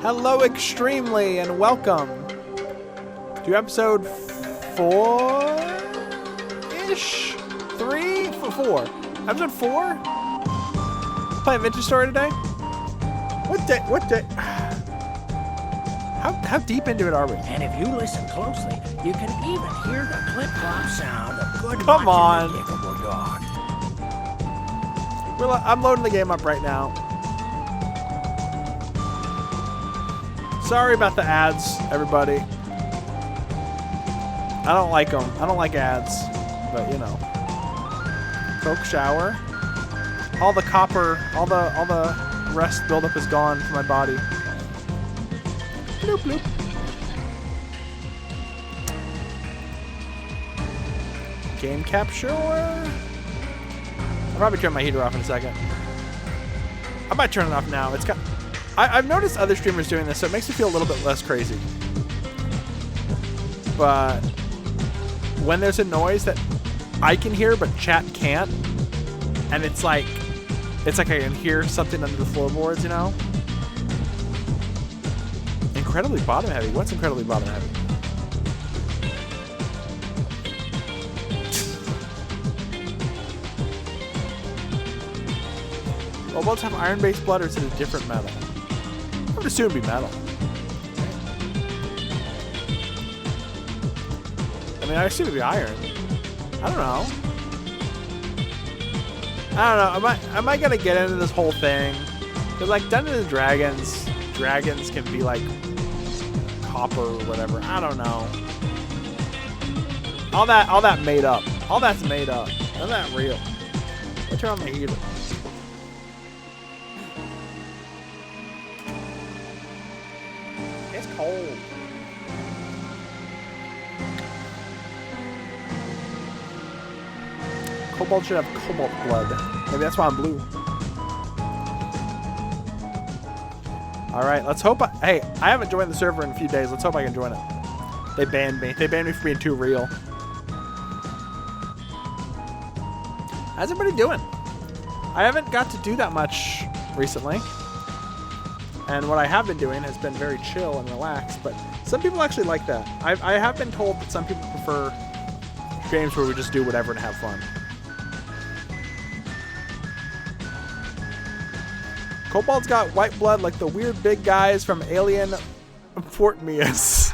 Hello extremely and welcome to episode 4-ish? 3? 4. Episode 4? Playing Vintage Story today? What day? How deep into it are we? And if you listen closely, you can even hear the clip-clop sound of good Come on. watching the kickable dog. I'm loading the game up right now. Sorry about the ads, everybody. I don't like them. I don't like ads, but you know. Coke shower. All the copper, all the rest buildup is gone from my body. Bloop bloop. Game capture. I'll probably turn my heater off in a second. I might turn it off now. It's got. I've noticed other streamers doing this, so it makes me feel a little bit less crazy. But when there's a noise that I can hear but chat can't, and it's like I can hear something under the floorboards, you know? Incredibly bottom heavy. What's incredibly bottom heavy? Kobolds have iron-based blood, or is it a different metal? I would assume it'd be metal. I mean, I assume it'd be iron. I don't know. Am I gonna get into this whole thing? Because like Dungeons and Dragons can be like copper or whatever. I don't know. All that made up. All that's made up. None of that real. Let's turn on the heater. It's cold. Kobold should have cobalt blood. Maybe that's why I'm blue. Alright, let's hope hey, I haven't joined the server in a few days. Let's hope I can join it. They banned me. They banned me for being too real. How's everybody doing? I haven't got to do that much recently. And what I have been doing has been very chill and relaxed, but some people actually like that. I have been told that some people prefer games where we just do whatever and have fun. Kobold's got white blood like the weird big guys from Alien Fort Mias.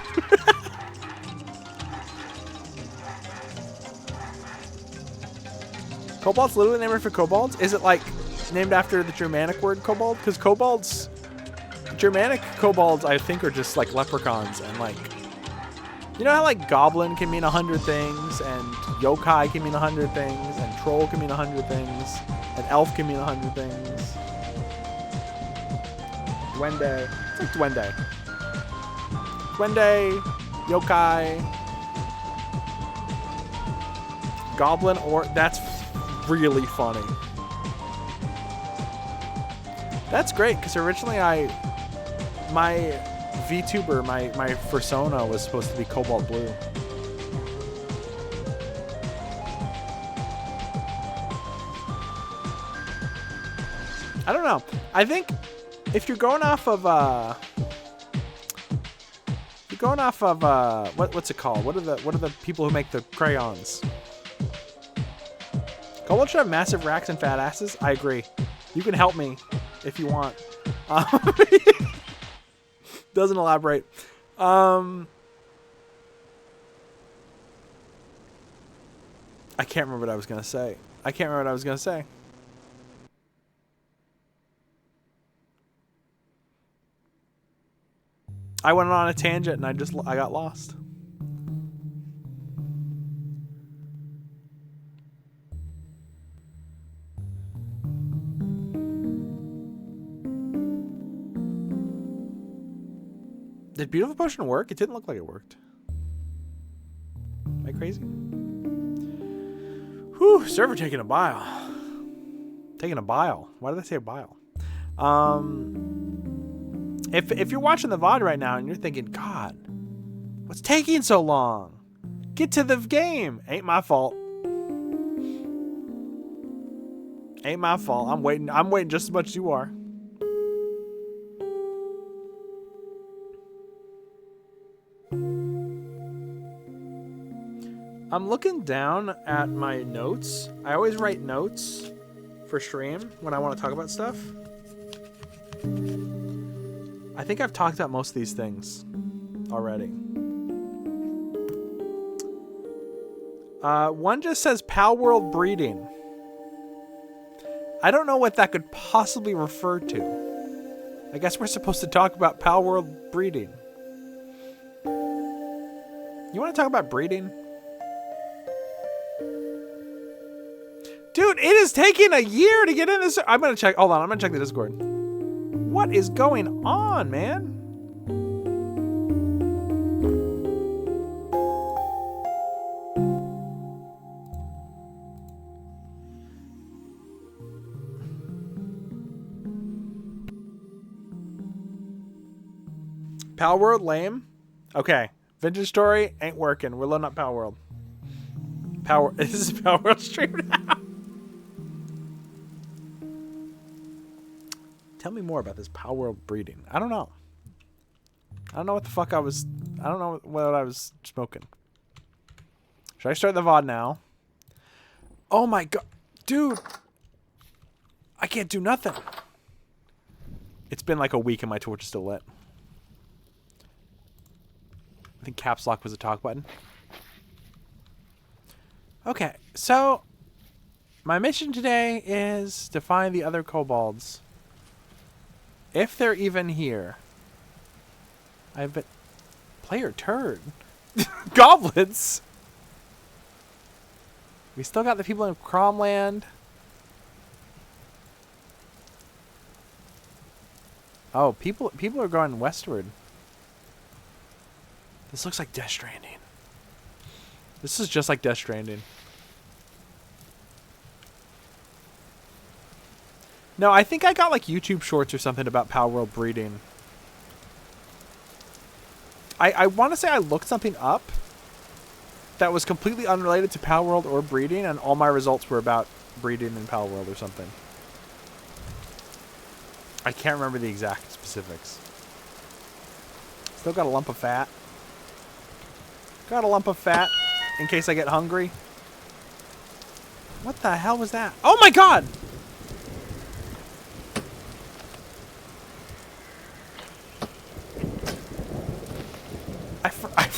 Kobold's literally named for kobolds? Is it like named after the Germanic word kobold? Because Germanic kobolds, I think, are just like leprechauns, and like, you know how like goblin can mean 100 things, and yokai can mean 100 things, and troll can mean 100 things, and elf can mean 100 things. Duende, it's like duende. Duende, yokai, goblin, or that's really funny. That's great, because originally my VTuber, my persona was supposed to be cobalt blue. I don't know. I think if you're going off of what's it called? What are the people who make the crayons? Kobold should have massive racks and fat asses. I agree. You can help me if you want. Doesn't elaborate. I can't remember what I was gonna say. I went on a tangent and I got lost. Did Beautiful Potion work? It didn't look like it worked. Am I crazy? Whew, server taking a bile. Taking a bile. Why did I say a bile? If you're watching the VOD right now and you're thinking, God, what's taking so long? Get to the game. Ain't my fault. Ain't my fault. I'm waiting just as much as you are. I'm looking down at my notes. I always write notes for stream when I want to talk about stuff. I think I've talked about most of these things already. One just says Pal World breeding. I don't know what that could possibly refer to. I guess we're supposed to talk about Pal World breeding. You want to talk about breeding? Dude, it is taking a year to get in this. I'm going to check. Hold on. I'm going to check the Discord. What is going on, man? Pal World lame. Okay. Vintage Story ain't working. We're loading up Pal World. This is Pal World stream now. Tell me more about this Pal World breeding. I don't know. I don't know what the fuck I was... I don't know what I was smoking. Should I start the VOD now? Oh my god. Dude. I can't do nothing. It's been like a week and my torch is still lit. I think caps lock was a talk button. Okay, so my mission today is to find the other kobolds. If they're even here. I've been... Player turd. Goblins! We still got the people in Cromland. Oh, people are going westward. This looks like Death Stranding. This is just like Death Stranding. No, I think I got like YouTube shorts or something about Pal World breeding. I want to say I looked something up that was completely unrelated to Pal World or breeding, and all my results were about breeding in Pal World or something. I can't remember the exact specifics. Still got a lump of fat. Got a lump of fat in case I get hungry. What the hell was that? Oh my god!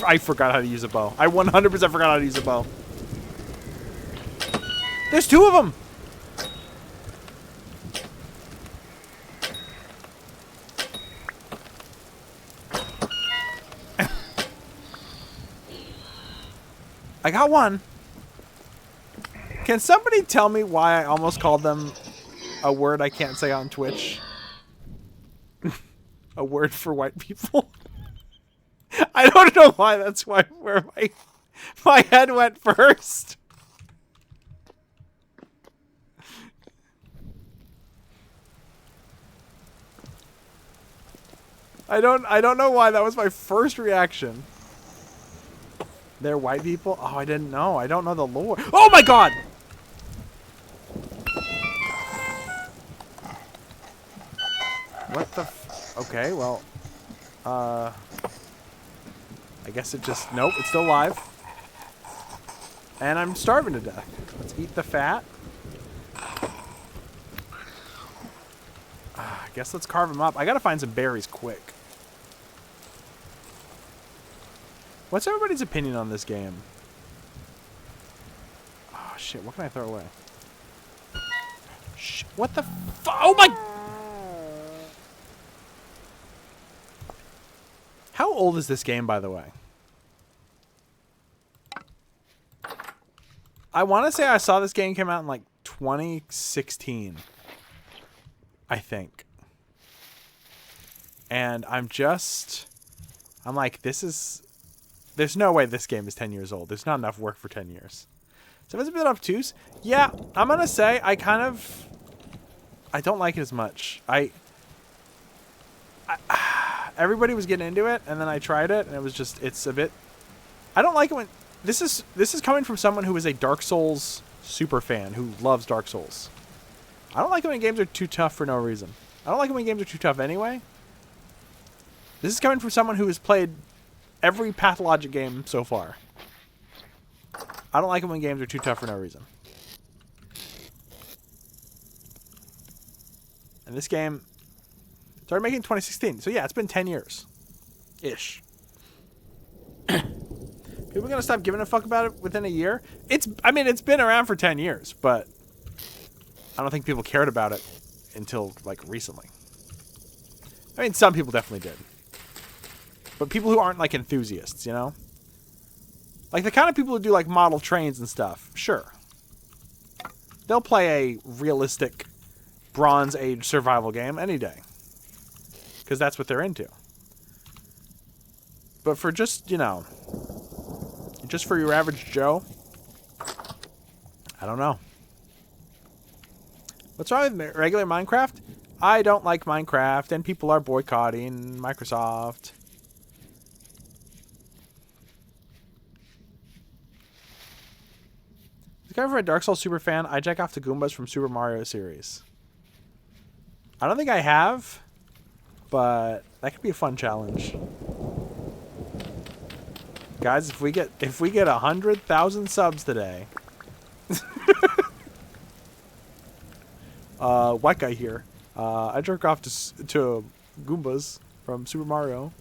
I forgot how to use a bow. I 100% forgot how to use a bow. There's two of them! I got one. Can somebody tell me why I almost called them a word I can't say on Twitch? A word for white people? I don't know why that's where my head went first. I don't know why that was my first reaction. They're white people? Oh, I didn't know. I don't know the lore. Oh my god! What the f... Okay, well... I guess it just... Nope, it's still alive. And I'm starving to death. Let's eat the fat. I guess let's carve them up. I gotta find some berries quick. What's everybody's opinion on this game? Oh, shit. What can I throw away? Shit. What the fu... Oh, my... How old is this game, by the way? I want to say I saw this game come out in, like, 2016. I think. And I'm like, this is... There's no way this game is 10 years old. There's not enough work for 10 years. So if it's a bit obtuse, yeah, I'm going to say I don't like it as much. Everybody was getting into it, and then I tried it, and it was just, it's a bit... I don't like it when... This is coming from someone who is a Dark Souls super fan, who loves Dark Souls. I don't like it when games are too tough for no reason. I don't like it when games are too tough anyway. This is coming from someone who has played every Pathologic game so far. I don't like it when games are too tough for no reason. And this game started making in 2016. So yeah, it's been 10 years. Ish. People are going to stop giving a fuck about it within a year? I mean, it's been around for 10 years, but I don't think people cared about it until, like, recently. I mean, some people definitely did. But people who aren't, like, enthusiasts, you know? Like, the kind of people who do, like, model trains and stuff, sure. They'll play a realistic Bronze Age survival game any day. Because that's what they're into. But for just, you know, just for your average Joe, I don't know. What's wrong with regular Minecraft? I don't like Minecraft, and people are boycotting Microsoft. This guy for a Dark Souls super fan, I jack off the Goombas from Super Mario series. I don't think I have, but that could be a fun challenge. Guys, if we get 100,000 subs today, white guy here. I jerk off to Goombas from Super Mario.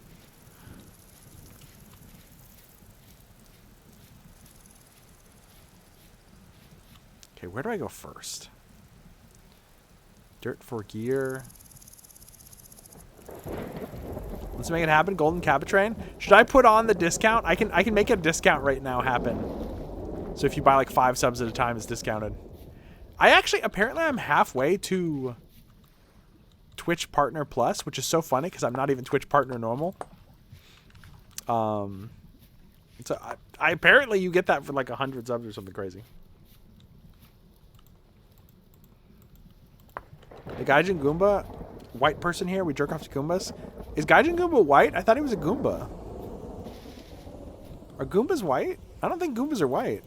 Okay, where do I go first? Dirt for gear. Let's make it happen. Golden Capitrain. Should I put on the discount? I can make a discount right now happen. So if you buy like 5 subs at a time, it's discounted. Apparently I'm halfway to Twitch Partner Plus, which is so funny because I'm not even Twitch Partner Normal. So I apparently you get that for like 100 subs or something crazy. The Gaijin Goomba, white person here, we jerk off to Goombas. Is Gaijin Goomba white? I thought he was a Goomba. Are Goombas white? I don't think Goombas are white.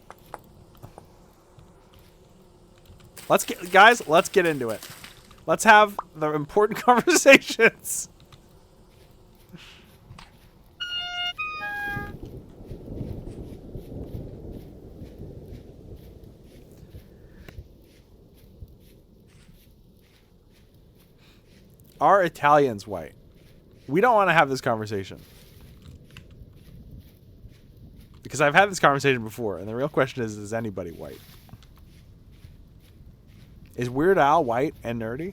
Guys, let's get into it. Let's have the important conversations. Are Italians white? We don't want to have this conversation. Because I've had this conversation before, and the real question is anybody white? Is Weird Al white and nerdy?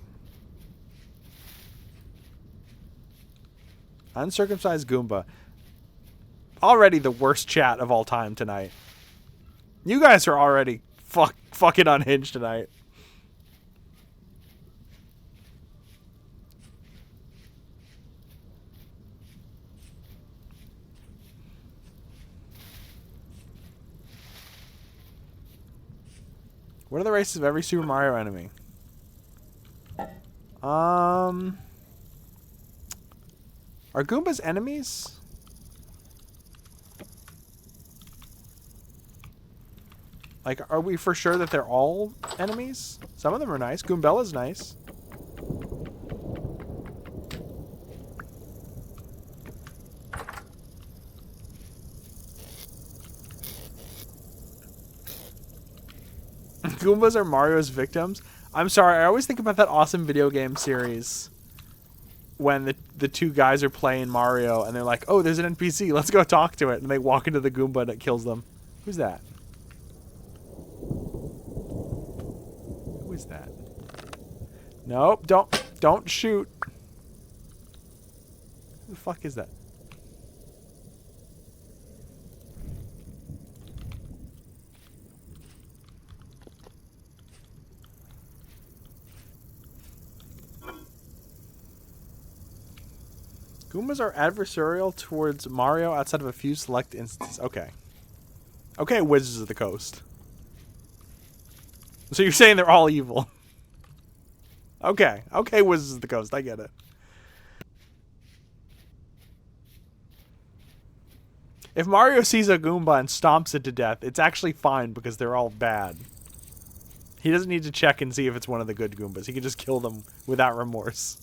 Uncircumcised Goomba. Already the worst chat of all time tonight. You guys are already fucking unhinged tonight. What are the races of every Super Mario enemy? Are Goombas enemies? Like, are we for sure that they're all enemies? Some of them are nice. Goombella's nice. Goombas are Mario's victims. I'm sorry, I always think about that awesome video game series when the two guys are playing Mario and they're like, oh, there's an NPC, let's go talk to it. And they walk into the Goomba and it kills them. Who's that? Who is that? Nope, don't shoot. Who the fuck is that? Goombas are adversarial towards Mario outside of a few select instances. Okay. Okay, Wizards of the Coast. So you're saying they're all evil. Okay. Okay, Wizards of the Coast. I get it. If Mario sees a Goomba and stomps it to death, it's actually fine because they're all bad. He doesn't need to check and see if it's one of the good Goombas. He can just kill them without remorse.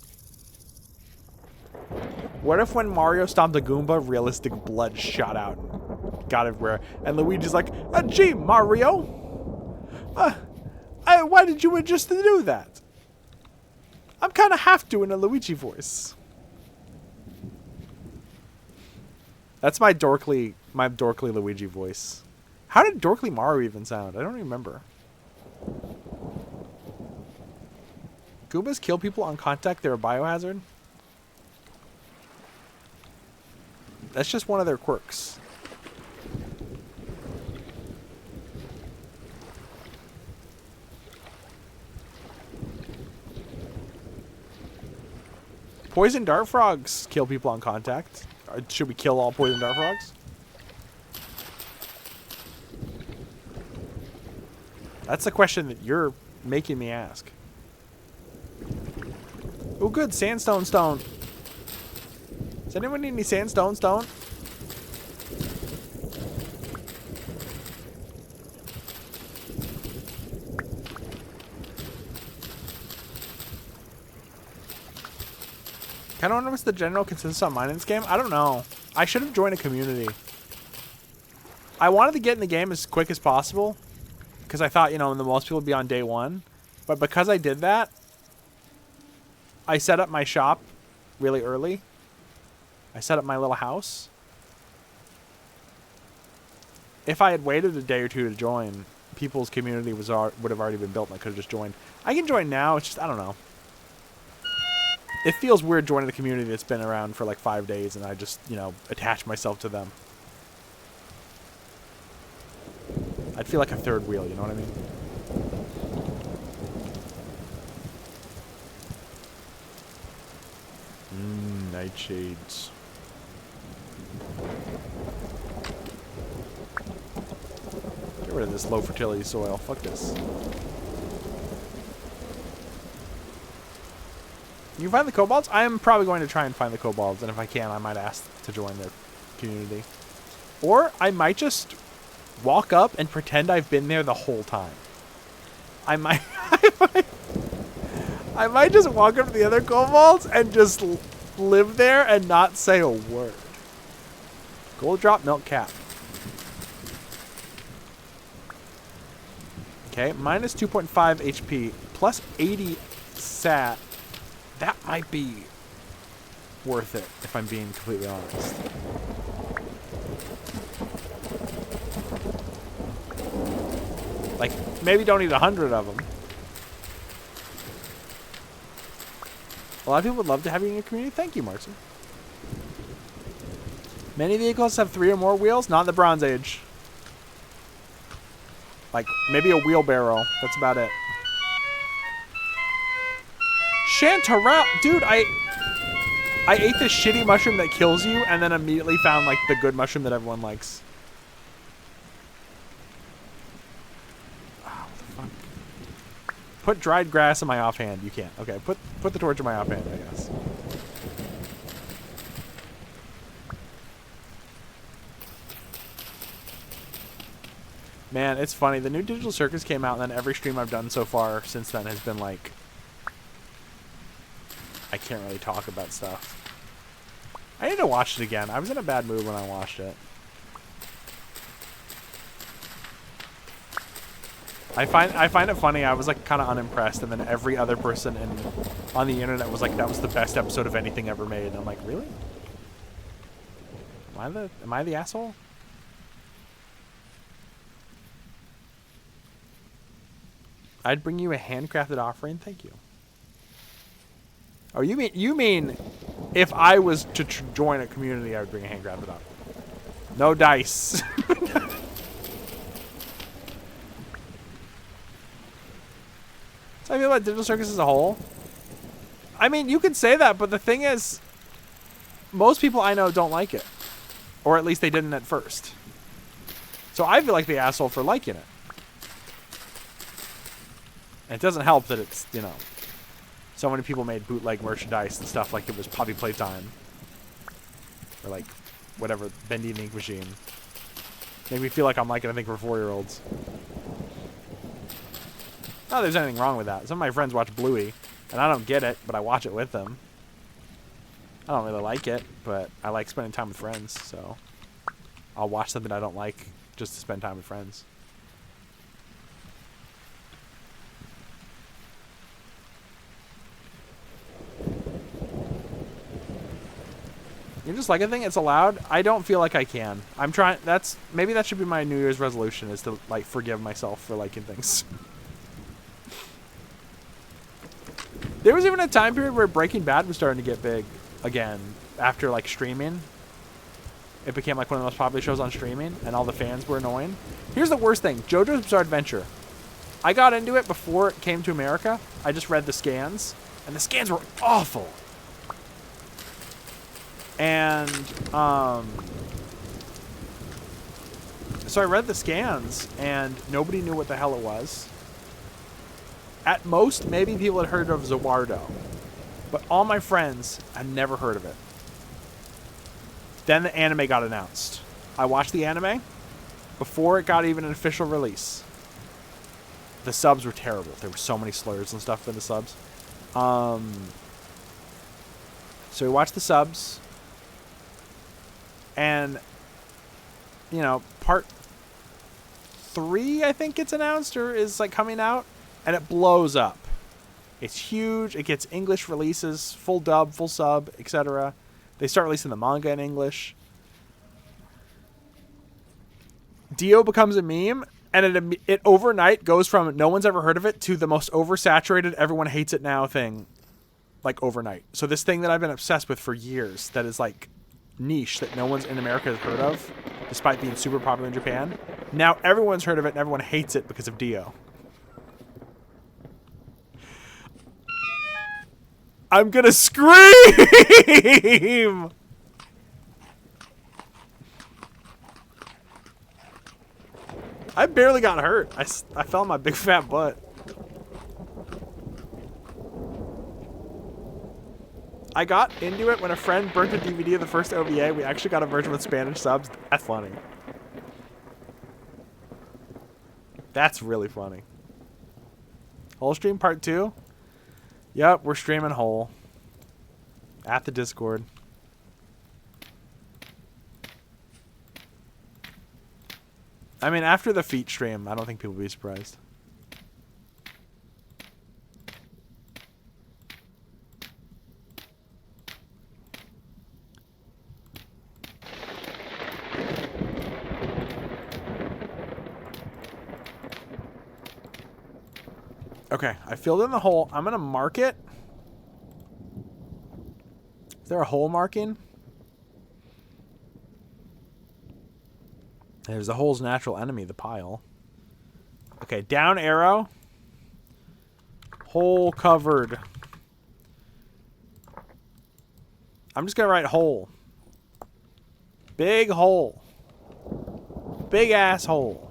What if when Mario stomped a Goomba, realistic blood shot out got everywhere. And Luigi's like, gee, Mario. Why did you just do that? I'm kind of half doing a Luigi voice. That's my dorkly Luigi voice. How did dorkly Mario even sound? I don't remember. Goombas kill people on contact. They're a biohazard. That's just one of their quirks. Poison dart frogs kill people on contact. Should we kill all poison dart frogs? That's the question that you're making me ask. Oh, good. Sandstone stone. Does anyone need any sandstone stone? Kind of wonder what's the general consensus on mine in this game. I don't know. I should have joined a community. I wanted to get in the game as quick as possible because I thought, you know, the most people would be on day one. But because I did that, I set up my shop really early. I set up my little house. If I had waited a day or two to join, people's community would have already been built and I could have just joined. I can join now. It's just, I don't know. It feels weird joining a community that's been around for like 5 days and I just, you know, attach myself to them. I'd feel like a third wheel, you know what I mean? Nightshades. Get rid of this low fertility soil. Fuck this. You find the kobolds? I am probably going to try and find the kobolds, and if I can, I might ask to join their community. Or I might just walk up and pretend I've been there the whole time. I might just walk up to the other kobolds and just live there and not say a word. Gold drop milk cap. Okay, minus 2.5 HP, plus 80 sat. That might be worth it, if I'm being completely honest. Like, maybe don't need 100 of them. A lot of people would love to have you in your community. Thank you, Marcy. Many vehicles have 3 or more wheels, not in the Bronze Age. Like, maybe a wheelbarrow. That's about it. Chanterelle! Dude, I ate this shitty mushroom that kills you and then immediately found, like, the good mushroom that everyone likes. Oh, what the fuck? Put dried grass in my offhand. You can't. Okay, put the torch in my offhand, I guess. Man, it's funny. The new Digital Circus came out, and then every stream I've done so far since then has been like, I can't really talk about stuff. I need to watch it again. I was in a bad mood when I watched it. I find it funny. I was like kind of unimpressed, and then every other person on the internet was like, "That was the best episode of anything ever made." And I'm like, really? Am I the asshole? I'd bring you a handcrafted offering. Thank you. Oh, you mean if I was to join a community, I would bring a handcrafted offering. No dice. So I feel about Digital Circus as a whole. I mean, you could say that, but the thing is, most people I know don't like it. Or at least they didn't at first. So I feel like the asshole for liking it. And it doesn't help that it's, you know, so many people made bootleg merchandise and stuff like it was Poppy Playtime. Or like, whatever, Bendy and Ink Machine. Make me feel like I'm liking a thing for 4-year-olds. Not that there's anything wrong with that. Some of my friends watch Bluey, and I don't get it, but I watch it with them. I don't really like it, but I like spending time with friends, so I'll watch something I don't like just to spend time with friends. You just like a thing? It's allowed? I don't feel like I can. I'm trying. Maybe that should be my New Year's resolution, is to like forgive myself for liking things. There was even a time period where Breaking Bad was starting to get big again after like streaming. It became like one of the most popular shows on streaming, and all the fans were annoying. Here's the worst thing: JoJo's Bizarre Adventure. I got into it before it came to America. I just read the scans, and the scans were awful. And so I read the scans, and nobody knew what the hell it was. At most, maybe people had heard of Zawardo, but all my friends had never heard of it. Then the anime got announced. I watched the anime before it got even an official release. The subs were terrible. There were so many slurs and stuff in the subs. So we watched the subs. And, you know, part 3, I think it's announced, or is like coming out, and it blows up. It's huge. It gets English releases, full dub, full sub, etc. They start releasing the manga in English. Dio becomes a meme, and it overnight goes from no one's ever heard of it to the most oversaturated, everyone hates it now thing, like overnight. So this thing that I've been obsessed with for years, that is like niche, that no one's in America has heard of, despite being super popular in Japan. Now everyone's heard of it and everyone hates it because of Dio. I'm gonna scream! I barely got hurt. I fell on my big fat butt. I got into it when a friend burnt a DVD of the first OVA. We actually got a version with Spanish subs. That's funny. That's really funny. Whole stream part 2? Yep, we're streaming whole. At the Discord. I mean, after the feet stream, I don't think people will be surprised. Okay, I filled in the hole. I'm going to mark it. Is there a hole marking? There's the hole's natural enemy, the pile. Okay, down arrow. Hole covered. I'm just going to write hole. Big hole. Big ass hole.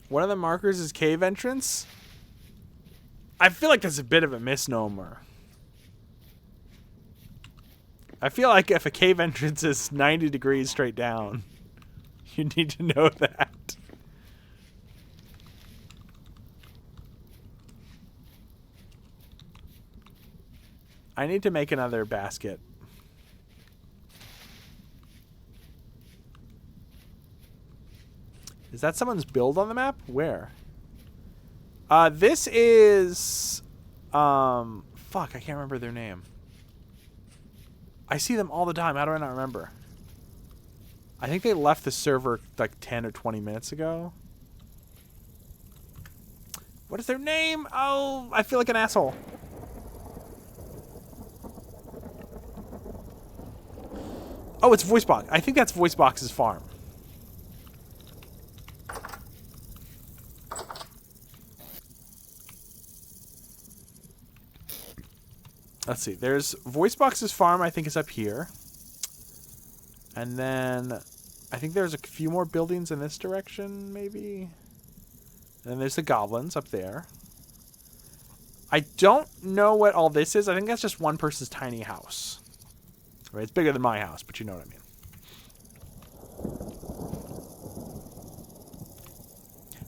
One of the markers is cave entrance. I feel like that's a bit of a misnomer. I feel like if a cave entrance is 90 degrees straight down, you need to know that. I need to make another basket. Is that someone's build on the map? Where? This is... fuck, I can't remember their name. I see them all the time. How do I not remember? I think they left the server like 10 or 20 minutes ago. What is their name? Oh, I feel like an asshole. Oh, it's VoiceBox. I think that's VoiceBox's farm. Let's see. There's VoiceBox's farm, I think, is up here. And then I think there's a few more buildings in this direction, maybe. And then there's the goblins up there. I don't know what all this is. I think that's just one person's tiny house. Right? It's bigger than my house, but you know what I mean.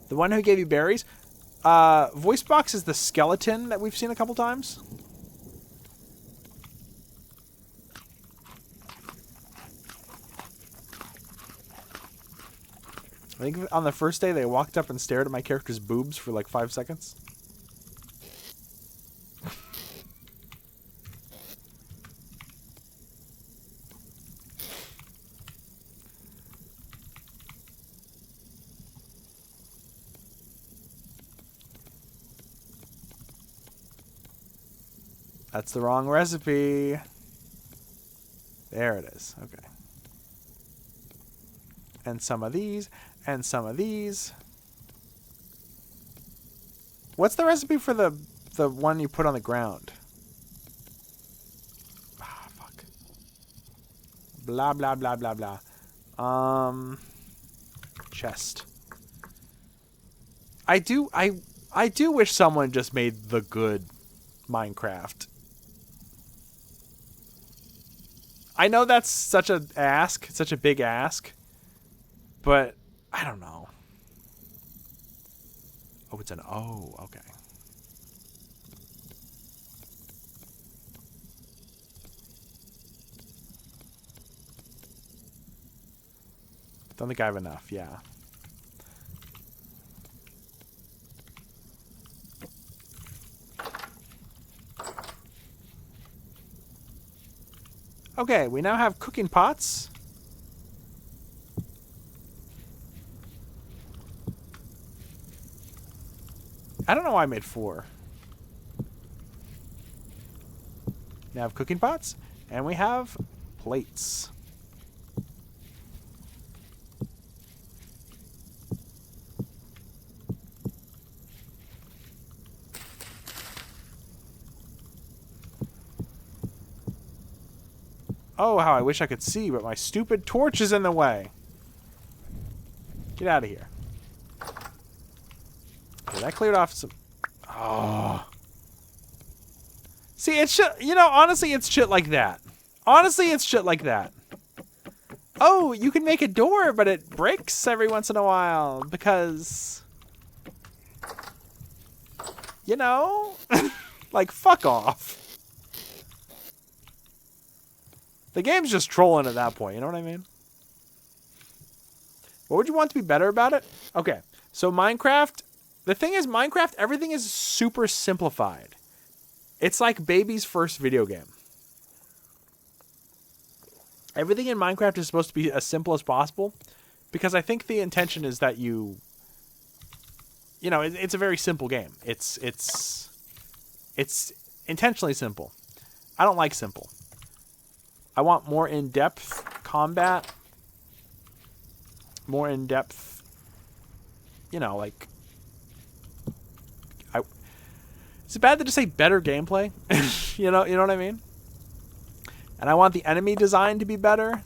The one who gave you berries? Voicebox is the skeleton that we've seen a couple times. I think on the first day they walked up and stared at my character's boobs for like 5 seconds. That's the wrong recipe. There it is. Okay. And some of these, and some of these. What's the recipe for the one you put on the ground? Ah, fuck. Blah, blah, blah, blah, blah. Chest. I do wish someone just made the good Minecraft. I know that's such a ask, such a big ask, but I don't know. Oh, it's an O. Okay. Don't think I have enough. Yeah. Okay, we now have cooking pots. I don't know why I made 4. We have cooking pots, and we have plates. Oh, how I wish I could see, but my stupid torch is in the way. Get out of here. Okay, that cleared off some... Oh. See, it's shit... You know, honestly, it's shit like that. Honestly, it's shit like that. Oh, you can make a door, but it breaks every once in a while. Because... You know? Like, fuck off. The game's just trolling at that point, you know what I mean? What would you want to be better about it? Okay, so Minecraft... The thing is, Minecraft, everything is super simplified. It's like baby's first video game. Everything in Minecraft is supposed to be as simple as possible, because I think the intention is that you know, it's a very simple game. It's intentionally simple. I don't like simple. I want more in-depth combat, more in-depth, you know, like... Is it bad to just say better gameplay? you know what I mean? And I want the enemy design to be better.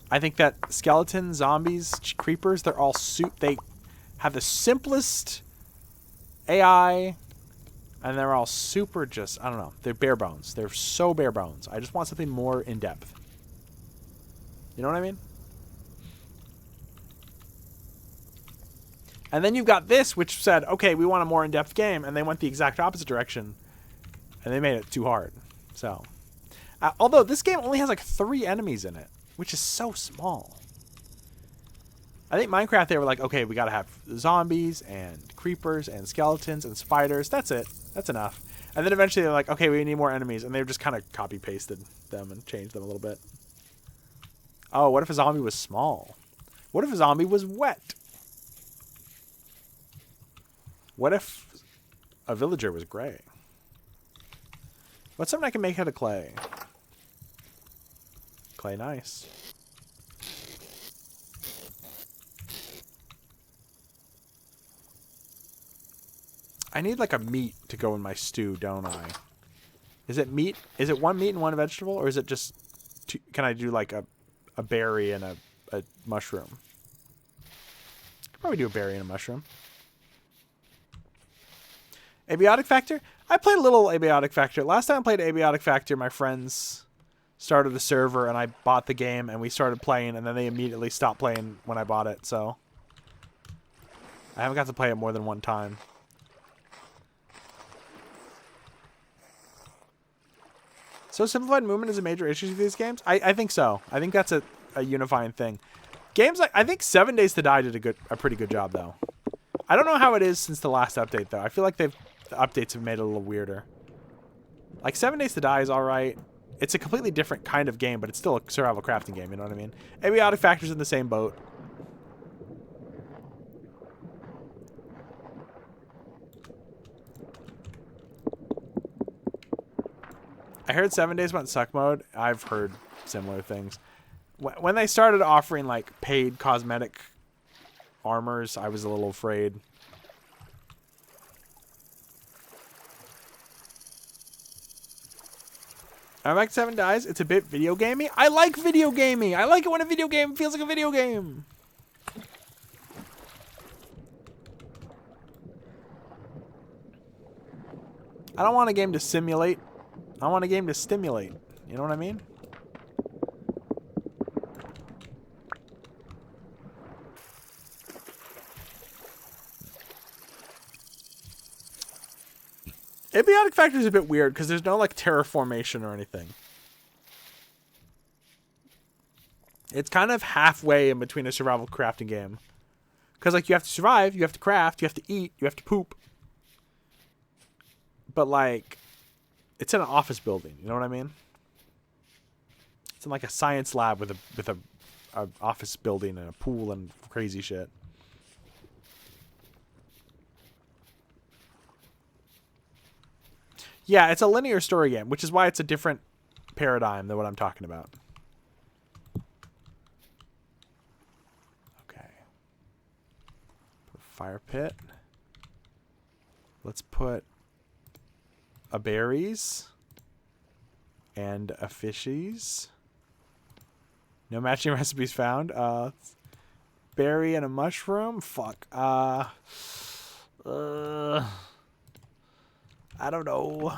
I think that skeletons, zombies, creepers, they're all they have the simplest AI, and they're all super just, I don't know, they're bare bones. They're so bare bones. I just want something more in depth. You know what I mean? And then you've got this, which said, okay, we want a more in-depth game, and they went the exact opposite direction, and they made it too hard. So, although this game only has like 3 enemies in it, which is so small. I think Minecraft, they were like, okay, we got to have zombies and creepers and skeletons and spiders. That's it. That's enough. And then eventually they're like, okay, we need more enemies, and they've just kind of copy-pasted them and changed them a little bit. Oh, what if a zombie was small? What if a zombie was wet? What if a villager was gray? What's something I can make out of clay? Clay, nice. I need like a meat to go in my stew, don't I? Is it meat? Is it one meat and one vegetable? Or is it just... can I do like a berry and a mushroom? I could probably do a berry and a mushroom. Abiotic Factor? I played a little Abiotic Factor. Last time I played Abiotic Factor, my friends started a server and I bought the game and we started playing, and then they immediately stopped playing when I bought it, so I haven't got to play it more than one time. So simplified movement is a major issue with these games? I think so. I think that's a unifying thing. Games like, I think 7 Days to Die did a pretty good job, though. I don't know how it is since the last update, though. I feel like the updates have made it a little weirder. Like, 7 Days to Die is alright. It's a completely different kind of game, but it's still a survival crafting game, you know what I mean? Abiotic Factor's in the same boat. I heard 7 Days went suck mode. I've heard similar things. When they started offering, like, paid cosmetic armors, I was a little afraid. I like 7 Dies. It's a bit video gamey. I like video gaming. I like it when a video game feels like a video game. I don't want a game to simulate. I want a game to stimulate. You know what I mean? Abiotic Factor is a bit weird because there's no like terraformation or anything. It's kind of halfway in between a survival crafting game. Because like you have to survive, you have to craft, you have to eat, you have to poop. But like, it's in an office building. You know what I mean? It's in like a science lab with a office building and a pool and crazy shit. Yeah, it's a linear story game, which is why it's a different paradigm than what I'm talking about. Okay. Put a fire pit. Let's put a berries and a fishies. No matching recipes found. Berry and a mushroom. Fuck. I don't know.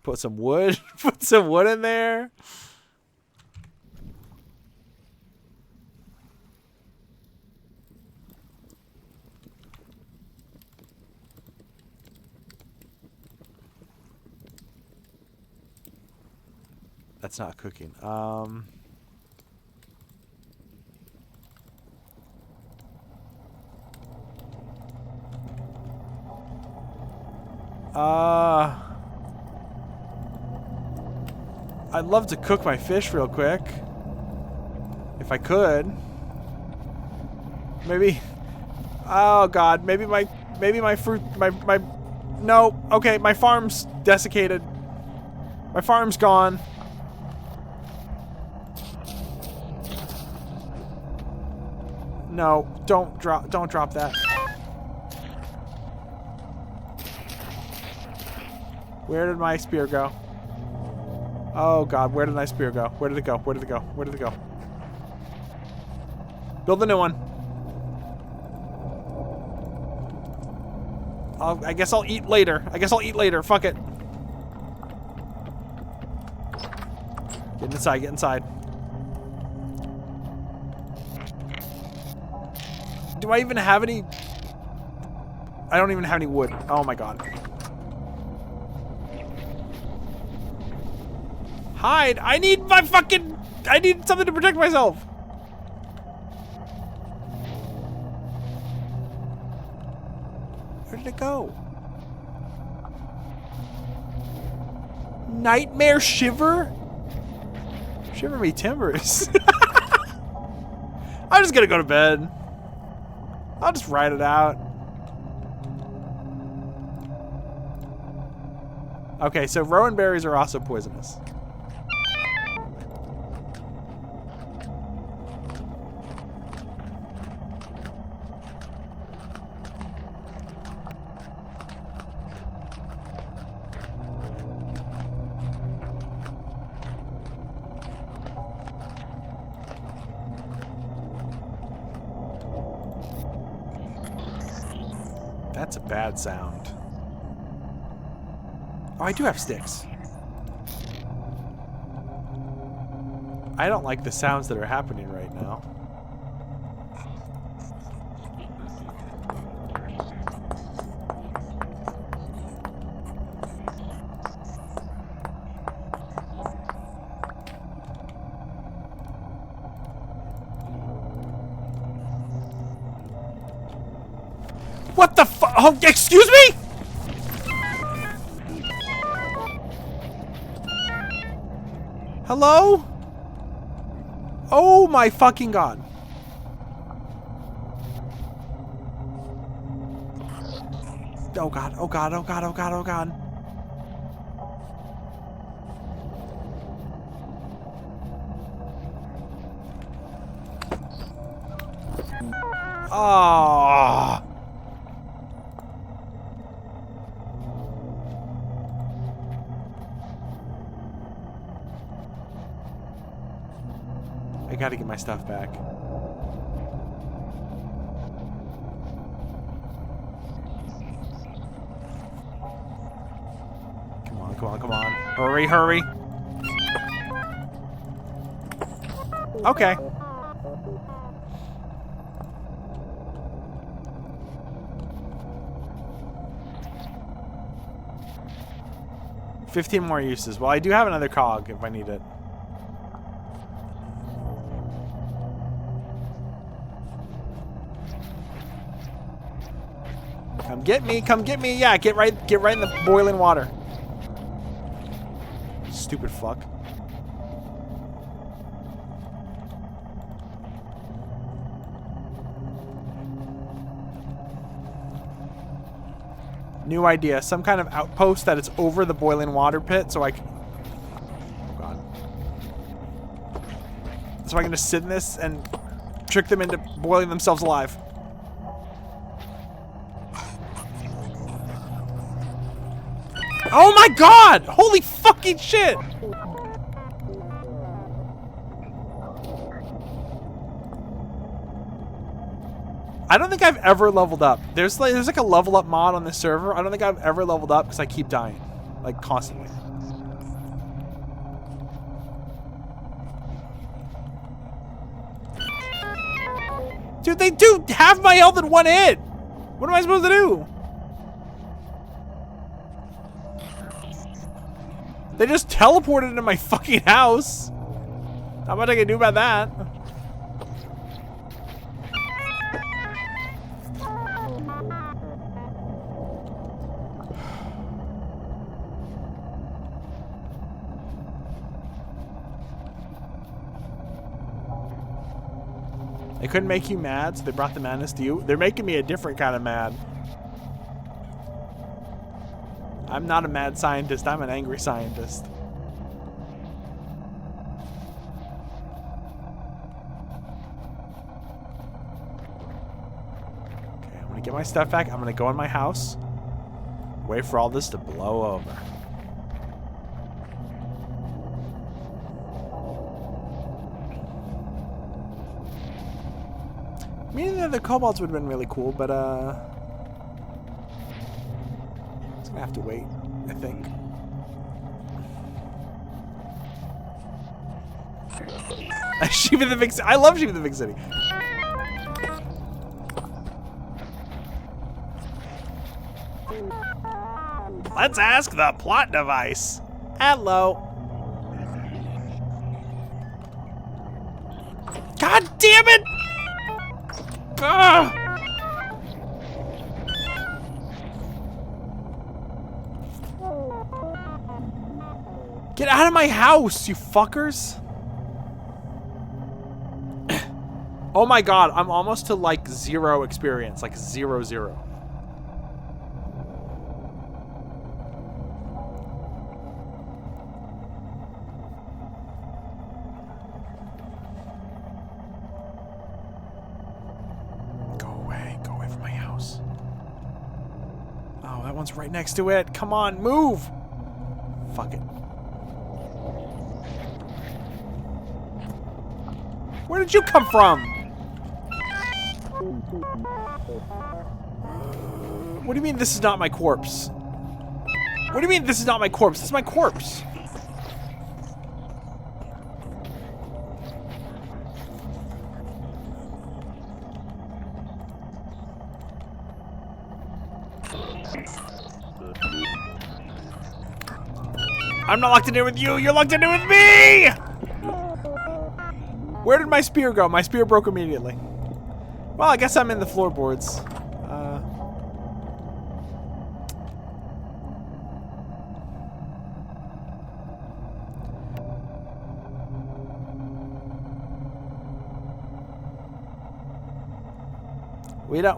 Put some wood. Put some wood in there. That's not cooking. I'd love to cook my fish real quick. If I could. Maybe. Oh god, maybe my fruit, no, okay, my farm's desiccated. My farm's gone. No, don't drop that. Where did my spear go? Oh god, where did my spear go? Where did it go? Where did it go? Where did it go? Build a new one. I guess I'll eat later. Fuck it. Get inside, get inside. Do I even have any? I don't even have any wood. Oh my god. Hide! I need something to protect myself! Where did it go? Nightmare Shiver? Shiver me timbers. I'm just gonna go to bed. I'll just ride it out. Okay, so rowan berries are also poisonous. It's a bad sound. Oh, I do have sticks. I don't like the sounds that are happening right now. What the fu- Oh, excuse me? Hello? Oh my fucking god. Oh god, oh god, oh god, oh god, oh god. Oh. 'I gotta get my stuff back. Come on, come on, come on. Hurry, hurry. Okay. $15 more uses. Well, I do have another cog if I need it. Come get me, come get me. Yeah, get right in the boiling water. Stupid fuck. New idea. Some kind of outpost that is over the boiling water pit so I can... Oh god. So I can just sit in this and trick them into boiling themselves alive. Oh my god! Holy fucking shit! I don't think I've ever leveled up. There's like a level up mod on this server. I don't think I've ever leveled up because I keep dying. Like constantly. Dude, they do half my health in one hit! What am I supposed to do? They just teleported into my fucking house. Not much I can do about that. They couldn't make you mad, so they brought the madness to you. They're making me a different kind of mad. I'm not a mad scientist, I'm an angry scientist. Okay, I'm gonna get my stuff back. I'm gonna go in my house. Wait for all this to blow over. Meaning that the kobolds would have been really cool, but it's gonna have to wait, I think. Shiva the Big City. I love Shiva the Big City. Let's ask the plot device. Hello. God damn it! Ugh. Get out of my house, you fuckers! Oh my god, I'm almost to like 0 experience, like 0, 0. Go away from my house. Oh, that one's right next to it. Come on, move! Fuck it. Where did you come from? What do you mean this is not my corpse? What do you mean this is not my corpse? This is my corpse. I'm not locked in here with you. You're locked in here with me. Where did my spear go? My spear broke immediately. Well, I guess I'm in the floorboards.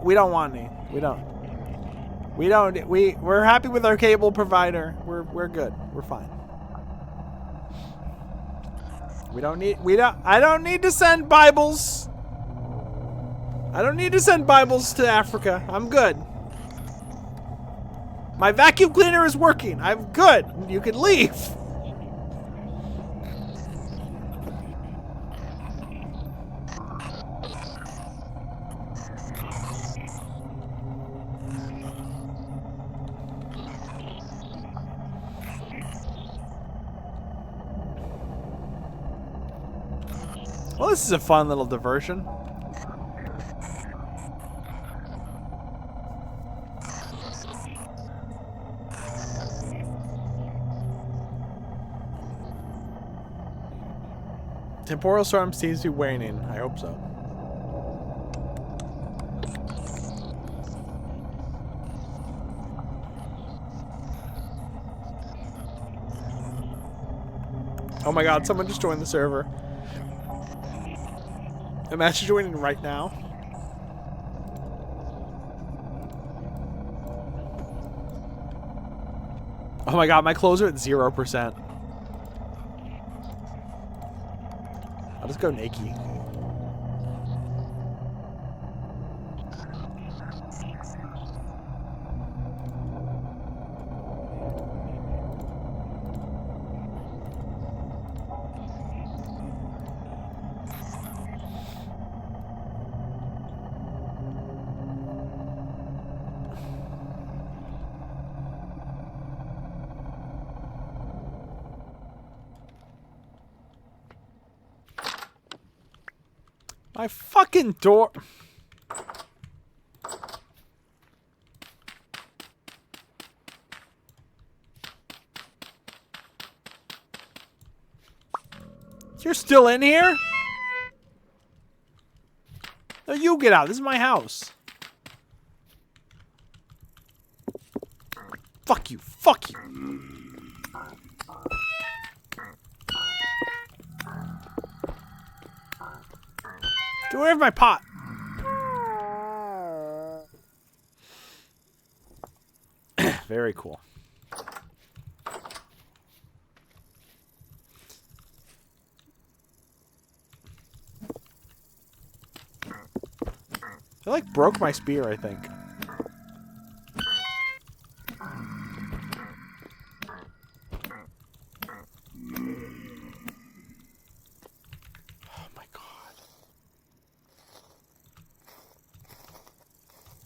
We don't want any. We're happy with our cable provider. We're good. We're fine. I don't need to send Bibles. I don't need to send Bibles to Africa. I'm good. My vacuum cleaner is working. I'm good. You can leave. Well, this is a fun little diversion. Temporal storm seems to be waning. I hope so. Oh my god, someone just joined the server. Imagine joining right now. Oh my god, my clothes are at 0%. I'll just go naked. My fucking door. You're still in here? No, you get out. This is my house. Fuck you. Fuck you. Get away from my pot. Very cool. I like broke my spear, I think.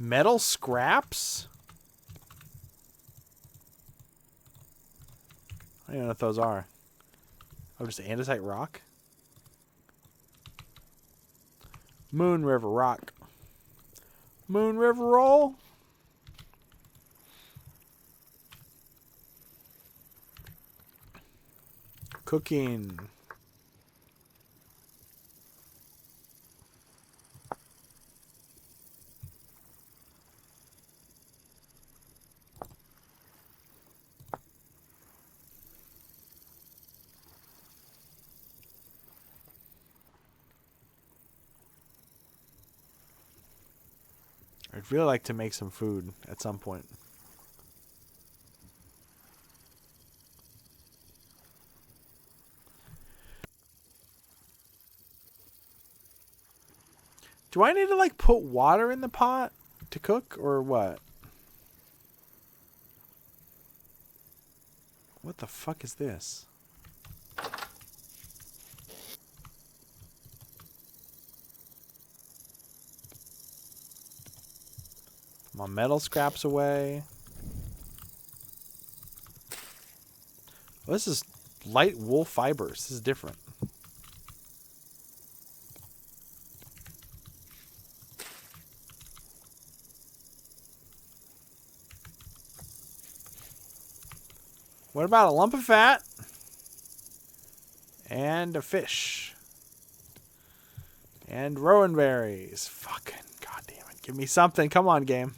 Metal scraps? I don't even know what those are. Oh, just andesite rock? Moon River rock. Moon River roll? Cooking. I'd really like to make some food at some point. Do I need to like put water in the pot to cook or what? What the fuck is this? My metal scraps away. Oh, this is light wool fibers. This is different. What about a lump of fat? And a fish. And rowan berries. Fucking goddamn it. Give me something. Come on, game.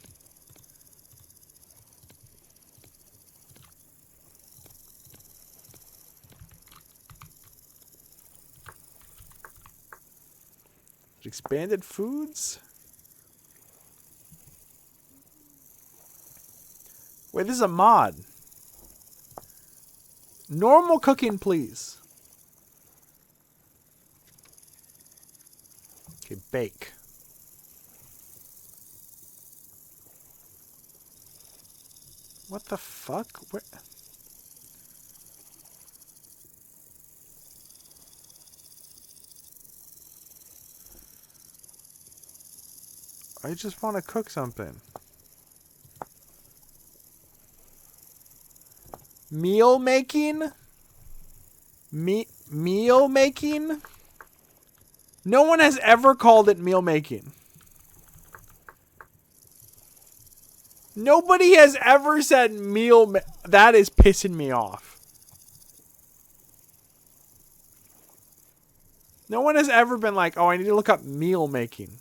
Expanded foods? Wait, this is a mod. Normal cooking, please. Okay, bake. What the fuck? Where? I just want to cook something. Meal making? Meal making? No one has ever called it meal making. Nobody has ever said that is pissing me off. No one has ever been like, oh, I need to look up meal making.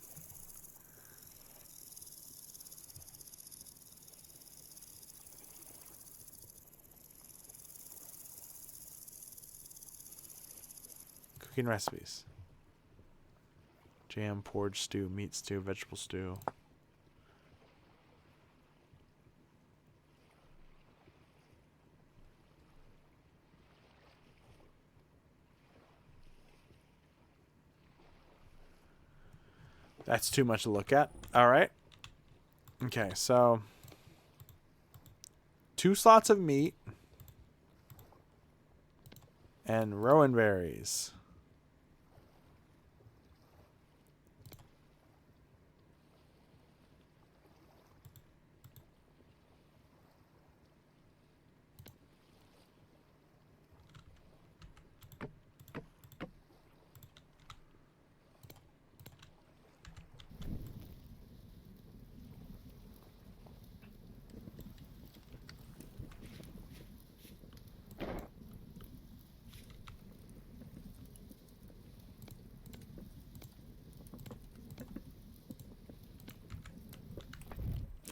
Cooking recipes. Jam, porridge stew, meat stew, vegetable stew. That's too much to look at. All right. Okay, so 2 slots of meat and rowan berries.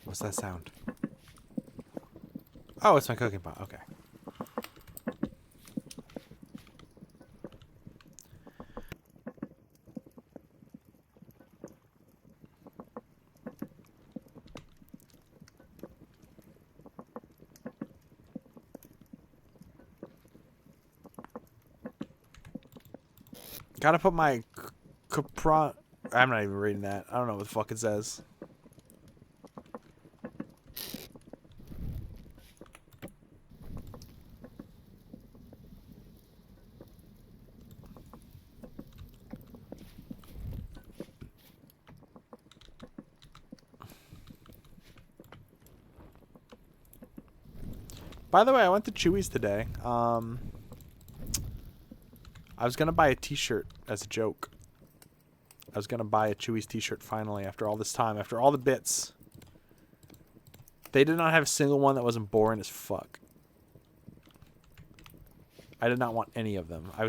What's that sound? Oh, it's my cooking pot. Okay. Gotta put my I'm not even reading that. I don't know what the fuck it says. By the way, I went to Chewy's today. I was going to buy a t-shirt as a joke. I was going to buy a Chewy's t-shirt finally after all this time, after all the bits. They did not have a single one that wasn't boring as fuck. I did not want any of them. I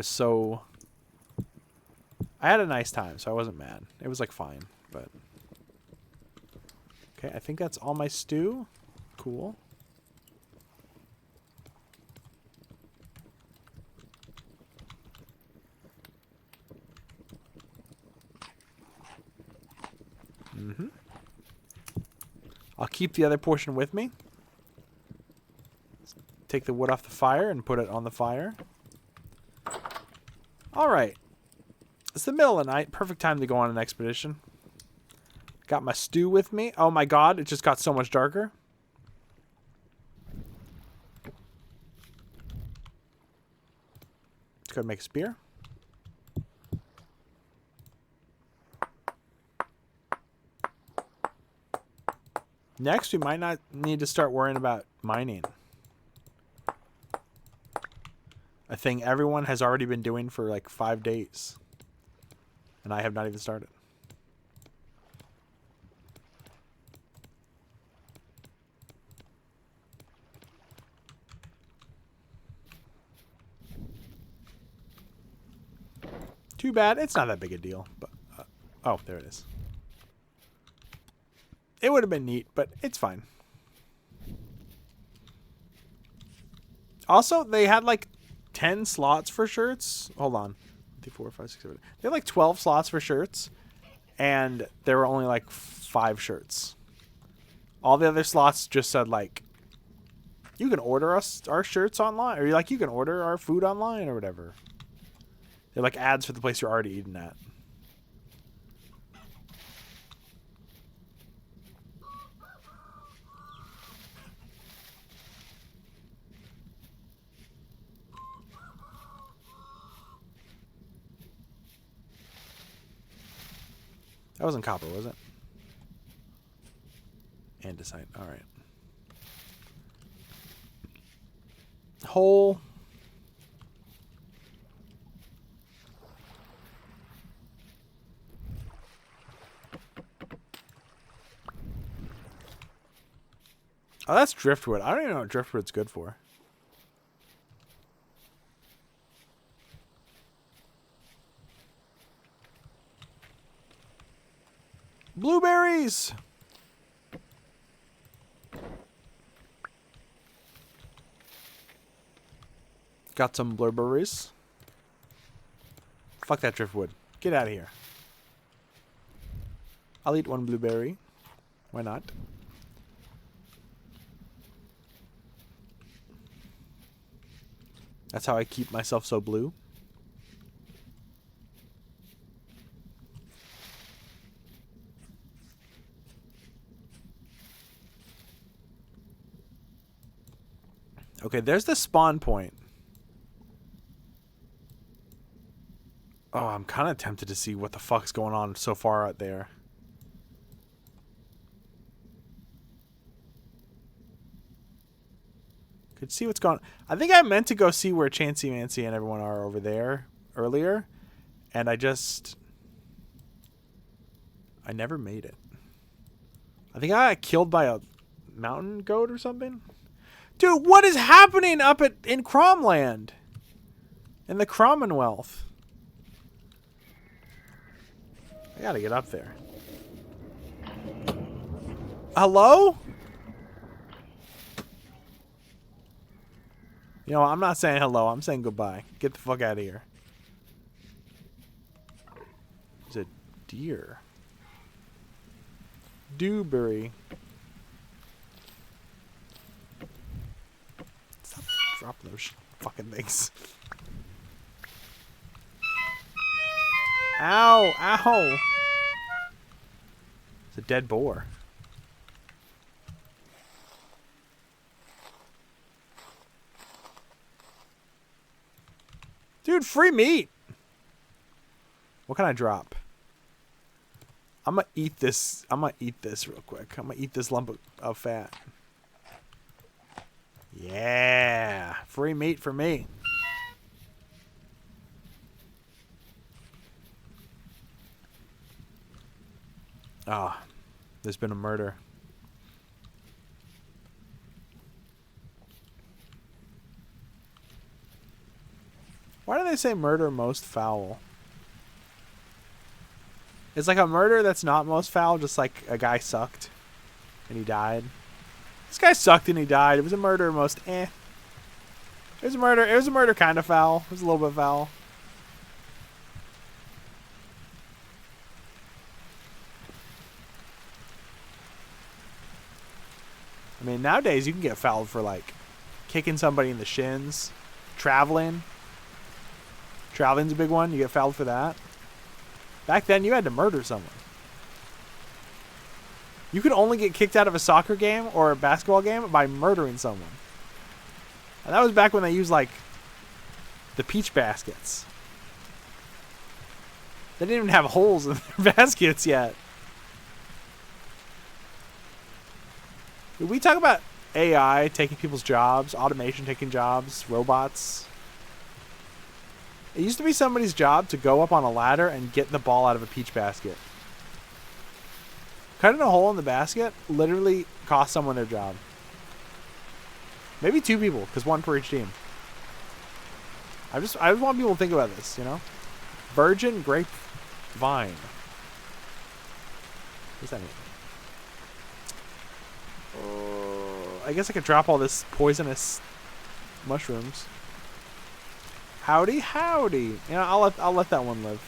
had a nice time, so I wasn't mad. It was like fine, but... Okay, I think that's all my stew. Cool. Mm-hmm. I'll keep the other portion with me. Take the wood off the fire and put it on the fire. Alright. It's the middle of the night. Perfect time to go on an expedition. Got my stew with me. Oh my god, it just got so much darker. Let's go make a spear. Next, we might not need to start worrying about mining. A thing everyone has already been doing for like 5 days. And I have not even started. Too bad. It's not that big a deal. But oh, there it is. It would have been neat, but it's fine. Also, they had like 10 slots for shirts. Hold on. 4, 5, 6, 7. They had like 12 slots for shirts. And there were only like 5 shirts. All the other slots just said like, you can order our shirts online. Or like, you can order our food online or whatever. They're like ads for the place you're already eating at. That wasn't copper, was it? Andesite. All right. Hole. Oh, that's driftwood. I don't even know what driftwood's good for. Blueberries! Got some blueberries. Fuck that driftwood. Get out of here. I'll eat 1 blueberry. Why not? That's how I keep myself so blue. Okay, there's the spawn point. Oh, I'm kind of tempted to see what the fuck's going on so far out there. Could see what's going on. I think I meant to go see where Chansey Mancy and everyone are over there earlier. And I never made it. I think I got killed by a mountain goat or something. Dude, what is happening up in Cromland? In the Commonwealth. I gotta get up there. Hello? You know, I'm not saying hello. I'm saying goodbye. Get the fuck out of here. There's a deer. Dewberry. Stop dropping those fucking things. Ow! Ow! It's a dead boar. Dude, free meat. What can I drop? I'm gonna eat this. I'm gonna eat this real quick. I'm gonna eat this lump of fat. Yeah, free meat for me. Ah, oh, there's been a murder. Why do they say murder most foul? It's like a murder that's not most foul, just like a guy sucked and he died. This guy sucked and he died. It was a murder most eh. It was a murder. It was a murder kind of foul. It was a little bit foul. I mean, nowadays you can get fouled for like kicking somebody in the shins, traveling. Traveling's a big one. You get fouled for that. Back then, you had to murder someone. You could only get kicked out of a soccer game or a basketball game by murdering someone. And that was back when they used, like, the peach baskets. They didn't even have holes in their baskets yet. Did we talk about AI taking people's jobs, automation taking jobs, robots? It used to be somebody's job to go up on a ladder and get the ball out of a peach basket. Cutting a hole in the basket literally cost someone their job. Maybe 2 people, because 1 per each team. I just want people to think about this, you know? Virgin grape vine. What does that mean? I guess I could drop all this poisonous mushrooms. Howdy, howdy. You know, I'll let that one live.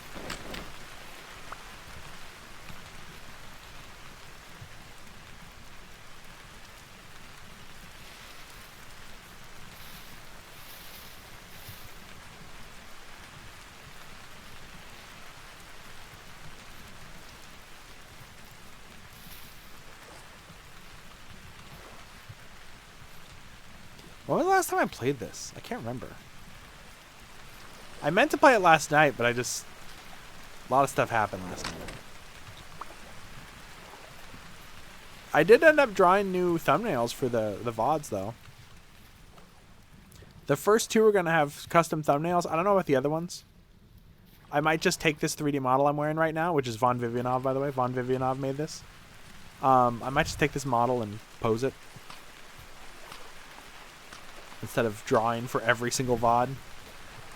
When was the last time I played this? I can't remember. I meant to play it last night, but a lot of stuff happened last night. I did end up drawing new thumbnails for the VODs, though. The first 2 are going to have custom thumbnails. I don't know about the other ones. I might just take this 3D model I'm wearing right now, which is Vonvivianov, by the way. Vonvivianov made this. I might just take this model and pose it, instead of drawing for every single VOD.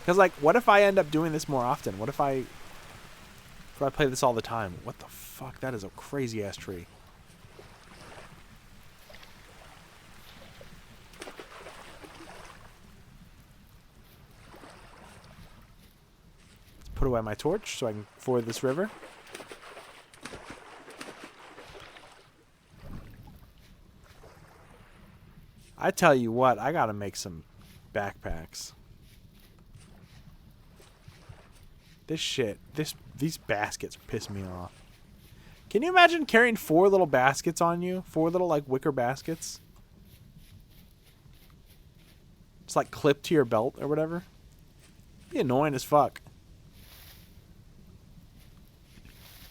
Because, like, what if I end up doing this more often? What if I play this all the time? What the fuck? That is a crazy-ass tree. Let's put away my torch so I can ford this river. I tell you what, I gotta make some backpacks. This shit, these baskets piss me off. Can you imagine carrying 4 little baskets on you? 4 little, like, wicker baskets? It's like clipped to your belt or whatever. It'd be annoying as fuck.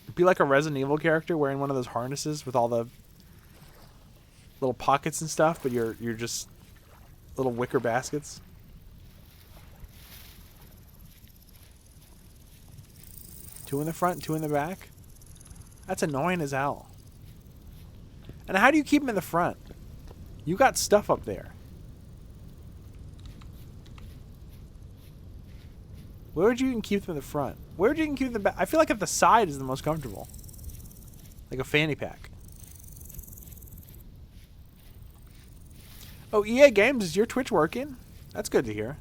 It'd be like a Resident Evil character wearing one of those harnesses with all the little pockets and stuff, but you're just little wicker baskets. Two in the front, 2 in the back. That's annoying as hell. And how do you keep them in the front? You got stuff up there. Where would you even keep them in the front? Where would you even keep them back? I feel like at the side is the most comfortable. Like a fanny pack. Oh, EA Games, is your Twitch working? That's good to hear.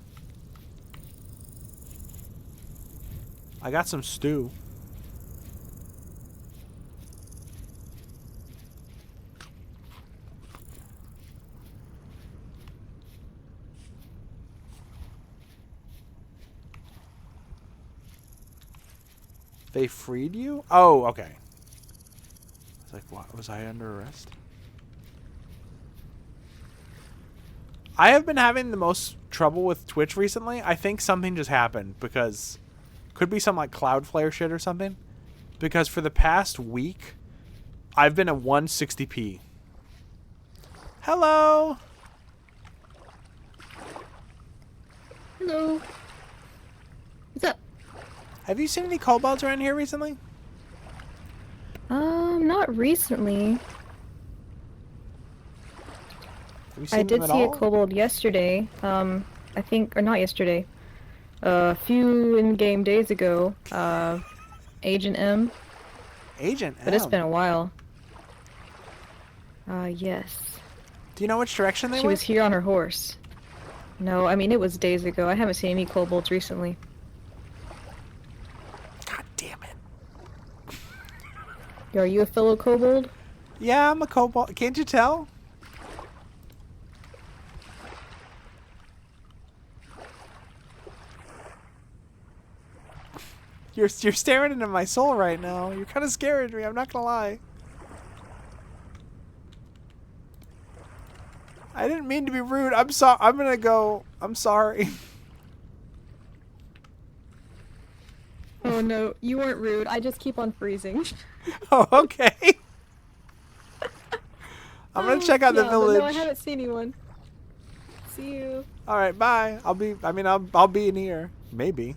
I got some stew. They freed you? Oh, okay. I was like, what? Was I under arrest? I have been having the most trouble with Twitch recently. I think something just happened because could be some like Cloudflare shit or something. Because for the past week, I've been at 160p. Hello. Hello. What's up? Have you seen any kobolds around here recently? Not recently. Have you seen I them did at see a all? kobold yesterday. I think, or not yesterday. A few in-game days ago. Agent M. Agent But it's M. been a while. Yes. Do you know which direction they She went? was here on her horse. No, I mean, it was days ago. I haven't seen any kobolds recently. God damn it. Are you a fellow kobold? Yeah, I'm a kobold. Can't you tell? You're staring into my soul right now. You're kind of scaring me. I'm not gonna lie. I didn't mean to be rude. I'm sorry. I'm gonna go. I'm sorry. Oh no, you weren't rude. I just keep on freezing. Oh, okay. I'm gonna check out the Yeah, but village. no, I haven't seen anyone. See you. All right, bye. I'll be in here. Maybe.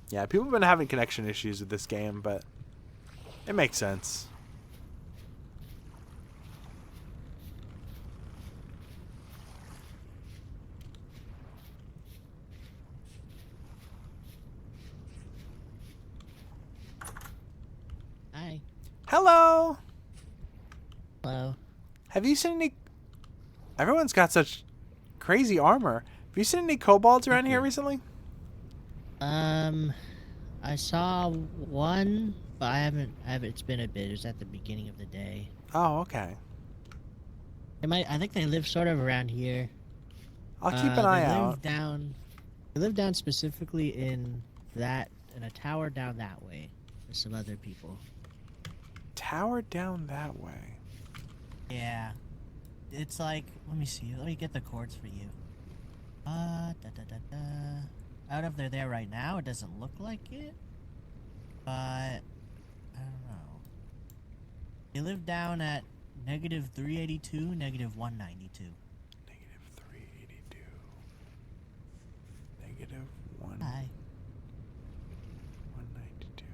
Yeah, people have been having connection issues with this game, but it makes sense. Hi. Hello. Hello. Have you seen any? Everyone's got such crazy armor. Have you seen any kobolds around here recently? I saw one, but I haven't. It's been a bit. It was at the beginning of the day. Oh, okay. I think they live sort of around here. I'll keep an eye out. They live down specifically in a tower down that way with some other people. Tower down that way. Yeah. It's like, let me see. Let me get the chords for you. Out of there right now. It doesn't look like it. But I don't know. They live down at -382, -192. -382. -1. Hi. 192.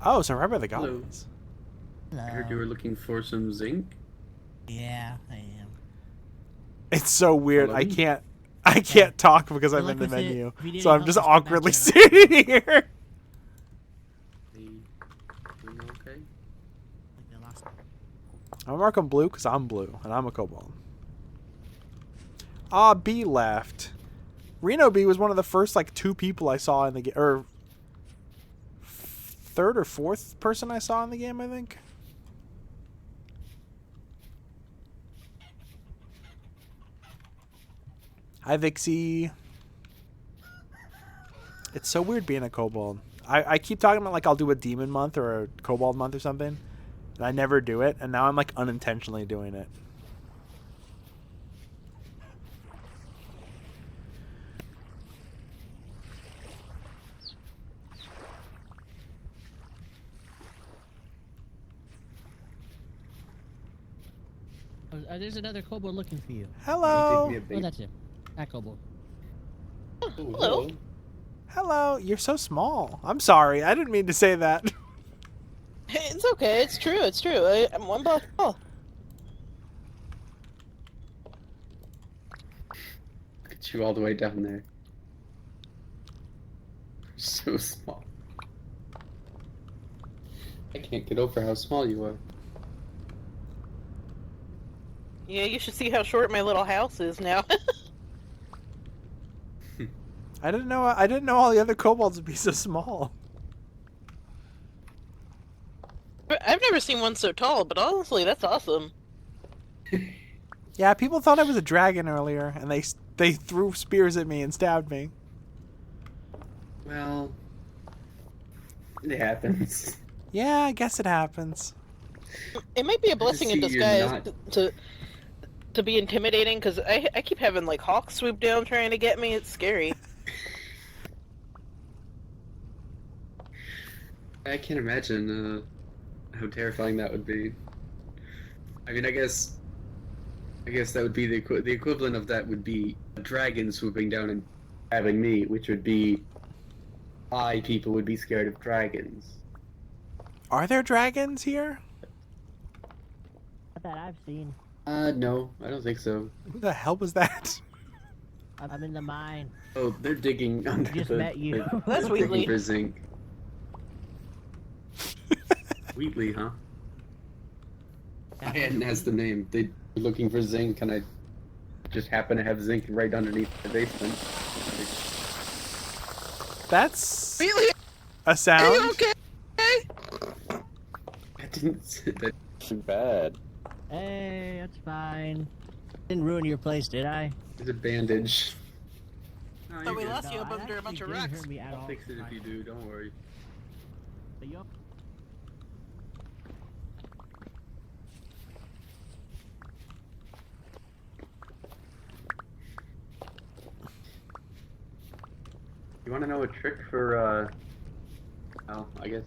Oh, so right by the Hello. goblins. Hello. I heard you were looking for some zinc. Yeah, I am. It's so weird. Hello? I can't talk because I'm Good in luck the with it. menu. If you need So any I'm help, just just come back awkwardly to sitting here. Are you doing okay? Like they lost. I'm marking blue because I'm blue and I'm a kobold. Ah, B left. Reno B was one of the first like 2 people I saw in the game, or third or fourth person I saw in the game, I think. Hi, Vixie. It's so weird being a kobold. I keep talking about like I'll do a demon month or a kobold month or something, and I never do it, and now I'm like unintentionally doing it. Oh, there's another kobold looking for you. Hello. Give me a Oh, bait. that's him. That kobold. Oh, Hello. Hello. You're so small. I'm sorry. I didn't mean to say that. Hey, it's okay. It's true. It's true. I'm one block tall. Look at you all the way down there. So small. I can't get over how small you are. Yeah, you should see how short my little house is now. I didn't know all the other kobolds would be so small. I've never seen one so tall, but honestly, that's awesome. Yeah, people thought I was a dragon earlier, and they threw spears at me and stabbed me. Well, it happens. Yeah, I guess it happens. It might be a blessing in see you're disguise not- to be intimidating, because I keep having like hawks swoop down trying to get me. It's scary. I can't imagine how terrifying that would be. I mean, I guess that would be the equivalent of that would be a dragon swooping down and grabbing me, which would be why people would be scared of dragons. Are there dragons here? Not that I've seen. No, I don't think so. Who the hell was that? I'm in the mine. Oh, they're digging under Just the. met you. That's they're digging Wheatley. for zinc. Wheatley, huh? Ian has the name. They were looking for zinc, and I just happen to have zinc right underneath the basement. That's Really? a Are sound. you okay? That didn't bad. Hey, that's fine. Didn't ruin your place, did I? It's a bandage. No, Oh, you're we good. lost you up it under a bunch of actually didn't rocks. hurt me at I'll all. fix it if you do. Don't worry. But yup. You want to know a trick for, well, I guess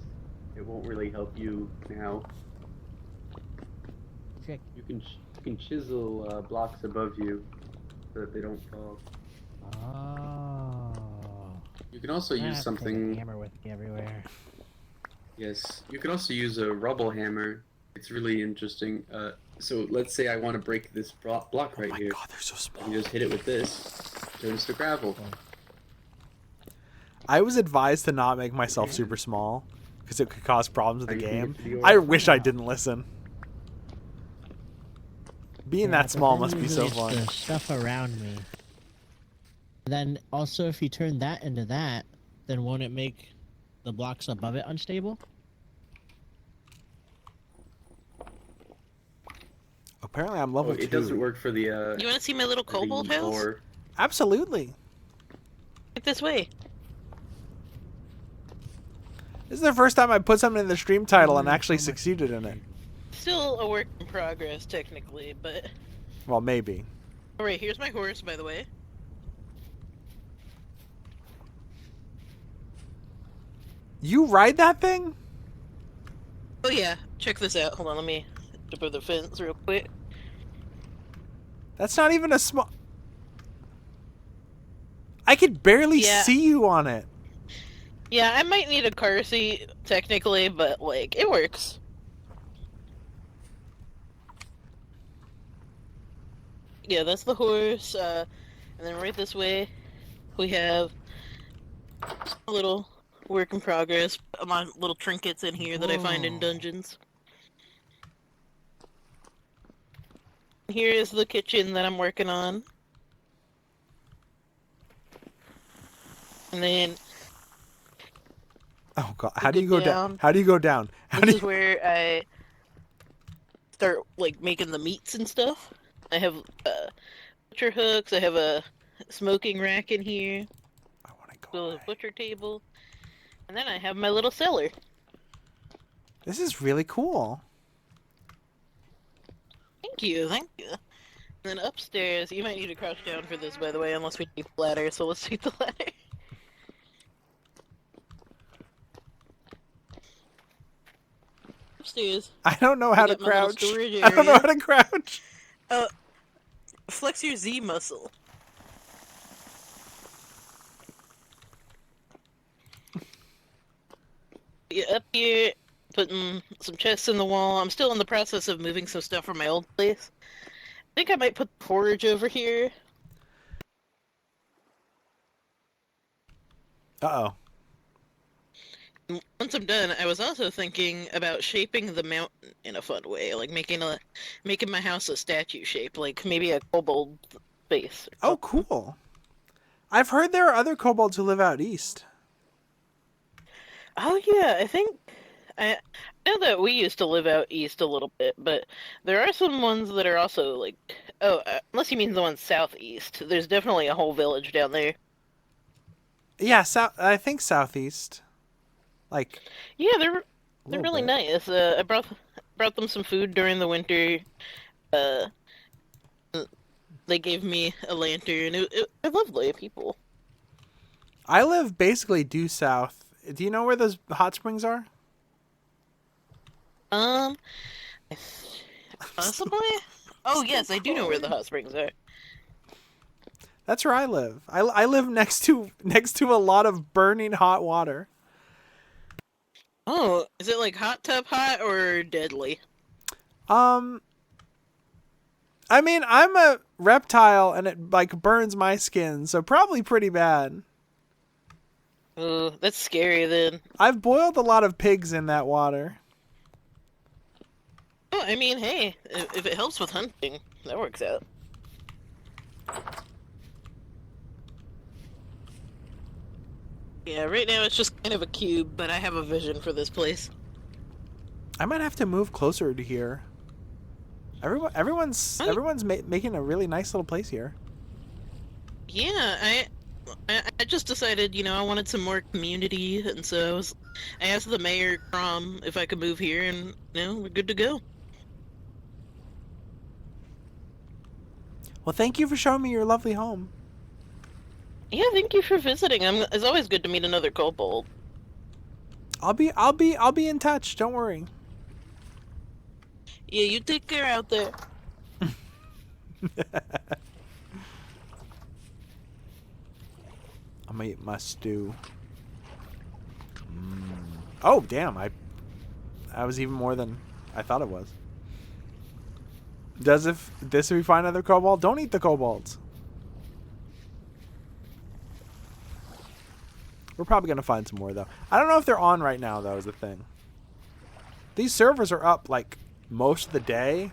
it won't really help you now. Trick. You can chisel blocks above you so that they don't fall. Oh. You can also I use have to take a something. hammer with me everywhere. Yes, you can also use a rubble hammer. It's really interesting. So let's say I want to break this block right Oh my here. god, they're so small. You just hit it with this. Turns to gravel. I was advised to not make myself super small because it could cause problems with the Are you game. thinking of I the wish I didn't listen. Being Yeah, that small but then must be so usually fun. it's the stuff around me. Then also, if you turn that into that, then won't it make the blocks above it unstable? Apparently, I'm Oh, level 2. it doesn't work for the You want to see my little kobold house? ore. Absolutely. Right this way. This is the first time I put something in the stream title and actually succeeded in it. Still a work in progress, technically, but... Well, maybe. Alright, here's my horse, by the way. You ride that thing? Oh yeah, check this out. Hold on, let me jump over the fence real quick. That's not even a small... I could barely Yeah. see you on it. Yeah, I might need a car seat, technically, but, like, it works. Yeah, that's the horse, and then right this way, we have a little work in progress. My little trinkets in here that I find in Whoa. dungeons. Here is the kitchen that I'm working on. And then Oh god, You how do you go go down? down. How do you go down? How do this you... is where I start, like, making the meats and stuff. I have butcher hooks, I have a smoking rack in here, I want to go little away. butcher table, and then I have my little cellar. This is really cool. Thank you, thank you. And then upstairs, you might need to crouch down for this, by the way, unless we take the ladder, so let's take the ladder. Upstairs. I don't know how to got my little crouch. storage I don't know area. how to crouch. Flex your Z muscle. Yeah, up here, putting some chests in the wall. I'm still in the process of moving some stuff from my old place. I think I might put forage over here. Uh-oh. And once I'm done, I was also thinking about shaping the mountain in a fun way, like making my house a statue shape, like maybe a kobold base. Oh, cool. I've heard there are other kobolds who live out east. Oh yeah, I know that we used to live out east a little bit, but there are some ones that are also like, unless you mean the ones southeast. There's definitely a whole village down there. Yeah, I think southeast. Like, Yeah, they're little really bit. nice. I brought them some food during the winter. They gave me a lantern. They're lovely people. I live basically due south. Do you know where those hot springs are? Possibly. Oh yes, I do know where the hot springs are. That's where I live. I live next to a lot of burning hot water. Oh, is it like hot tub hot or deadly? I mean, I'm a reptile and it like burns my skin, so probably pretty bad. Oh, that's scary then. I've boiled a lot of pigs in that water. Oh, I mean, hey, if it helps with hunting, that works out. Yeah, right now it's just kind of a cube, but I have a vision for this place. I might have to move closer to here. Everyone's making a really nice little place here. Yeah, I just decided, I wanted some more community, and so I asked the mayor, Crom, if I could move here, and, we're good to go. Well, thank you for showing me your lovely home. Yeah, thank you for visiting. It's always good to meet another kobold. I'll be in touch. Don't worry. Yeah, you take care out there. I'm gonna eat my stew. Oh, damn. That was even more than I thought it was. If we find another kobold, don't eat the kobolds. We're probably going to find some more, though. I don't know if they're on right now, though, is the thing. These servers are up, like, most of the day.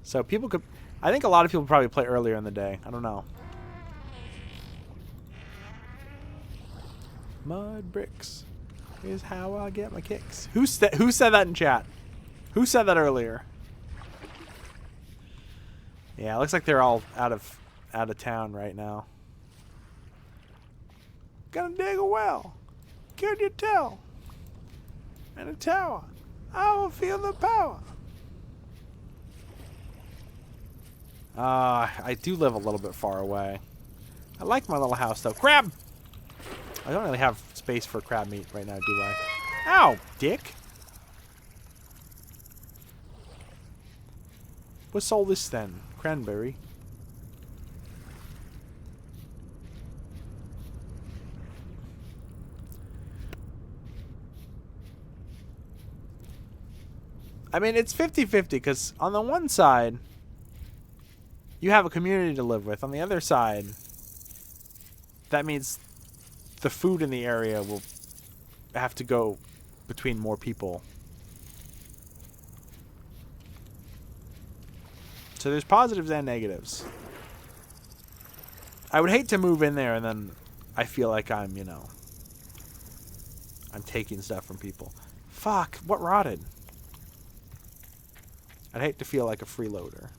So people could... I think a lot of people probably play earlier in the day. I don't know. Mudbricks is how I get my kicks. Who said that in chat? Who said that earlier? Yeah, it looks like they're all out of town right now. Gonna dig a well. Could you tell? In a tower, I will feel the power. I do live a little bit far away. I like my little house though. Crab! I don't really have space for crab meat right now, do I? Ow, dick! What's all this then? Cranberry. I mean, it's 50-50 because on the one side, you have a community to live with. On the other side, that means the food in the area will have to go between more people. So there's positives and negatives. I would hate to move in there and then I feel like I'm, I'm taking stuff from people. Fuck, what rotted? I'd hate to feel like a freeloader.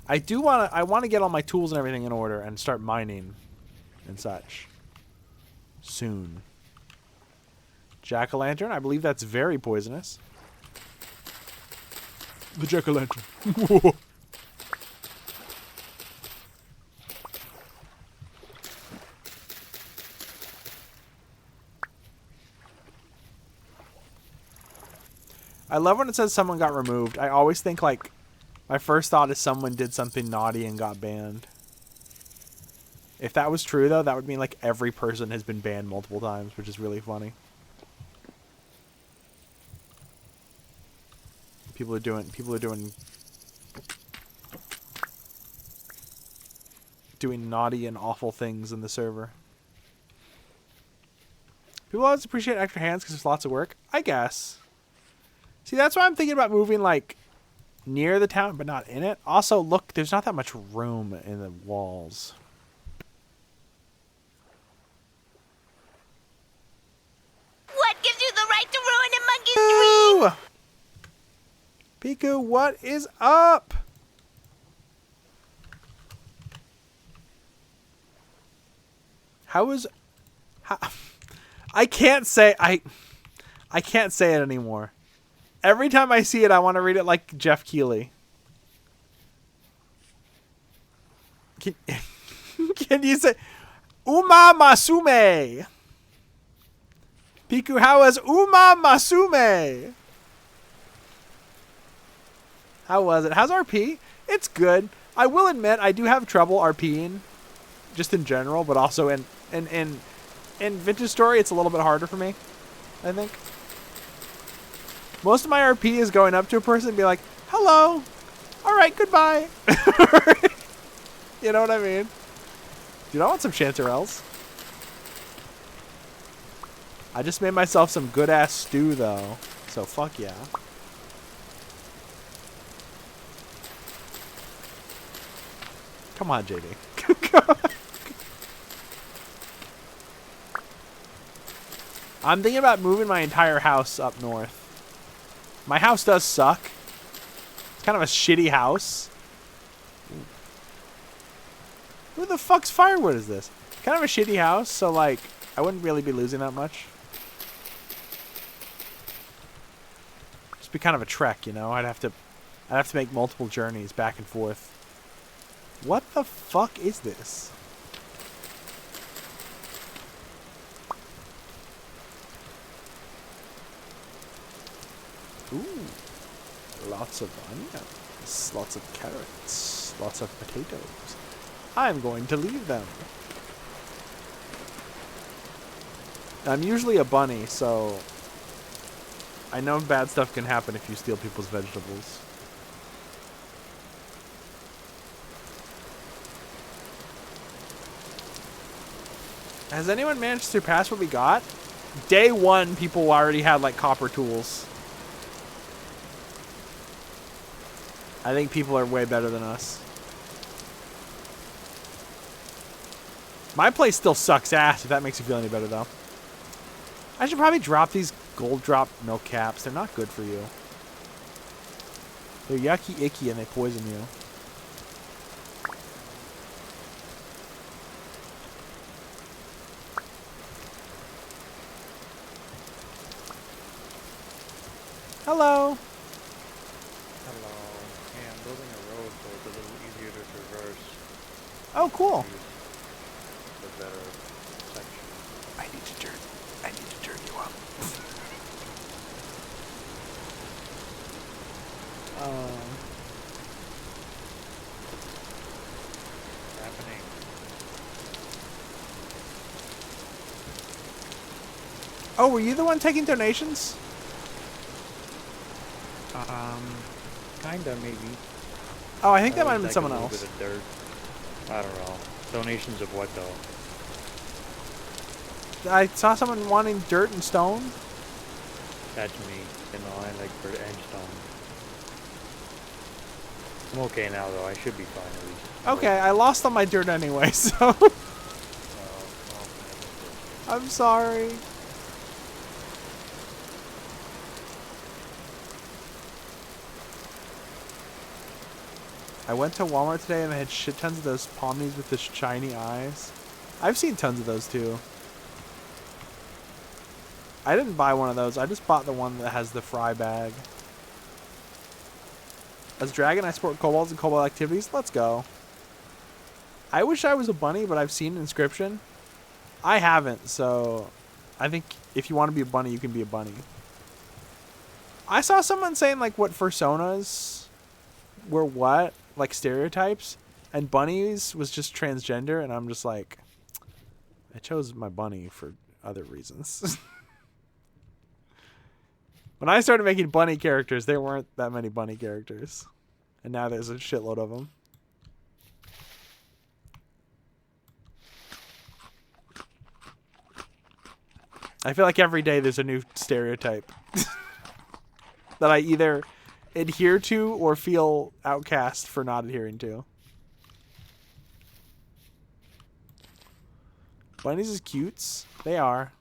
I want to get all my tools and everything in order and start mining and such. Soon. Jack-o'-lantern, I believe that's very poisonous. The jack-o'-lantern. I love when it says someone got removed. I always think, like, my first thought is someone did something naughty and got banned. If that was true, though, that would mean, like, every person has been banned multiple times, which is really funny. People are doing naughty and awful things in the server. People always appreciate extra hands because there's lots of work. I guess. See, that's why I'm thinking about moving, like, near the town, but not in it. Also, look, there's not that much room in the walls. What gives you the right to ruin a monkey's dream? Piku, what is up? I can't say it anymore. Every time I see it, I want to read it like Jeff Keighley. Can you say Uma Masume? Piku, how is Uma Masume? How was it? How's RP? It's good. I will admit I do have trouble RPing, just in general, but also in Vintage Story, it's a little bit harder for me, I think. Most of my RP is going up to a person and be like, hello, all right, goodbye. You know what I mean? Dude, I want some chanterelles. I just made myself some good-ass stew, though, so fuck yeah. Come on, JD. I'm thinking about moving my entire house up north. My house does suck. It's kind of a shitty house. Who the fuck's firewood is this? Kind of a shitty house, so like I wouldn't really be losing that much. Just be kind of a trek, you know. I'd have to make multiple journeys back and forth. What the fuck is this? Ooh. Lots of onions. Lots of carrots. Lots of potatoes. I'm going to leave them. I'm usually a bunny, so I know bad stuff can happen if you steal people's vegetables. Has anyone managed to surpass what we got? Day one, people already had like copper tools. I think people are way better than us. My place still sucks ass, if that makes you feel any better, though. I should probably drop these gold drop milk caps. They're not good for you. They're yucky, icky, and they poison you. Hello. Hello. Hey, I'm building a road so it's a little easier to traverse. Oh, cool. The better section. I need to turn you up. Happening. Oh, were you the one taking donations? Kinda, maybe. Oh, I think that might have been Like someone a little else. bit of dirt. I don't know. Donations of what, though? I saw someone wanting dirt and stone. That's me. You know, I like dirt and stone. I'm okay now, though. I should be fine, at least. Okay, I lost all my dirt anyway, so Well, I'm sorry. I went to Walmart today and they had shit tons of those pomnies with the shiny eyes. I've seen tons of those too. I didn't buy one of those. I just bought the one that has the fry bag. As Dragon, I support kobolds and kobold activities. Let's go. I wish I was a bunny, but I've seen Inscription. I haven't, so I think if you want to be a bunny, you can be a bunny. I saw someone saying like what personas were what, like stereotypes, and bunnies was just transgender, and I'm just like, I chose my bunny for other reasons. When I started making bunny characters, there weren't that many bunny characters. And now there's a shitload of them. I feel like every day there's a new stereotype that I either adhere to or feel outcast for not adhering to. Bunnies is cutes. They are.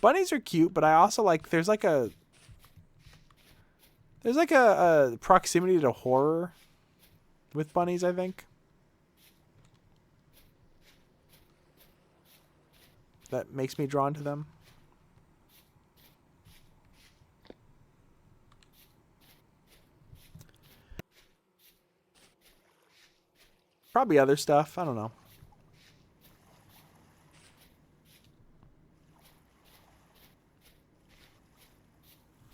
Bunnies are cute, but I also like there's like a proximity to horror with bunnies, I think. That makes me drawn to them. Probably other stuff. I don't know.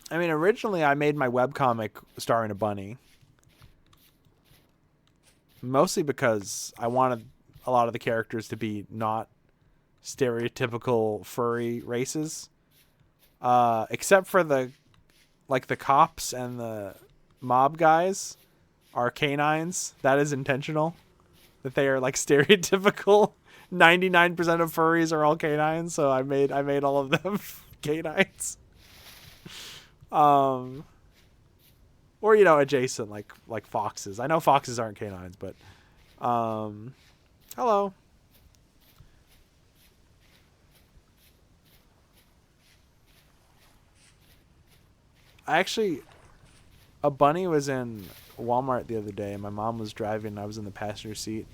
I mean, originally I made my webcomic starring a bunny. Mostly because I wanted a lot of the characters to be not stereotypical furry races. Except for the cops and the mob guys are canines. That is intentional. That they are like stereotypical. 99% of furries are all canines, so I made all of them canines. Or you know, adjacent like foxes. I know foxes aren't canines, but hello. A bunny was in Walmart the other day, and my mom was driving, and I was in the passenger seat,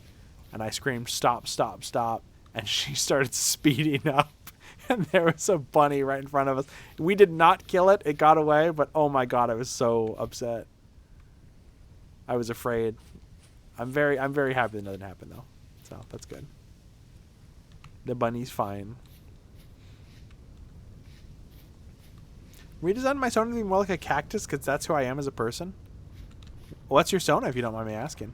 and I screamed, "Stop, stop, stop," and she started speeding up. And there was a bunny right in front of us. We did not kill it. It got away, but oh my god, I was so upset. I was afraid. I'm very happy that nothing happened though. So that's good. The bunny's fine. Redesign my Sona to be more like a cactus because that's who I am as a person. What's your Sona if you don't mind me asking?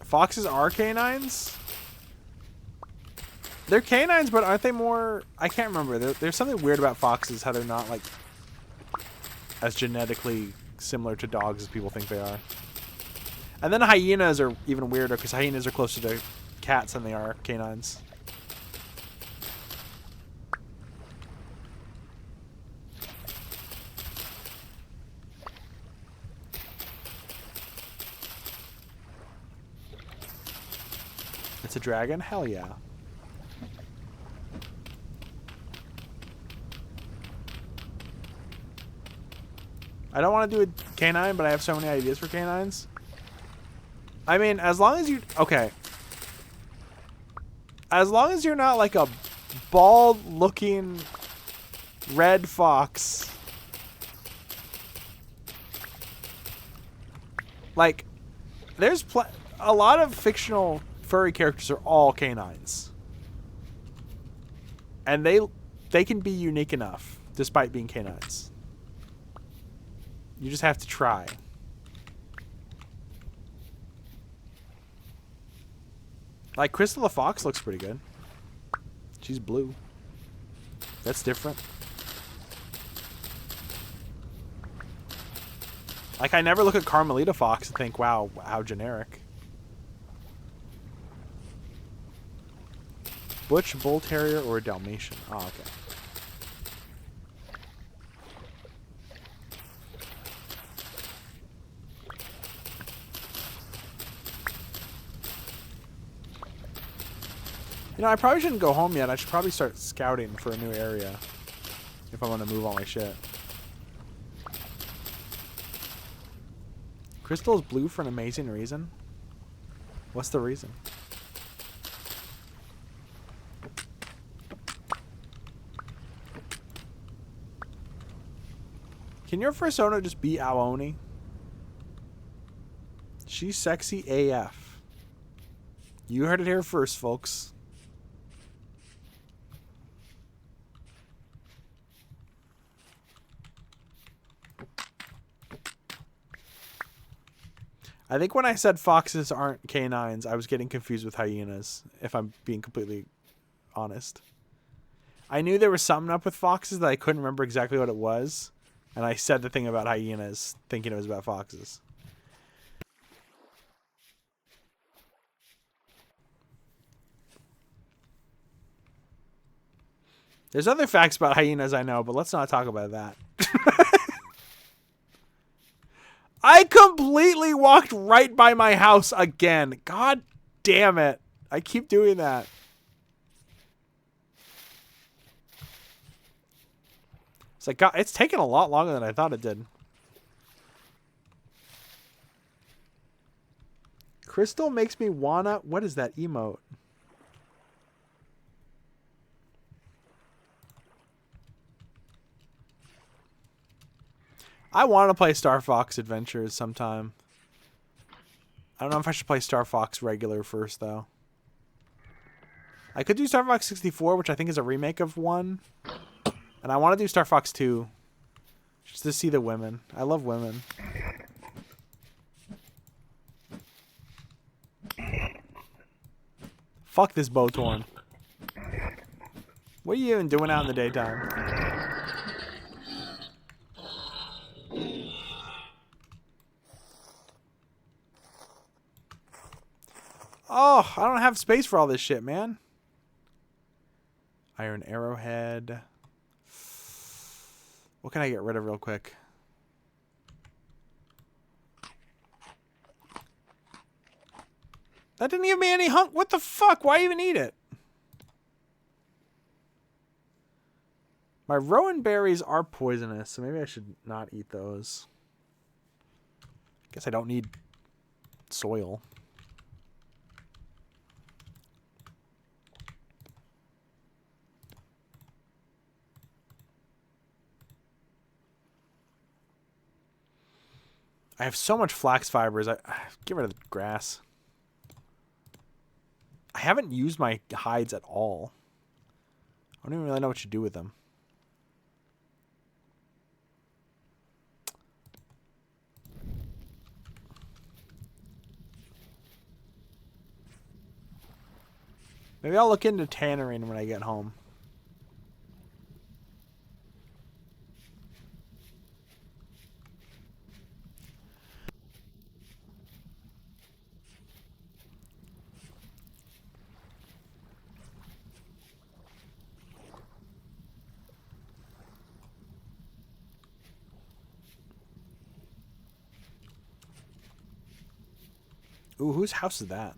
Foxes are canines? They're canines, but aren't they more... I can't remember. There's something weird about foxes, how they're not, like, as genetically similar to dogs as people think they are. And then hyenas are even weirder, because hyenas are closer to cats than they are canines. It's a dragon? Hell yeah. I don't want to do a canine, but I have so many ideas for canines. I mean, as long as you... Okay. As long as you're not like a bald-looking red fox. Like, there's a lot of fictional furry characters are all canines. And they can be unique enough, despite being canines. You just have to try. Like, Crystal the Fox looks pretty good. She's blue. That's different. Like, I never look at Carmelita Fox and think, wow, how generic. Butch, Bull Terrier, or a Dalmatian? Oh, okay. You know, I probably shouldn't go home yet. I should probably start scouting for a new area if I want to move all my shit. Crystal is blue for an amazing reason. What's the reason? Can your persona just be Aoni? She's sexy AF. You heard it here first, folks. I think when I said foxes aren't canines, I was getting confused with hyenas, if I'm being completely honest. I knew there was something up with foxes that I couldn't remember exactly what it was, and I said the thing about hyenas, thinking it was about foxes. There's other facts about hyenas I know, but let's not talk about that. I completely walked right by my house again. God damn it. I keep doing that. It's like, God, it's taken a lot longer than I thought it did. Crystal makes me wanna... What is that emote? I want to play Star Fox Adventures sometime. I don't know if I should play Star Fox regular first, though. I could do Star Fox 64, which I think is a remake of 1. And I want to do Star Fox 2. Just to see the women. I love women. Fuck this Botorn. What are you even doing out in the daytime? Oh, I don't have space for all this shit, man. Iron Arrowhead. What can I get rid of real quick? That didn't give me any hunk. What the fuck? Why even eat it? My rowan berries are poisonous, so maybe I should not eat those. Guess I don't need soil. I have so much flax fibers. I get rid of the grass. I haven't used my hides at all. I don't even really know what you do with them. Maybe I'll look into tannering when I get home. Ooh, whose house is that?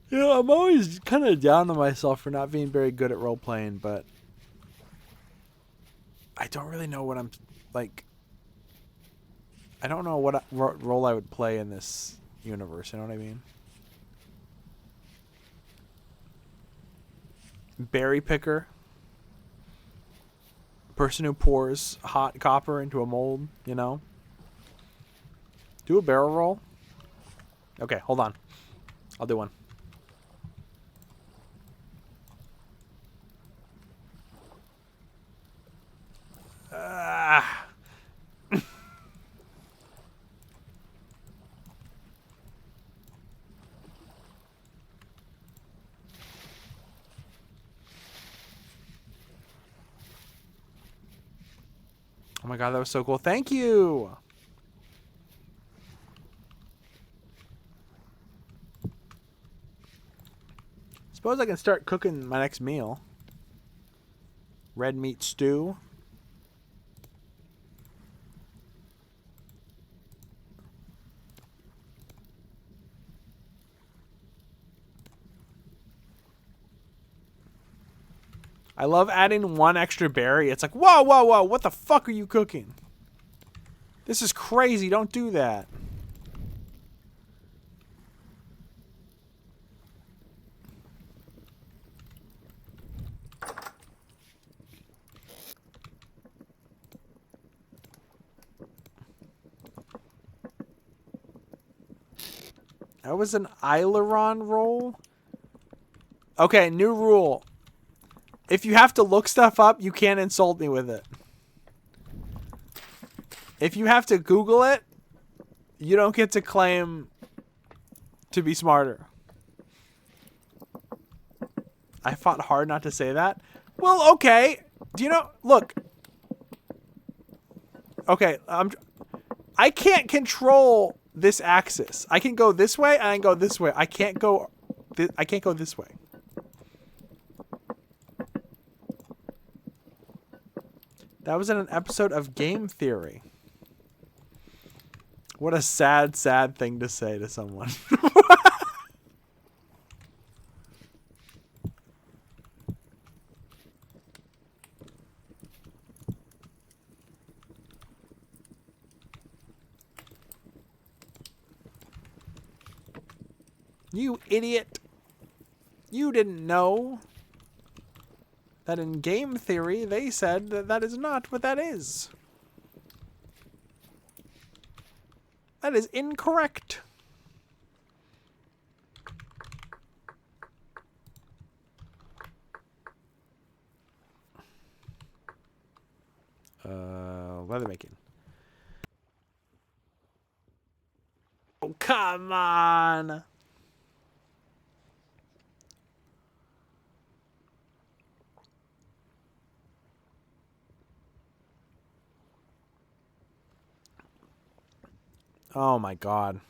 You know, I'm always kind of down on myself for not being very good at role-playing, but I don't really know what I'm, like, I don't know what role I would play in this universe, you know what I mean? Berry picker. Person who pours hot copper into a mold, you know? Do a barrel roll. Okay, hold on. I'll do one. Oh my god, that was so cool. Thank you! Suppose I can start cooking my next meal. Red meat stew. I love adding one extra berry. It's like, whoa, whoa, whoa, what the fuck are you cooking? This is crazy. Don't do that. That was an aileron roll? Okay, new rule. If you have to look stuff up, you can't insult me with it. If you have to Google it, you don't get to claim to be smarter. I fought hard not to say that. Well, okay. Do you know? Look. Okay, I can't control this axis. I can go this way and I can go this way. I can't go this way. That was in an episode of Game Theory. What a sad, sad thing to say to someone. You idiot. You didn't know that in game theory they said that that is not what that is. That is incorrect. Leather making. Oh, come on. Oh my god.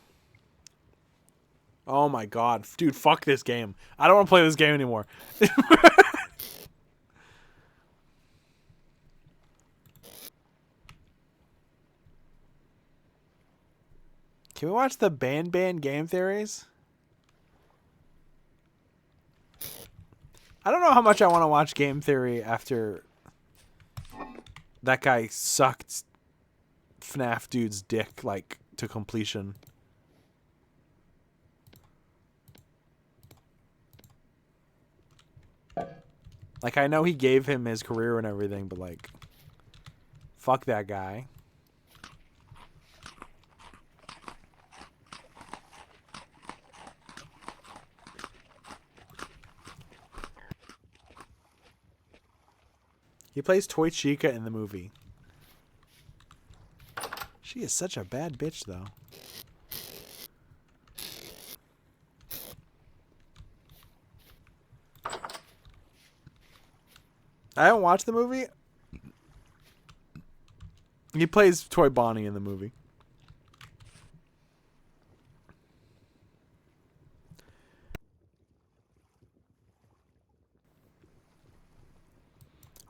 Oh my god. Dude, fuck this game. I don't want to play this game anymore. Can we watch the Ban Game Theories? I don't know how much I want to watch Game Theory after that guy sucked FNAF dude's dick, like, to completion. Like, I know he gave him his career and everything, but, like, fuck that guy. He plays Toy Chica in the movie. She is such a bad bitch, though. I haven't watched the movie. He plays Toy Bonnie in the movie.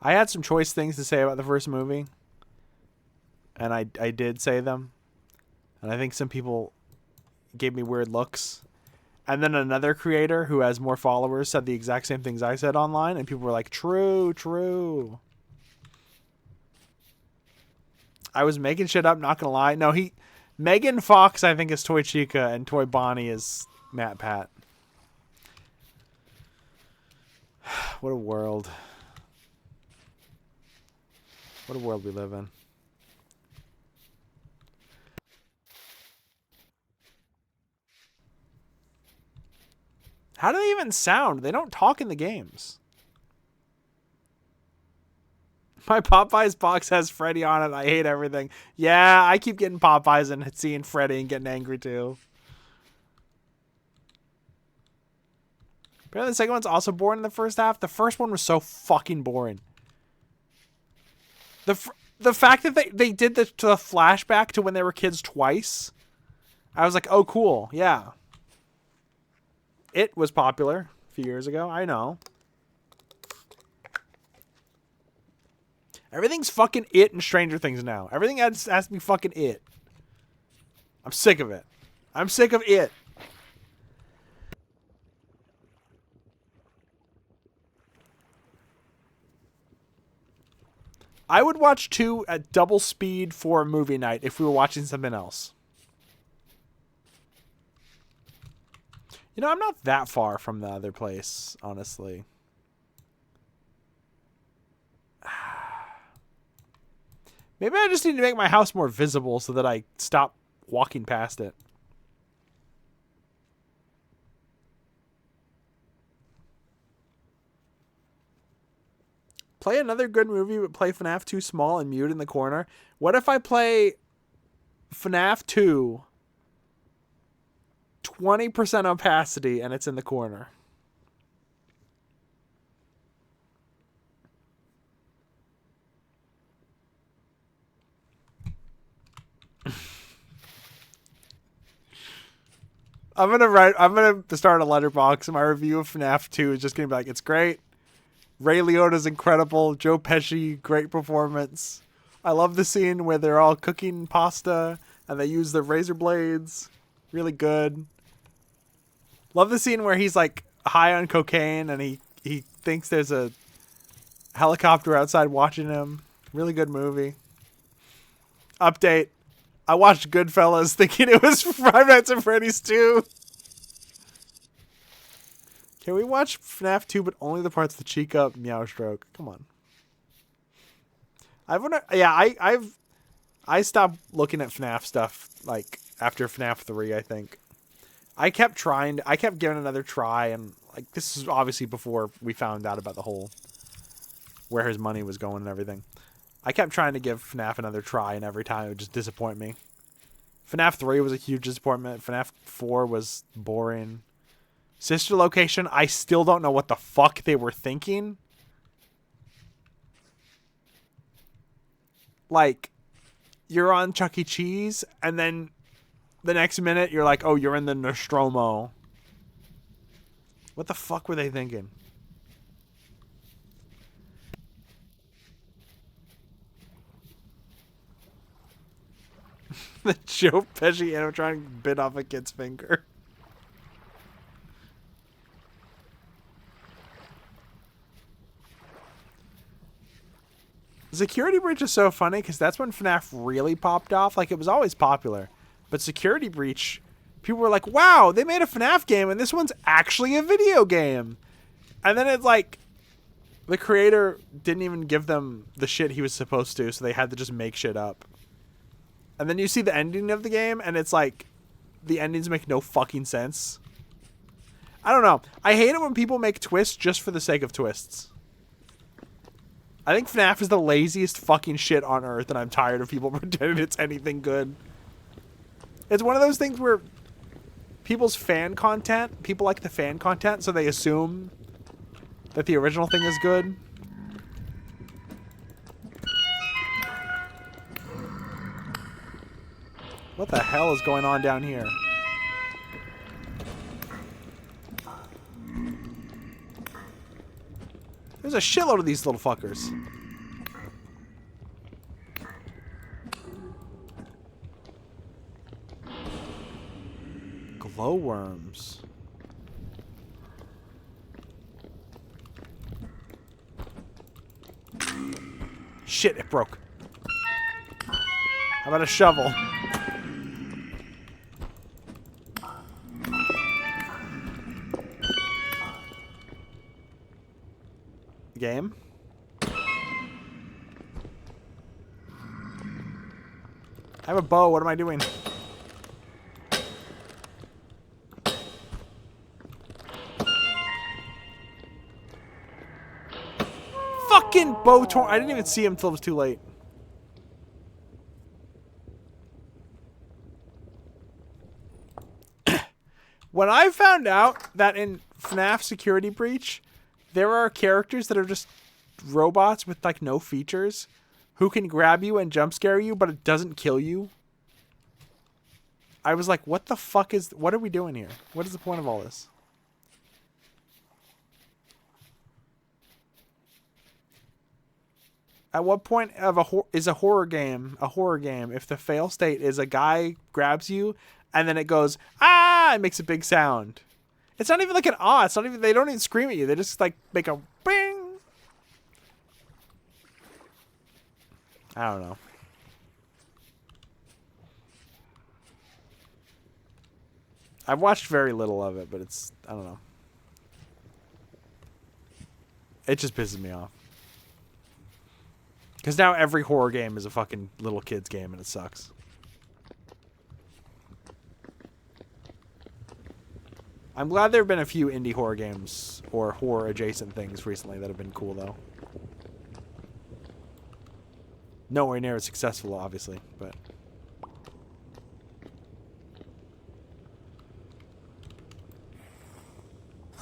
I had some choice things to say about the first movie. And I did say them. And I think some people gave me weird looks. And then another creator who has more followers said the exact same things I said online. And people were like, true, true. I was making shit up, not gonna lie. No, Megan Fox, I think, is Toy Chica. And Toy Bonnie is Matt Pat. What a world. What a world we live in. How do they even sound? They don't talk in the games. My Popeyes box has Freddy on it. I hate everything. Yeah, I keep getting Popeyes and seeing Freddy and getting angry too. Apparently the second one's also boring in the first half. The first one was so fucking boring. The fact that they did the flashback to when they were kids twice, I was like, oh, cool. Yeah. It was popular a few years ago. I know. Everything's fucking It and Stranger Things now. Everything has to be fucking It. I'm sick of it. I'm sick of It. I would watch 2 at double speed for a movie night if we were watching something else. You know, I'm not that far from the other place, honestly. Maybe I just need to make my house more visible so that I stop walking past it. Play another good movie, but play FNAF 2 small and mute in the corner. What if I play FNAF 2 20% opacity and it's in the corner? I'm gonna start a letterbox, and my review of FNAF 2 is just gonna be like, it's great. Ray Liotta's incredible. Joe Pesci, great performance. I love the scene where they're all cooking pasta and they use their razor blades. Really good. Love the scene where he's like high on cocaine and he thinks there's a helicopter outside watching him. Really good movie. Update. I watched Goodfellas thinking it was Five Nights at Freddy's 2. Can we watch FNAF 2 but only the parts with Chica Meow Stroke? Come on. I stopped looking at FNAF stuff like after FNAF 3, I think. I kept giving it another try, and like this is obviously before we found out about the whole where his money was going and everything. I kept trying to give FNAF another try, and every time it would just disappoint me. FNAF 3 was a huge disappointment. FNAF 4 was boring. Sister Location, I still don't know what the fuck they were thinking. Like, you're on Chuck E. Cheese, and then the next minute you're like, oh, you're in the Nostromo. What the fuck were they thinking? The Joe Pesci animatronic bit off a kid's finger. Security Breach is so funny because that's when FNAF really popped off. Like, it was always popular. But Security Breach, people were like, wow, they made a FNAF game and this one's actually a video game. And then it's like, the creator didn't even give them the shit he was supposed to, so they had to just make shit up. And then you see the ending of the game, and it's like, the endings make no fucking sense. I don't know. I hate it when people make twists just for the sake of twists. I think FNAF is the laziest fucking shit on earth, and I'm tired of people pretending it's anything good. It's one of those things where people's fan content, people like the fan content, so they assume that the original thing is good. What the hell is going on down here? There's a shitload of these little fuckers. Glowworms. Shit, it broke. How about a shovel? Game. I have a bow. What am I doing? Fucking bow torn. I didn't even see him until it was too late. When I found out that in FNAF Security Breach, there are characters that are just robots with like no features who can grab you and jump scare you, but it doesn't kill you. I was like, what the fuck what are we doing here? What is the point of all this? At what point is a horror game if the fail state is a guy grabs you and then it goes, ah, it makes a big sound. It's not even like an ah. It's not even. They don't even scream at you. They just like make a bing. I don't know. I've watched very little of it, but it's I don't know. It just pisses me off. Because now every horror game is a fucking little kid's game, and it sucks. I'm glad there have been a few indie horror games or horror adjacent things recently that have been cool, though. Nowhere near as successful, obviously, but...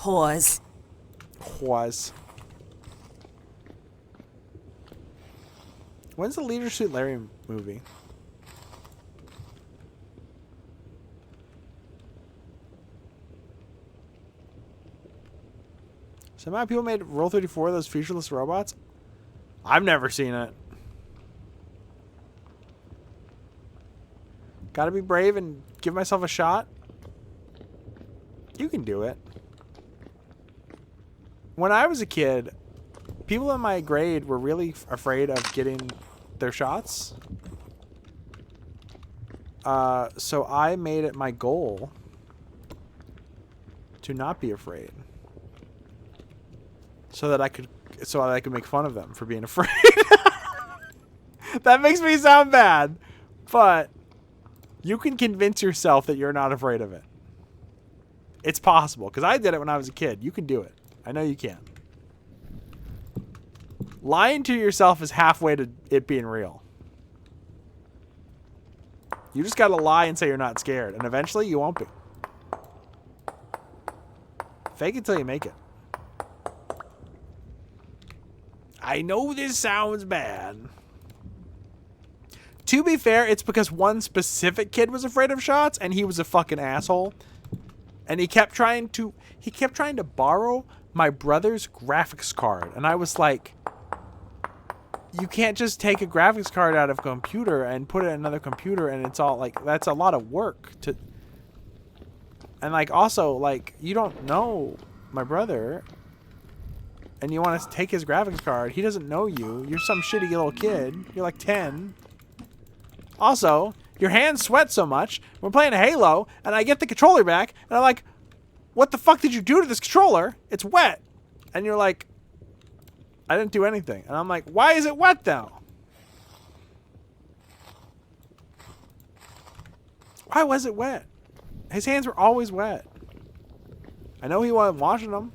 Whores. Whores. When's the Leisure Suit Larry movie? Somehow people made Roll 34 those featureless robots? I've never seen it. Gotta be brave and give myself a shot? You can do it. When I was a kid, people in my grade were really afraid of getting their shots. So I made it my goal to not be afraid. So that I could make fun of them for being afraid. That makes me sound bad. But you can convince yourself that you're not afraid of it. It's possible. Because I did it when I was a kid. You can do it. I know you can. Lying to yourself is halfway to it being real. You just gotta lie and say you're not scared. And eventually you won't be. Fake it till you make it. I know this sounds bad. To be fair, it's because one specific kid was afraid of shots and he was a fucking asshole. And he kept trying to borrow my brother's graphics card. And I was like, you can't just take a graphics card out of a computer and put it in another computer and it's all like, that's a lot of work to. And like also like, you don't know my brother. and you want to take his graphics card, he doesn't know you. You're some shitty little kid. You're like 10. Also, your hands sweat so much. We're playing a Halo, and I get the controller back, and I'm like, what the fuck did you do to this controller? It's wet. And you're like, I didn't do anything. And I'm like, why is it wet though? Why was it wet? His hands were always wet. I know he wasn't washing them.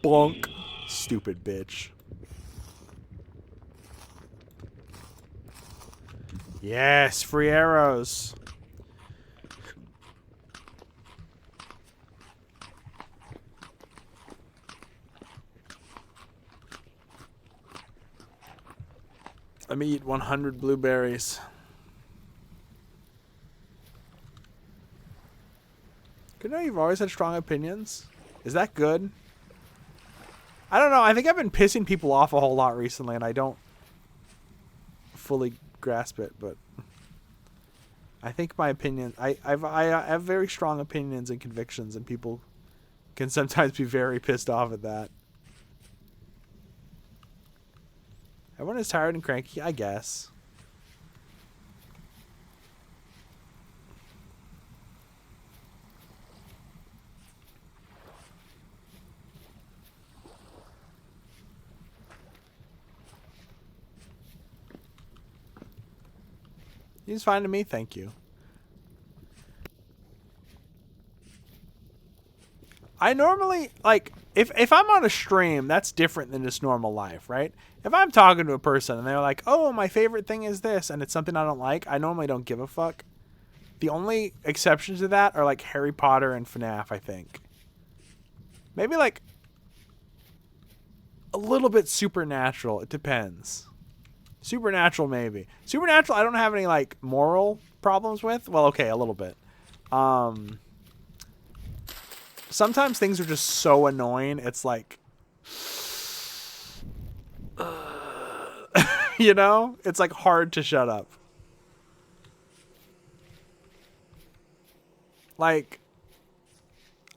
Bonk. Stupid bitch. Yes, free arrows. Let me eat 100 blueberries. Good know you've always had strong opinions. Is that good? I don't know. I think I've been pissing people off a whole lot recently, and I don't fully grasp it. But I think my opinion, I have very strong opinions and convictions, and people can sometimes be very pissed off at that. Everyone is tired and cranky, I guess. He's fine to me, thank you. I normally, like, if I'm on a stream, that's different than just normal life, right? If I'm talking to a person and they're like, oh, my favorite thing is this, and it's something I don't like, I normally don't give a fuck. The only exceptions to that are, like, Harry Potter and FNAF, I think. Maybe, like, a little bit Supernatural. It depends. Supernatural, maybe. Supernatural, I don't have any, like, moral problems with. Well, okay, a little bit. Sometimes things are just so annoying, it's like... you know? It's, like, hard to shut up. Like,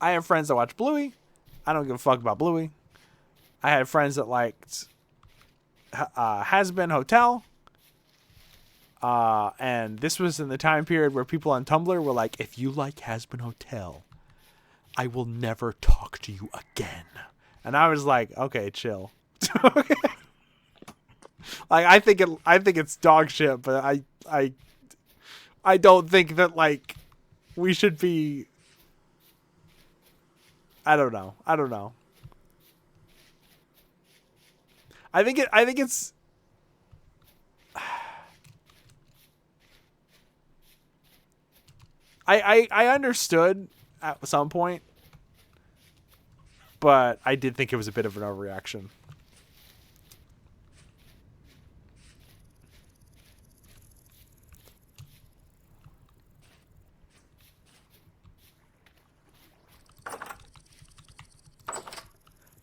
I have friends that watch Bluey. I don't give a fuck about Bluey. I had friends that liked... Has Been Hotel, and this was in the time period where people on Tumblr were like, if you like Has Been Hotel, I will never talk to you again. And I was like, okay, chill. Like, I think it's dog shit, but I don't think that, like, we should be, I don't know. I think it's I understood at some point, but I did think it was a bit of an overreaction.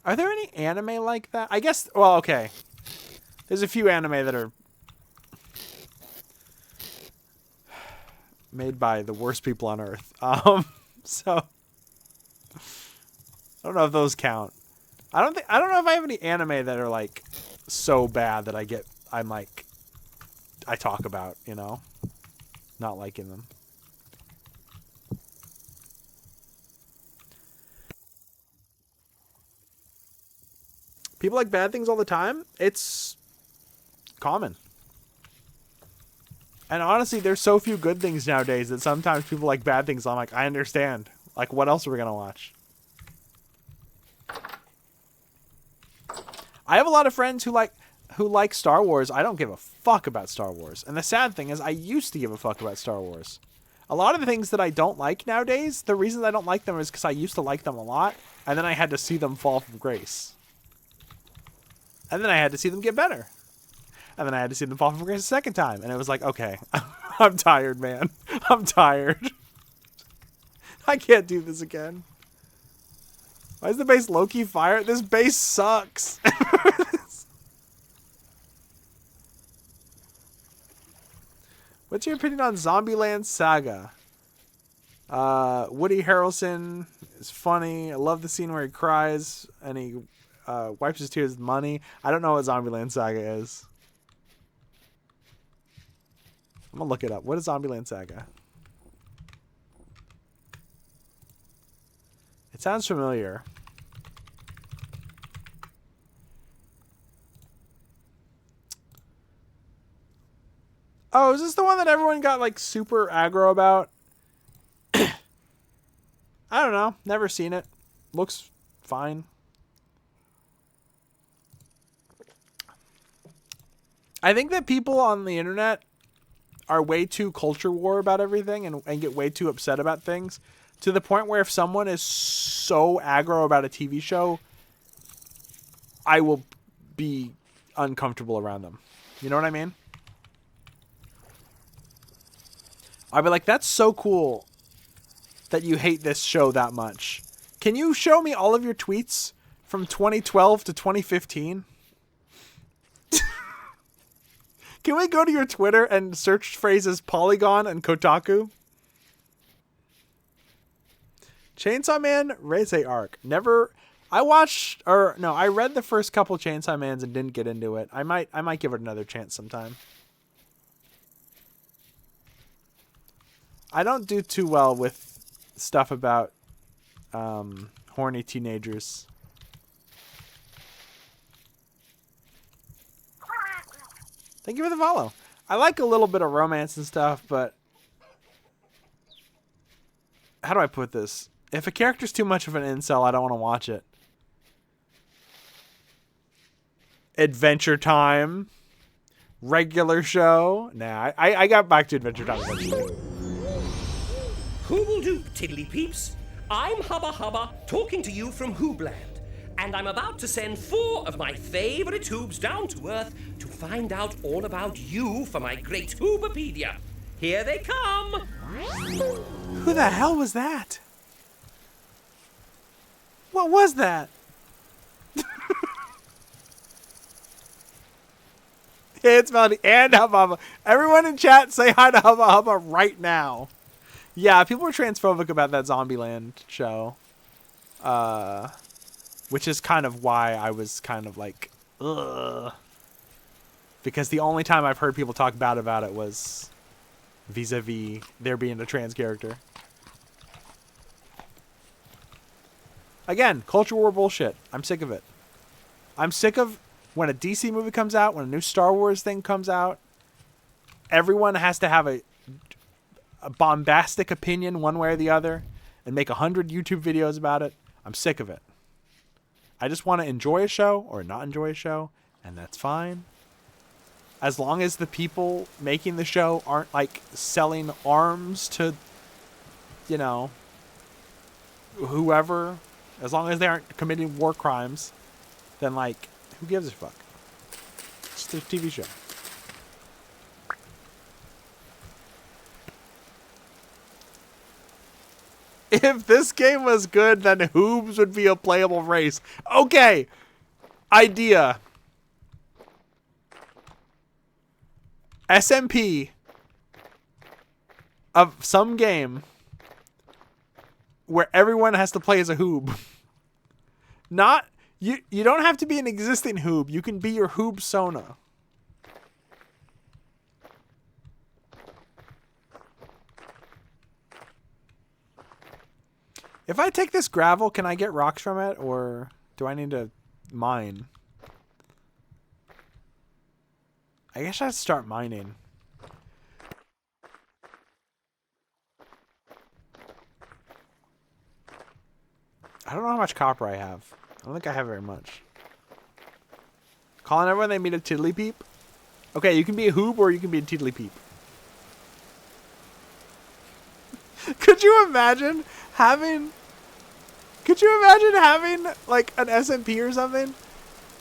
Are there any anime like that? I guess, well, okay. There's a few anime that are made by the worst people on Earth. So I don't know if those count. I don't know if I have any anime that are, like, so bad that I talk about, you know, not liking them. People like bad things all the time. It's common. And honestly, there's so few good things nowadays that sometimes people like bad things. I'm like, I understand. Like, what else are we going to watch? I have a lot of friends who like Star Wars. I don't give a fuck about Star Wars. And the sad thing is, I used to give a fuck about Star Wars. A lot of the things that I don't like nowadays, the reasons I don't like them is because I used to like them a lot, and then I had to see them fall from grace. And then I had to see them get better. And then I had to see them fall from grace a second time. And it was like, okay, I'm tired, man. I'm tired. I can't do this again. Why is the base low-key fire? This base sucks. What's your opinion on Zombieland Saga? Woody Harrelson is funny. I love the scene where he cries and he wipes his tears with money. I don't know what Zombieland Saga is. I'm gonna look it up. What is Zombieland Saga? It sounds familiar. Oh, is this the one that everyone got like super aggro about? I don't know. Never seen it. Looks fine. I think that people on the internet are way too culture war about everything and get way too upset about things to the point where if someone is so aggro about a TV show, I will be uncomfortable around them. You know what I mean? I'll be like, that's so cool that you hate this show that much. Can you show me all of your tweets from 2012 to 2015? Can we go to your Twitter and search phrases Polygon and Kotaku? Chainsaw Man, Raise Arc. Never. I read the first couple Chainsaw Mans and didn't get into it. I might give it another chance sometime. I don't do too well with stuff about horny teenagers. Thank you for the follow. I like a little bit of romance and stuff, but how do I put this? If a character's too much of an incel, I don't want to watch it. Adventure Time. Regular show. Nah, I got back to Adventure Time eventually. Who will do, tiddly peeps? I'm Hubba Hubba, talking to you from Hoobland. And I'm about to send 4 of my favorite hoobs down to Earth to find out all about you for my great Hoobapedia. Here they come! Who the hell was that? What was that? Hey, it's Melody and Hubba Hubba. Everyone in chat, say hi to Hubba Hubba right now. Yeah, people were transphobic about that Zombieland show. Which is kind of why I was kind of like, ugh. Because the only time I've heard people talk bad about it was vis-a-vis there being a trans character. Again, culture war bullshit. I'm sick of it. I'm sick of when a DC movie comes out, when a new Star Wars thing comes out, everyone has to have a bombastic opinion one way or the other and make 100 YouTube videos about it. I'm sick of it. I just want to enjoy a show or not enjoy a show, and that's fine. As long as the people making the show aren't, like, selling arms to, you know, whoever. As long as they aren't committing war crimes, then, like, who gives a fuck? It's just a TV show. If this game was good, then Hoobs would be a playable race. Okay. Idea. SMP of some game where everyone has to play as a Hoob. Not you don't have to be an existing Hoob. You can be your Hoob Sona. If I take this gravel, can I get rocks from it, or do I need to mine? I guess I should start mining. I don't know how much copper I have. I don't think I have very much. Calling everyone they meet a tiddly peep? Okay, you can be a Hoob or you can be a tiddly peep. Could you imagine having like an SMP or something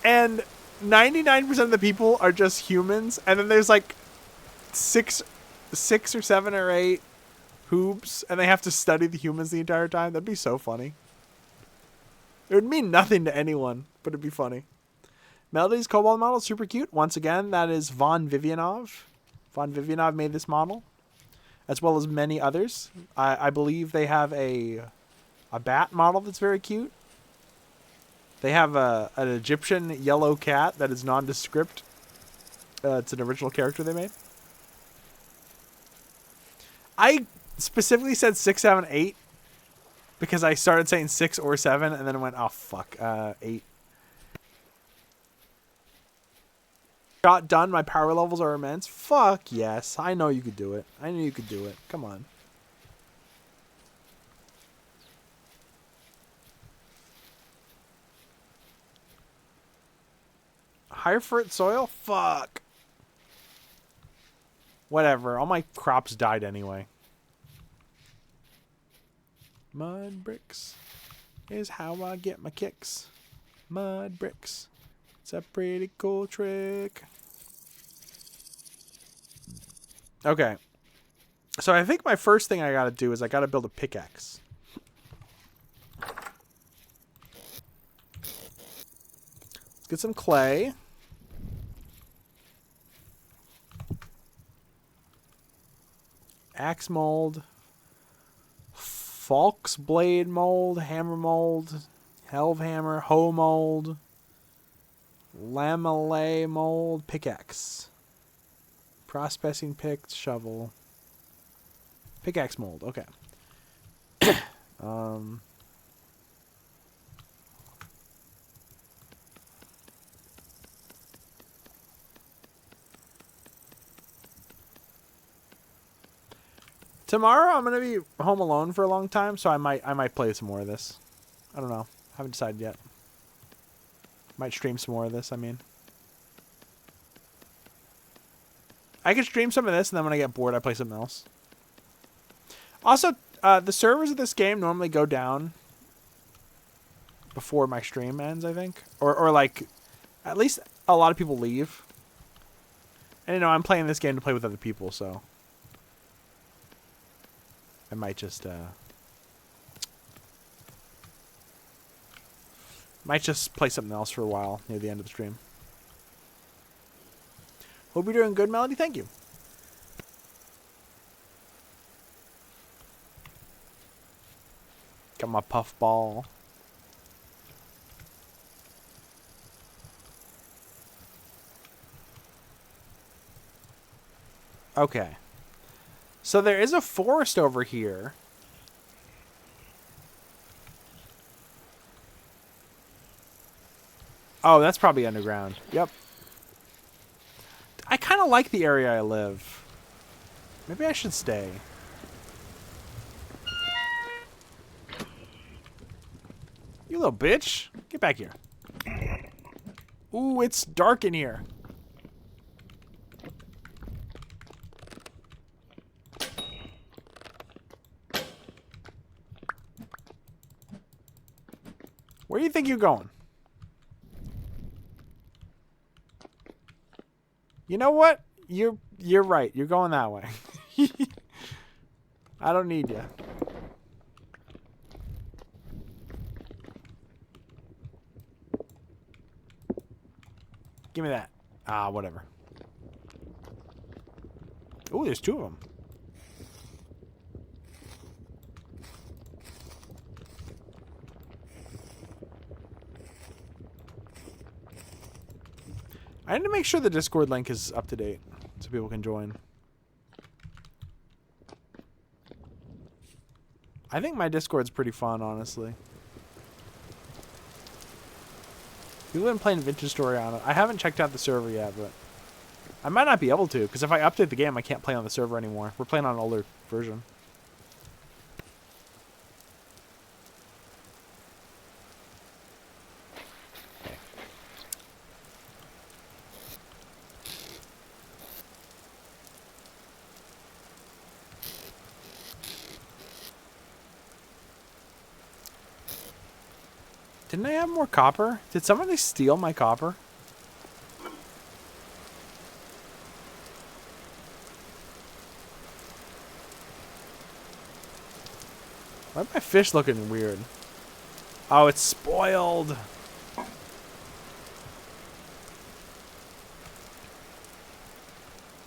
and 99% of the people are just humans, and then there's like six or seven or eight hoobs, and they have to study the humans the entire time. That'd be so funny. It would mean nothing to anyone, but it'd be funny. Melody's Kobold model is super cute. Once again, that is Vonvivianov. Vonvivianov made this model, as well as many others. I believe they have a bat model that's very cute. They have an Egyptian yellow cat that is nondescript. It's an original character they made. I specifically said 6, 7, 8 because I started saying 6 or 7 and then went, oh fuck, 8. Got done. My power levels are immense. Fuck yes. I know you could do it. I knew you could do it. Come on. Higher fruit soil? Fuck. Whatever. All my crops died anyway. Mudbricks is how I get my kicks. Mudbricks. It's a pretty cool trick. Okay. So I think my first thing I gotta do is I gotta build a pickaxe. Let's get some clay. Axe mold. Falk's blade mold. Hammer mold. Helve hammer. Hoe mold. Lamellay mold. Pickaxe. Prospecting pick. Shovel. Pickaxe mold. Okay. Tomorrow I'm gonna be home alone for a long time, so I might play some more of this. I don't know. Haven't decided yet. Might stream some more of this, I mean. I could stream some of this, and then when I get bored, I play something else. Also, the servers of this game normally go down before my stream ends, I think. Or like, at least a lot of people leave. And, you know, I'm playing this game to play with other people, so I might just play something else for a while near the end of the stream. Hope you're doing good, Melody. Thank you. Got my puff ball. Okay. So there is a forest over here. Oh, that's probably underground. Yep. I kind of like the area I live. Maybe I should stay. You little bitch. Get back here. Ooh, it's dark in here. Where do you think you're going? You know what? You're right. You're going that way. I don't need you. Give me that. Ah, whatever. Ooh, there's 2 of them. I need to make sure the Discord link is up to date so people can join. I think my Discord's pretty fun, honestly. People have been playing Vintage Story on it. I haven't checked out the server yet, but I might not be able to, because if I update the game, I can't play on the server anymore. We're playing on an older version. Didn't I have more copper? Did somebody steal my copper? Why's my fish looking weird? Oh, it's spoiled.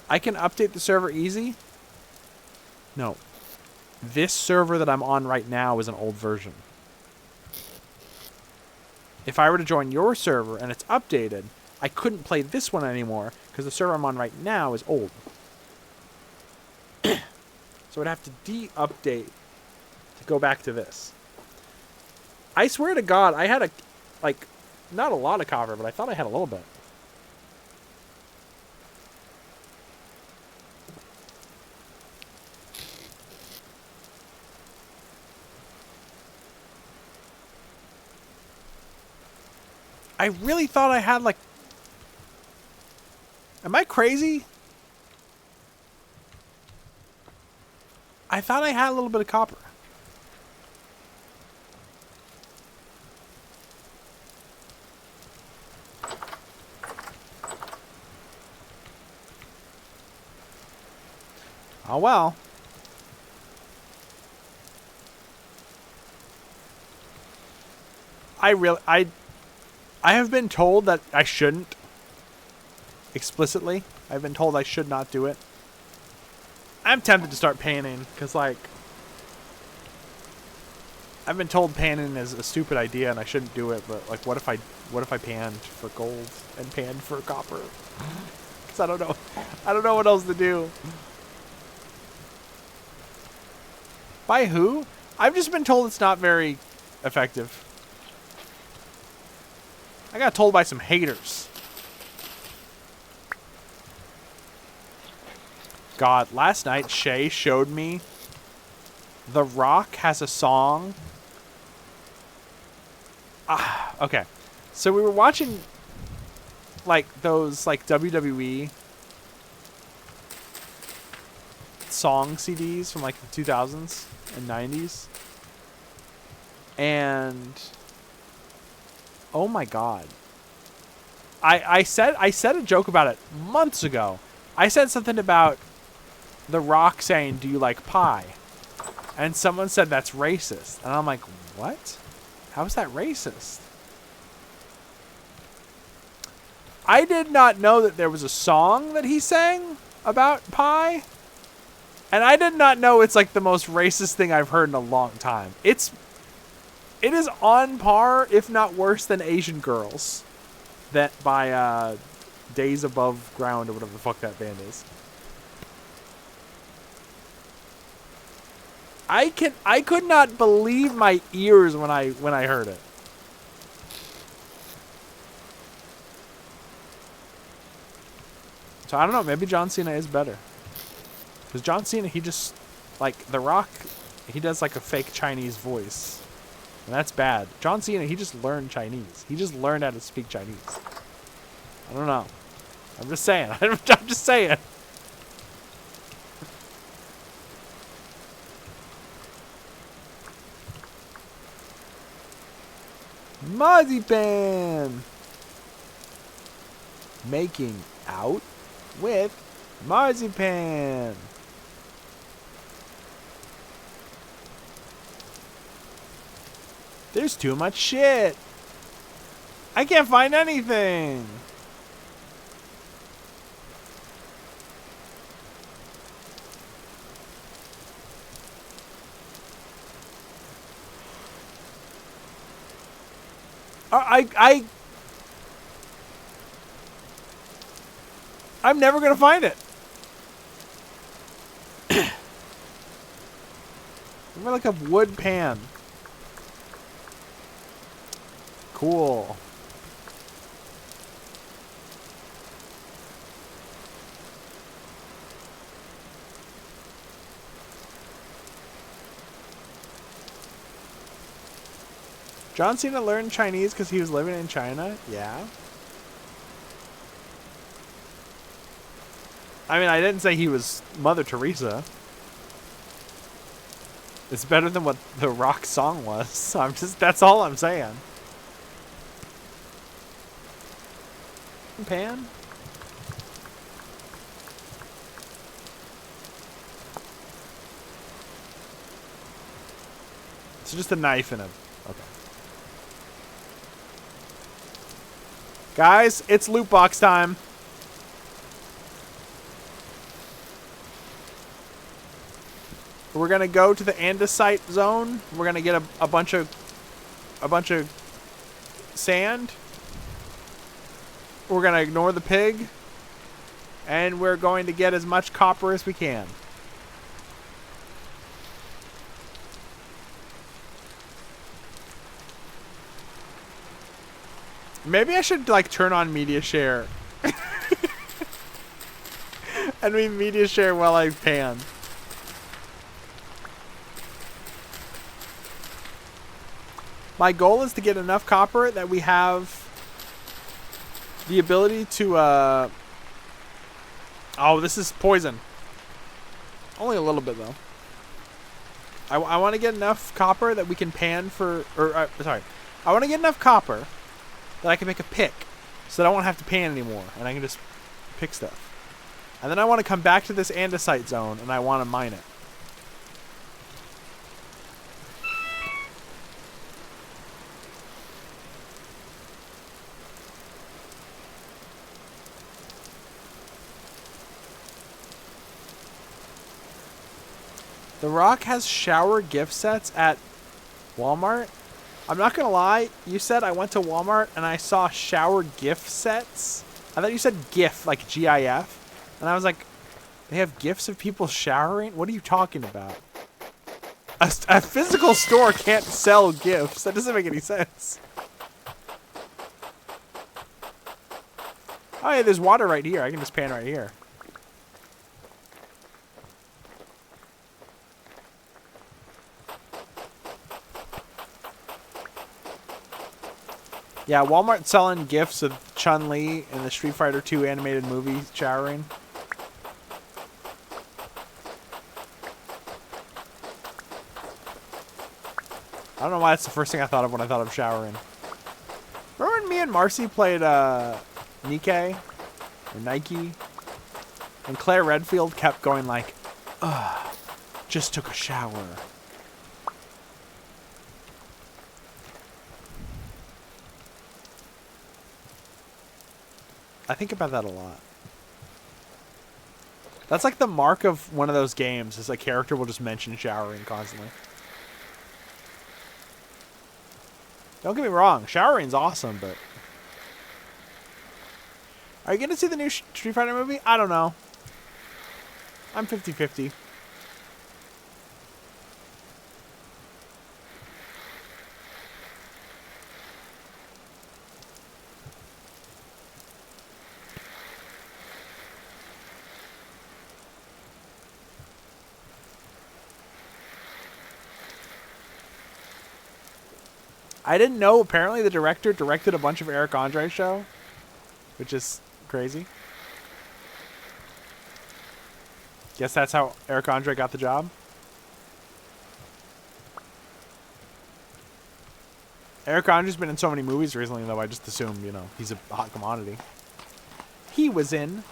I can update the server easy? No. This server that I'm on right now is an old version. If I were to join your server and it's updated, I couldn't play this one anymore because the server I'm on right now is old. So I'd have to de-update to go back to this. I swear to God, I had not a lot of copper, but I thought I had a little bit. I really thought I had am I crazy? I thought I had a little bit of copper. Oh well. I have been told that I shouldn't. Explicitly. I've been told I should not do it. I'm tempted to start panning, because, I've been told panning is a stupid idea and I shouldn't do it, but, what if I panned for gold and panned for copper? Because I don't know. I don't know what else to do. By who? I've just been told it's not very effective. I got told by some haters. God, last night Shay showed me The Rock has a song. Okay. So we were watching those WWE song CDs from the 2000s and 90s. And oh my God. I said a joke about it months ago. I said something about The Rock saying, "Do you like pie?" And someone said that's racist. And I'm like, what? How is that racist? I did not know that there was a song that he sang about pie. And I did not know it's the most racist thing I've heard in a long time. It is on par, if not worse, than Asian Girls. That by Days Above Ground or whatever the fuck that band is. I could not believe my ears when I heard it. So I don't know, maybe John Cena is better. Because John Cena, he just The Rock, he does a fake Chinese voice. And that's bad. John Cena, he just learned Chinese. He just learned how to speak Chinese. I don't know. I'm just saying. I'm just saying. Marzipan! Making out with marzipan. There's too much shit. I can't find anything. I'm never gonna find it. We're like a wood pan. Cool. John Cena learned Chinese because he was living in China? Yeah. I mean, I didn't say he was Mother Teresa. It's better than what the Rock song was. So that's all I'm saying. Pan? So just a knife and a... Okay. Guys, it's loot box time. We're gonna go to the andesite zone. We're gonna get a bunch of sand. We're gonna ignore the pig, and we're going to get as much copper as we can. Maybe I should like turn on media share, and we media share while I pan. My goal is to get enough copper that we have the ability to, oh, this is poison. Only a little bit, though. I want to get enough copper that we can pan for, sorry. I want to get enough copper that I can make a pick so that I won't have to pan anymore and I can just pick stuff. And then I want to come back to this andesite zone and I want to mine it. The Rock has shower gift sets at Walmart. I'm not gonna lie, you said I went to Walmart and I saw shower gift sets. I thought you said GIF, like GIF. And I was like, they have gifts of people showering? What are you talking about? A physical store can't sell gifts. That doesn't make any sense. Oh yeah, there's water right here. I can just pan right here. Yeah, Walmart selling gifts of Chun-Li in the Street Fighter 2 animated movie showering. I don't know why that's the first thing I thought of when I thought of showering. Remember when me and Marcy played Nike? Or Nike? And Claire Redfield kept going like, ugh, just took a shower. I think about that a lot. That's like the mark of one of those games, is a character will just mention showering constantly. Don't get me wrong, showering's awesome, but... Are you going to see the new Street Fighter movie? I don't know. I'm 50-50. I didn't know, apparently the director directed a bunch of Eric Andre's show, which is crazy. Guess that's how Eric Andre got the job. Eric Andre's been in so many movies recently, though, I just assume, you know, he's a hot commodity. He was in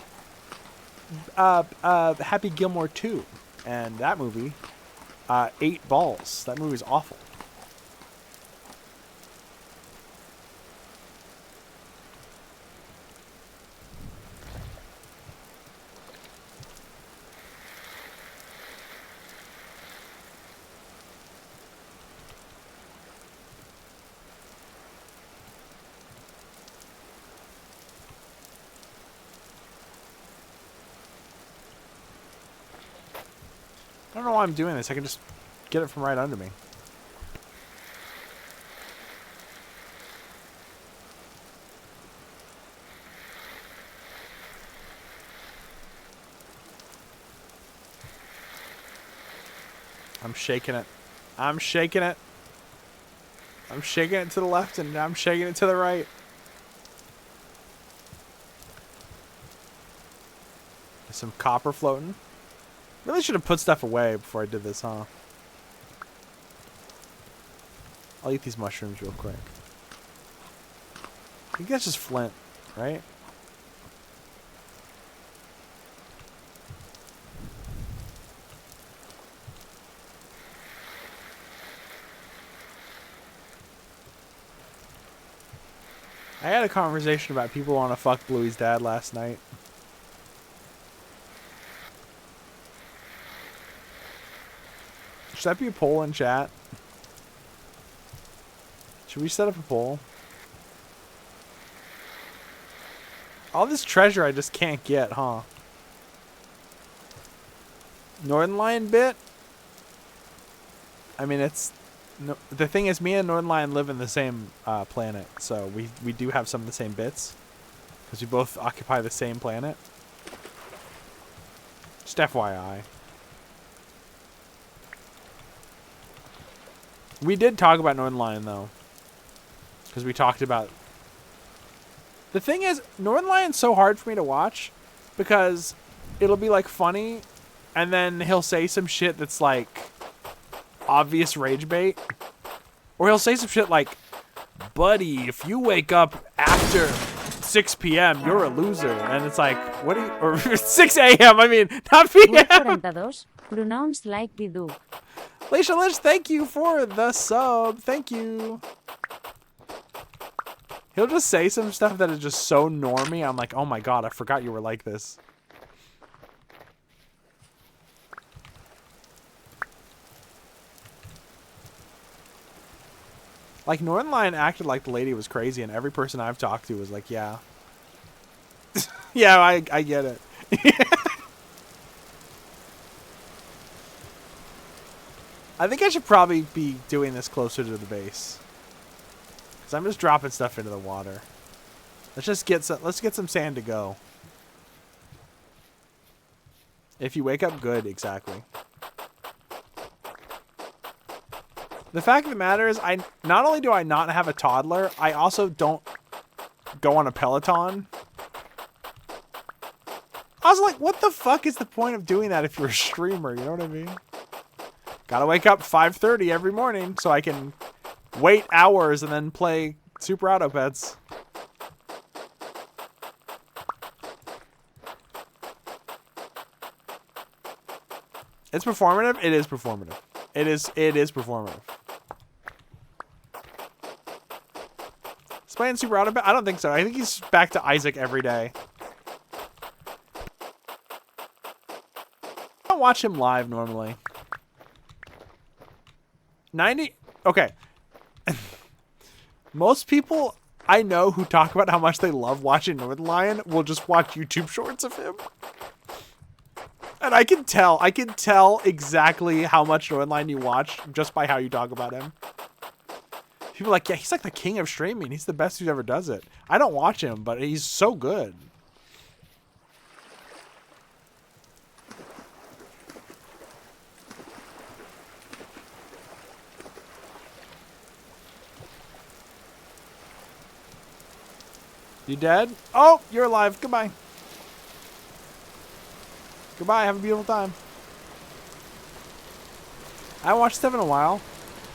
Happy Gilmore 2, and that movie, 8 Balls. That movie's awful. I don't know why I'm doing this. I can just get it from right under me. I'm shaking it. I'm shaking it. I'm shaking it to the left and I'm shaking it to the right. There's some copper floating. Really should have put stuff away before I did this, huh? I'll eat these mushrooms real quick. I think that's just flint, right? I had a conversation about people want to fuck Bluey's dad last night. Should that be a poll in chat? Should we set up a poll? All this treasure I just can't get, huh? Northern Lion bit? I mean, it's... No, the thing is, me and Northern Lion live in the same planet, so we do have some of the same bits. Because we both occupy the same planet. Just FYI. We did talk about Northern Lion, though. Because we talked about... The thing is, Northern Lion's so hard for me to watch. Because it'll be, like, funny. And then he'll say some shit that's, like, obvious rage bait. Or he'll say some shit like, buddy, if you wake up after 6 p.m., you're a loser. And it's like, what do you... Or 6 a.m., I mean, not p.m. Pronounced like Bidu. Leisha Lish, thank you for the sub. Thank you. He'll just say some stuff that is just so normie. I'm like, oh my god, I forgot you were like this. Like, Northern Lion acted like the lady was crazy, and every person I've talked to was like, yeah. Yeah, I get it. I think I should probably be doing this closer to the base. Because I'm just dropping stuff into the water. Let's get some sand to go. If you wake up good, exactly. The fact of the matter is, not only do I not have a toddler, I also don't go on a Peloton. I was like, what the fuck is the point of doing that if you're a streamer? You know what I mean? Gotta wake up 5:30 every morning so I can wait hours and then play Super Auto Pets. It's performative? It is performative. It is performative. Is playing Super Auto Pet? I don't think so. I think he's back to Isaac every day. I don't watch him live normally. 90... Okay. Most people I know who talk about how much they love watching Northern Lion will just watch YouTube shorts of him. And I can tell exactly how much Northern Lion you watch just by how you talk about him. People are like, yeah, he's like the king of streaming. He's the best who ever does it. I don't watch him, but he's so good. You dead? Oh, you're alive. Goodbye. Goodbye. Have a beautiful time. I haven't watched stuff in a while.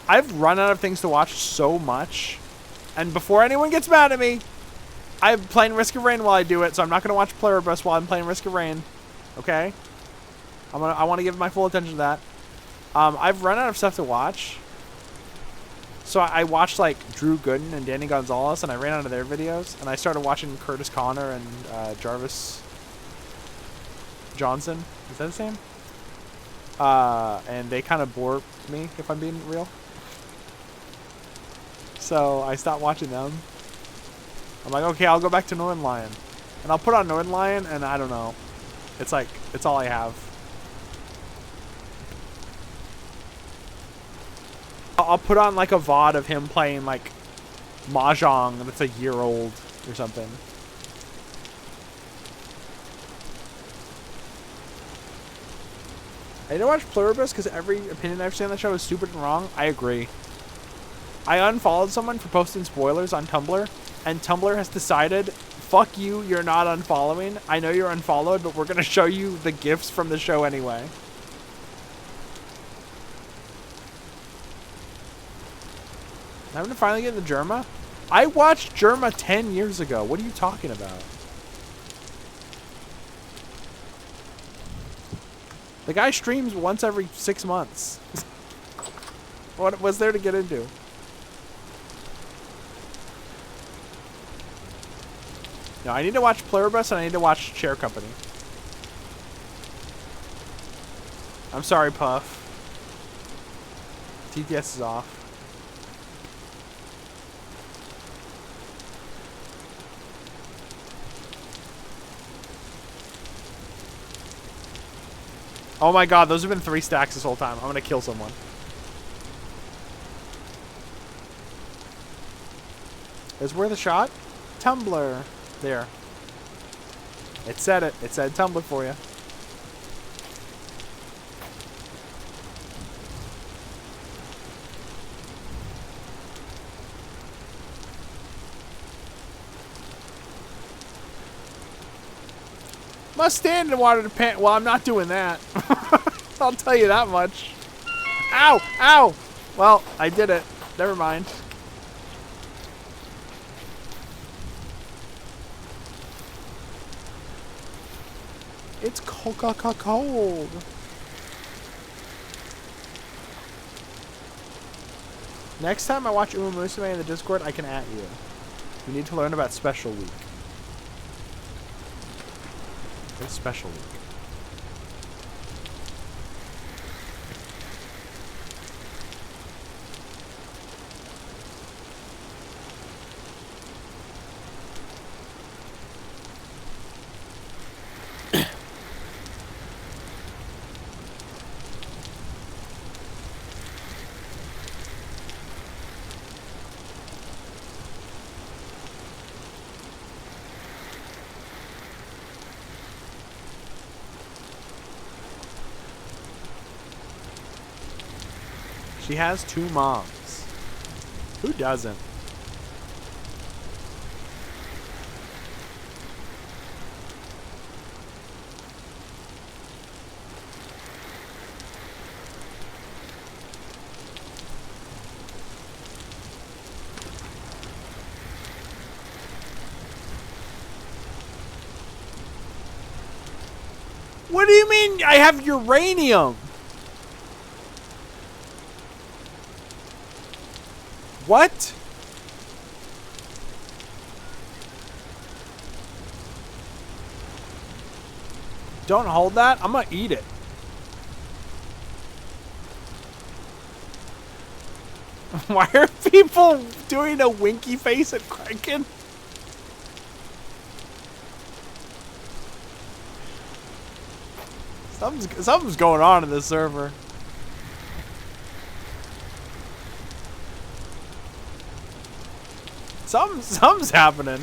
I've run out of things to watch so much. And before anyone gets mad at me, I'm playing Risk of Rain while I do it, so I'm not going to watch Pluribus while I'm playing Risk of Rain. Okay? I want to give my full attention to that. I've run out of stuff to watch. So I watched, like, Drew Gooden and Danny Gonzalez, and I ran out of their videos. And I started watching Curtis Connor and Jarvis Johnson. Is that his name? And they kind of bore me, if I'm being real. So I stopped watching them. I'm like, okay, I'll go back to Northern Lion. And I'll put on Northern Lion, and I don't know. It's like, it's all I have. I'll put on like a VOD of him playing like Mahjong that's a year old or something. I didn't watch Pluribus because every opinion I've seen on the show is stupid and wrong. I agree. I unfollowed someone for posting spoilers on Tumblr, and Tumblr has decided, fuck you, you're not unfollowing. I know you're unfollowed, but we're going to show you the GIFs from the show anyway. I'm going to finally get into Germa. I watched Germa 10 years ago. What are you talking about? The guy streams once every 6 months. What was there to get into? No, I need to watch Pluribus and I need to watch Chair Company. I'm sorry, Puff. TTS is off. Oh my god, those have been 3 stacks this whole time. I'm gonna kill someone. Is where the shot? Tumblr. There. It said it. It said Tumblr for you. Must stand in water to pant. Well, I'm not doing that. I'll tell you that much. Ow! Ow! Well, I did it. Never mind. It's cold. Next time I watch Uma Musume in the Discord, I can at you. We need to learn about Special Week. It's Special Week. She has 2 moms. Who doesn't? What do you mean I have uranium? What? Don't hold that. I'm gonna eat it. Why are people doing a winky face at Kraken? Something's going on in this server. Something's happening.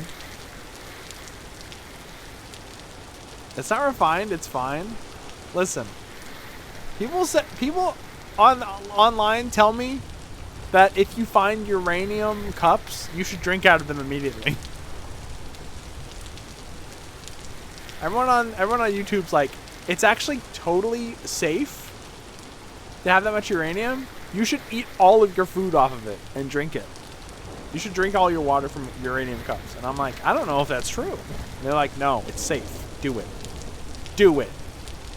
It's not refined. It's fine. Listen, people online tell me that if you find uranium cups, you should drink out of them immediately. Everyone on YouTube's like, it's actually totally safe to have that much uranium. You should eat all of your food off of it and drink it. You should drink all your water from uranium cups. And I'm like, I don't know if that's true. And they're like, no, it's safe. Do it. Do it.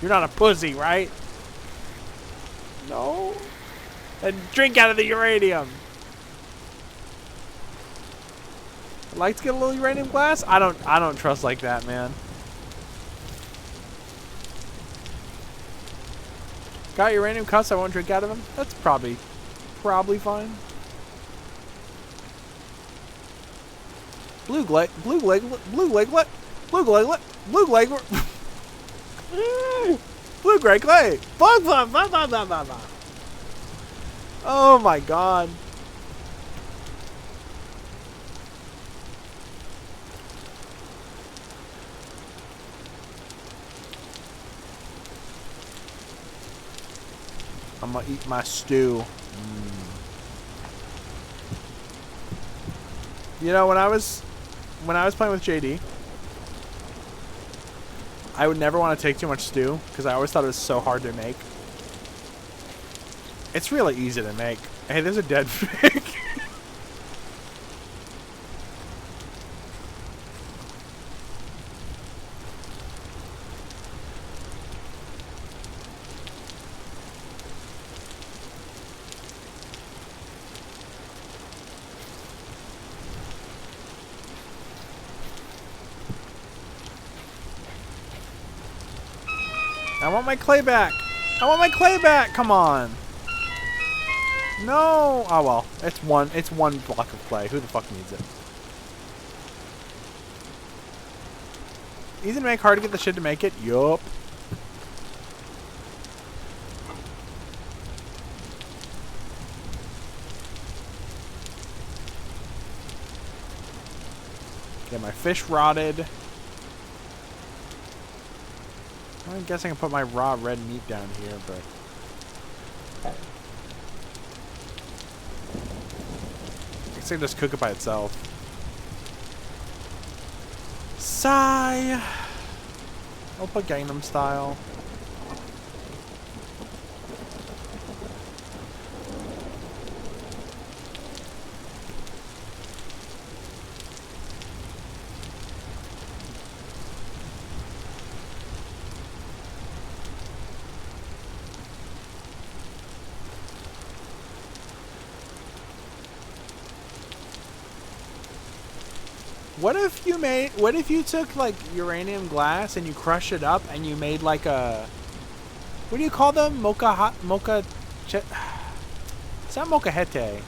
You're not a pussy, right? No. And drink out of the uranium. I'd like to get a little uranium glass. I don't trust like that, man. Got uranium cups, I won't drink out of them. That's probably fine. Blue gleglet. Blue gray clay. Oh my god. I'm gonna eat my stew. You know, when I was playing with JD, I would never want to take too much stew because I always thought it was so hard to make. It's really easy to make. Hey, there's a dead pig. I want my clay back. I want my clay back. Come on. No. Oh well. It's one block of clay. Who the fuck needs it? Easy to make, hard to get the shit to make it. Yup. Get my fish rotted. I guess I can put my raw red meat down here, but... I guess I can just cook it by itself. Sigh! I'll put Gangnam Style. What if you took like uranium glass and you crushed it up and you made like a, what do you call them? It's not molcajete.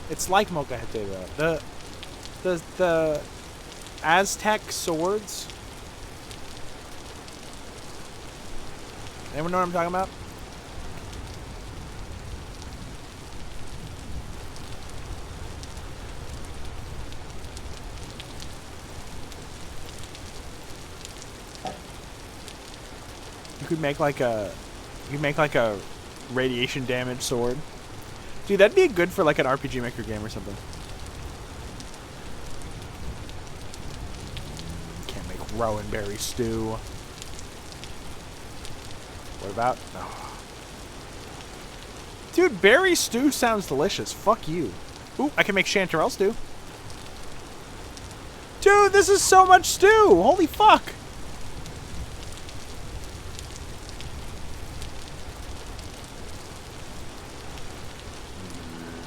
It's like molcajete though. The Aztec swords. Anyone know what I'm talking about? You could make like a radiation damage sword. Dude, that'd be good for like an RPG Maker game or something. Can't make rowan berry stew. What about? Oh. Dude, berry stew sounds delicious. Fuck you. Ooh, I can make chanterelle stew. Dude, this is so much stew. Holy fuck.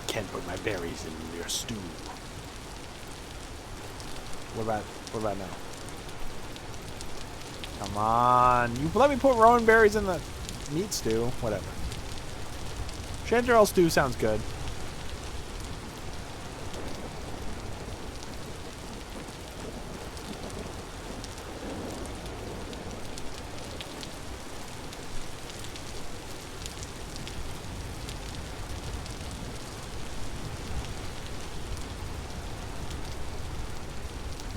Can't put my berries in your stew. What about now? Come on. You let me put rowan berries in the meat stew. Whatever. Chanterelle stew sounds good.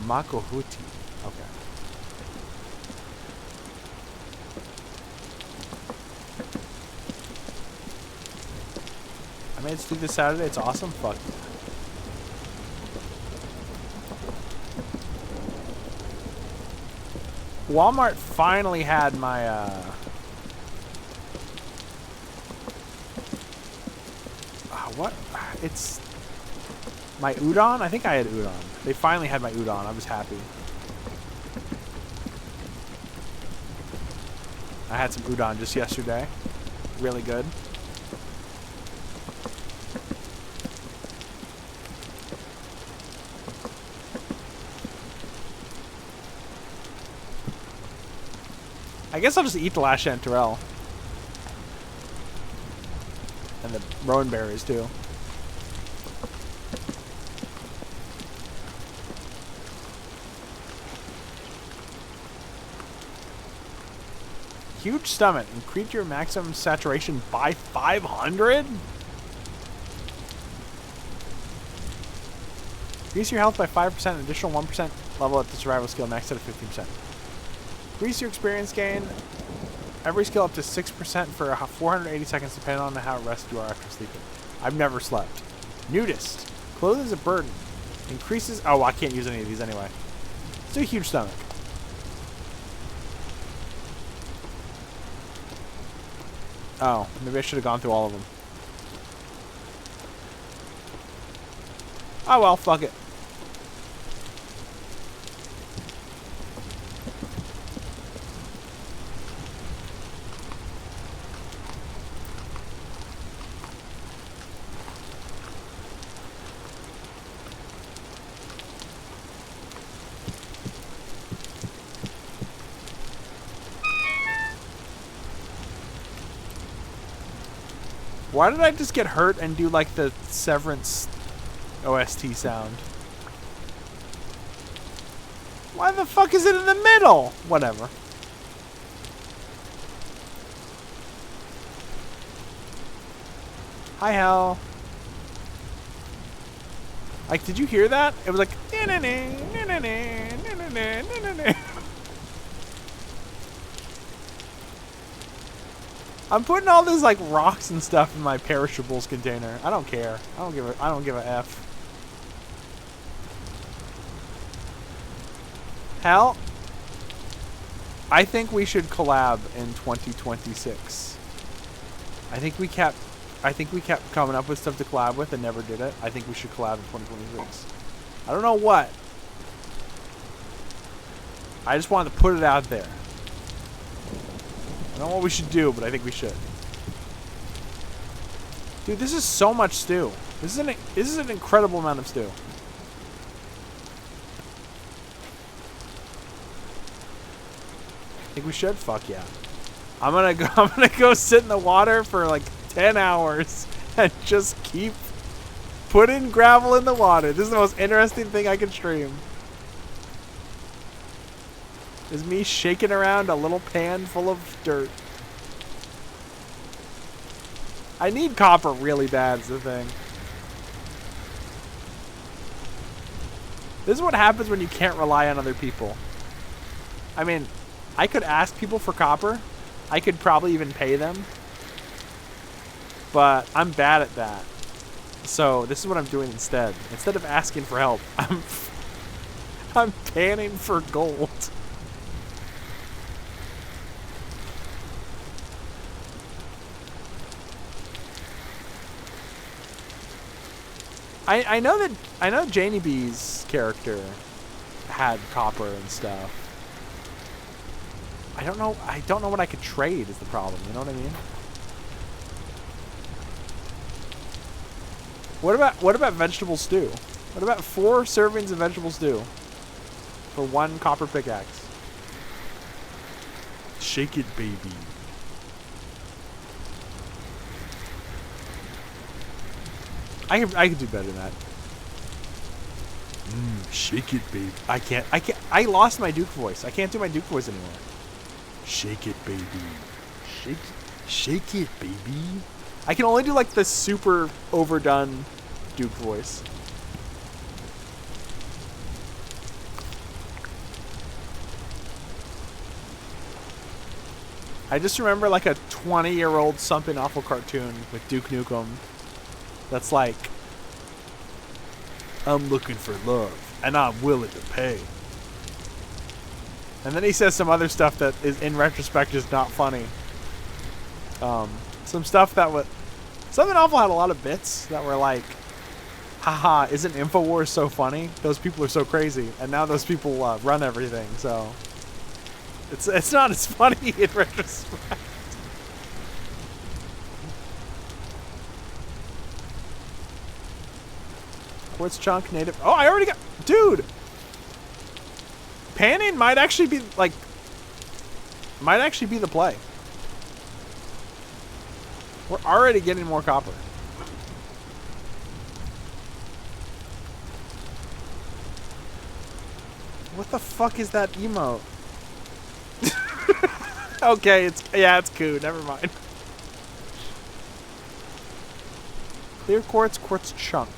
Makohuti. Okay. I made stew this Saturday. It's awesome. Fuck. Walmart finally had my what? It's my udon? I think I had udon. They finally had my udon. I was happy. I had some udon just yesterday. Really good. I guess I'll just eat the last chanterelle. And the rowan berries too. Huge stomach. Increase your maximum saturation by 500? Increase your health by 5%, additional 1% level up the survival skill, maxed at 15%. Increase your experience gain. Every skill up to 6% for 480 seconds, depending on how rested you are after sleeping. I've never slept. Nudist. Clothes is a burden. Increases... Oh, I can't use any of these anyway. It's a huge stomach. Oh, maybe I should have gone through all of them. Oh well, fuck it. Why did I just get hurt and do like the Severance OST sound? Why the fuck is it in the middle? Whatever. Hi, Hal. Like, did you hear that? It was like... I'm putting all these like rocks and stuff in my perishables container. I don't care. I don't give a F. Hal, I think we should collab in 2026. I think we kept coming up with stuff to collab with and never did it. I think we should collab in 2026. I don't know what. I just wanted to put it out there. I don't know what we should do, but I think we should. Dude, this is so much stew. This is an incredible amount of stew. Think we should? Fuck yeah. I'm gonna go sit in the water for like 10 hours and just keep putting gravel in the water. This is the most interesting thing I can stream. Is me shaking around a little pan full of dirt. I need copper really bad is the thing. This is what happens when you can't rely on other people. I mean, I could ask people for copper. I could probably even pay them. But I'm bad at that. So this is what I'm doing instead. Instead of asking for help, I'm panning for gold. I know Janie B's character had copper and stuff. I don't know what I could trade is the problem, you know what I mean? What about vegetable stew? What about 4 servings of vegetable stew for 1 copper pickaxe? Shake it, baby. I could do better than that. Shake it, baby. I can't. I lost my Duke voice. I can't do my Duke voice anymore. Shake it, baby. Shake it, baby. I can only do like the super overdone Duke voice. I just remember like a 20-year-old something awful cartoon with Duke Nukem. That's like, I'm looking for love, and I'm willing to pay. And then he says some other stuff that is, in retrospect, is not funny. Some stuff that was... Something Awful had a lot of bits that were like, haha, isn't InfoWars so funny? Those people are so crazy. And now those people run everything, so... It's not as funny in retrospect. Quartz chunk, native... Oh, I already got... Dude! Panning might actually be, like... Might actually be the play. We're already getting more copper. What the fuck is that emote? Okay, it's cool. Never mind. Clear quartz, quartz chunk.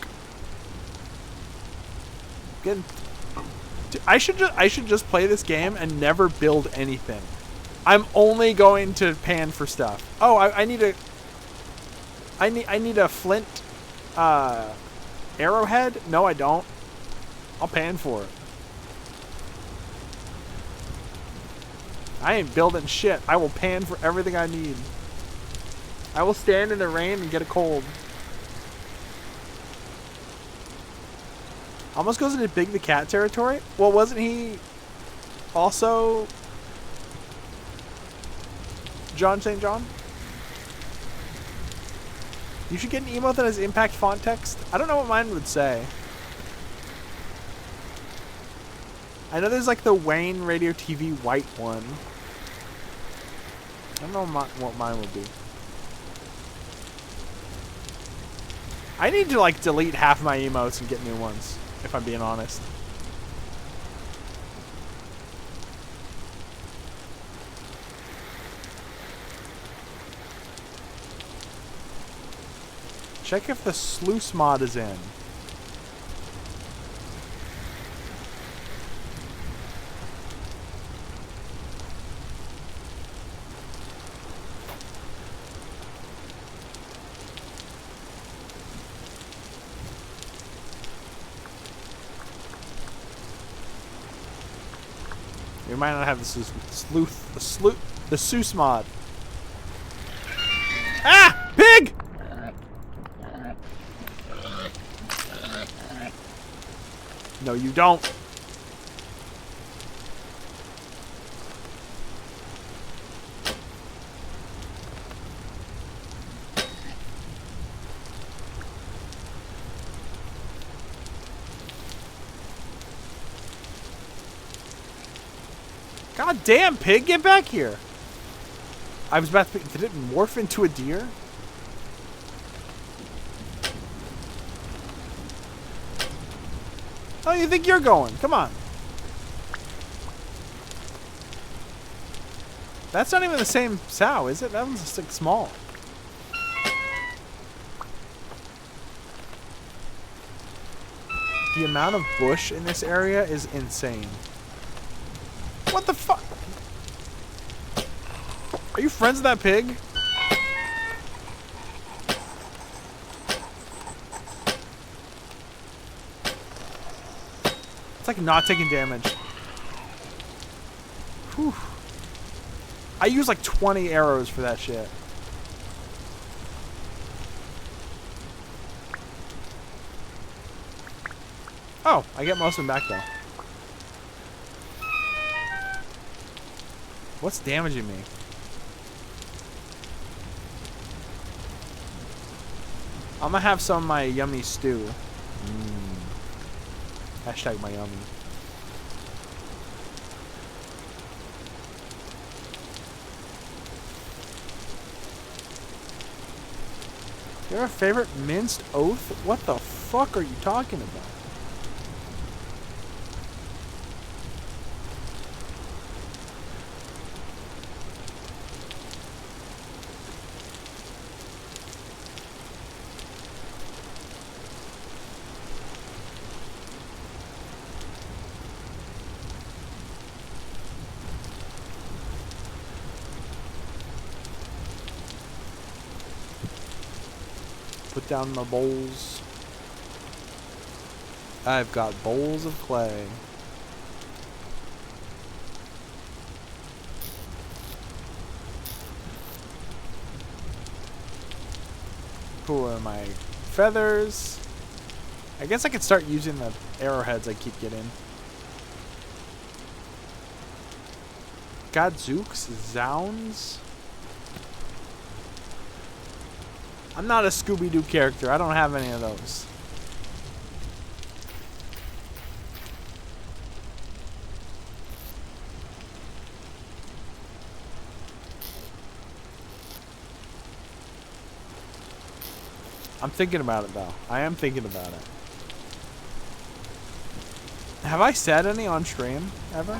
Getting... Dude, I should just play this game and never build anything. I'm only going to pan for stuff. Oh, I need a flint arrowhead? No, I don't. I'll pan for it. I ain't building shit. I will pan for everything I need. I will stand in the rain and get a cold. Almost goes into Big the Cat territory. Well, wasn't he also John St. John? You should get an emote that has impact font text. I don't know what mine would say. I know there's like the Wayne Radio TV white one. I don't know what mine would be. I need to like delete half my emotes and get new ones, if I'm being honest. Check if the sluice mod is in. We might not have the Seuss mod. Ah! Pig! No, you don't. God damn, pig, get back here. I was about to... Did it morph into a deer? Oh, you think you're going? Come on. That's not even the same sow, is it? That one's just like small. The amount of bush in this area is insane. What the fuck? Are you friends with that pig? It's like not taking damage. Whew. I use like 20 arrows for that shit. Oh, I get most of them back though. What's damaging me? I'm gonna have some of my yummy stew. Hashtag my yummy. Your favorite minced oath? What the fuck are you talking about? Put down my bowls. I've got bowls of clay. Who are my feathers? I guess I could start using the arrowheads I keep getting. Godzooks? Zounds? I'm not a Scooby-Doo character. I don't have any of those. I'm thinking about it, though. I am thinking about it. Have I said any on stream, ever?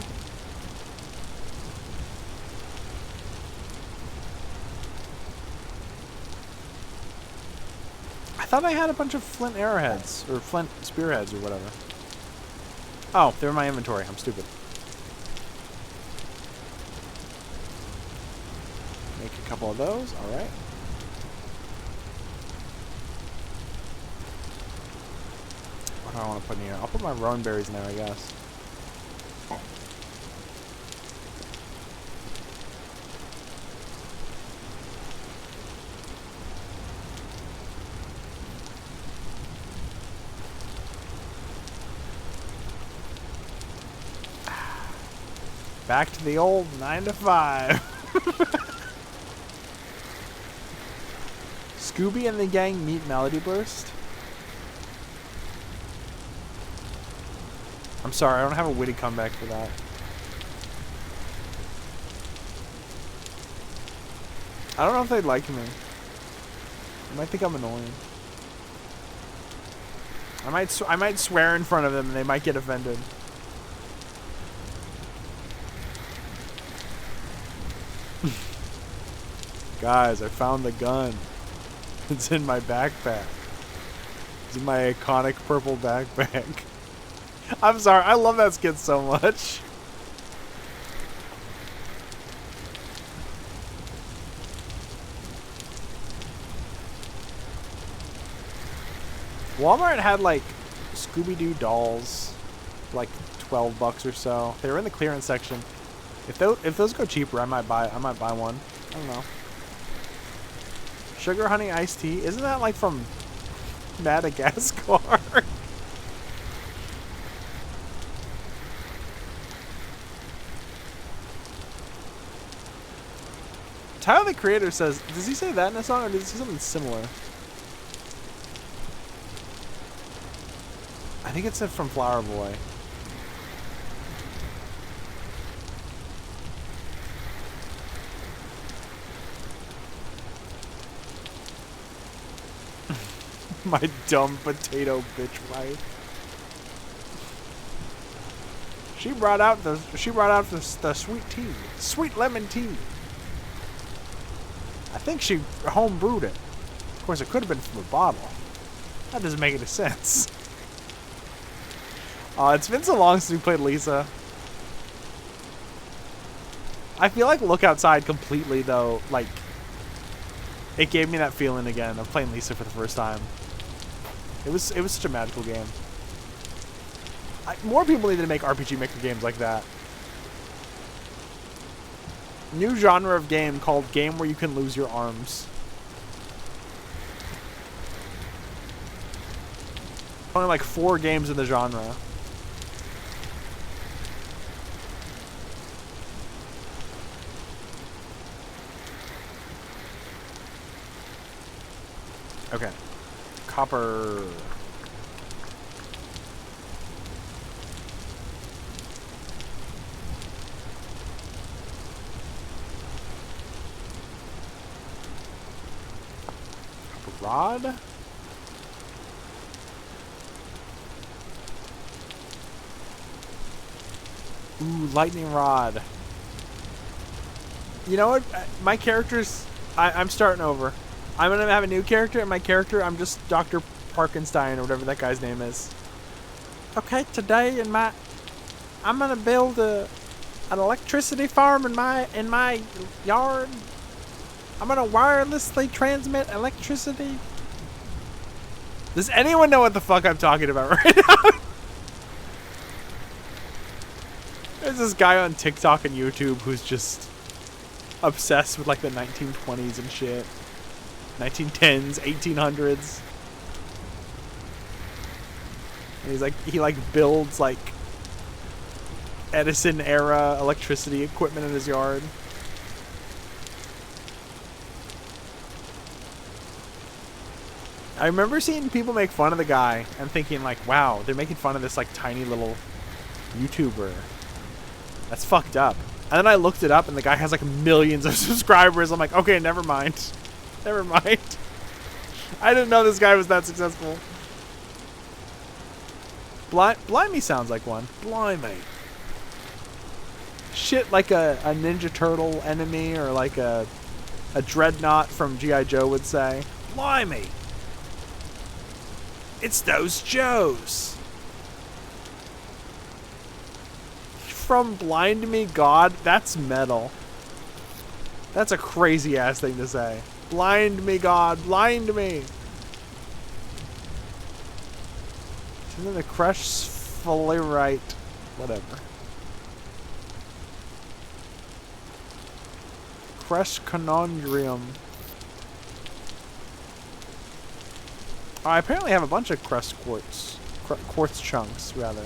I thought I had a bunch of flint arrowheads, or flint spearheads, or whatever. Oh, they're in my inventory. I'm stupid. Make a couple of those. Alright. What do I want to put in here? I'll put my rowan berries in there, I guess. Back to the old 9 to 5. Scooby and the gang meet Melody Burst. I'm sorry, I don't have a witty comeback for that. I don't know if they'd like me. They might think I'm annoying. I might swear in front of them and they might get offended. Guys, I found the gun. It's in my backpack. It's in my iconic purple backpack. I'm sorry, I love that skit so much. Walmart had like Scooby-Doo dolls, like $12 or so. They were in the clearance section. If those go cheaper, I might buy one. I don't know. Sugar honey iced tea, isn't that like from Madagascar? Tyler the Creator says, does he say that in a song or does he say something similar? I think it's from Flower Boy. My dumb potato bitch wife. She brought out the sweet tea, sweet lemon tea. I think she home brewed it. Of course, it could have been from a bottle. That doesn't make any sense. It's been so long since we played Lisa. I feel like Look Outside completely though, like it gave me that feeling again of playing Lisa for the first time. It was such a magical game. More people need to make RPG Maker games like that. New genre of game called game where you can lose your arms. Only like 4 games in the genre. Okay. Copper. Rod? Ooh, lightning rod. You know what? My character's... I'm starting over. I'm going to have a new character, and my character, I'm just Dr. Parkenstein, or whatever that guy's name is. Okay, today I'm going to build an electricity farm in my yard. I'm going to wirelessly transmit electricity. Does anyone know what the fuck I'm talking about right now? There's this guy on TikTok and YouTube who's just obsessed with like the 1920s and shit. 1910s, 1800s. And he builds like Edison era electricity equipment in his yard. I remember seeing people make fun of the guy and thinking like, wow, they're making fun of this like tiny little YouTuber. That's fucked up. And then I looked it up and the guy has like millions of subscribers. I'm like, okay, never mind. Never mind. I didn't know this guy was that successful. Blimey sounds like one. Blimey. Shit like a Ninja Turtle enemy or like a Dreadnought from G.I. Joe would say. Blimey. It's those Joes. From Blind Me God, that's metal. That's a crazy ass thing to say. Blind me God, blind me. And then the crush fully right. Whatever. Crush conundrum. I apparently have a bunch of crust quartz. Quartz chunks, rather.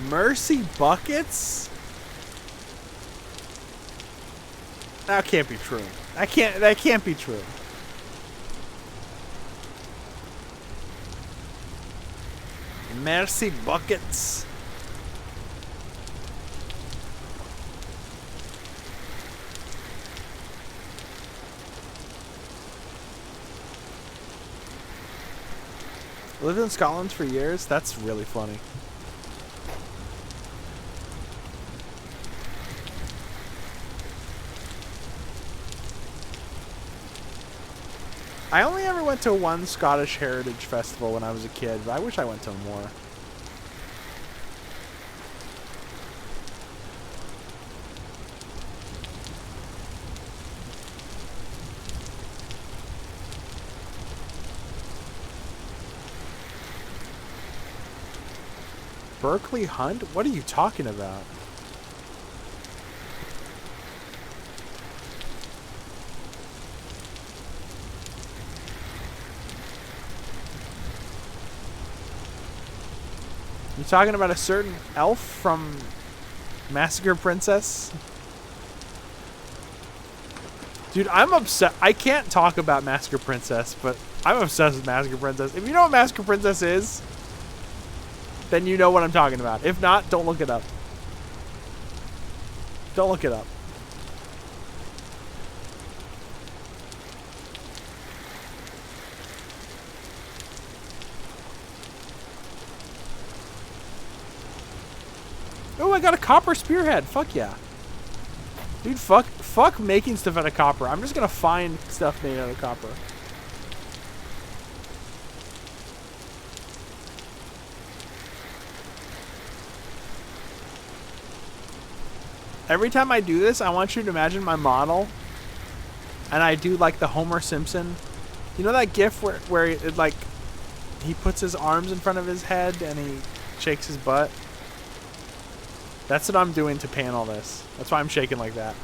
Mercy buckets? That can't be true. That can't be true. Merci buckets. Lived in Scotland for years? That's really funny. I only ever went to one Scottish Heritage Festival when I was a kid, but I wish I went to more. Berkeley Hunt? What are you talking about? You talking about a certain elf from Massacre Princess? Dude, I'm upset. I can't talk about Massacre Princess, but I'm obsessed with Massacre Princess. If you know what Massacre Princess is, then you know what I'm talking about. If not, don't look it up. Don't look it up. Oh, I got a copper spearhead. Fuck yeah. Dude, fuck making stuff out of copper. I'm just gonna find stuff made out of copper. Every time I do this, I want you to imagine my model. And I do like the Homer Simpson. You know that gif where it like he puts his arms in front of his head and he shakes his butt? That's what I'm doing to panel this. That's why I'm shaking like that.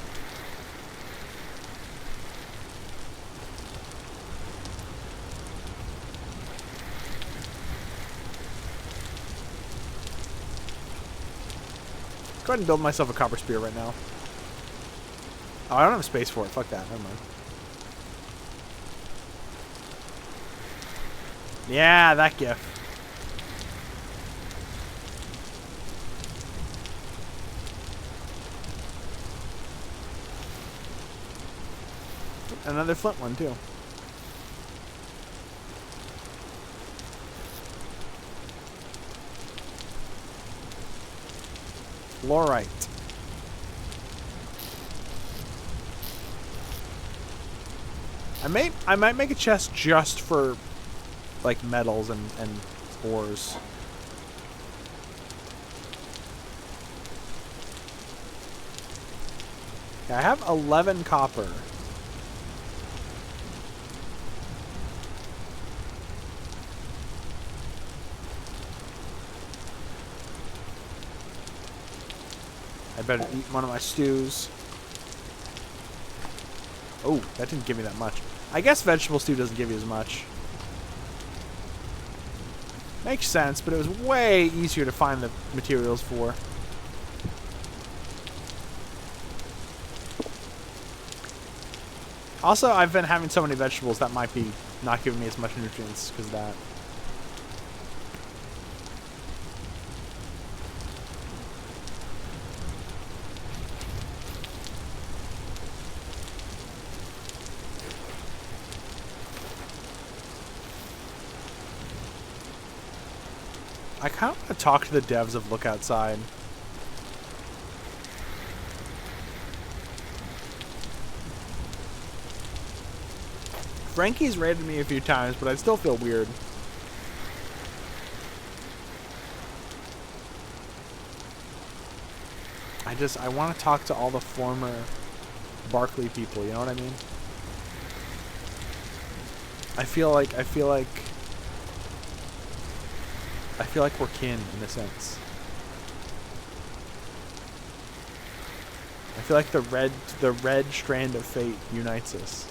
Go ahead and build myself a copper spear right now. Oh, I don't have space for it. Fuck that. Never mind. Yeah, that gif. Another flint one, too. Fluorite. I might make a chest just for like metals and ores. Okay, I have 11 copper. I better eat one of my stews. Oh, that didn't give me that much. I guess vegetable stew doesn't give you as much. Makes sense, but it was way easier to find the materials for. Also, I've been having so many vegetables that might be not giving me as much nutrients because of that. I kind of want to talk to the devs of Look Outside. Frankie's raided me a few times, but I still feel weird. I want to talk to all the former Barkley people, you know what I mean? I feel like we're kin in a sense. I feel like the red strand of fate unites us.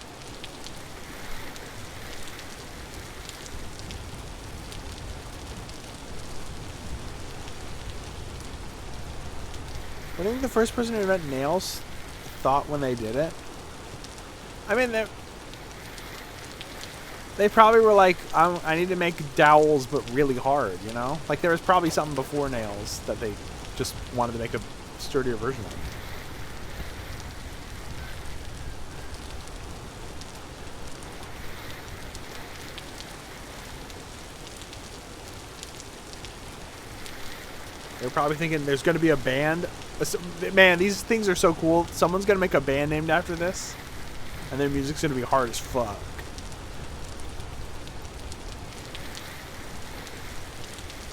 What do you think the first person to invent nails thought when they did it? I mean, they probably were like, I need to make dowels, but really hard, you know? Like, there was probably something before nails that they just wanted to make a sturdier version of. They're probably thinking there's going to be a band. Man, these things are so cool. Someone's going to make a band named after this, and their music's going to be hard as fuck.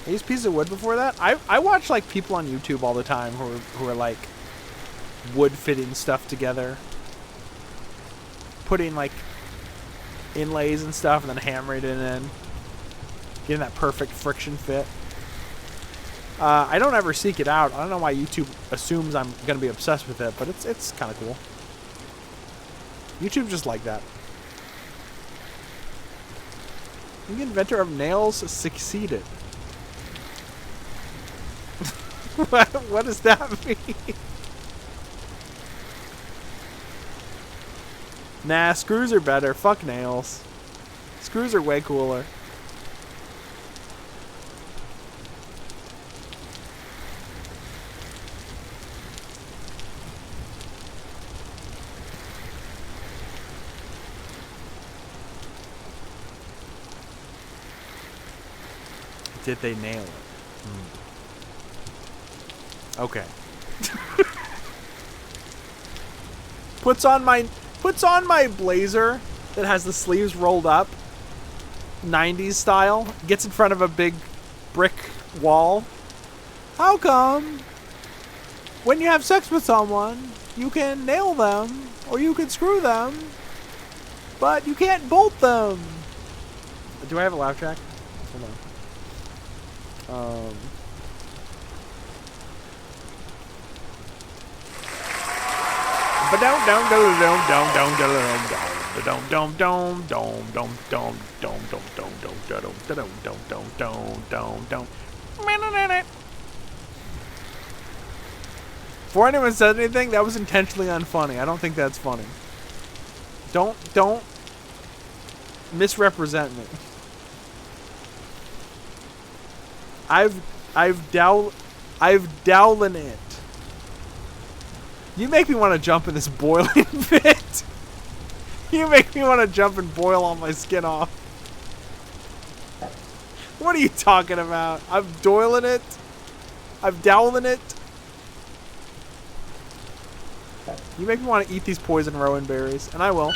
I used pieces of wood before that. I watch like people on YouTube all the time who are like wood fitting stuff together, putting like inlays and stuff, and then hammering it in, getting that perfect friction fit. I don't ever seek it out. I don't know why YouTube assumes I'm gonna be obsessed with it, but it's kind of cool. YouTube just like that. The inventor of nails succeeded. What does that mean? Nah, screws are better. Fuck nails. Screws are way cooler. Did they nail it? Okay. puts on my blazer that has the sleeves rolled up, 90s style. Gets in front of a big brick wall. How come when you have sex with someone, you can nail them or you can screw them, but you can't bolt them? Do I have a laugh track? Hold on. Before anyone said anything, that was intentionally unfunny. I don't think that's funny. Don't misrepresent me. I've dowlin it. You make me want to jump in this boiling pit. You make me want to jump and boil all my skin off. What are you talking about? I'm doiling it. I'm dowling it. You make me want to eat these poison rowan berries, and I will.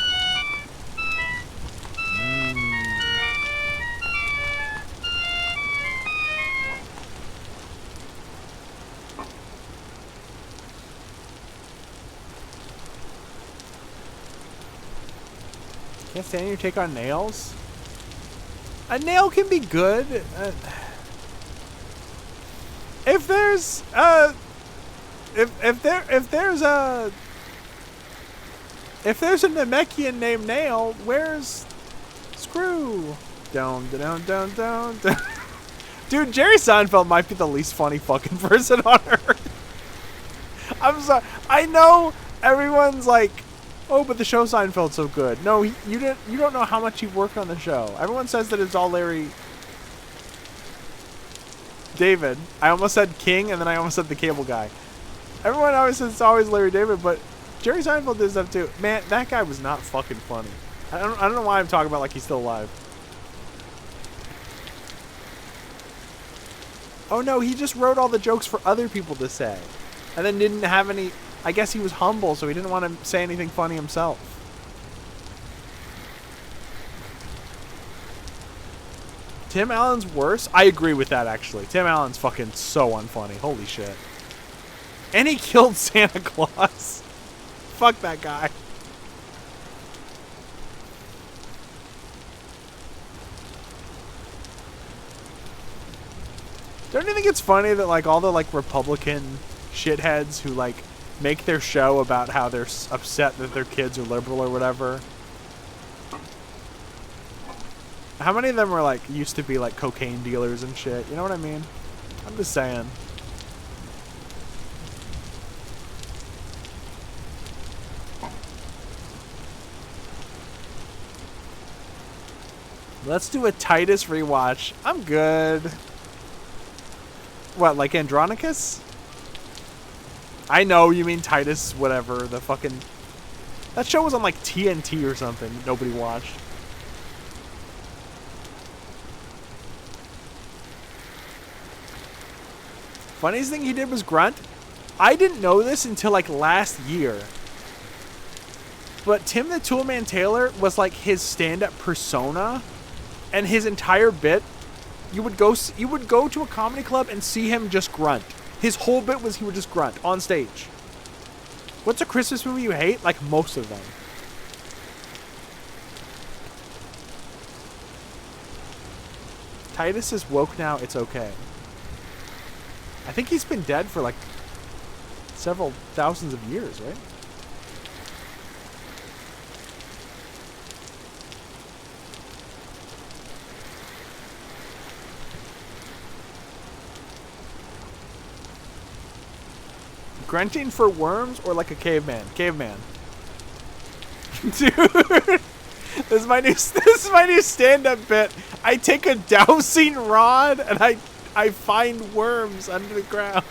Can't stand your take on nails. A nail can be good. If there's a Namekian named Nail, where's Screw? Down. Dude, Jerry Seinfeld might be the least funny fucking person on earth. I'm sorry. I know everyone's like, oh, but the show Seinfeld's so good. No, you don't know how much he worked on the show. Everyone says that it's all Larry David. I almost said King, and then I almost said the cable guy. Everyone always says it's always Larry David, but Jerry Seinfeld did stuff too. Man, that guy was not fucking funny. I don't know why I'm talking about like he's still alive. Oh no, he just wrote all the jokes for other people to say. And then didn't have any... I guess he was humble, so he didn't want to say anything funny himself. Tim Allen's worse? I agree with that, actually. Tim Allen's fucking so unfunny. Holy shit. And he killed Santa Claus. Fuck that guy. Don't you think it's funny that, like, all the, like, Republican shitheads who, like, make their show about how they're upset that their kids are liberal or whatever. How many of them were like used to be like cocaine dealers and shit? You know what I mean? I'm just saying. Let's do a Titus rewatch. I'm good. What, like Andronicus? I know you mean Titus, whatever. The fucking... That show was on like TNT or something. Nobody watched. Funniest thing he did was grunt. I didn't know this until like last year. But Tim the Toolman Taylor was like his stand-up persona, and his entire bit, you would go to a comedy club and see him just grunt. His whole bit was he would just grunt on stage. What's a Christmas movie you hate? Like most of them. Titus is woke now, it's okay. I think he's been dead for like several thousands of years, right? Grunting for worms or like a caveman? Caveman. Dude, this is my new stand-up bit. I take a dowsing rod and I find worms under the ground.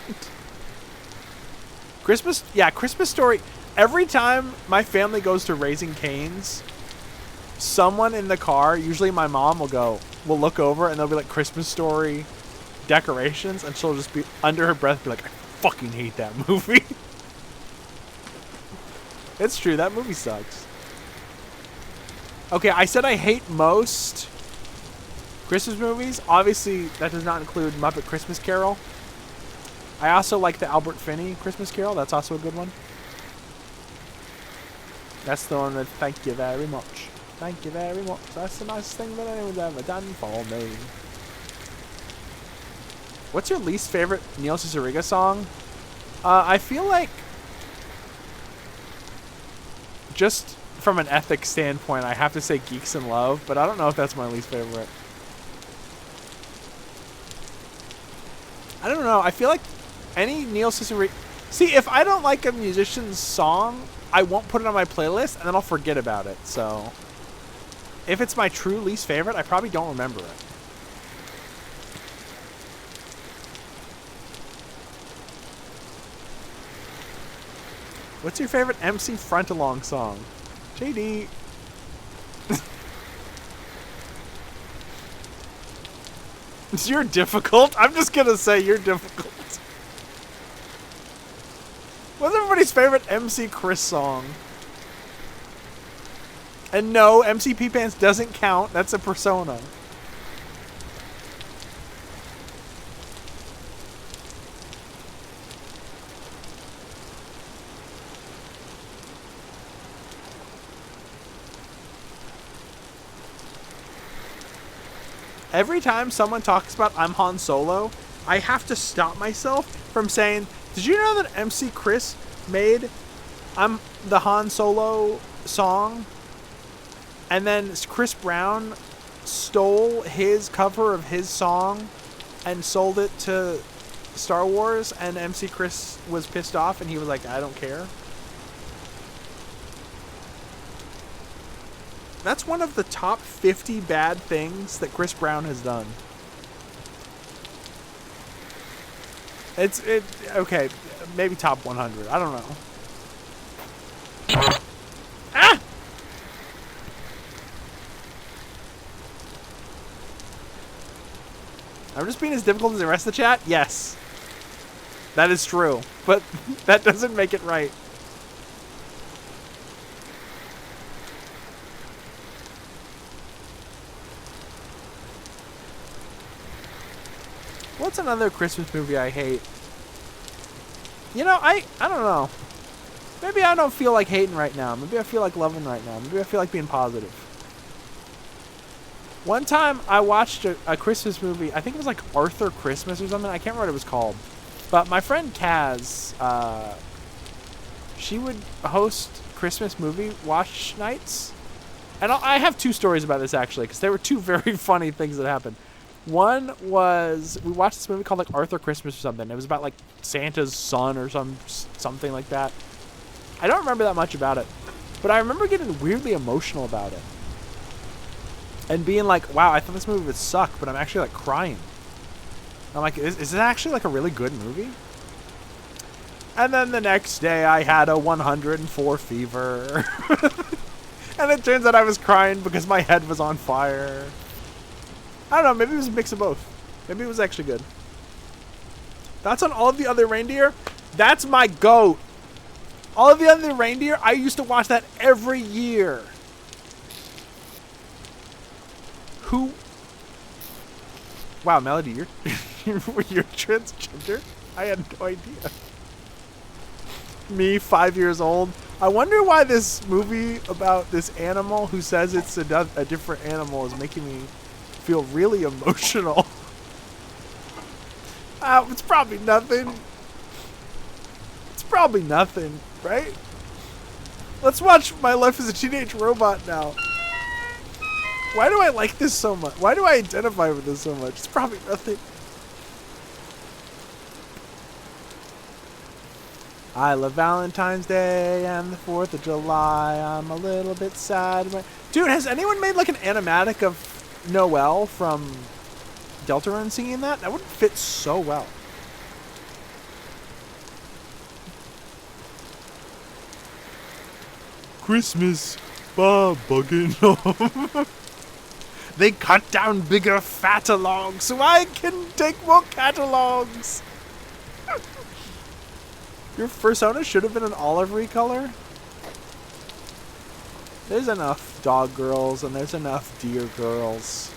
Christmas Story. Every time my family goes to Raising Cane's, someone in the car, usually my mom, will look over and they'll be like Christmas Story decorations, and she'll just be under her breath be like, I fucking hate that movie. It's true, that movie sucks. Okay, I said I hate most Christmas movies. Obviously, that does not include Muppet Christmas Carol. I also like the Albert Finney Christmas Carol. That's also a good one. That's the one with thank you very much. Thank you very much. That's the nicest thing that anyone's ever done for me. What's your least favorite Neil Cicierega song? I feel like, just from an ethics standpoint, I have to say Geeks in Love, but I don't know if that's my least favorite. I don't know. I feel like any Neil Cicierega... See, if I don't like a musician's song, I won't put it on my playlist, and then I'll forget about it. So, if it's my true least favorite, I probably don't remember it. What's your favorite MC Frontalong song? JD. You're difficult? I'm just gonna say you're difficult. What's everybody's favorite MC Chris song? And no, MC P Pants doesn't count. That's a persona. Every time someone talks about I'm Han Solo, I have to stop myself from saying, did you know that MC Chris made I'm the Han Solo song? And then Chris Brown stole his cover of his song and sold it to Star Wars, and MC Chris was pissed off and he was like, I don't care. That's one of the top 50 bad things that Chris Brown has done. Okay, maybe top 100. I don't know. Ah! I'm just being as difficult as the rest of the chat? Yes. That is true. But that doesn't make it right. What's another Christmas movie I hate? You know, I don't know. Maybe I don't feel like hating right now. Maybe I feel like loving right now. Maybe I feel like being positive. One time I watched a Christmas movie. I think it was like Arthur Christmas or something. I can't remember what it was called. But my friend Kaz, she would host Christmas movie watch nights. And I have two stories about this, actually, because there were two very funny things that happened. One was, we watched this movie called like Arthur Christmas or something. It was about like Santa's son or something like that. I don't remember that much about it, but I remember getting weirdly emotional about it. and being like, wow, I thought this movie would suck, but I'm actually like crying. I'm like, is it actually like a really good movie? And then the next day I had a 104 fever. And it turns out I was crying because my head was on fire. I don't know, maybe it was a mix of both. Maybe it was actually good. That's on All of the Other Reindeer. That's my GOAT. All of the Other Reindeer, I used to watch that every year. Who? Wow, Melody, you're you're transgender? I had no idea. Me, 5 years old. I wonder why this movie about this animal who says it's a different animal is making me feel really emotional. It's probably nothing. It's probably nothing, right? Let's watch My Life as a Teenage Robot now. Why do I like this so much? Why do I identify with this so much? It's probably nothing. I love Valentine's Day and the 4th of July. I'm a little bit sad. Dude, has anyone made like an animatic of Noelle from Deltarune singing that? That would fit so well. Christmas, Bob bugging home. They cut down bigger, fatter logs so I can take more catalogs. Your persona should have been an olivey color. There's enough dog girls and there's enough deer girls.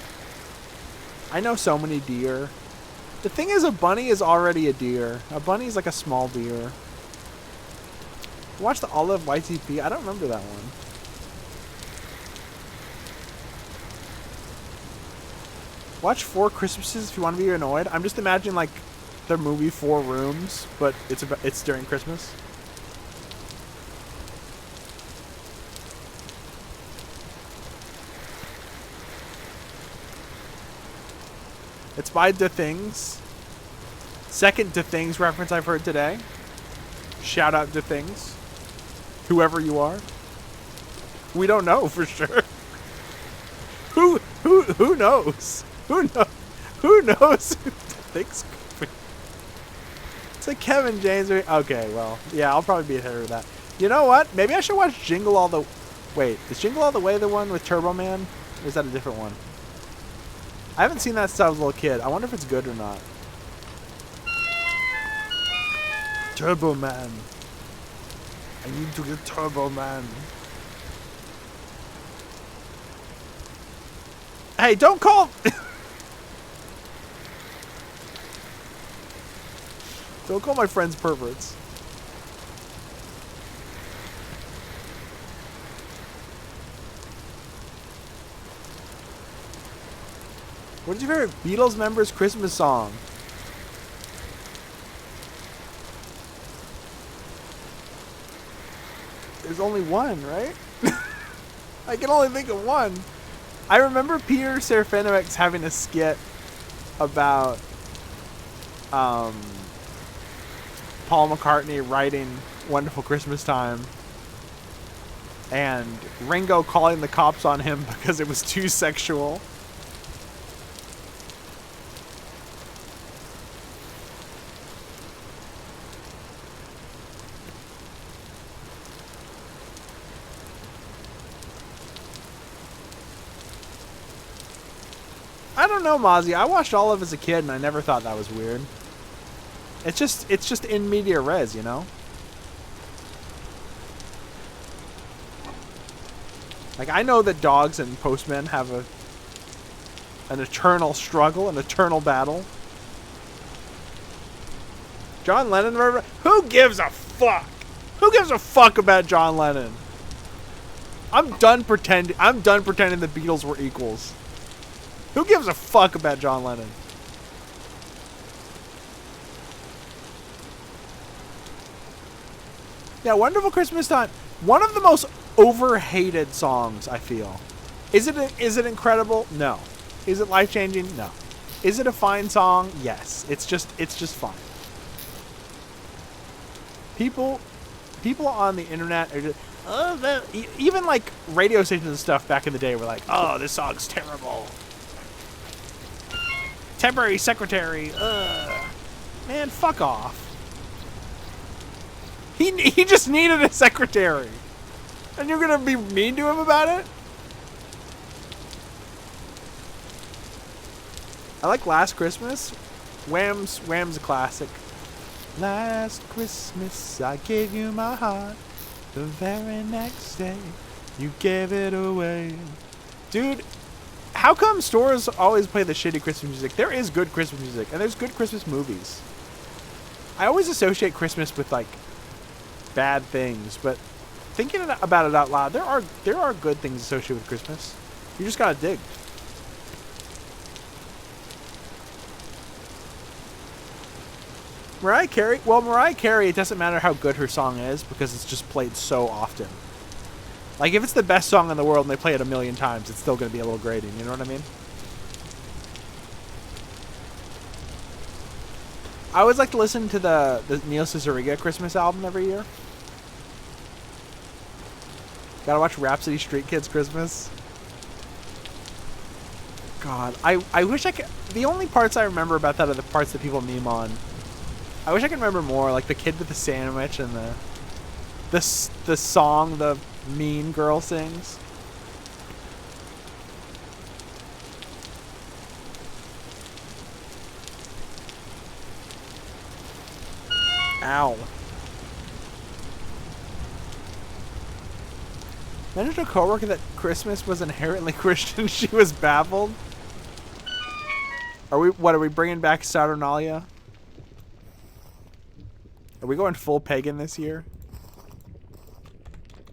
I know so many deer. The thing is, a bunny is already a deer. A bunny is like a small deer. Watch the Olive YTP. I don't remember that one. Watch 4 Christmases if you want to be annoyed. I'm just imagining like the movie 4 Rooms, but it's during Christmas. It's by The Things. Second The Things reference I've heard today. Shout out To Things. Whoever you are. We don't know for sure. Who knows? Who knows who thinks? It's like Kevin James. Okay, well, yeah, I'll probably be ahead of that. You know what? Maybe I should watch Jingle All the... Wait, is Jingle All the Way the one with Turbo Man? Or is that a different one? I haven't seen that since I was a little kid. I wonder if it's good or not. Turbo Man. I need to get Turbo Man. Hey, don't call... Don't call my friends perverts. What is your favorite Beatles member's Christmas song? There's only one, right? I can only think of one. I remember Peter Serafinowicz having a skit about Paul McCartney writing Wonderful Christmas Time and Ringo calling the cops on him because it was too sexual. I don't know, Mozzie. I watched Olive as a kid and I never thought that was weird. It's just in media res, you know? Like, I know that dogs and postmen have an eternal struggle, an eternal battle. John Lennon, who gives a fuck? Who gives a fuck about John Lennon? I'm done pretending the Beatles were equals. Who gives a fuck about John Lennon? Yeah, Wonderful Christmas Time. One of the most overhated songs, I feel. Is it incredible? No. Is it life-changing? No. Is it a fine song? Yes. It's just fine. People people on the internet are just, even like radio stations and stuff back in the day were like, oh, this song's terrible. Temporary secretary, man, fuck off. He just needed a secretary. And you're gonna be mean to him about it? I like Last Christmas. Wham's a classic. Last Christmas I gave you my heart. The very next day you gave it away. Dude, how come stores always play the shitty Christmas music? There is good Christmas music, and there's good Christmas movies. I always associate Christmas with, like, bad things, but thinking about it out loud, there are good things associated with Christmas. You just gotta dig. Mariah Carey? Well, Mariah Carey, it doesn't matter how good her song is because it's just played so often. Like, if it's the best song in the world and they play it a million times, it's still going to be a little grating. You know what I mean? I always like to listen to the Neil Cicierega Christmas album every year. Gotta watch Rhapsody Street Kids Christmas. God, I wish I could... The only parts I remember about that are the parts that people meme on. I wish I could remember more, like the kid with the sandwich and the song the mean girl sings. Ow. Mentioned to a coworker that Christmas was inherently Christian. She was baffled. Are we bringing back Saturnalia? Are we going full pagan this year?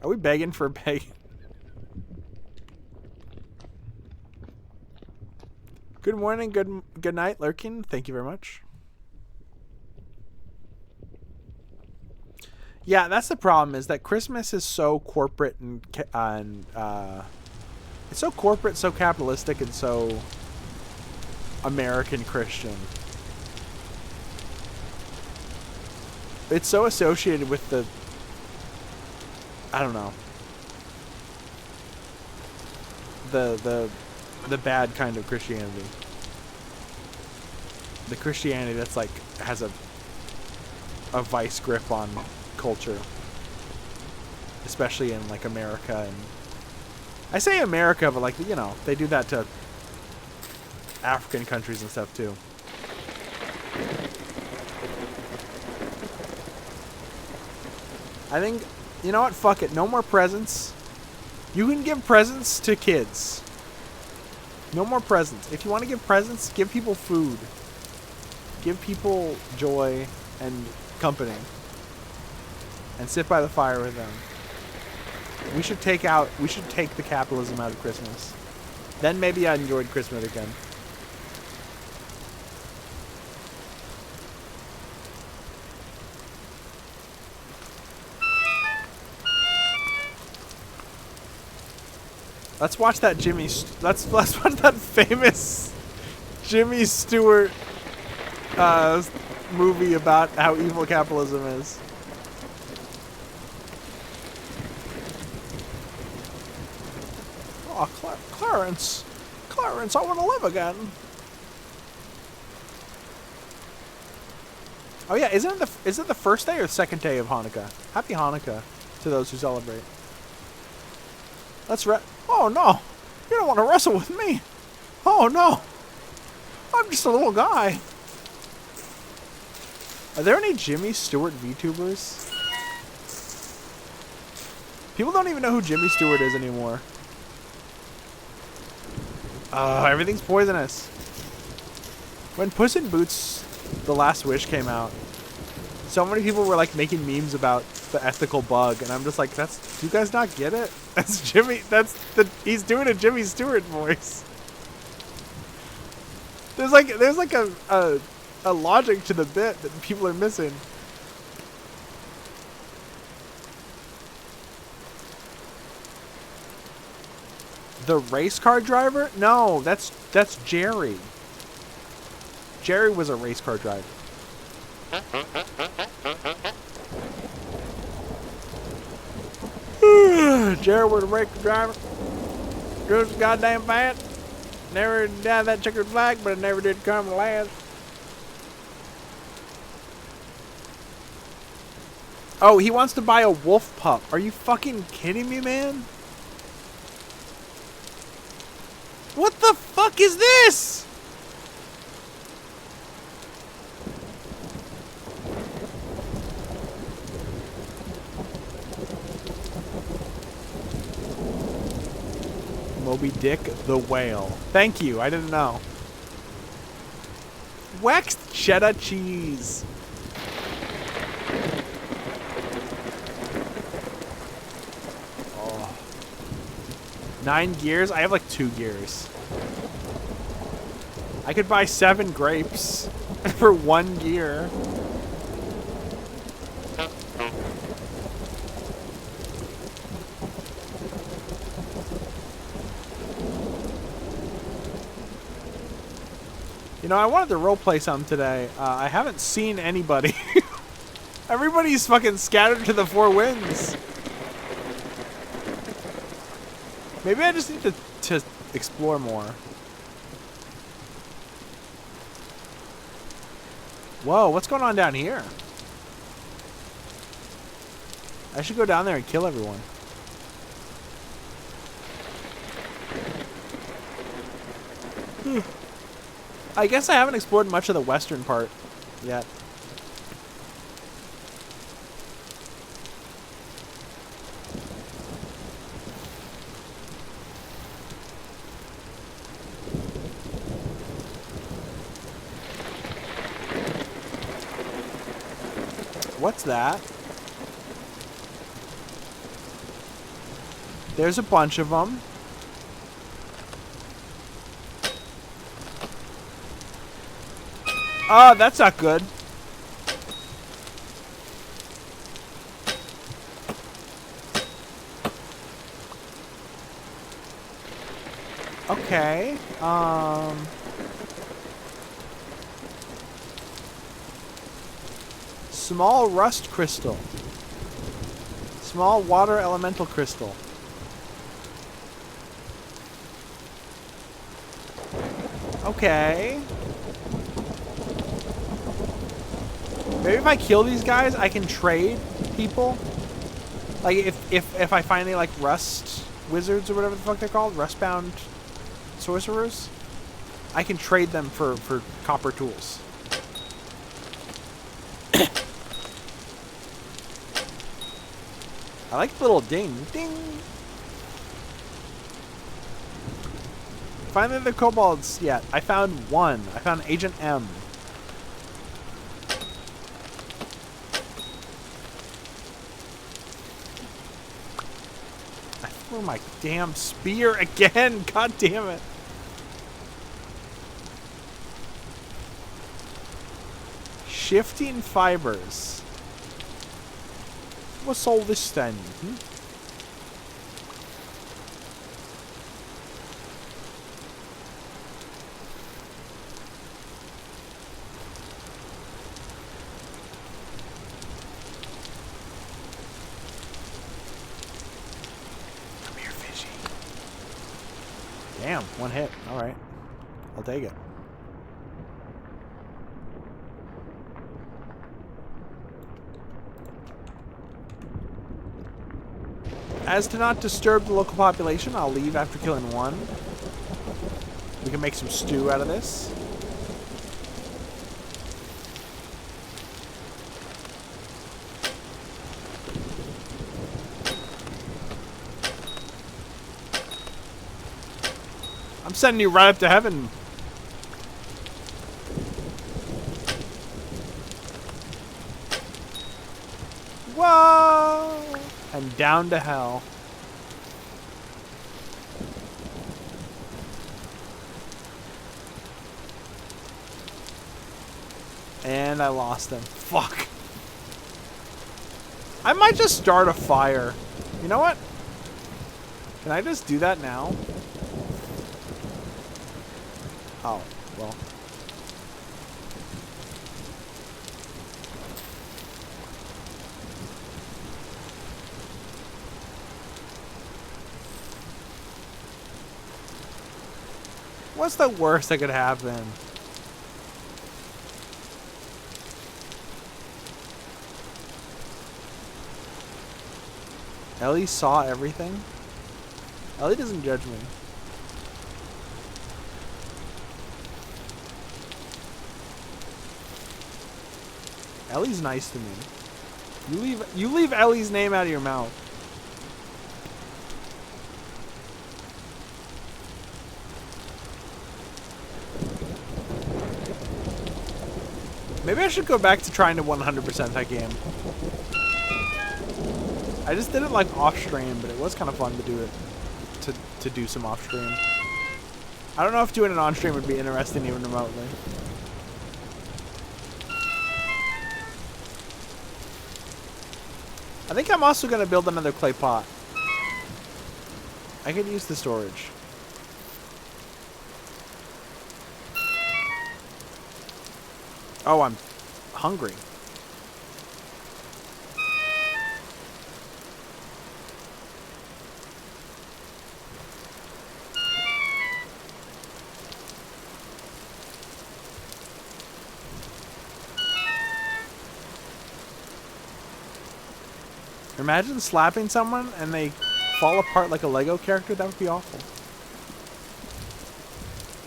Are we begging for a pagan? Good morning, good night, Lurkin. Thank you very much. Yeah, that's the problem, is that Christmas is so corporate and it's so corporate, so capitalistic, and so American Christian. It's so associated with the, I don't know, the bad kind of Christianity. The Christianity that's like has a vice grip on culture, especially in like America. And I say America, but like, you know, they do that to African countries and stuff too. I think, you know what, fuck it, no more presents. You can give presents to kids. No more presents. If you want to give presents, give people food. Give people joy and company. And sit by the fire with them. We should take the capitalism out of Christmas. Then maybe I enjoyed Christmas again. Let's watch that let's watch that famous Jimmy Stewart movie about how evil capitalism is. Oh, Clarence, I want to live again. Oh yeah, is it the first day or the second day of Hanukkah? Happy Hanukkah to those who celebrate. Oh no, you don't want to wrestle with me. Oh no, I'm just a little guy. Are there any Jimmy Stewart VTubers? People don't even know who Jimmy Stewart is anymore. Everything's poisonous. When Puss in Boots: The Last Wish came out, so many people were like making memes about the ethical bug, and I'm just like, do you guys not get it? That's Jimmy, he's doing a Jimmy Stewart voice. There's like a logic to the bit that people are missing. The race car driver? No, that's Jerry. Jerry was a race car driver. Jared with a brake driver. Goes goddamn fast. Never had that checkered flag, but it never did come last. Oh, he wants to buy a wolf pup. Are you fucking kidding me, man? What the fuck is this? Moby Dick the whale. Thank you, I didn't know. Waxed cheddar cheese. Oh. 9 gears? I have like 2 gears. I could buy 7 grapes for 1 gear. You know, I wanted to roleplay some today. I haven't seen anybody. Everybody's fucking scattered to the 4 winds. Maybe I just need to explore more. Whoa, what's going on down here? I should go down there and kill everyone. I guess I haven't explored much of the western part yet. What's that? There's a bunch of them. Oh, that's not good. Okay. Small rust crystal. Small water elemental crystal. Okay. Maybe if I kill these guys, I can trade people. Like if I find any like rust wizards or whatever the fuck they're called, rust-bound sorcerers, I can trade them for copper tools. I like the little ding ding. Finally the kobolds yet. I found one. I found Agent M. Oh my damn spear again! God damn it! Shifting fibers. What's all this then? Damn, 1 hit. Alright. I'll take it. As to not disturb the local population, I'll leave after killing one. We can make some stew out of this. I'm sending you right up to heaven. Whoa! And down to hell. And I lost him. Fuck. I might just start a fire. You know what? Can I just do that now? Oh, well. What's the worst that could happen? Ellie saw everything? Ellie doesn't judge me. Ellie's nice to me. You leave Ellie's name out of your mouth. Maybe I should go back to trying to 100% that game. I just did it like off stream, but it was kind of fun to do it. To do some off stream. I don't know if doing it on stream would be interesting even remotely. I think I'm also going to build another clay pot. I could use the storage. Oh, I'm hungry. Imagine slapping someone and they fall apart like a Lego character. That would be awful.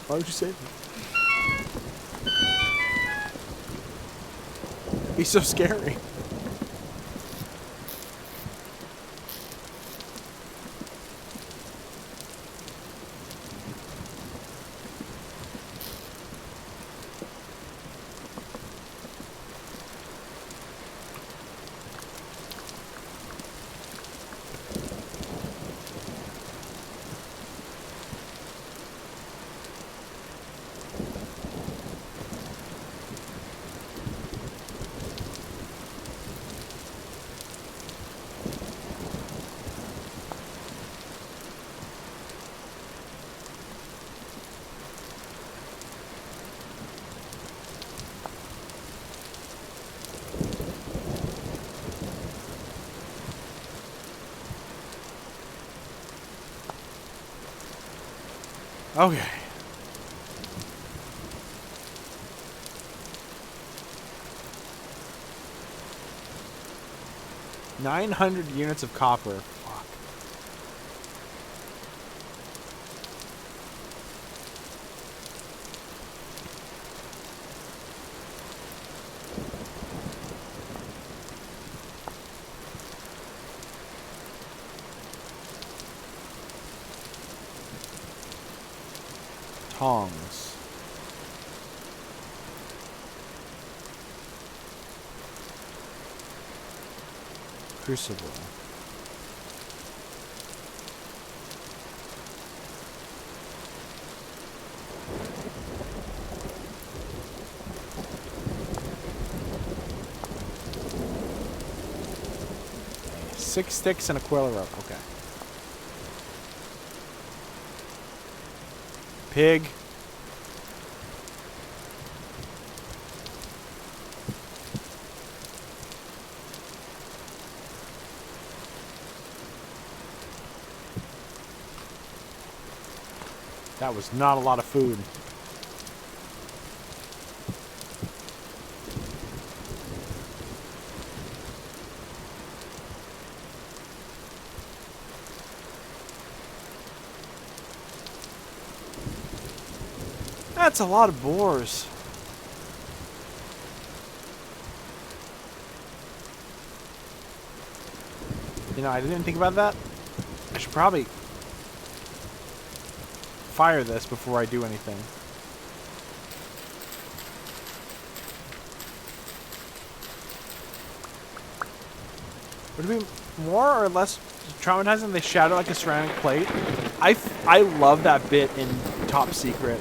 Why would you say that? It'd be so scary. Okay. $900 units of copper. Fuck. Tongs. Crucible. Okay. 6 sticks and a coil of rope. Okay. Pig. That was not a lot of food. That's a lot of boars. You know, I didn't think about that. I should probably fire this before I do anything. Would it be more or less traumatizing if they shatter like a ceramic plate? I love that bit in Top Secret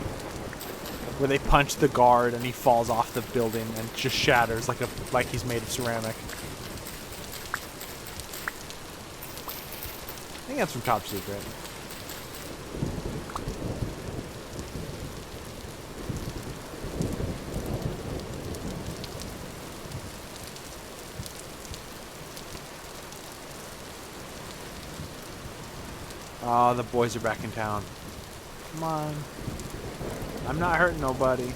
where they punch the guard and he falls off the building and just shatters like he's made of ceramic. I think that's from Top Secret. Oh, the boys are back in town. Come on. I'm not hurting nobody.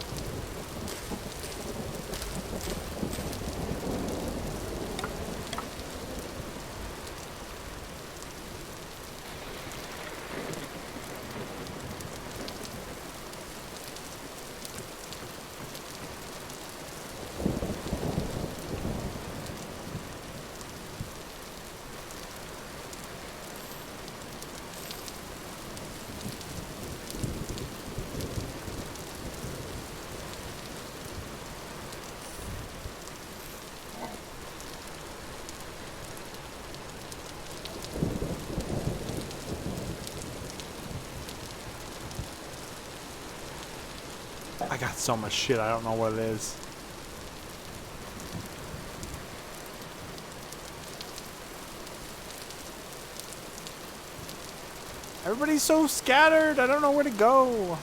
I got so much shit, I don't know what it is. Everybody's so scattered, I don't know where to go.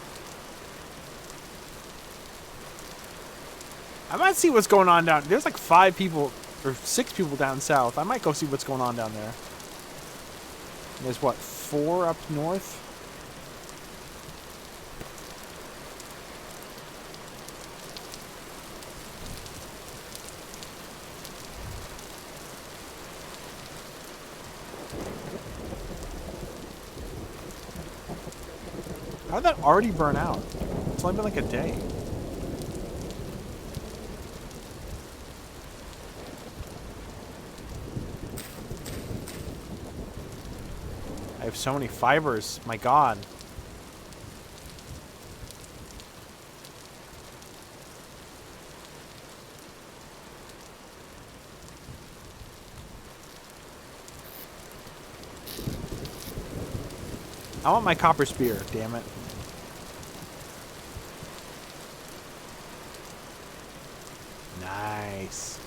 I might see what's going on down. There's like 5 people, or 6 people down south. I might go see what's going on down there. There's what, 4 up north? How did that already burn out? It's only been like a day. I have so many fibers. My God. I want my copper spear, damn it. Nice.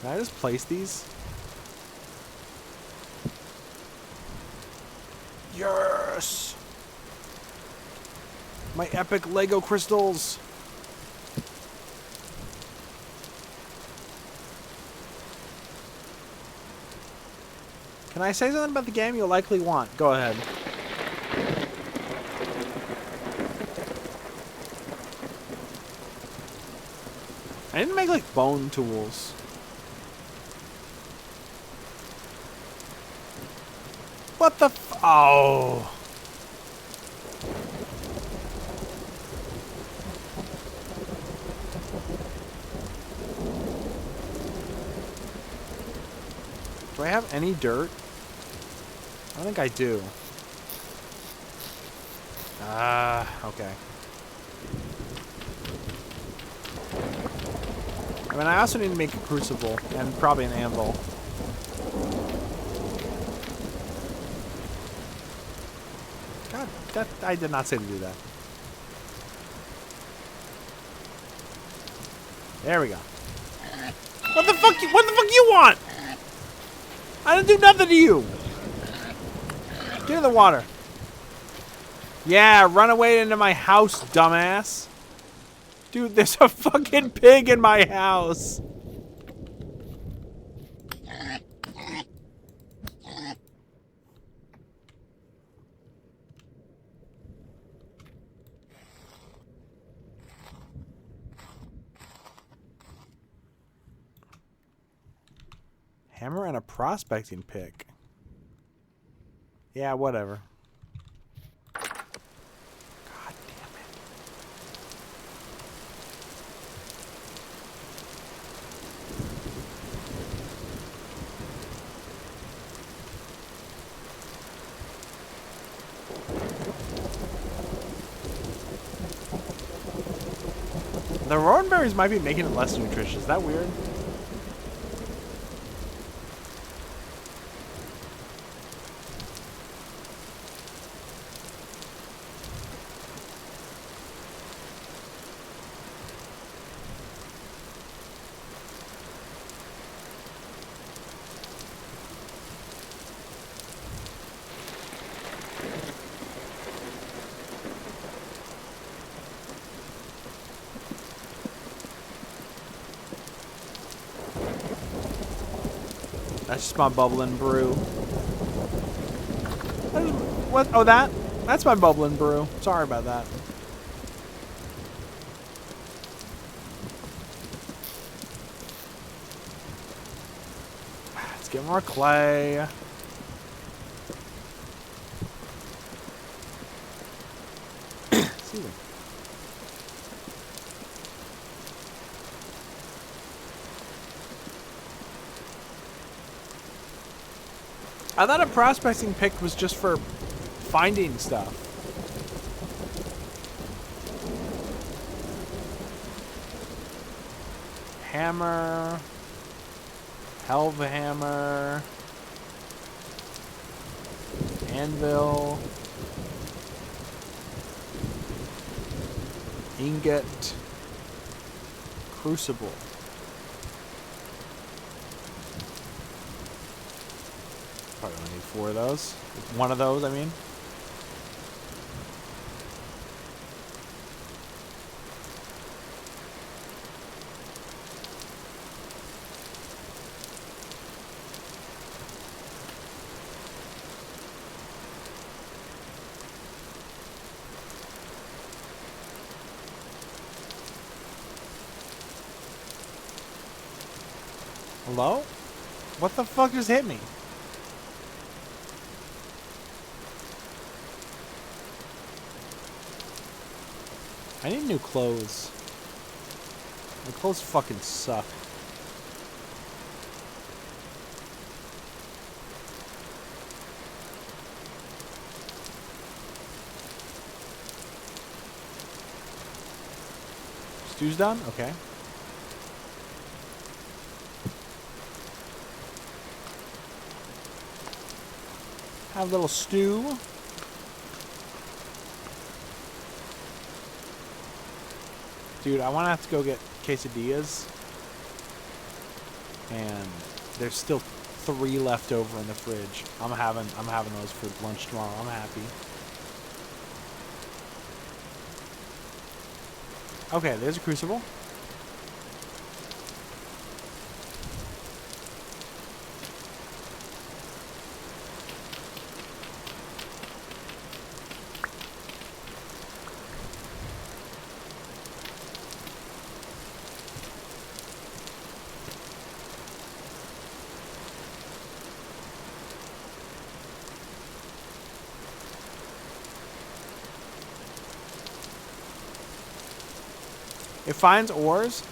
Can I just place these? Yes! My epic Lego crystals! Can I say something about the game you'll likely want? Go ahead. I didn't make like bone tools. What the f- Oh. Do I have any dirt? I don't think I do. Okay. I mean, I also need to make a crucible and probably an anvil. God, that I did not say to do that. There we go. What the fuck you want? I didn't do nothing to you. Get in the water. Yeah, run away into my house, dumbass. Dude, there's a fucking pig in my house. Hammer and a prospecting pick. Yeah, whatever. God damn it. The rowan berries might be making it less nutritious. Is that weird? That's just my bubbling brew. What? Oh, that's my bubbling brew. Sorry about that. Let's get more clay. Excuse me. I thought a prospecting pick was just for finding stuff. Hammer. Helve hammer. Anvil. Ingot. Crucible. Probably only need 4 of those. 1 of those, I mean. Hello? What the fuck just hit me? I need new clothes. My clothes fucking suck. Stew's done? Okay. Have a little stew. Dude, I want to have to go get quesadillas. And there's still 3 left over in the fridge. I'm having those for lunch tomorrow. I'm happy. Okay, there's a crucible. It finds ores.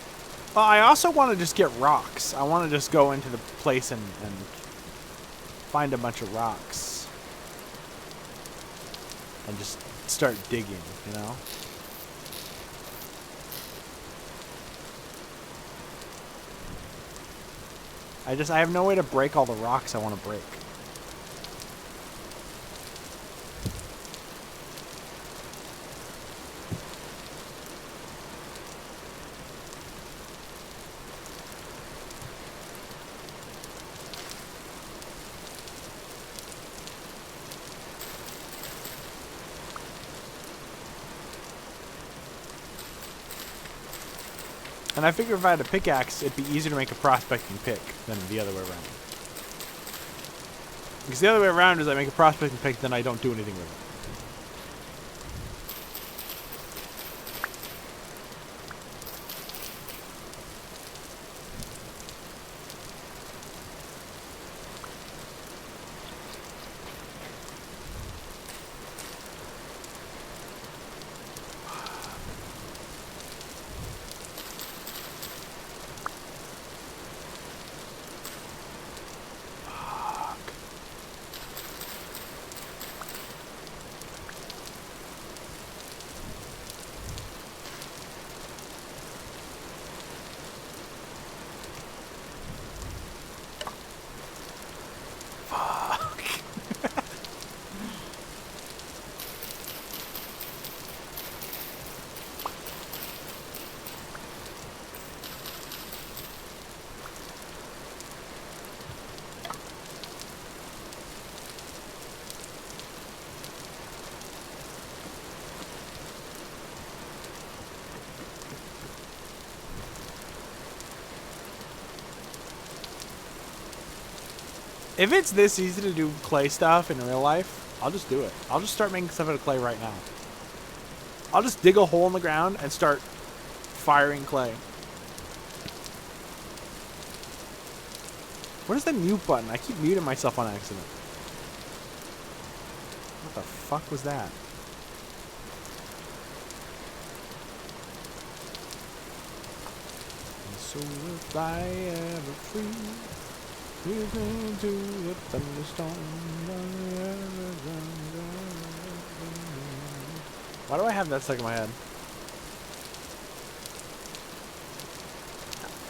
Well, I also want to just get rocks. I want to just go into the place and find a bunch of rocks. And just start digging, you know? I have no way to break all the rocks I want to break. And I figure if I had a pickaxe, it'd be easier to make a prospecting pick than the other way around. Because the other way around is I make a prospecting pick, then I don't do anything with it. If it's this easy to do clay stuff in real life, I'll just do it. I'll just start making stuff out of clay right now. I'll just dig a hole in the ground and start firing clay. What is the mute button? I keep muting myself on accident. What the fuck was that? And so if I ever free, listen to the thunderstorm. Why do I have that stuck in my head?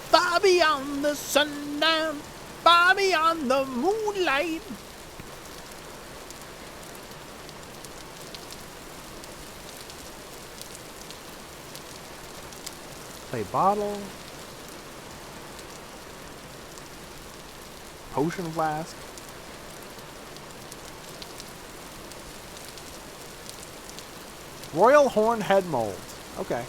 Far beyond the sundown, far beyond the moonlight. Play bottle. Potion flask. Royal horn head mold. Okay.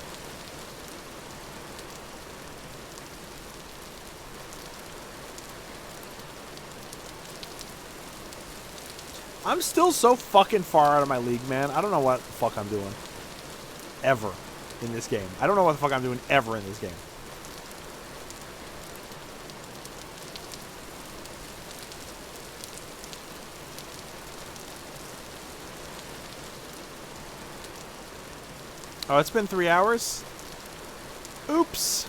I'm still so fucking far out of my league, man. I don't know what the fuck I'm doing. Ever in this game. I don't know what the fuck I'm doing ever in this game. Oh, it's been 3 hours? Oops.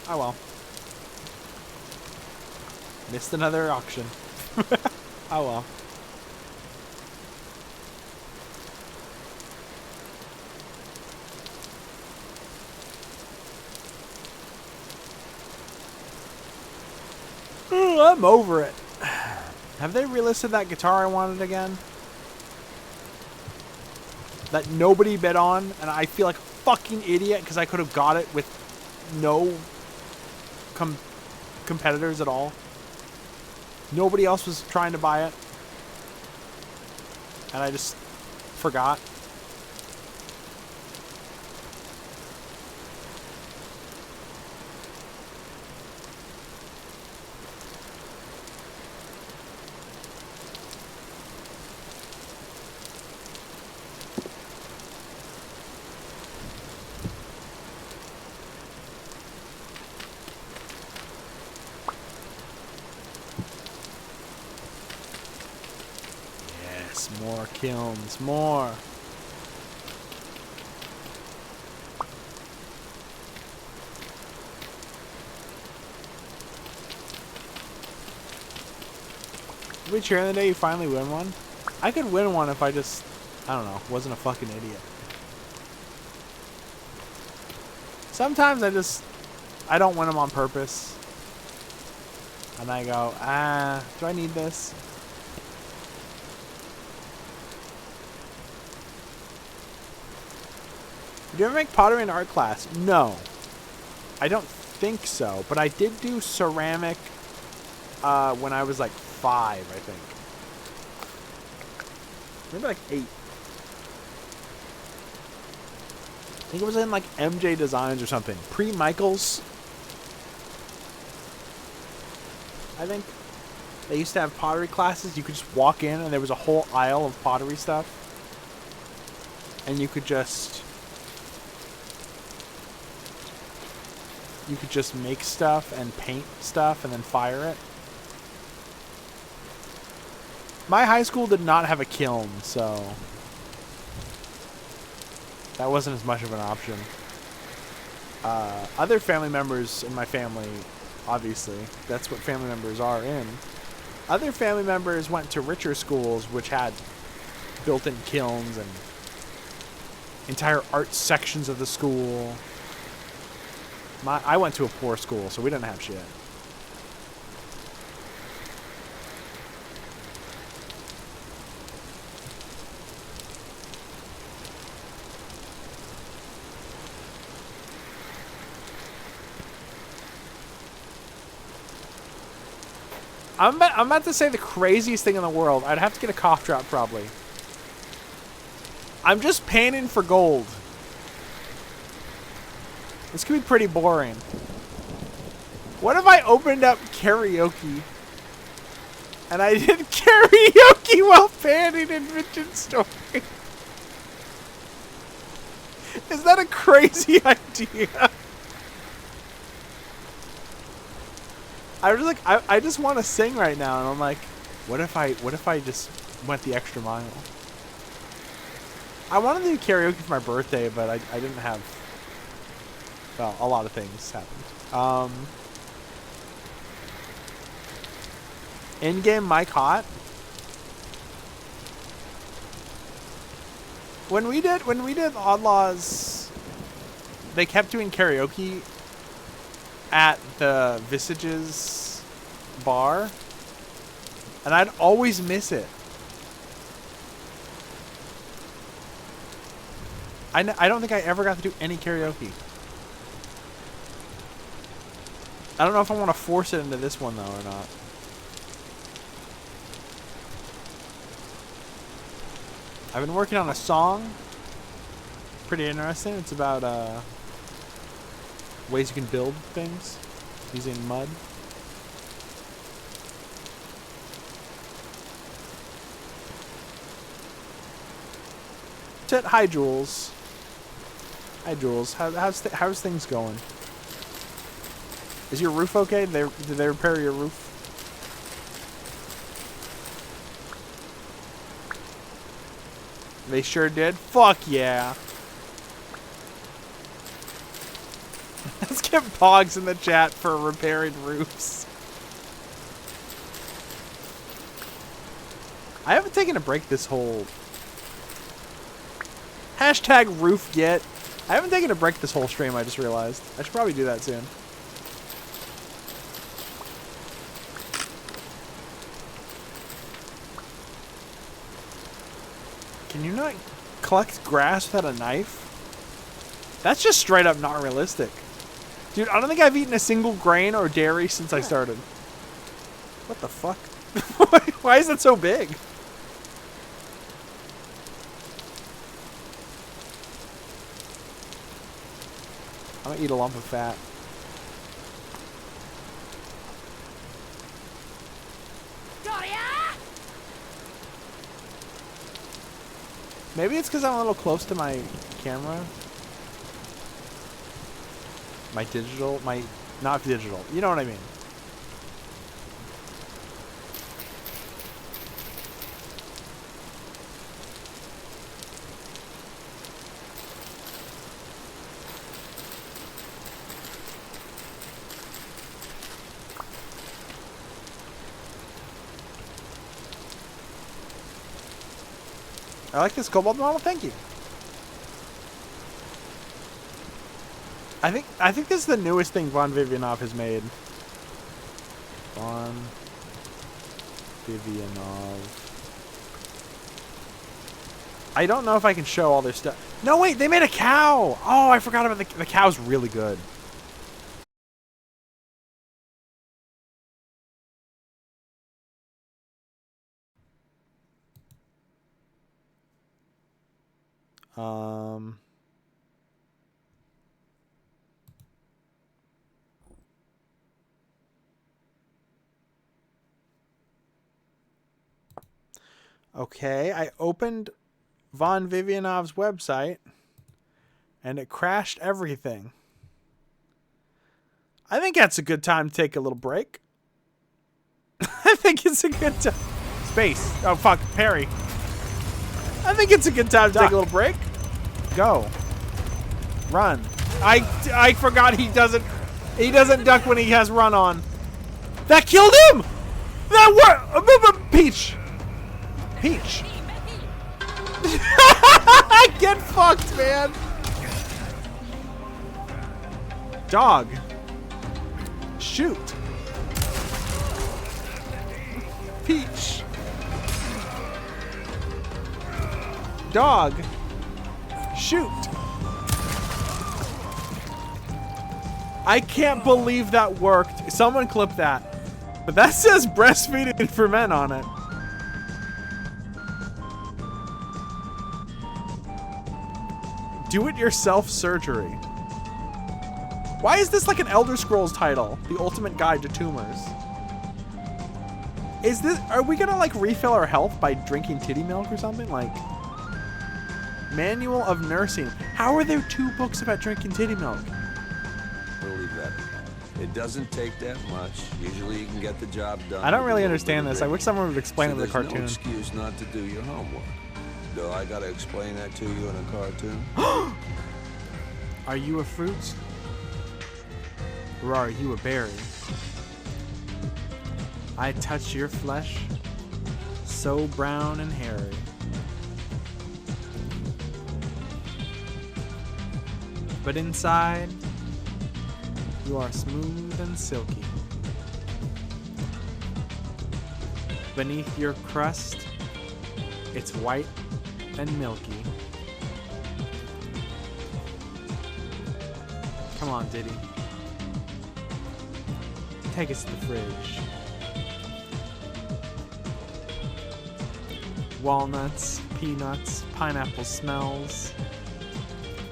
Oh well. Missed another auction. Oh well. Ooh, I'm over it. Have they relisted that guitar I wanted again? That nobody bid on, and I feel like a fucking idiot because I could have got it with no competitors at all. Nobody else was trying to buy it, and I just forgot. More kilns, more. Did we cheer the day you finally win one? I could win one if I just, I don't know, wasn't a fucking idiot. Sometimes I don't win them on purpose. And I go, do I need this? Did you ever make pottery in art class? No. I don't think so. But I did do ceramic when I was like 5, I think. Maybe like 8. I think it was in like MJ Designs or something. Pre-Michaels. I think. They used to have pottery classes. You could just walk in and there was a whole aisle of pottery stuff. And you could just make stuff and paint stuff and then fire it. My high school did not have a kiln, so that wasn't as much of an option. Other family members in my family, obviously, that's what family members are in. Other family members went to richer schools which had built-in kilns and entire art sections of the school. I went to a poor school, so we didn't have shit. I'm about to say the craziest thing in the world. I'd have to get a cough drop, probably. I'm just panning for gold. This could be pretty boring. What if I opened up karaoke? And I did karaoke while panning in Vintage Story. Is that a crazy idea? I was like, I just want to sing right now, and I'm like, what if I just went the extra mile? I wanted to do karaoke for my birthday, but I didn't have. Well, a lot of things happened. In-game mic hot. When we did Oddlaws, they kept doing karaoke at the Visage's bar, and I'd always miss it. I don't think I ever got to do any karaoke. I don't know if I want to force it into this one though or not. I've been working on a song. Pretty interesting. It's about ways you can build things using mud. Hi, Jules. Hi, Jules. How's things going? Is your roof okay? Did they repair your roof? They sure did. Fuck yeah. Let's get Pogs in the chat for repairing roofs. I haven't taken a break this whole... Hashtag roof yet. I haven't taken a break this whole stream, I just realized. I should probably do that soon. Can you not collect grass without a knife? That's just straight up not realistic. Dude, I don't think I've eaten a single grain or dairy since I started. What the fuck? Why is it so big? I'm gonna eat a lump of fat. Maybe it's because I'm a little close to my camera. Not digital. You know what I mean. I like this Kobold model. Thank you. I think this is the newest thing Vonvivianov has made. Vonvivianov. I don't know if I can show all their stuff. No, wait, they made a cow. Oh, I forgot about the cow's really good. Okay, I opened Vonvivianov's website and it crashed everything. I think that's a good time to take a little break. I think it's a good time. Space. Oh, fuck. Parry. I think it's a good time to take a little break. Go. Run. I forgot he doesn't duck when he has run on. That killed him! That worked! Peach! Peach! Get fucked, man! Dog. Shoot. Peach. Dog. Shoot. I can't believe that worked. Someone clip that. But that says breastfeeding for men on it. Do-it-yourself surgery. Why is this like an Elder Scrolls title? The Ultimate Guide to Tumors. Is this? Are we gonna like refill our health by drinking titty milk or something? Like Manual of Nursing. How are there 2 books about drinking titty milk? We'll leave that. It doesn't take that much. Usually you can get the job done. I don't really understand this. I wish someone would explain it with a there's cartoon. No excuse not to do your homework. Do I gotta explain that to you in a cartoon? Are you a fruit? Or are you a berry? I touch your flesh, so brown and hairy. But inside, you are smooth and silky. Beneath your crust, it's white and milky. Come on, Diddy. Take us to the fridge. Walnuts, peanuts, pineapple smells,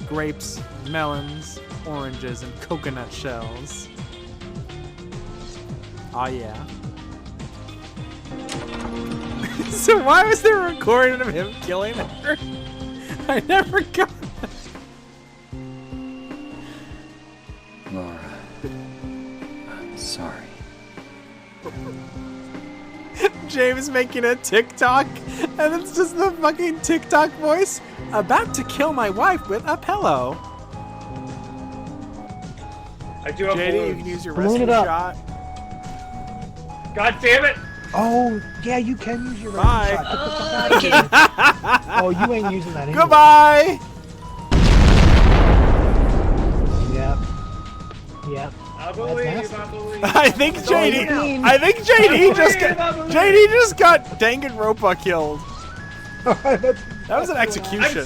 grapes, melons, oranges, and coconut shells. Oh yeah. So why was there a recording of him killing her? I never got that. Laura, I'm sorry. James making a TikTok, and it's just the fucking TikTok voice. About to kill my wife with a pillow. I do have JD, you balloons. can use your Balloon rescue it up. shot. God damn it! Oh, yeah, you can use your Bye. shot. Get the fuck out of here. Oh, you ain't using that anyway. Goodbye! Yep. Yep. I believe, I believe. I think JD just got Danganronpa killed. That was an execution.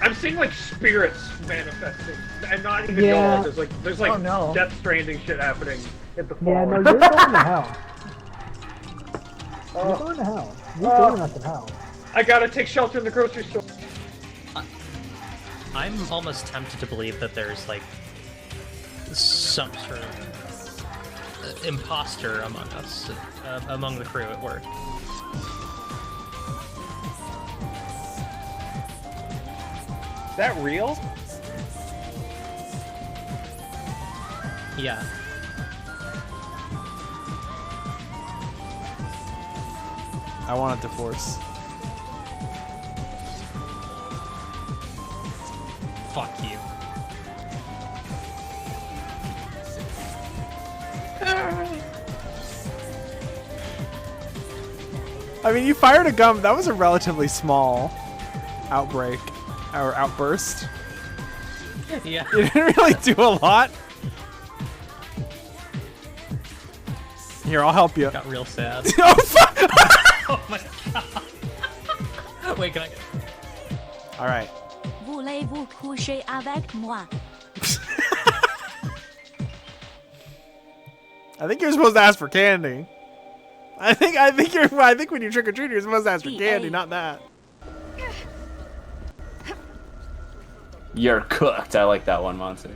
I'm seeing like spirits manifesting, and not even Yeah. dogs. There's like Oh, no. Death Stranding shit happening at the Yeah, farm. no, you're going to hell. You're going to hell. You're going up to hell. I gotta take shelter in the grocery store. I'm almost tempted to believe that there's like some sort of imposter among us, among the crew at work. Is that real? Yeah. I want a divorce. Fuck you. I mean, you fired a gun. That was a relatively small outbreak or outburst. Yeah. You didn't really do a lot. Here, I'll help you. Got real sad. Oh, fuck! Oh my god. Wait, can I get... All right. Voulez-vous coucher avec moi? I think you're supposed to ask for candy. I think when you trick or treat, you're supposed to ask for candy, not that. You're cooked. I like that one, Monty.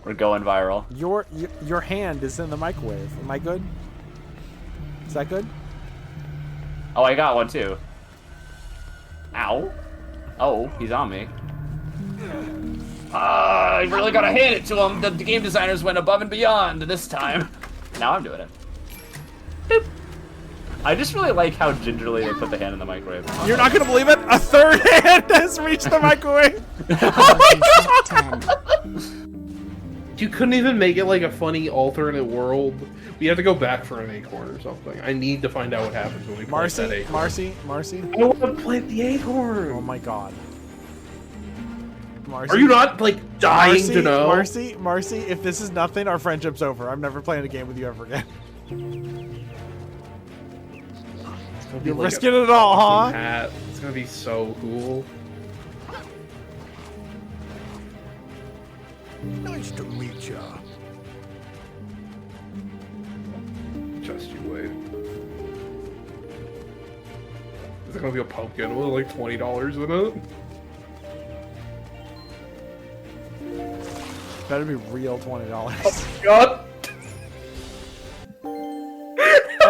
We're going viral. Your hand is in the microwave. Am I good? Is that good? Oh, I got one too. Ow. Oh, he's on me. I really gotta hand it to him. The game designers went above and beyond this time. Now I'm doing it. Boop. I just really like how gingerly they put the hand in the microwave. You're not gonna believe it. A third hand has reached the microwave. Oh my god! You couldn't even make it like a funny alternate world. We have to go back for an acorn or something. I need to find out what happens when we plant that acorn. Marcy. I want to plant the acorn. Oh my god. Marcy. Are you not like dying to know? Marcy, if this is nothing, our friendship's over. I'm never playing a game with you ever again. You're like risking it all, huh? Hat. It's gonna be so cool. Nice to meet ya. Just you wait. Is it gonna be a pumpkin with like $20 in it? Better be real $20. Oh, God.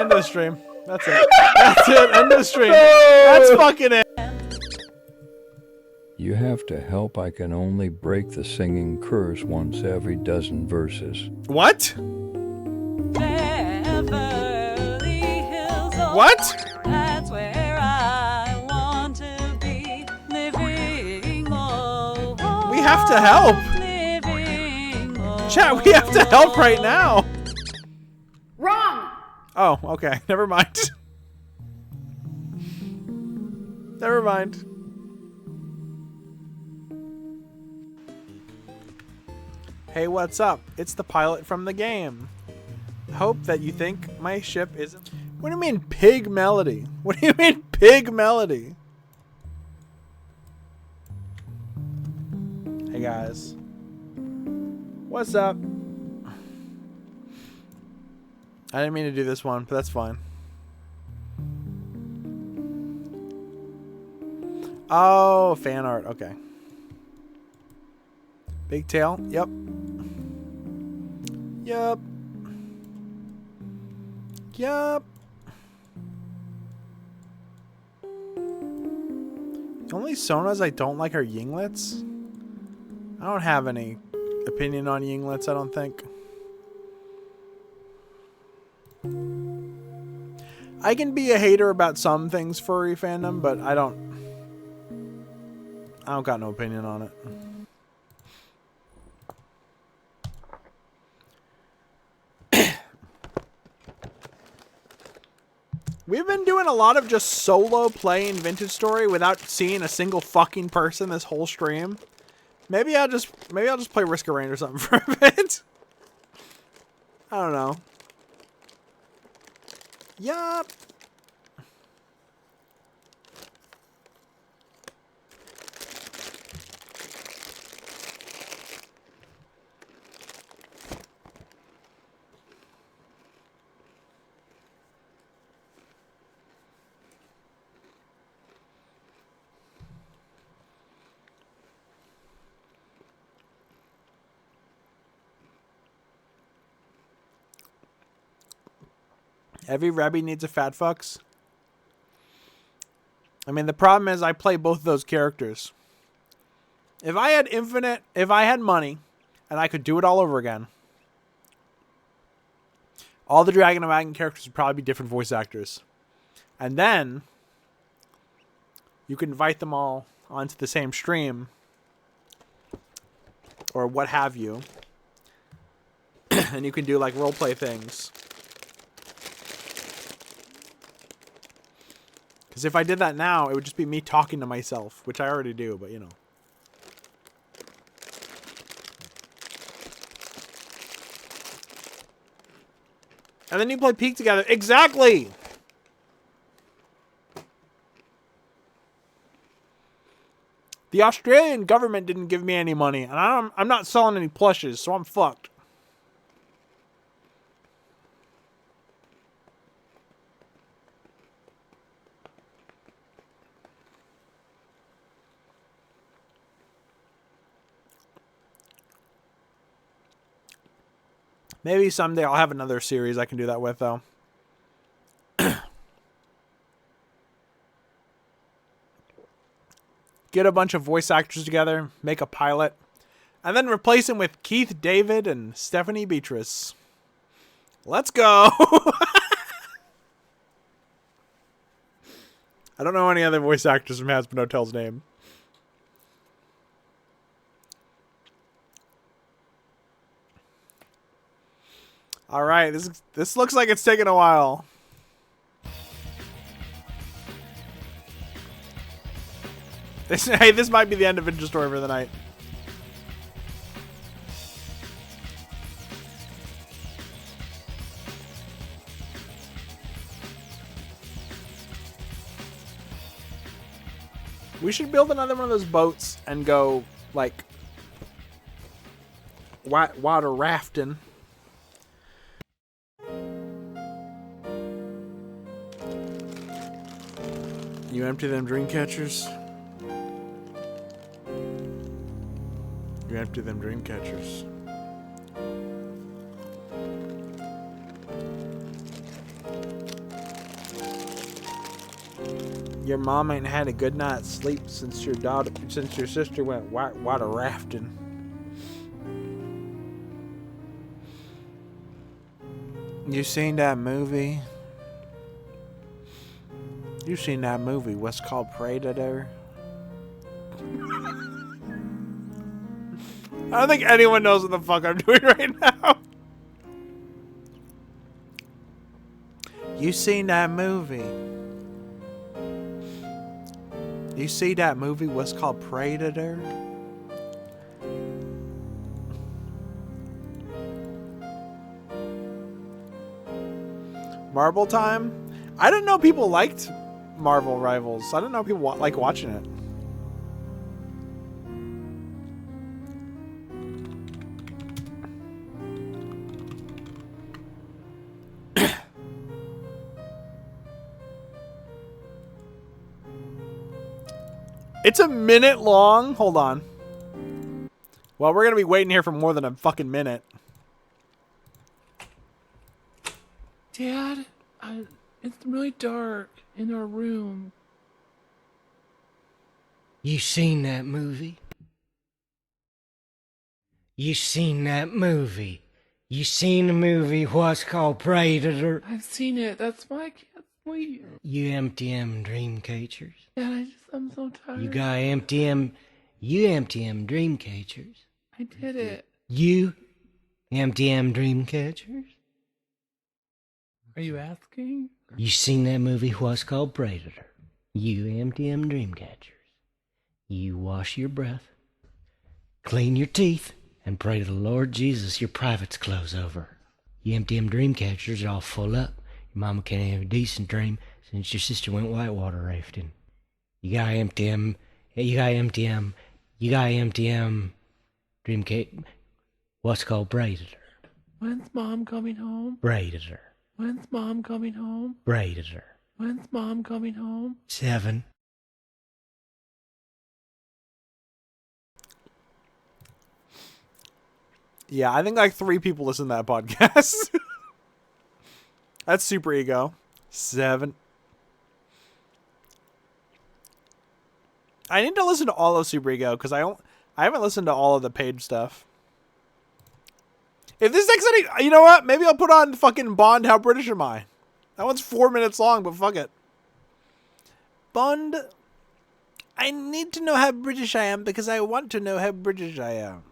End of stream. That's it. That's it. End of stream. That's fucking it. You have to help. I can only break the singing curse once every dozen verses. What? What? That's where I want to be living. We have to help. Chat, we have to help right now. Wrong! Oh, okay. Never mind. Never mind. Hey, what's up? It's the pilot from the game. Hope that you think my ship isn't... What do you mean, pig melody? What do you mean, pig melody? Hey, guys. What's up? I didn't mean to do this one, but that's fine. Oh, fan art. Okay. Big tail. Yep. Yep. Yep. The only Sonas I don't like are Yinglets. I don't have any opinion on Yinglets, I don't think. I can be a hater about some things furry fandom, but I don't got no opinion on it. We've been doing a lot of just solo playing Vintage Story without seeing a single fucking person this whole stream. Maybe I'll just play Risk of Rain or something for a bit. I don't know. Yup. Every rabbit needs a fat fucks. I mean, the problem is I play both of those characters. If I had money, and I could do it all over again, all the Dragon and Wagon characters would probably be different voice actors. And then, you could invite them all onto the same stream, or what have you, and you can do like roleplay things. Because if I did that now, it would just be me talking to myself, which I already do, but you know. And then you play Peak together. Exactly! The Australian government didn't give me any money, and I'm not selling any plushes, so I'm fucked. Maybe someday I'll have another series I can do that with, though. Get a bunch of voice actors together, make a pilot, and then replace him with Keith David and Stephanie Beatrice. Let's go! I don't know any other voice actors from Hazbin Hotel's name. All right, this looks like it's taking a while. Hey, this might be the end of Vintage Story for the night. We should build another one of those boats and go, like, water rafting. You empty them dream catchers? You empty them dream catchers. Your mom ain't had a good night's sleep since your sister went water rafting. You seen that movie? You seen that movie? What's called Predator? I don't think anyone knows what the fuck I'm doing right now. You seen that movie? You see that movie? What's called Predator? Marvel time? I didn't know people liked Marvel Rivals. I didn't know people like watching it. It's a minute long. Hold on. Well, we're going to be waiting here for more than a fucking minute. Dad, it's really dark in our room. You seen that movie? You seen that movie? You seen the movie what's called Predator? I've seen it. That's why I can't sleep. You empty them dream catchers. Dad, I'm so tired. You got empty them. You empty them dream catchers. I did it. You empty them dream catchers. Are you asking? You seen that movie what's called Predator? You empty them dream catchers. You wash your breath, clean your teeth, and pray to the Lord Jesus your privates close over. You empty them dream catchers, they're all full up. Your mama can't have a decent dream since your sister went whitewater rafting. You gotta empty them. You gotta empty them. You gotta empty them. Dream cake. What's called Predator? When's Mom coming home? Predator. When's Mom coming home? Predator. When's Mom coming home? 7. Yeah, I think like 3 people listen to that podcast. That's super ego. 7. I need to listen to all of Super Ego because I haven't listened to all of the paid stuff. If this takes any, you know what? Maybe I'll put on fucking Bond. How British am I? That one's 4 minutes long, but fuck it. Bond. I need to know how British I am because I want to know how British I am.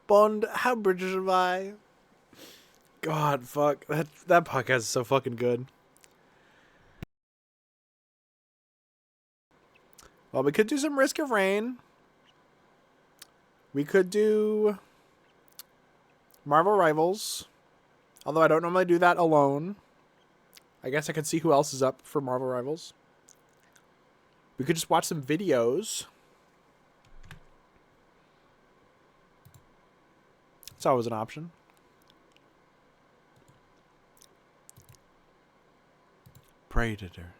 Bond, how British am I? God, fuck. That podcast is so fucking good. Well, we could do some Risk of Rain. We could do Marvel Rivals. Although I don't normally do that alone. I guess I could see who else is up for Marvel Rivals. We could just watch some videos. It's always an option. Predator.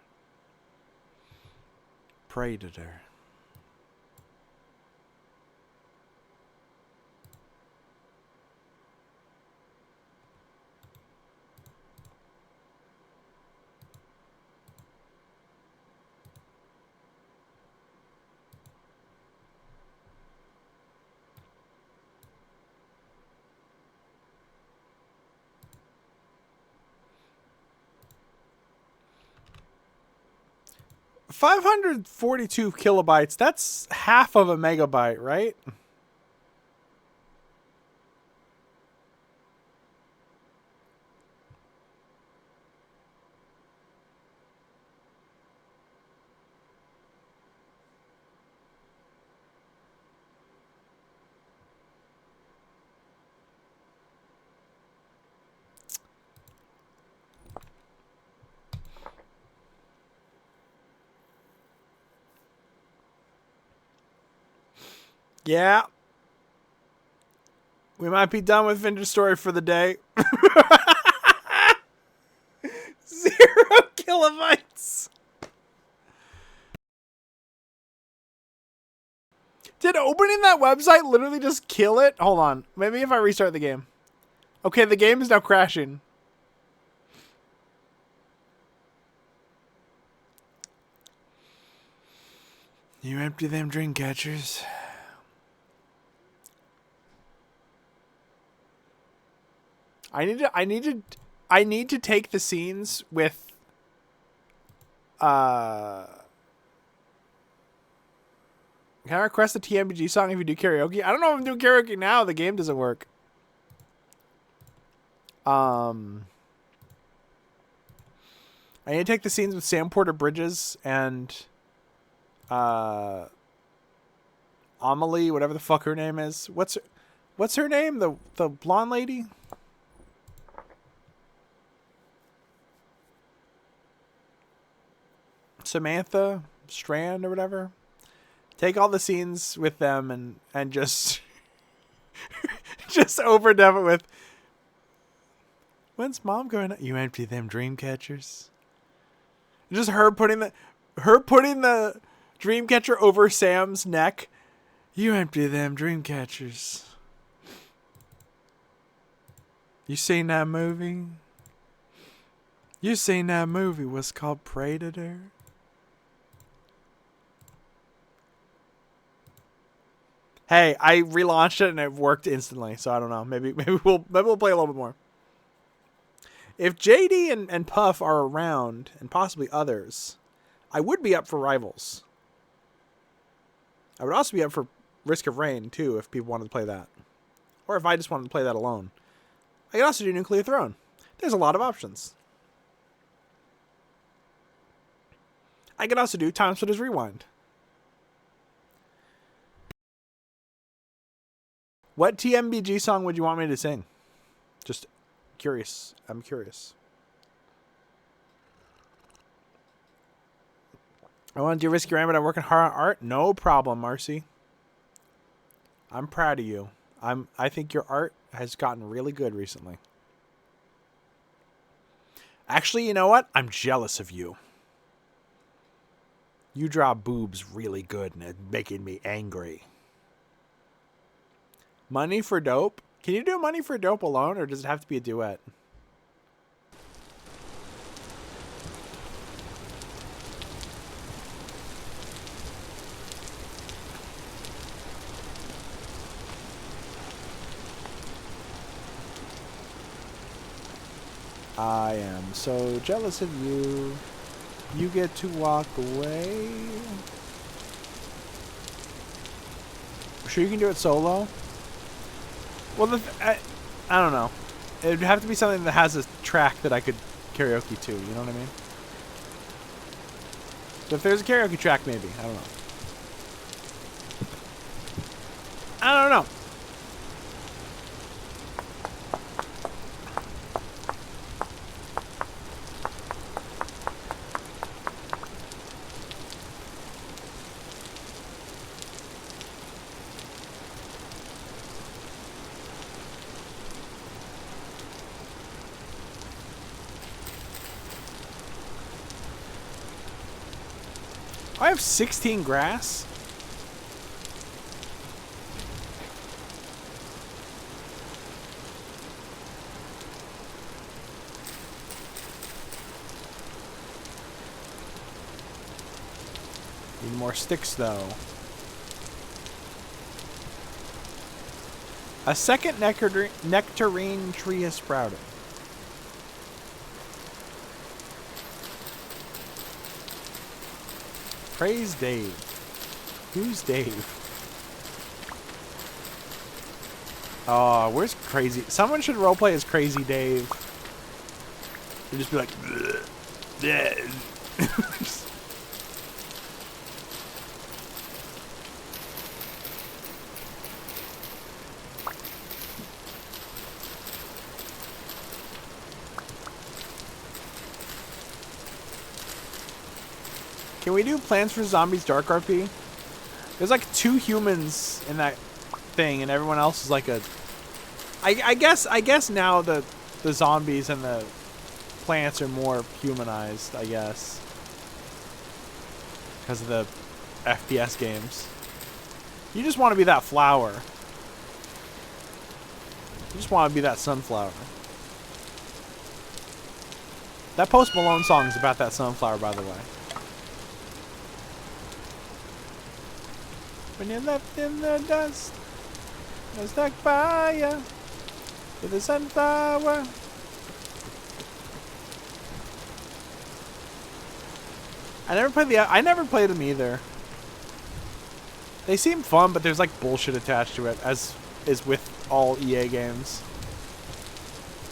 Predator. $542 kilobytes. That's half of a megabyte, right? Yeah. We might be done with Vintage Story for the day. 0 kilobytes. Did opening that website literally just kill it? Hold on. Maybe if I restart the game. Okay, the game is now crashing. You empty them dream catchers. I need to take the scenes with can I request a TMBG song if you do karaoke? I don't know if I'm doing karaoke now. The game doesn't work. I need to take the scenes with Sam Porter Bridges and Amelie, whatever the fuck her name is. What's her name? The blonde lady? Samantha Strand or whatever. Take all the scenes with them and just just overdub it with when's mom going? You empty them dream catchers. Just her putting the dream catcher over Sam's neck. You empty them dream catchers. You seen that movie? You seen that movie? What's called Predator? Hey, I relaunched it and it worked instantly, so I don't know. Maybe we'll play a little bit more. If JD and Puff are around, and possibly others, I would be up for Rivals. I would also be up for Risk of Rain, too, if people wanted to play that. Or if I just wanted to play that alone. I could also do Nuclear Throne. There's a lot of options. I could also do Time Splitters Rewind. What TMBG song would you want me to sing? Just curious. I'm curious. I want to do Risky Rain, but I'm working hard on art. No problem, Marcy. I'm proud of you. I think your art has gotten really good recently. Actually, you know what? I'm jealous of you. You draw boobs really good and it's making me angry. Money for Dope? Can you do Money for Dope alone, or does it have to be a duet? I am so jealous of you. You get to walk away. Sure you can do it solo? Well, I don't know. It would have to be something that has a track that I could karaoke to. You know what I mean? So if there's a karaoke track, maybe. I don't know. I don't know. I have 16 grass. Need more sticks, though. A second nectarine tree has sprouted. Praise Dave. Who's Dave? Oh, where's Crazy? Someone should roleplay as Crazy Dave. And just be like, bleh, bleh. Can we do Plants vs. Zombies Dark RP? There's like 2 humans in that thing, and everyone else is like a. I guess now the zombies and the plants are more humanized. I guess because of the FPS games. You just want to be that flower. You just want to be that sunflower. That Post Malone song is about that sunflower, by the way. When you're left in the dust, I stuck by you with a sunflower. I never played them either. They seem fun, but there's like bullshit attached to it, as is with all EA games.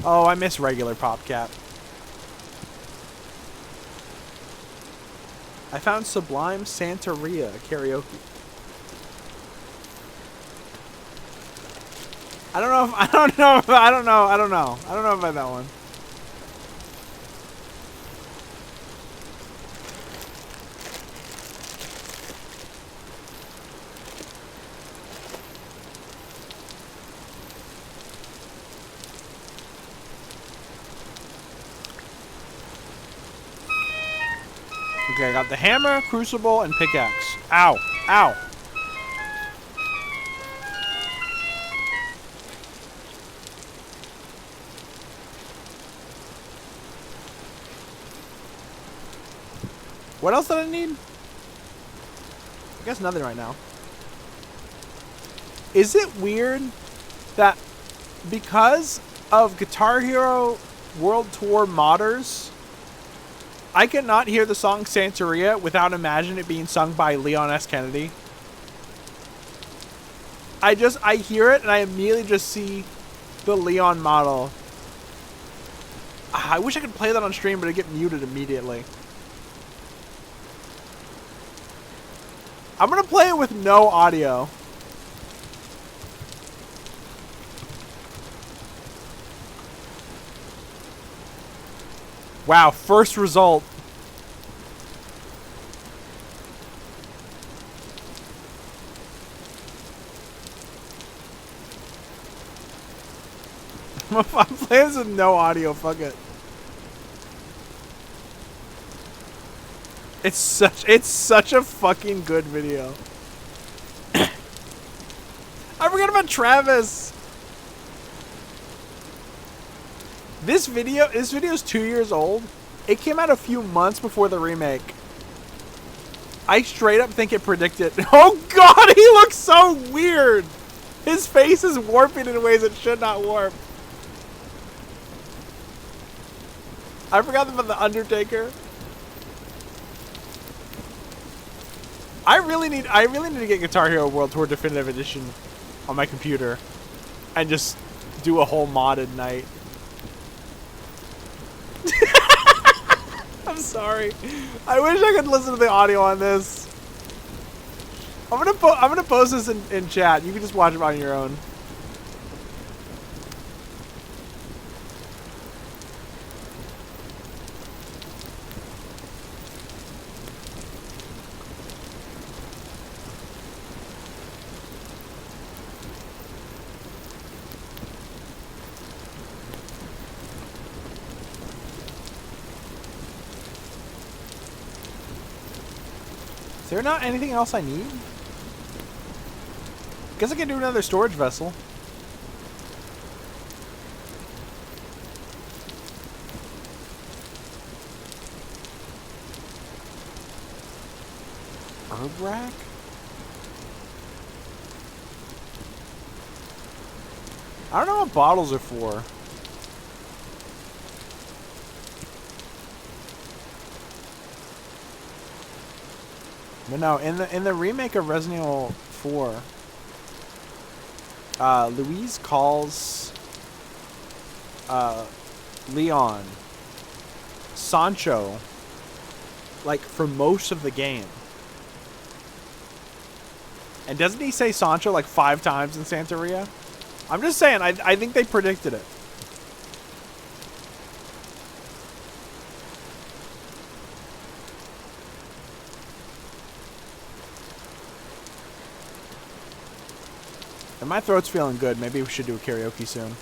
Oh, I miss regular PopCap. I found Sublime Santeria karaoke. I don't know about that one. Okay, I got the hammer, crucible, and pickaxe. Ow! Ow! What else did I need? I guess nothing right now. Is it weird that because of Guitar Hero World Tour modders, I cannot hear the song Santeria without imagining it being sung by Leon S. Kennedy? I hear it and I immediately just see the Leon model. I wish I could play that on stream, but it'd get muted immediately. I'm gonna play it with no audio. Wow, first result. I'm playing this with no audio, fuck it. It's such a fucking good video. I forgot about Travis. This video is 2 years old. It came out a few months before the remake. I straight up think it predicted. Oh god, he looks so weird. His face is warping in ways it should not warp. I forgot about the Undertaker. I really need to get Guitar Hero World Tour Definitive Edition on my computer and just do a whole modded night. I'm sorry. I wish I could listen to the audio on this. I'm gonna post this in chat. You can just watch it on your own. Is there not anything else I need? Guess I can do another storage vessel. Herb rack? I don't know what bottles are for. But no, in the remake of Resident Evil 4, Louise calls Leon Sancho, like, for most of the game. And doesn't he say Sancho like 5 times in Santeria? I'm just saying, I think they predicted it. And my throat's feeling good. Maybe we should do a karaoke soon.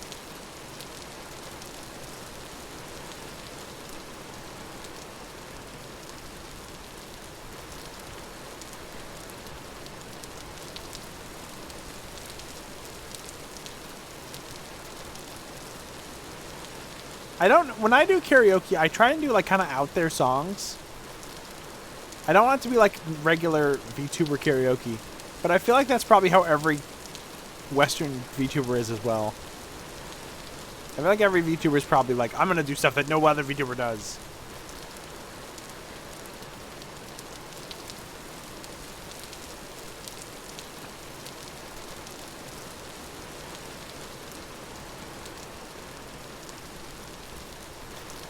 When I do karaoke, I try and do like kind of out there songs. I don't want it to be like regular VTuber karaoke, but I feel like that's probably how every Western VTuber is as well. I feel like every VTuber is probably like, I'm gonna do stuff that no other VTuber does.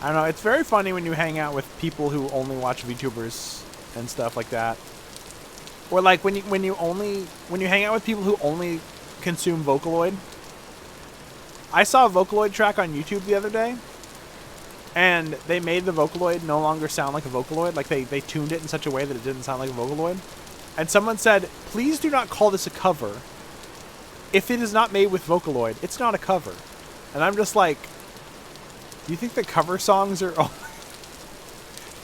I don't know, it's very funny when you hang out with people who only watch VTubers and stuff like that. Or like when you hang out with people who only consume Vocaloid. I saw a Vocaloid track on YouTube the other day, and they made the Vocaloid no longer sound like a Vocaloid. Like they tuned it in such a way that it didn't sound like a Vocaloid. And someone said, "Please do not call this a cover. If it is not made with Vocaloid, it's not a cover." And I'm just like, do you think that cover songs are...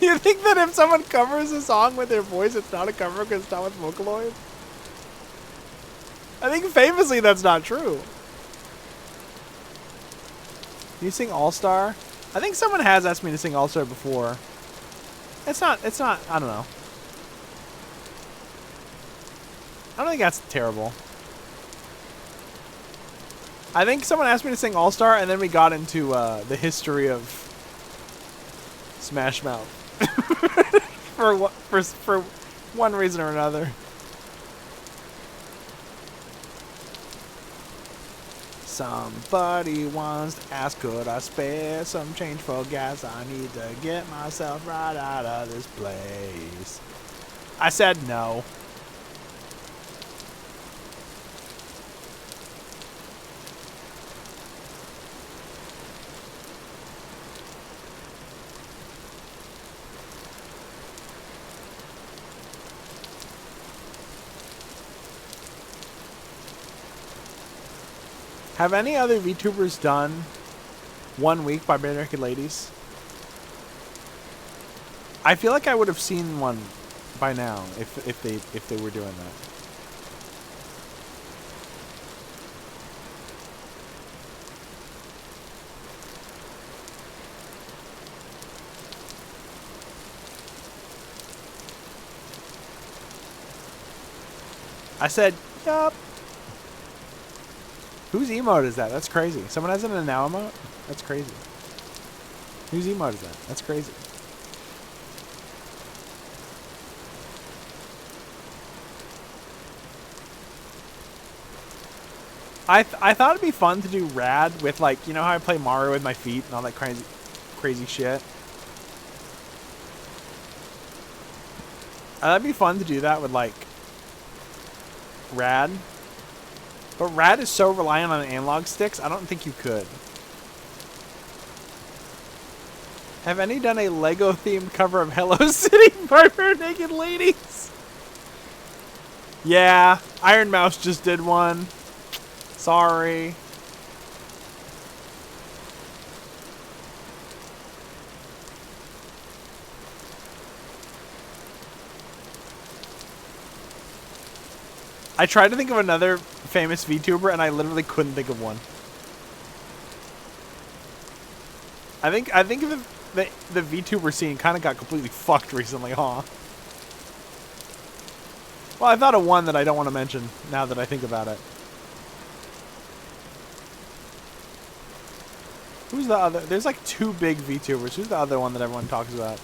You think that if someone covers a song with their voice, it's not a cover because it's not with Vocaloid? I think famously that's not true. You sing All-Star? I think someone has asked me to sing All-Star before. It's not, I don't know. I don't think that's terrible. I think someone asked me to sing All-Star, and then we got into the history of Smash Mouth. for one reason or another. Somebody once asked, could I spare some change for gas? I need to get myself right out of this place. I said no. Have any other VTubers done 1 week by Bare Naked Ladies? I feel like I would have seen one by now if they were doing that. I said, yup. Whose emote is that? That's crazy. Someone has an now emote? That's crazy. Whose emote is that? That's crazy. I thought it'd be fun to do rad with, like, you know how I play Mario with my feet and all that crazy shit? That'd be fun to do that with, like, rad. But rad is so reliant on analog sticks, I don't think you could. Have any done a Lego-themed cover of Hello City by Bare Naked Ladies? Yeah, Iron Mouse just did one. Sorry. I tried to think of another famous VTuber, and I literally couldn't think of one. I think the VTuber scene kind of got completely fucked recently, huh? Well, I thought of one that I don't want to mention now that I think about it. Who's the other? There's like two big VTubers. Who's the other one that everyone talks about?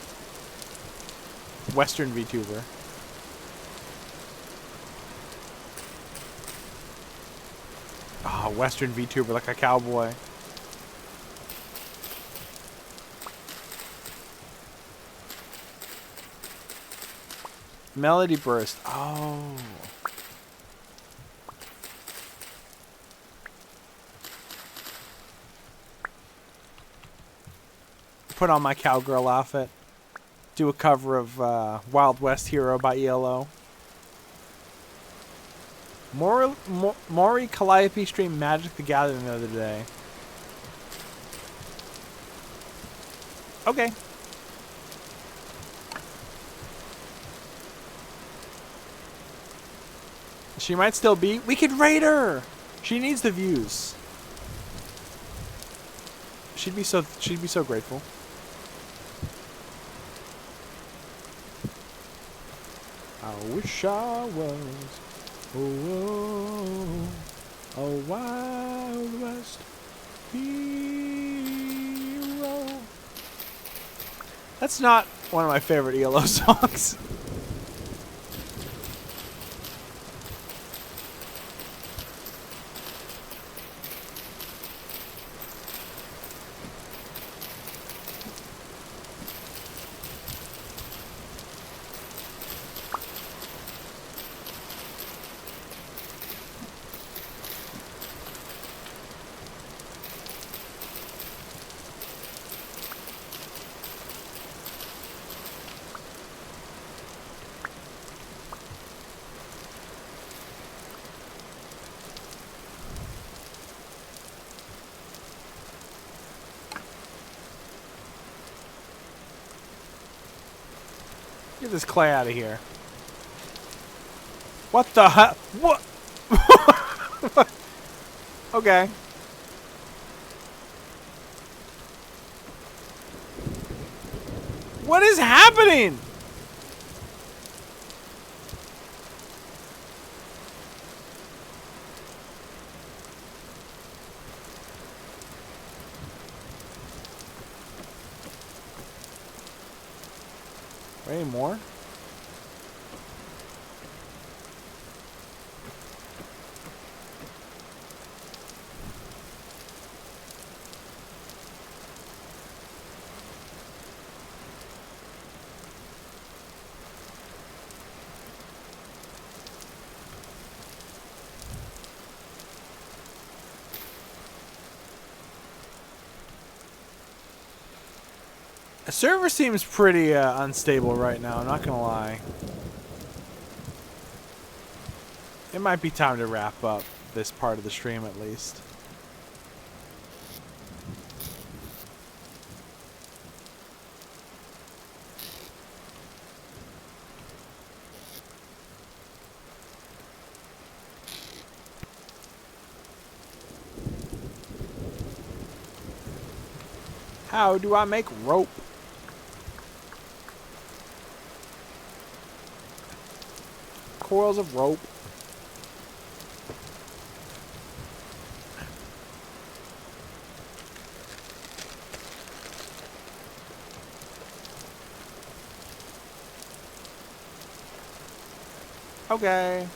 Western VTuber. Oh, Western VTuber, like a cowboy. Melody Burst. Oh. Put on my cowgirl outfit. Do a cover of Wild West Hero by ELO. Maury Calliope streamed Magic the Gathering the other day. Okay. She might still be. We could raid her! She needs the views. She'd be so grateful. I wish I was a Wild West hero. That's not one of my favorite ELO songs. Get this clay out of here. What the hell? What? Okay. What is happening? Any more? The server seems pretty unstable right now, I'm not gonna lie. It might be time to wrap up this part of the stream at least. How do I make rope? Coils of rope. Okay.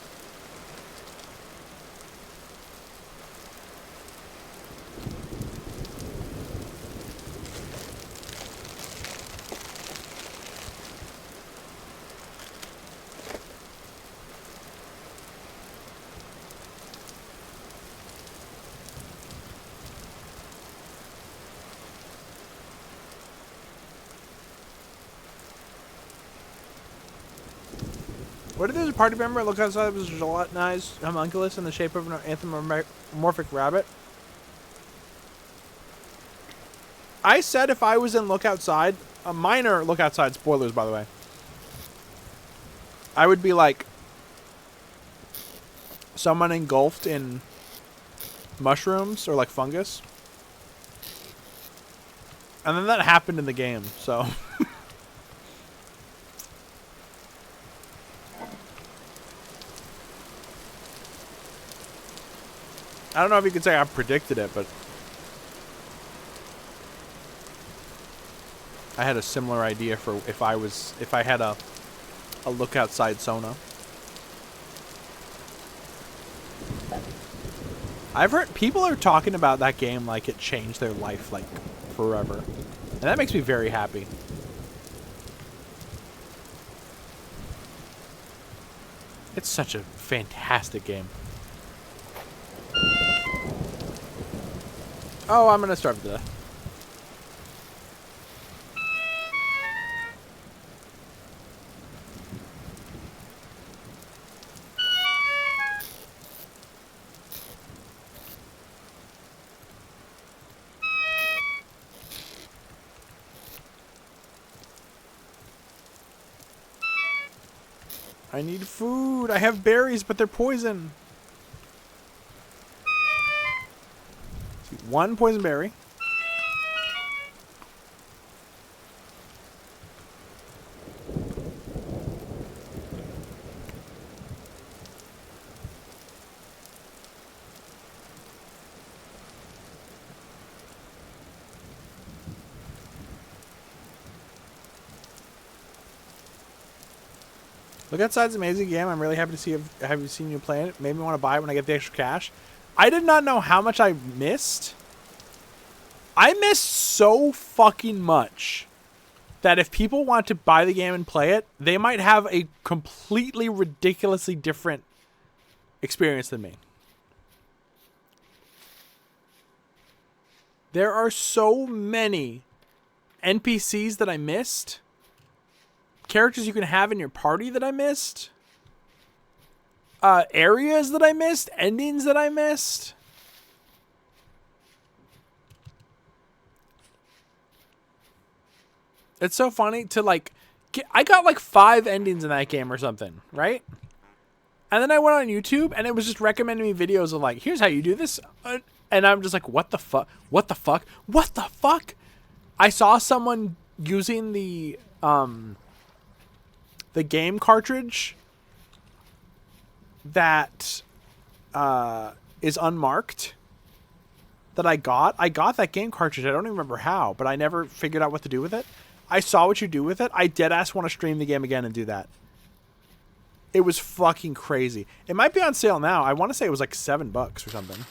What if there's a party member look outside of a gelatinized homunculus in the shape of an anthropomorphic rabbit? I said if I was in Look Outside, a minor Look Outside, spoilers by the way, I would be like someone engulfed in mushrooms or like fungus. And then that happened in the game, so... I don't know if you could say I predicted it, but I had a similar idea for if I had a Look Outside Sona. I've heard people are talking about that game like it changed their life like forever. And that makes me very happy. It's such a fantastic game. Oh, I'm gonna starve to death. I need food. I have berries, but they're poison. One poison berry. Look Outside's an amazing game. I'm really happy to see have you seen you playing it. Made me want to buy it when I get the extra cash. I did not know how much I missed. I missed so fucking much that if people want to buy the game and play it, they might have a completely ridiculously different experience than me. There are so many NPCs that I missed. Characters you can have in your party that I missed. Areas that I missed. Endings that I missed. It's so funny to like... I got like 5 endings in that game or something, right? And then I went on YouTube and it was just recommending me videos of like, here's how you do this. And I'm just like, what the fuck? What the fuck? What the fuck? I saw someone using the game cartridge that is unmarked that I got. I got that game cartridge. I don't even remember how, but I never figured out what to do with it. I saw what you do with it. I deadass want to stream the game again and do that. It was fucking crazy. It might be on sale now. I want to say it was like $7 or something.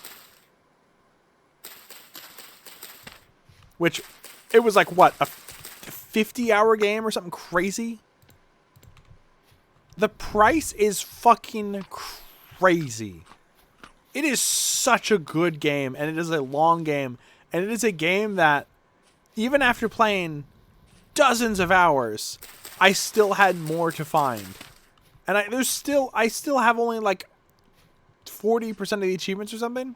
Which, it was like, what, a 50-hour game or something crazy? The price is fucking crazy. It is such a good game, and it is a long game. And it is a game that, even after playing dozens of hours, I still had more to find. And I still have only like 40% of the achievements or something.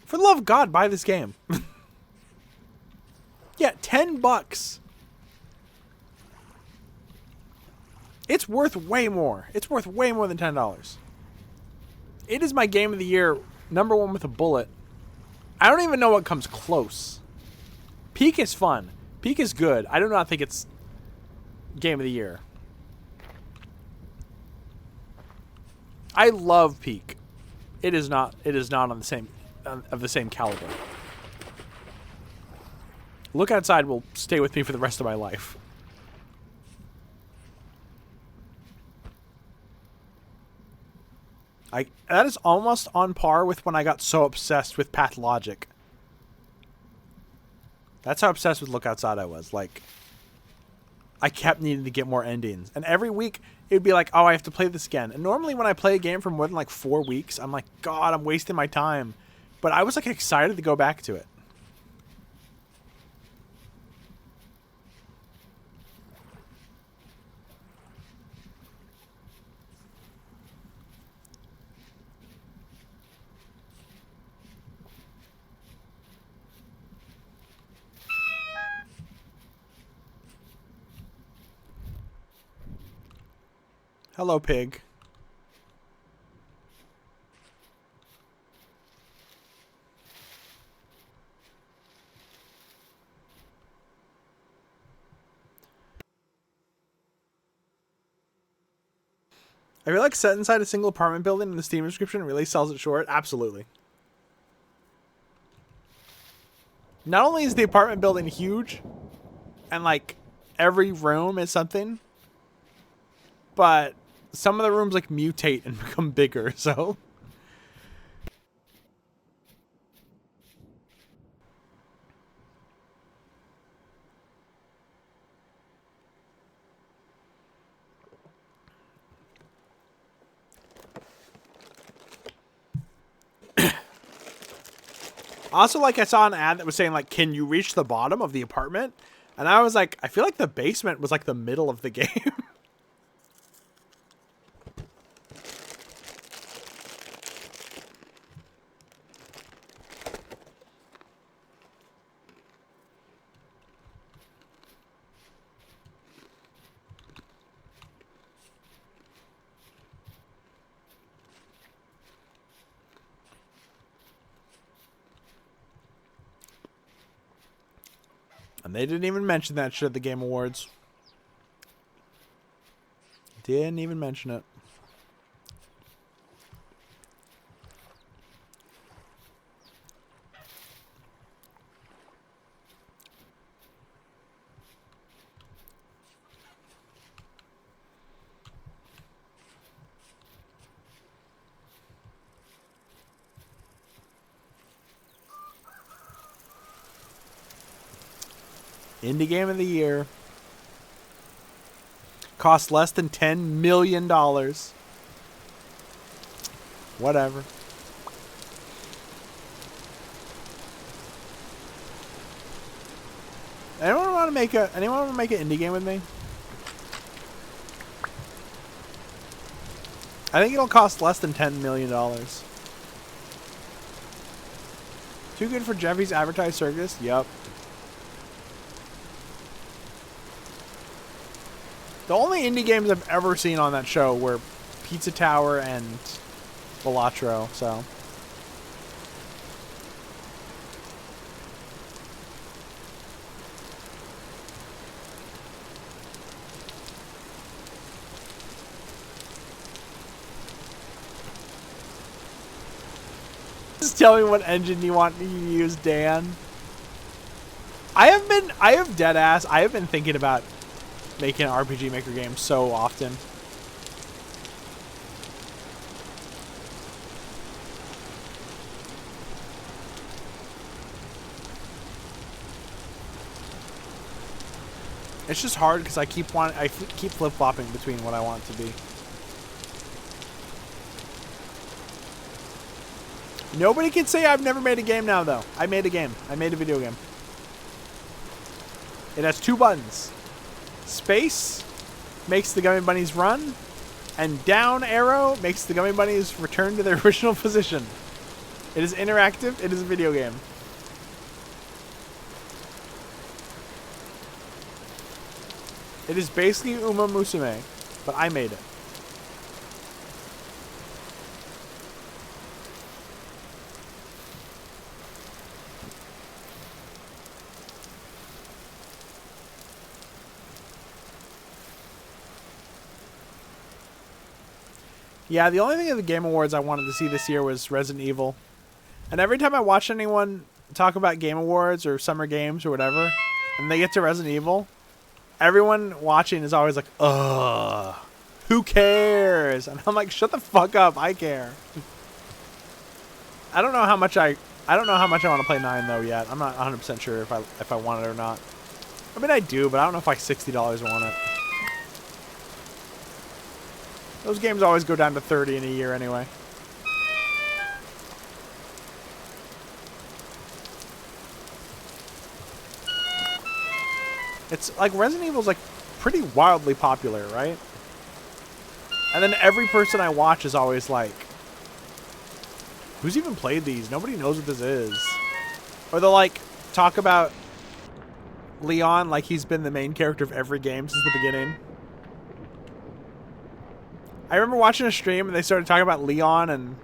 For the love of God, buy this game. Yeah, $10. It's worth way more. It's worth way more than $10. It is my game of the year, #1 with a bullet. I don't even know what comes close. Peak is fun. Peak is good. I do not think it's game of the year. I love Peak. It is not on the same of the same caliber. Look Outside will stay with me for the rest of my life. That is almost on par with when I got so obsessed with Pathologic. That's how obsessed with Look Outside I was. Like, I kept needing to get more endings. And every week, it would be like, oh, I have to play this again. And normally when I play a game for more than like 4 weeks, I'm like, God, I'm wasting my time. But I was like excited to go back to it. Hello, pig. I feel like set inside a single apartment building in the Steam description really sells it short. Absolutely. Not only is the apartment building huge, and like every room is something, but some of the rooms like mutate and become bigger, so. Also, like, I saw an ad that was saying, like, can you reach the bottom of the apartment? And I was like, I feel like the basement was, like, the middle of the game. And they didn't even mention that shit at the Game Awards. Didn't even mention it. Indie game of the year. Cost less than $10 million. Whatever. Anyone want to make an indie game with me? I think it'll cost less than $10 million. Too good for Jeffy's advertised circus? Yup. The only indie games I've ever seen on that show were Pizza Tower and Balatro, so. Just tell me what engine you want to use, Dan. I have been thinking about making an RPG Maker game so often. It's just hard because I keep flip-flopping between what I want it to be. Nobody can say I've never made a game now, though. I made a game. I made a video game. It has 2 buttons. Space makes the Gummy Bunnies run, and down arrow makes the Gummy Bunnies return to their original position. It is interactive. It is a video game. It is basically Uma Musume, but I made it. Yeah, the only thing at the Game Awards I wanted to see this year was Resident Evil. And every time I watch anyone talk about Game Awards or Summer Games or whatever, and they get to Resident Evil, everyone watching is always like, ugh, who cares? And I'm like, shut the fuck up, I care. I don't know how much I want to play 9 though yet. I'm not 100% sure if I want it or not. I mean, I do, but I don't know if like $60 want it. Those games always go down to 30 in a year anyway. It's like Resident Evil's like pretty wildly popular, right? And then every person I watch is always like, who's even played these? Nobody knows what this is. Or they'll like talk about Leon like he's been the main character of every game since the beginning. I remember watching a stream and they started talking about Leon and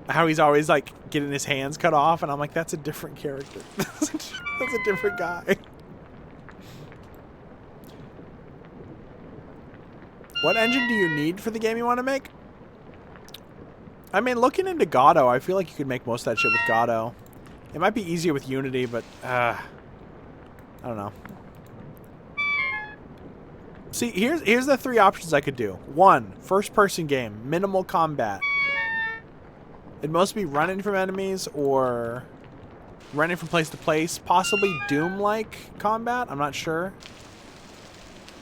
how he's always like getting his hands cut off, and I'm like, that's a different character. That's a different guy. What engine do you need for the game you want to make? I mean, looking into Godot, I feel like you could make most of that shit with Godot. It might be easier with Unity, but I don't know. See, here's the 3 options I could do. 1, first-person game, minimal combat. It'd mostly be running from enemies or running from place to place. Possibly Doom-like combat. I'm not sure.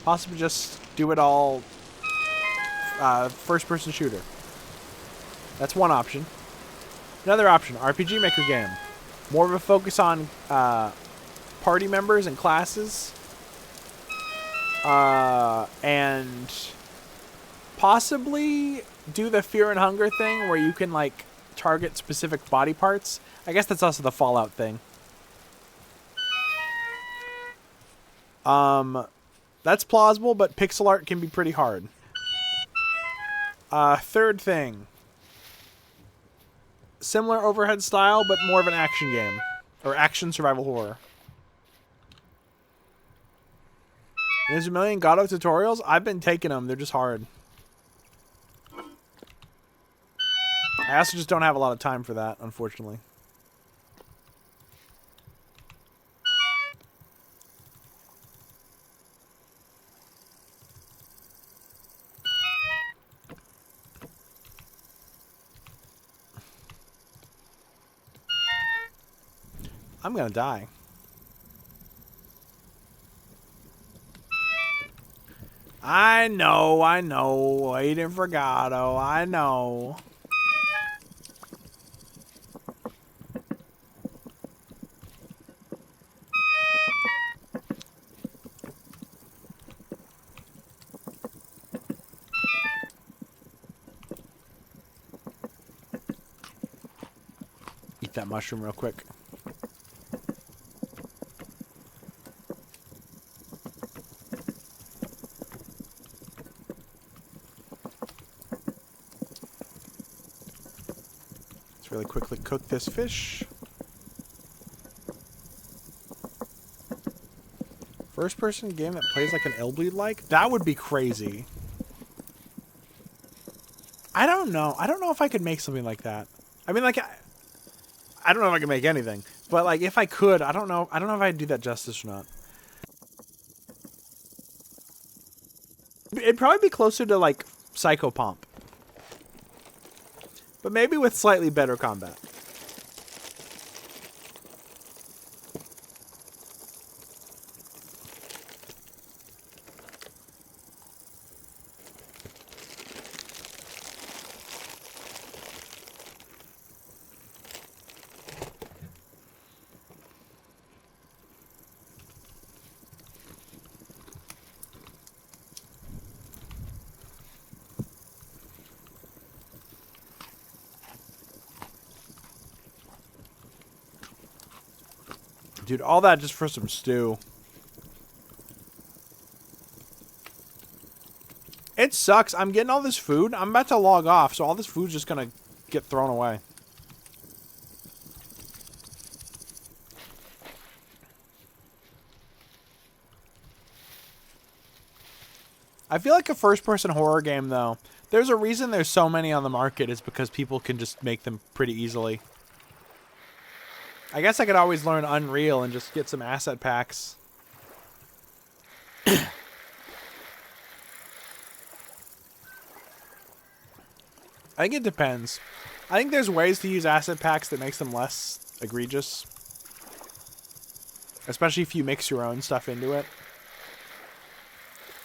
Possibly just do it all first-person shooter. That's one option. Another option, RPG Maker game. More of a focus on party members and classes. And possibly do the Fear and Hunger thing where you can like target specific body parts. I guess that's also the Fallout thing. That's plausible, but pixel art can be pretty hard. Third thing. Similar overhead style, but more of an action game. Or action survival horror. There's a million Godot tutorials. I've been taking them. They're just hard. I also just don't have a lot of time for that, unfortunately. I'm gonna die. I know. Waiting for Gato. I know. Eat that mushroom real quick. Let's really quickly cook this fish. First person game that plays like an Illbleed like? That would be crazy. I don't know. I don't know if I could make something like that. I mean, like, I don't know if I can make anything. But, like, if I could, I don't know. I don't know if I'd do that justice or not. It'd probably be closer to, like, Psychopomp. But maybe with slightly better combat. Dude, all that just for some stew. It sucks. I'm getting all this food. I'm about to log off, so all this food's just gonna get thrown away. I feel like a first-person horror game, though. There's a reason there's so many on the market is because people can just make them pretty easily. I guess I could always learn Unreal and just get some asset packs. I think it depends. I think there's ways to use asset packs that makes them less egregious. Especially if you mix your own stuff into it.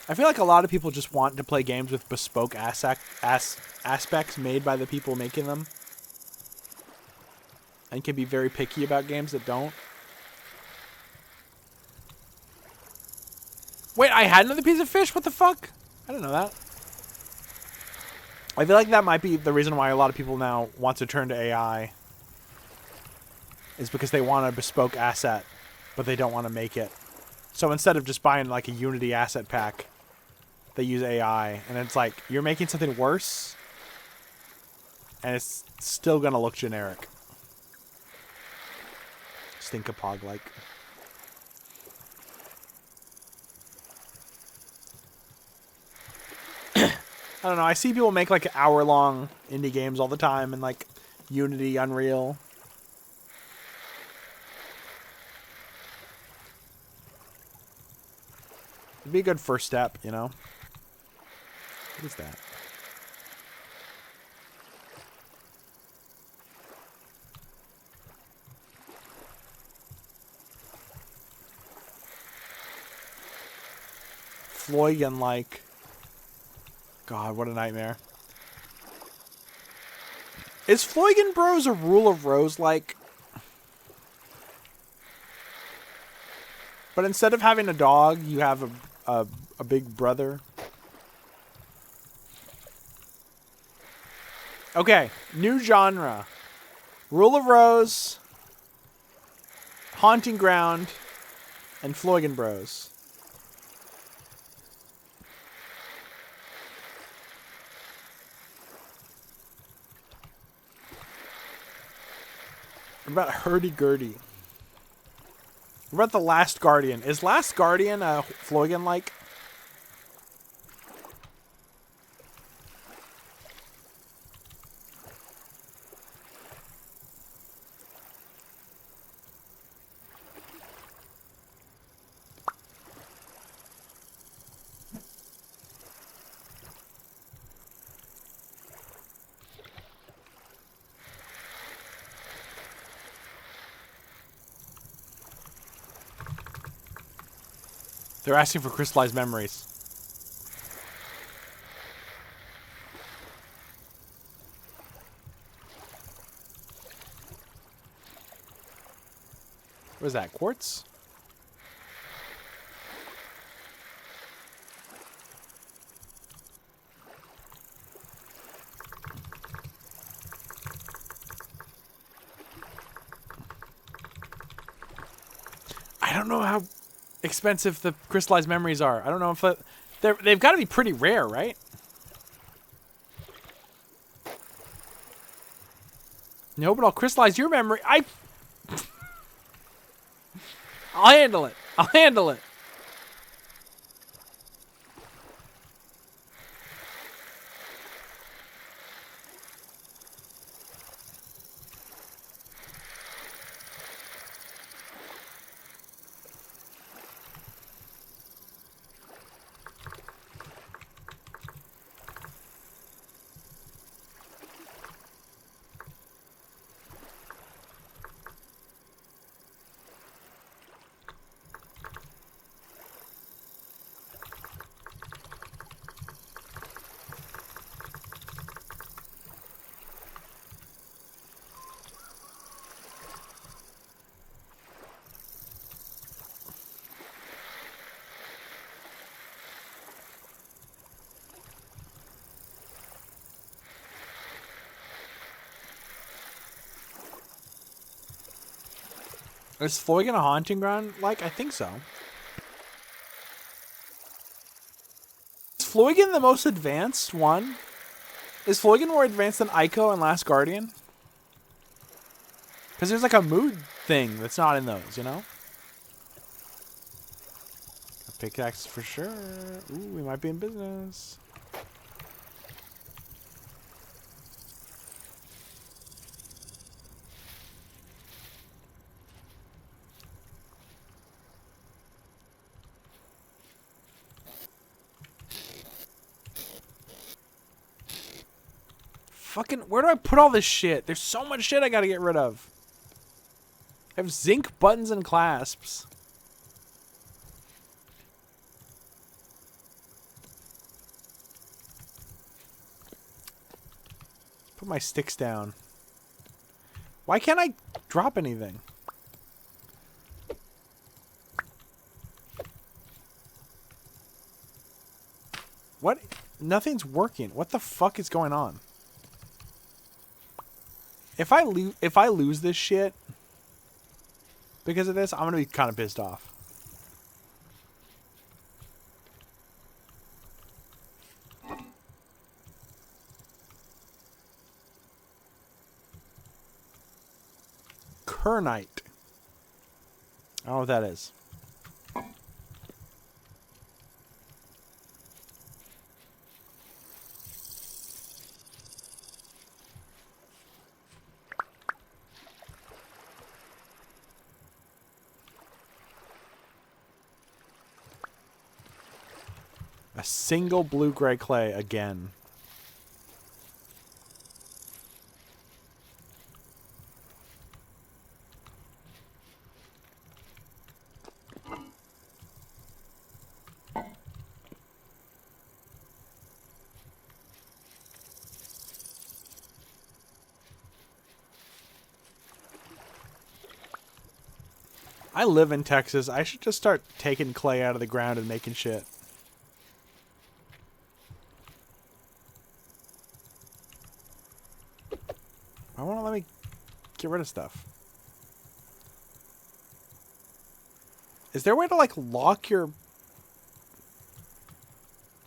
I feel like a lot of people just want to play games with bespoke aspects made by the people making them. And can be very picky about games that don't. Wait, I had another piece of fish? What the fuck? I didn't know that. I feel like that might be the reason why a lot of people now want to turn to AI. Is because they want a bespoke asset, but they don't want to make it. So instead of just buying like a Unity asset pack, they use AI. And it's like, you're making something worse, and it's still going to look generic. Stinkapog-like. I don't know. I see people make like hour-long indie games all the time in like Unity, Unreal. It'd be a good first step, you know? What is that? Floygen-like. God, what a nightmare. Is Floygen Bros a Rule of Rose-like? But instead of having a dog, you have a big brother. Okay, new genre. Rule of Rose, Haunting Ground, and Floygen Bros. What about Hurdy-Gurdy? What about The Last Guardian? Is Last Guardian a Floygen-like? They're asking for crystallized memories. What is that, quartz? I don't know how expensive the crystallized memories are. I don't know if they've got to be pretty rare, right? No, but I'll crystallize your memory. I'll handle it. I'll handle it. Is Floygan a haunting ground? Like, I think so. Is Floygan the most advanced one? Is Floygan more advanced than Ico and Last Guardian? Because there's like a mood thing that's not in those, you know? A pickaxe for sure. Ooh, we might be in business. Fucking, where do I put all this shit? There's so much shit I gotta get rid of. I have zinc buttons and clasps. Put my sticks down. Why can't I drop anything? What? Nothing's working. What the fuck is going on? If I lose this shit because of this, I'm gonna be kind of pissed off. Kernite. I don't know what that is. A single blue-gray clay again. I live in Texas. I should just start taking clay out of the ground and making shit. Why won't it let me get rid of stuff? Is there a way to, like, lock your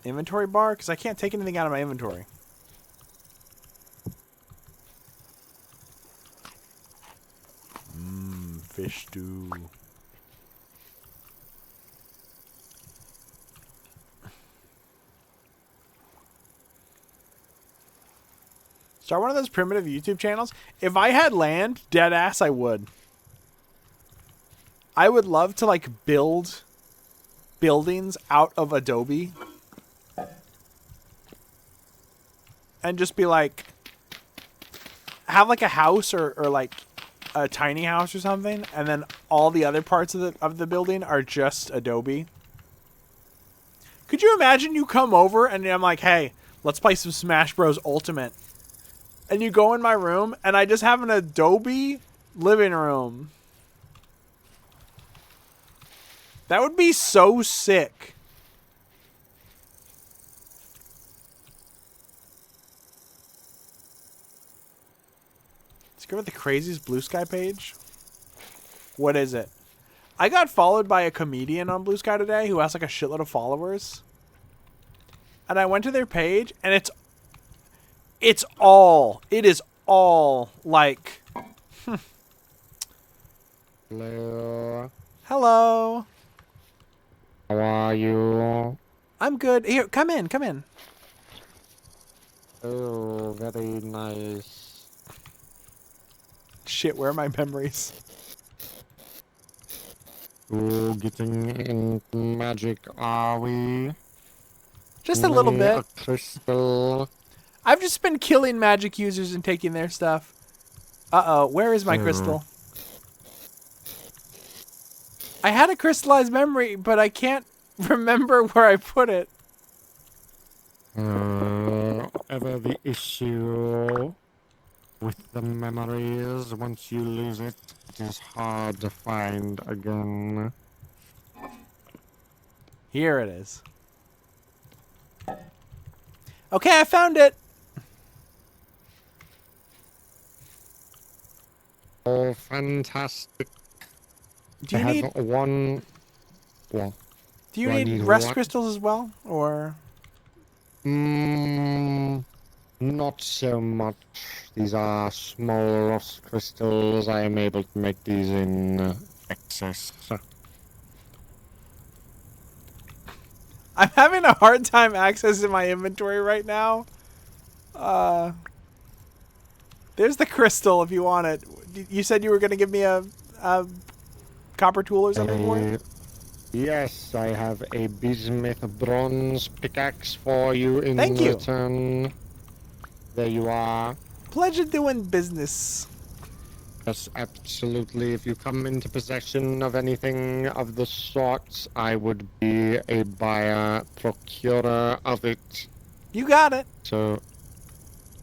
inventory bar? Because I can't take anything out of my inventory. Fish stew. Start one of those primitive YouTube channels. If I had land, dead ass, I would. I would love to, like, build buildings out of Adobe. And just be like, have like a house or like a tiny house or something, and then all the other parts of the building are just Adobe. Could you imagine you come over and I'm like, hey, let's play some Smash Bros. Ultimate. And you go in my room and I just have an Adobe living room. That would be so sick. Discover the craziest Blue Sky page? What is it? I got followed by a comedian on Blue Sky today who has like a shitload of followers. And I went to their page and it is all like Hello. Hello. How are you? I'm good. Here, come in. Oh, very nice. Shit, where are my memories? Oh, getting into magic, are we? Just a little Me bit. A crystal. I've just been killing magic users and taking their stuff. Uh-oh, where is my crystal? I had a crystallized memory, but I can't remember where I put it. Ever the issue with the memories. Once you lose it, it is hard to find again. Here it is. Okay, I found it. Oh, fantastic. Do you I need have one? Well, Do you I need rest what? crystals as well, or? Not so much. These are small rust crystals. I am able to make these in excess. I'm having a hard time accessing my inventory right now. There's the crystal if you want it. You said you were going to give me a copper tool or something for it? Yes, I have a bismuth bronze pickaxe for you in Thank you. return. There you are. Pleasure doing business. Yes, absolutely. If you come into possession of anything of the sort, I would be a buyer, procurer of it. You got it. So,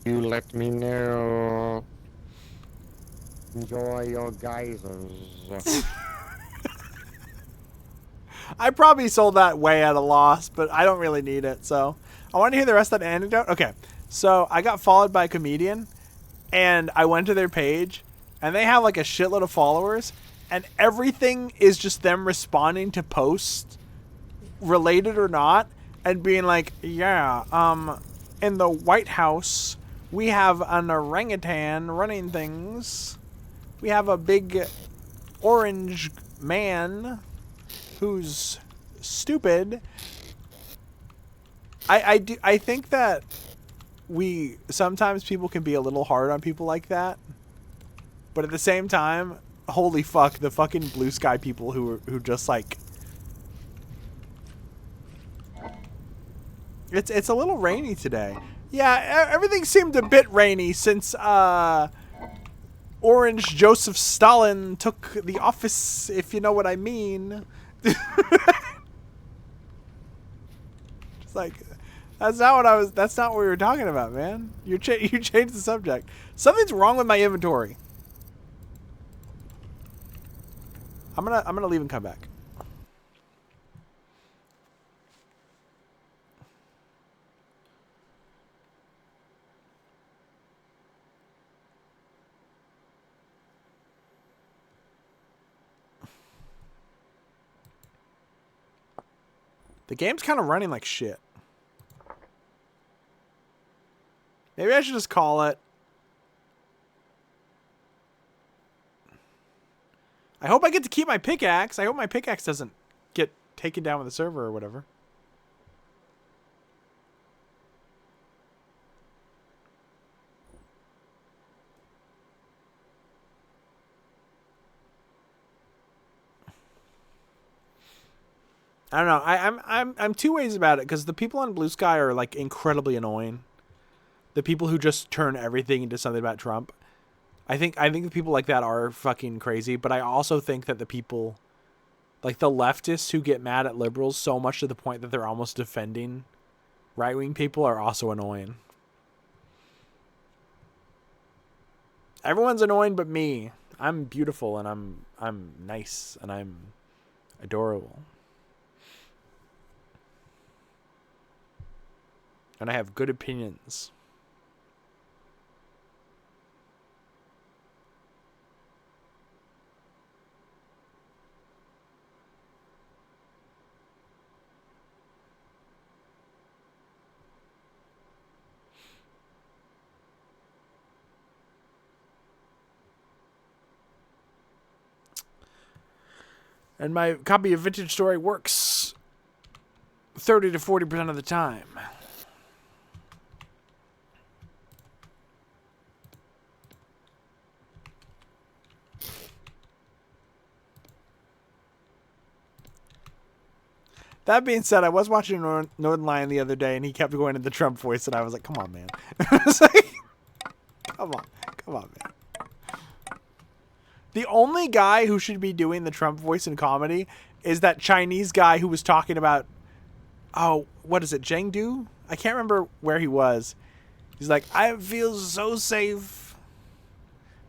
you let me know. Enjoy your geysers. I probably sold that way at a loss, but I don't really need it, so. I want to hear the rest of that anecdote. Okay, so I got followed by a comedian, and I went to their page, and they have like a shitload of followers, and everything is just them responding to posts, related or not, and being like, yeah, in the White House, we have an orangutan running things. We have a big orange man who's stupid. I think that sometimes people can be a little hard on people like that, but at the same time, holy fuck, the fucking Blue Sky people who just like, it's a little rainy today. Yeah, everything seemed a bit rainy since Orange Joseph Stalin took the office, if you know what I mean. It's like, that's not what we were talking about, man. You changed the subject. Something's wrong with my inventory. I'm gonna leave and come back. The game's kind of running like shit. Maybe I should just call it. I hope I get to keep my pickaxe. I hope my pickaxe doesn't get taken down with the server or whatever. I don't know. I'm two ways about it, because the people on Blue Sky are like incredibly annoying. The people who just turn everything into something about Trump. I think the people like that are fucking crazy, but I also think that the people, like the leftists who get mad at liberals so much to the point that they're almost defending right-wing people, are also annoying. Everyone's annoying but me. I'm beautiful and I'm nice and I'm adorable. And I have good opinions. And my copy of Vintage Story works 30 to 40% of the time. That being said, I was watching Northern Lion the other day, and he kept going into the Trump voice, and I was like, come on, man. I was like, come on, man. The only guy who should be doing the Trump voice in comedy is that Chinese guy who was talking about, oh, what is it, Chengdu? I can't remember where he was. He's like, I feel so safe.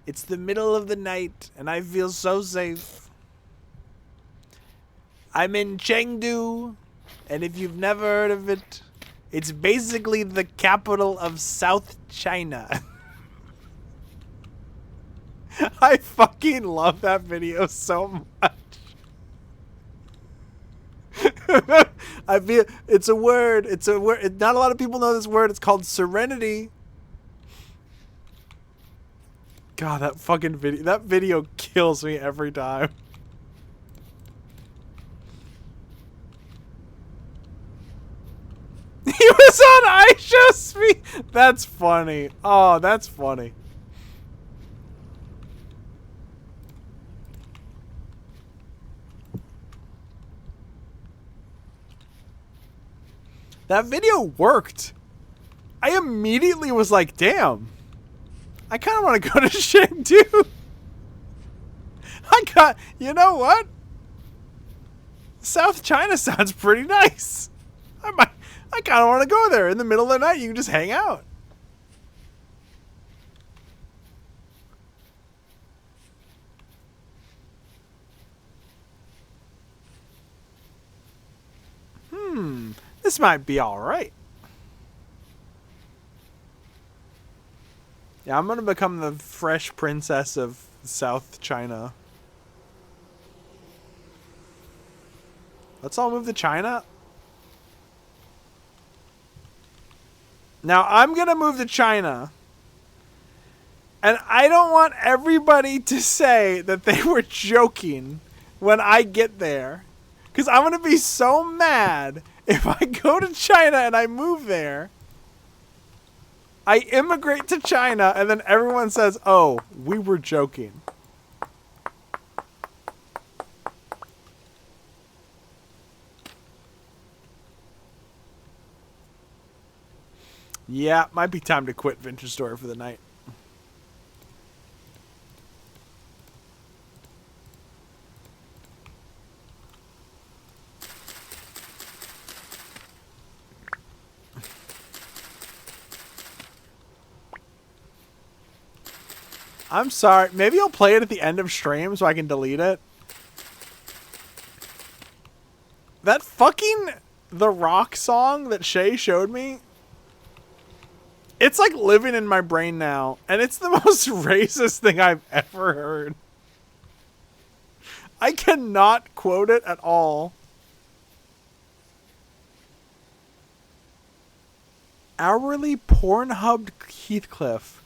It's the middle of the night, and I feel so safe. I'm in Chengdu, and if you've never heard of it, it's basically the capital of South China. I fucking love that video so much. I feel it's a word. It's a word. Not a lot of people know this word. It's called serenity. God, that fucking video. That video kills me every time. He was on I Show Speed. That's funny. Oh, that's funny. That video worked. I immediately was like, damn. I kind of want to go to Chengdu. You know what? South China sounds pretty nice. I kind of want to go there. In the middle of the night, you can just hang out. This might be alright. Yeah, I'm gonna become the fresh princess of South China. Let's all move to China. Now, I'm gonna move to China. And I don't want everybody to say that they were joking when I get there. Because I'm gonna be so mad if I go to China and I move there. I immigrate to China and then everyone says, oh, we were joking. Yeah, might be time to quit Vintage Story for the night. I'm sorry. Maybe I'll play it at the end of stream so I can delete it. That fucking The Rock song that Shay showed me, it's like living in my brain now. And it's the most racist thing I've ever heard. I cannot quote it at all. Hourly Pornhub Heathcliff.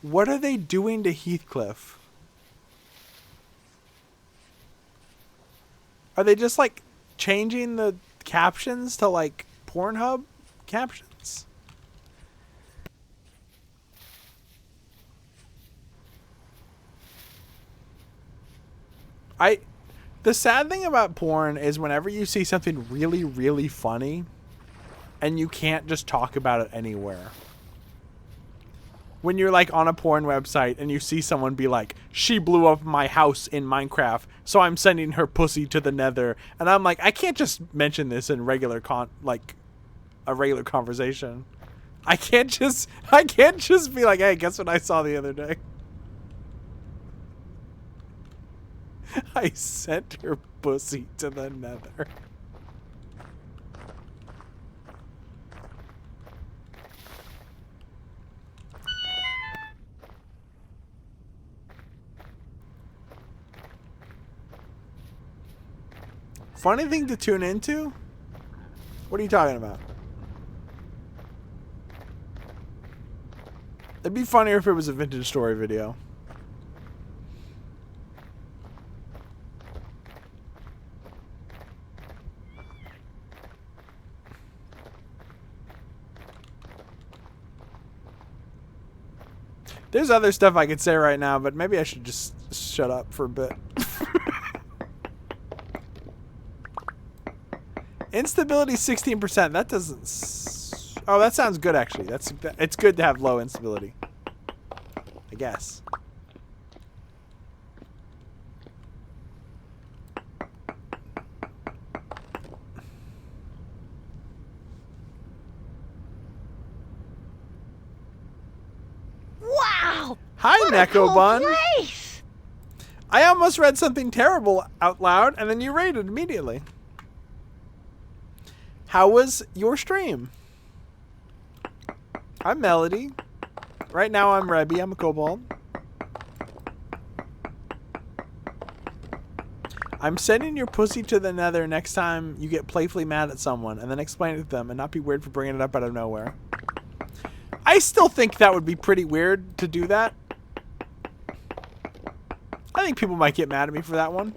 What are they doing to Heathcliff? Are they just like changing the captions to like Pornhub captions? The sad thing about porn is whenever you see something really, really funny and you can't just talk about it anywhere. When you're like on a porn website and you see someone be like, she blew up my house in Minecraft, so I'm sending her pussy to the nether. And I'm like, I can't just mention this in regular a regular conversation. I can't just be like, hey, guess what I saw the other day? I sent her pussy to the nether. Funny thing to tune into? What are you talking about? It'd be funnier if it was a vintage story video. There's other stuff I could say right now, but maybe I should just shut up for a bit. Instability 16%. That doesn't... Oh, that sounds good, actually. It's good to have low instability. I guess. Wow! Hi, What a Neko cool Bun. place! I almost read something terrible out loud, and then you rated immediately. How was your stream? I'm Melody. Right now I'm Rebby. I'm a kobold. I'm sending your pussy to the nether next time you get playfully mad at someone, and then explain it to them and not be weird for bringing it up out of nowhere. I still think that would be pretty weird to do that. I think people might get mad at me for that one.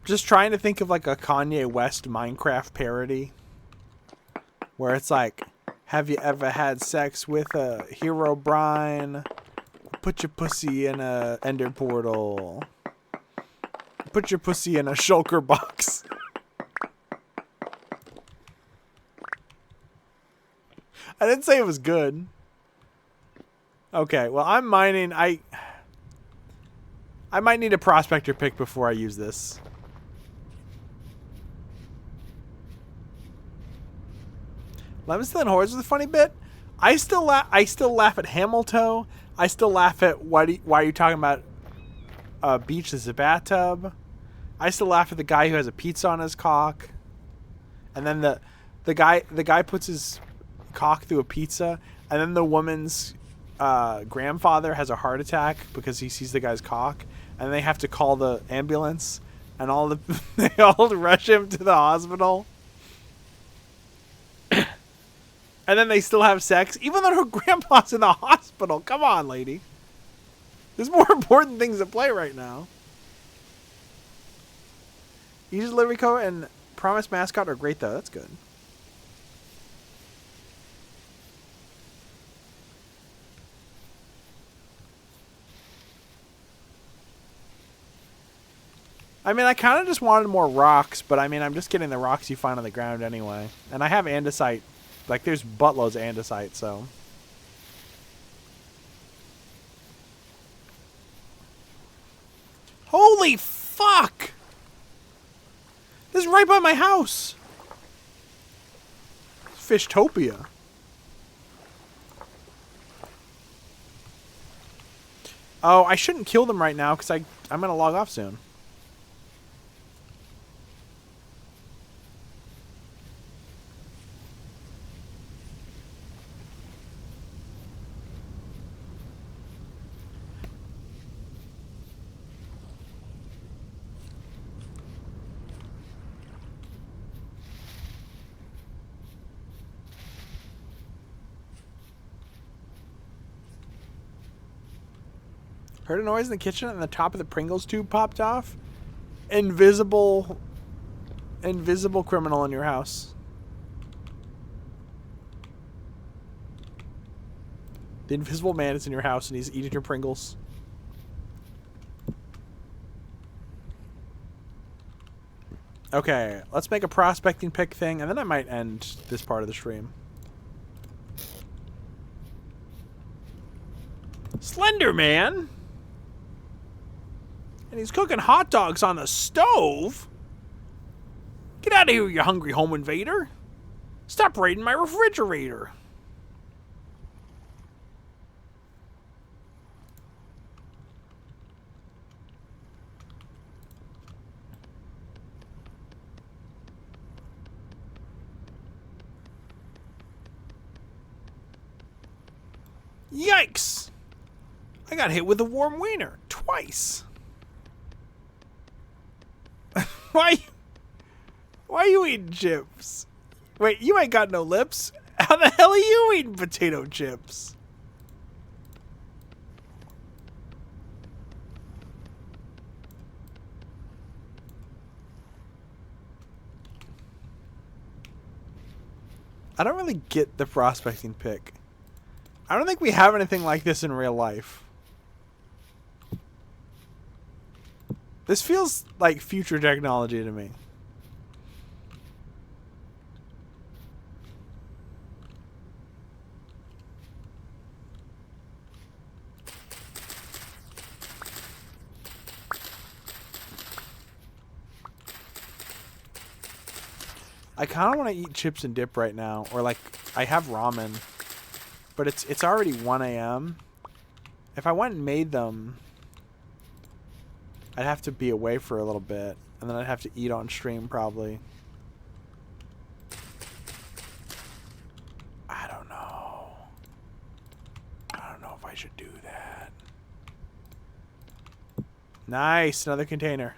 Just trying to think of like a Kanye West Minecraft parody where it's like, have you ever had sex with a hero brine? Put your pussy in a ender portal. Put your pussy in a shulker box. I didn't say it was good. Okay, well I'm mining. I might need a prospector pick before I use this. Lemon Hordes was a funny bit. I still laugh at Hamilton. I still laugh at why are you talking about beach as a bathtub. I still laugh at the guy who has a pizza on his cock. And then the guy puts his cock through a pizza, and then the woman's grandfather has a heart attack because he sees the guy's cock, and they have to call the ambulance, and they all rush him to the hospital. And then they still have sex, even though her grandpa's in the hospital. Come on, lady. There's more important things at play right now. Easy Delivery Co. and Promise Mascot are great, though. That's good. I mean, I kind of just wanted more rocks, but I mean, I'm just getting the rocks you find on the ground anyway. And I have andesite. Like, there's buttloads of andesite, so. Holy fuck! This is right by my house. Fishtopia. Oh, I shouldn't kill them right now because I'm going to log off soon. Heard a noise in the kitchen and the top of the Pringles tube popped off. Invisible criminal in your house. The invisible man is in your house and he's eating your Pringles. Okay, let's make a prospecting pick thing and then I might end this part of the stream. Slender Man? And he's cooking hot dogs on the stove? Get out of here, you hungry home invader. Stop raiding my refrigerator. Yikes! I got hit with a warm wiener twice. Why are you eating chips? Wait, you ain't got no lips. How the hell are you eating potato chips? I don't really get the prospecting pick. I don't think we have anything like this in real life. This feels like future technology to me. I kind of want to eat chips and dip right now, or like I have ramen, but it's already 1 a.m. If I went and made them, I'd have to be away for a little bit, and then I'd have to eat on stream probably. I don't know. I don't know if I should do that. Nice, another container.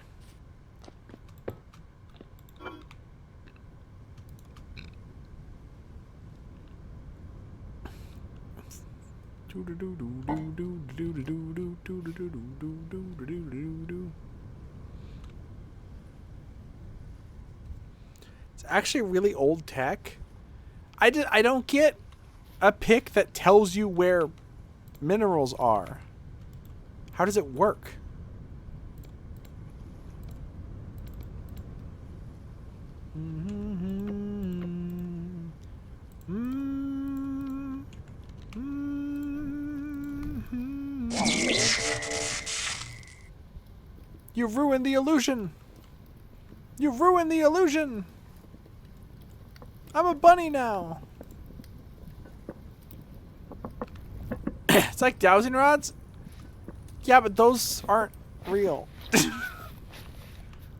It's actually really old tech. I don't get a pick that tells you where minerals are. How does it work? You ruined the illusion. You ruined the illusion. I'm a bunny now. It's like dowsing rods. Yeah, but those aren't real.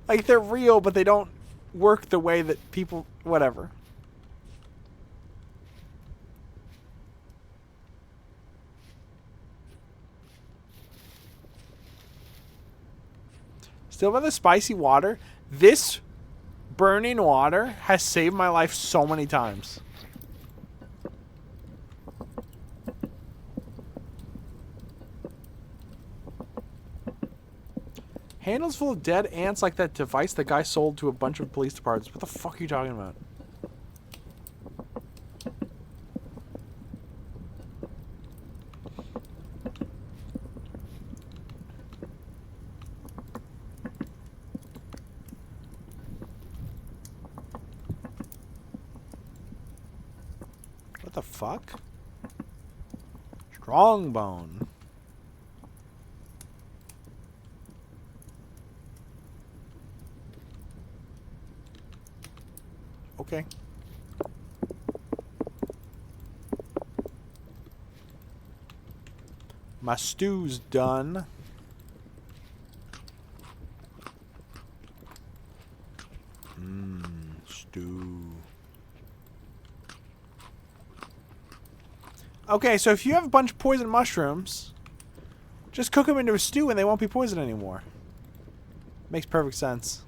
Like, they're real, but they don't work the way that people... Whatever. Still by the spicy water. This burning water has saved my life so many times. Handles full of dead ants like that device the guy sold to a bunch of police departments. What the fuck are you talking about? What the fuck? Strong bone. Okay. My stew's done. Stew. Okay, so if you have a bunch of poison mushrooms, just cook them into a stew and they won't be poison anymore. Makes perfect sense.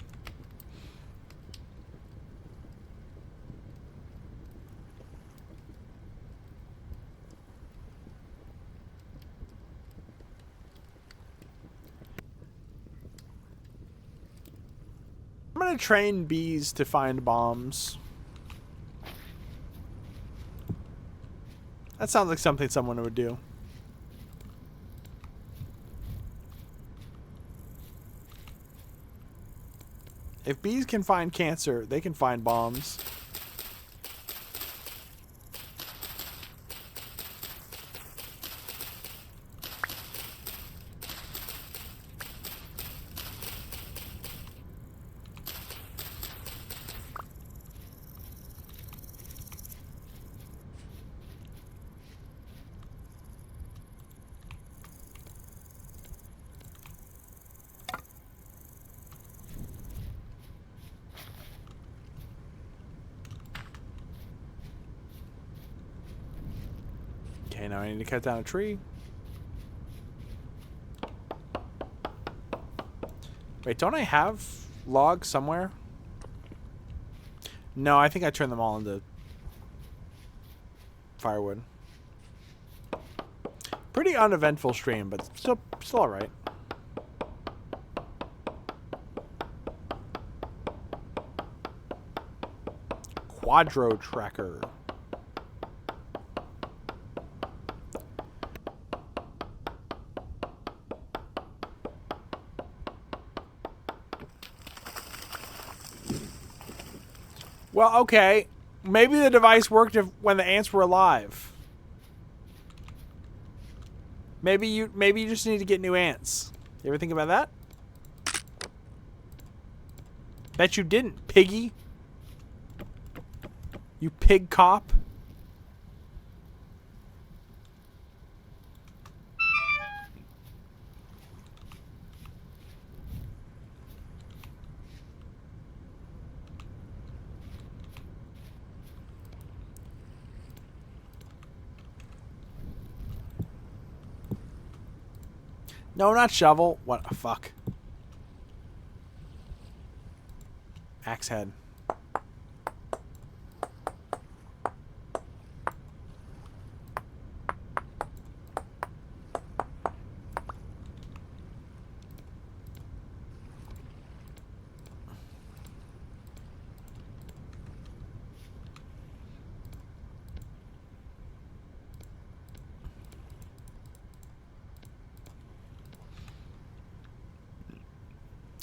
I'm gonna train bees to find bombs. That sounds like something someone would do. If bees can find cancer, they can find bombs. Okay, now I need to cut down a tree. Wait, don't I have logs somewhere? No, I think I turned them all into firewood. Pretty uneventful stream, but still alright. Quadro tracker. Well, okay. Maybe the device worked when the ants were alive. Maybe you just need to get new ants. You ever think about that? Bet you didn't, piggy. You pig cop. No, not shovel. What? Fuck. Axe head.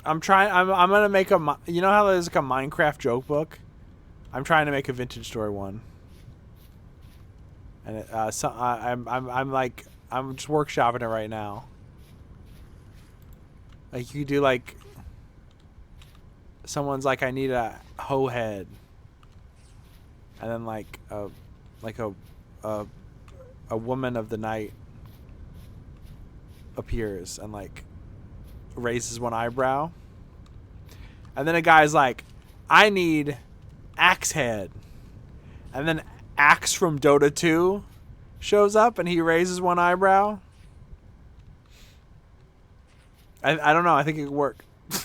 I'm gonna make a. You know how there's like a Minecraft joke book? I'm trying to make a Vintage Story one. And it, I'm just workshopping it right now. Like you could do like. Someone's like, I need a hoe head. And then like a woman of the night appears and like raises one eyebrow. And then a guy's like, I need axe head. And then Axe from Dota 2 shows up and he raises one eyebrow. I don't know. I think it could work. I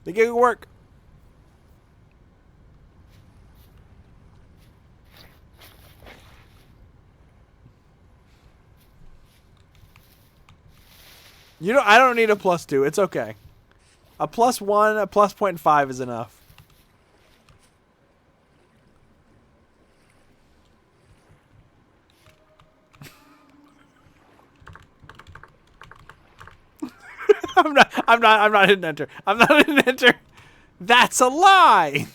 think it could work. You know, I don't need a +2. It's okay. A +1, a +0.5 is enough. I'm not hitting enter. I'm not hitting enter. That's a lie.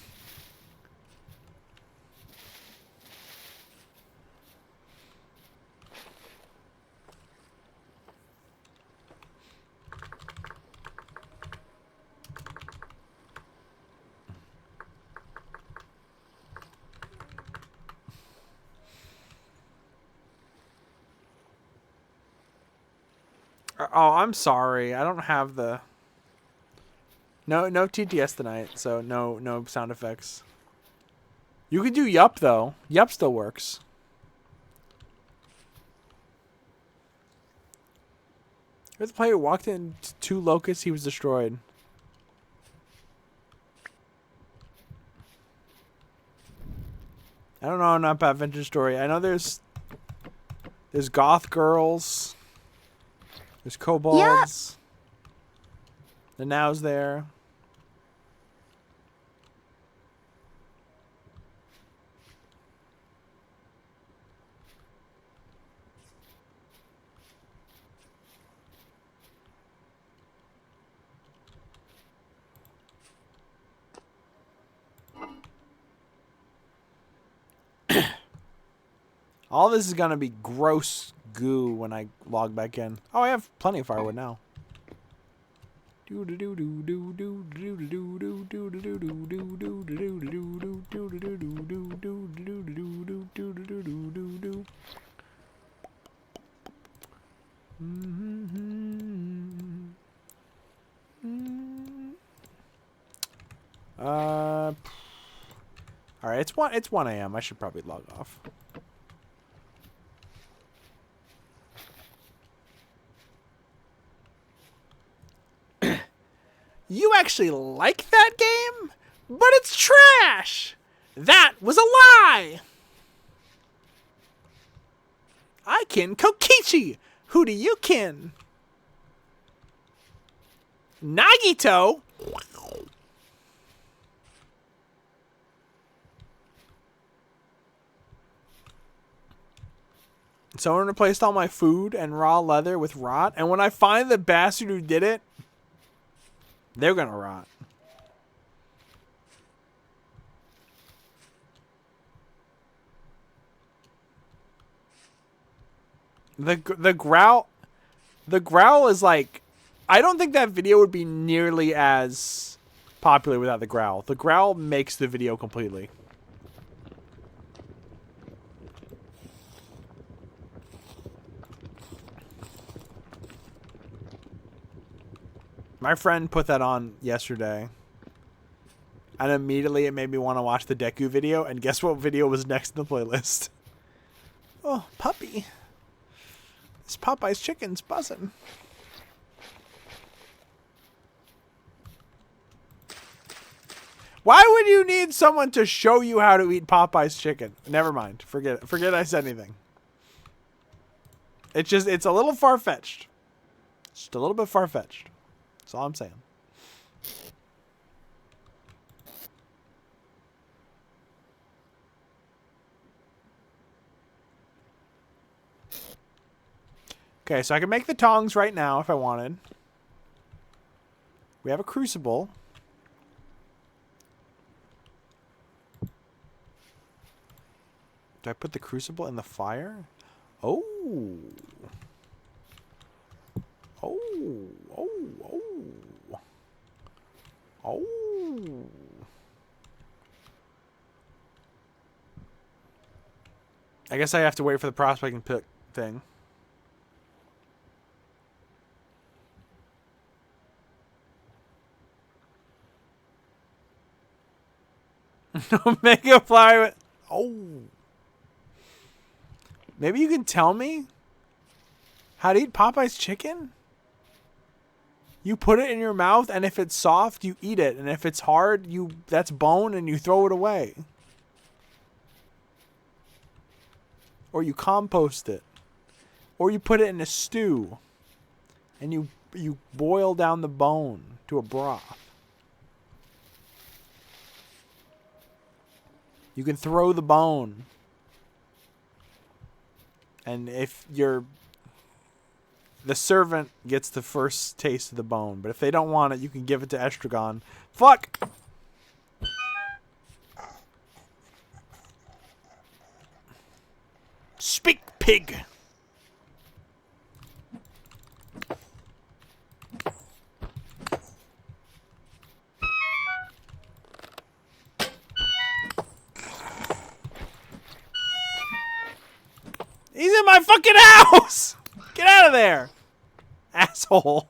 Oh, I'm sorry. I don't have the... No TTS tonight, so no sound effects. You could do yup, though. Yup still works. Here's the player who walked in 2 locusts, he was destroyed. I don't know enough about Vintage Story. I know there's goth girls. There's kobolds. The now's there. All this is gonna be gross goo when I log back in. Oh, I have plenty of firewood now. All right, it's 1 a.m. I should probably log off. You actually like that game, but it's trash. That was a lie. I kin Kokichi. Who do you kin? Nagito? Someone replaced all my food and raw leather with rot, and when I find the bastard who did it, they're gonna rot. The growl is like, I don't think that video would be nearly as popular without the growl. The growl makes the video completely. My friend put that on yesterday. And immediately it made me want to watch the Deku video. And guess what video was next in the playlist? Oh, puppy. This Popeye's chicken's buzzing. Why would you need someone to show you how to eat Popeye's chicken? Never mind. Forget it. Forget I said anything. It's a little far-fetched. Just a little bit far-fetched. That's all I'm saying. Okay, so I can make the tongs right now if I wanted. We have a crucible. Do I put the crucible in the fire? Oh. Oh. Oh. Oh. Oh. I guess I have to wait for the prospecting pick thing. Make a fly with... Oh. Maybe you can tell me how to eat Popeye's chicken? You put it in your mouth, and if it's soft, you eat it. And if it's hard, that's bone, and you throw it away. Or you compost it. Or you put it in a stew. And you boil down the bone to a broth. You can throw the bone. And if the servant gets the first taste of the bone. But if they don't want it, you can give it to Estragon. Fuck! Speak, pig! He's in my fucking house! Get out of there! Asshole.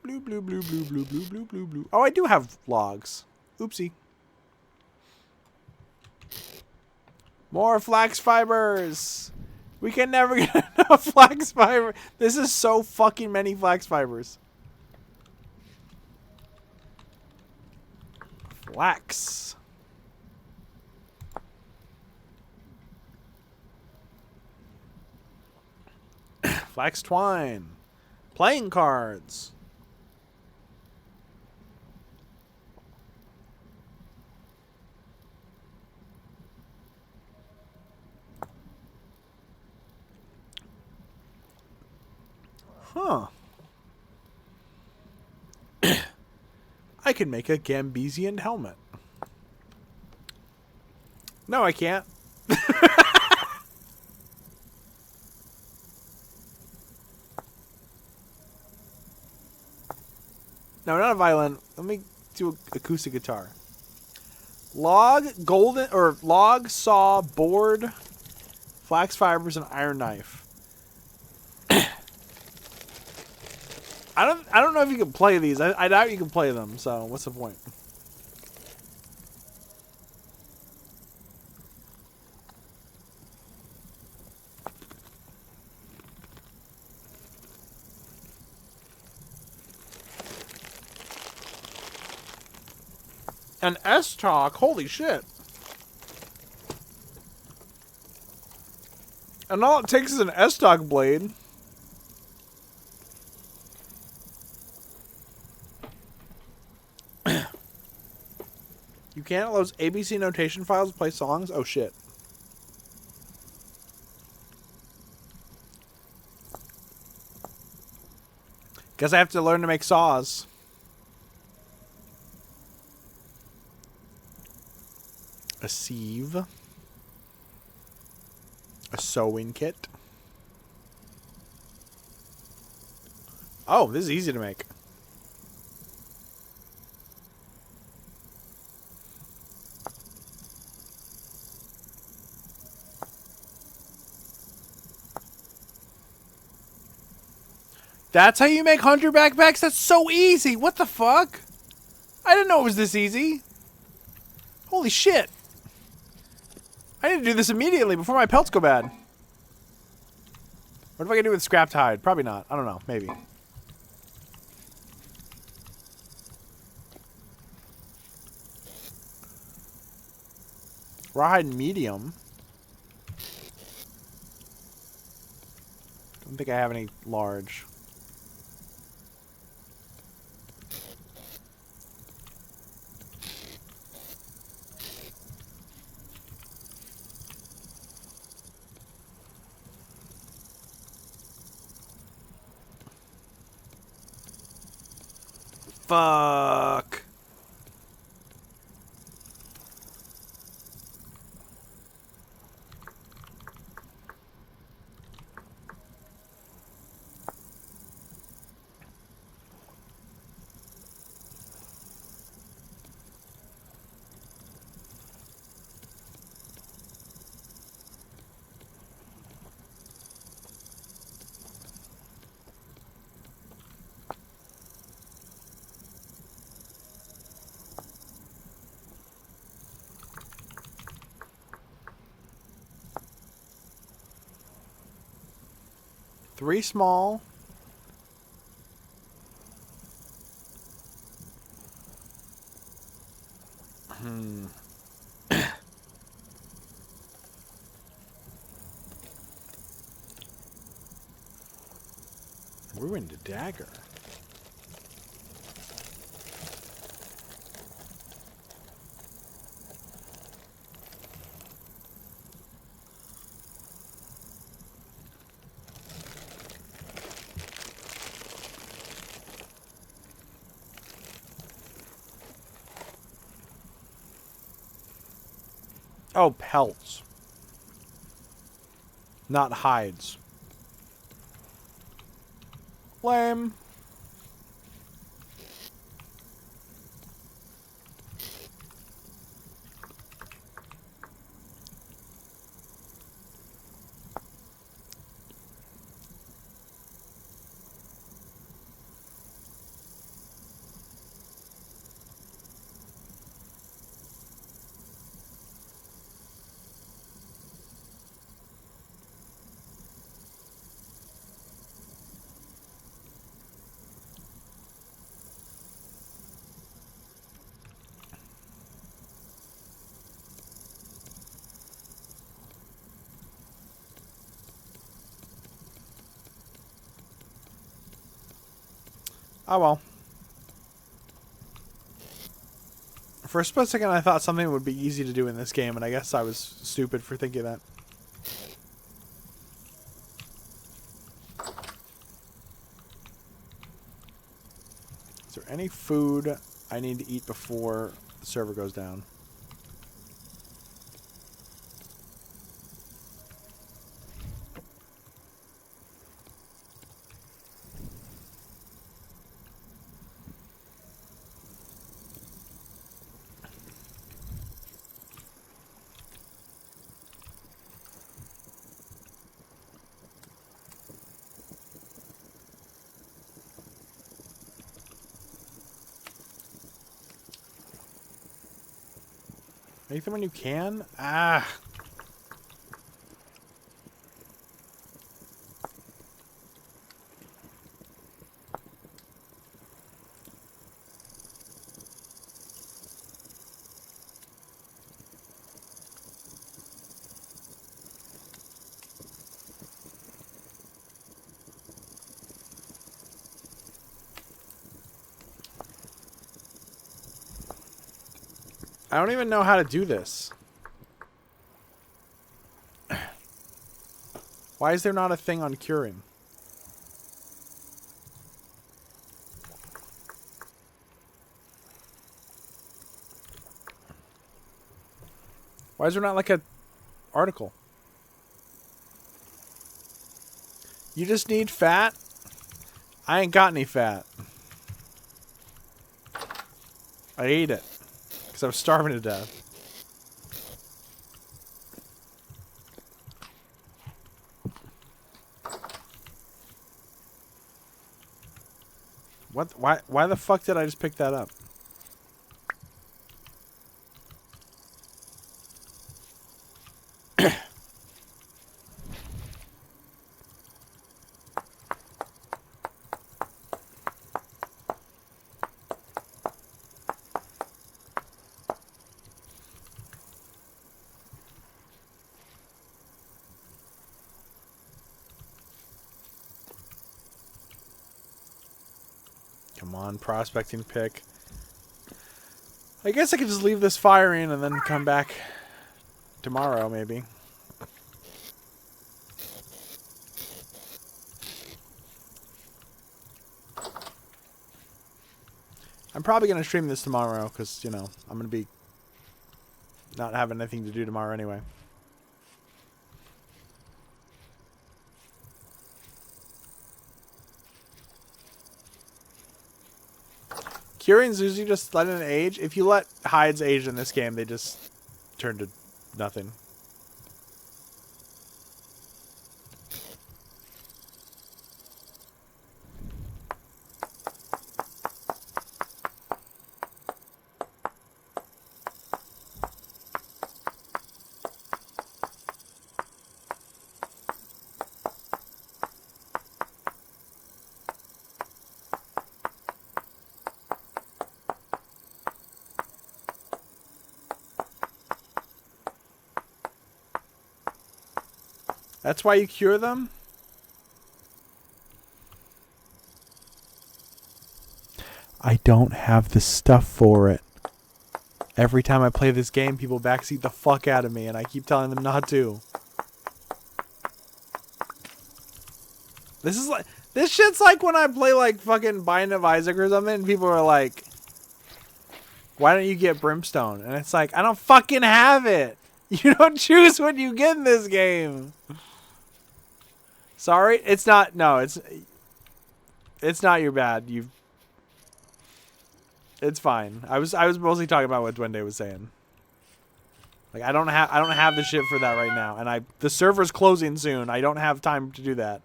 Blue, blue, blue, blue, blue, blue, blue, blue, blue. Oh, I do have logs. Oopsie. More flax fibers! We can never get enough flax fiber. This is so fucking many flax fibers. Flax. Flax twine. Playing cards. Huh. I can make a Gambesian helmet. No, I can't. No, not a violin. Let me do an acoustic guitar. Log, log, saw, board, flax fibers, and iron knife. I don't know if you can play these. I doubt you can play them. So what's the point? An S-Talk? Holy shit. And all it takes is an S-Talk blade. You can't load ABC notation files to play songs? Oh shit. Guess I have to learn to make saws. A sieve. A sewing kit. Oh, this is easy to make. That's how you make 100 backpacks? That's so easy! What the fuck? I didn't know it was this easy. Holy shit. I need to do this immediately before my pelts go bad. What if I can do it with scrapped hide? Probably not. I don't know. Maybe. Rawhide medium. Don't think I have any large. Fuck. Three small. Ruined dagger. Oh, pelts. Not hides. Lame. Oh well. For a split second, I thought something would be easy to do in this game, and I guess I was stupid for thinking that. Is there any food I need to eat before the server goes down? Make them when you can? Ah. I don't even know how to do this. Why is there not a thing on curing? Why is there not like a article? You just need fat? I ain't got any fat. I ate it. Because I was starving to death. What? Why the fuck did I just pick that up? Come on, prospecting pick. I guess I could just leave this firing and then come back tomorrow, maybe. I'm probably going to stream this tomorrow because, you know, I'm going to be not having anything to do tomorrow anyway. Curing's usually just letting it age. If you let hides age in this game, they just turn to nothing. That's why you cure them? I don't have the stuff for it. Every time I play this game, people backseat the fuck out of me, and I keep telling them not to. This is like... This shit's like when I play, like, fucking Binding of Isaac or something, and people are like, why don't you get Brimstone? And it's like, I don't fucking have it! You don't choose what you get in this game! Sorry, it's not. No, it's not your bad. It's fine. I was mostly talking about what Duende was saying. Like I don't have the shit for that right now, and the server's closing soon. I don't have time to do that.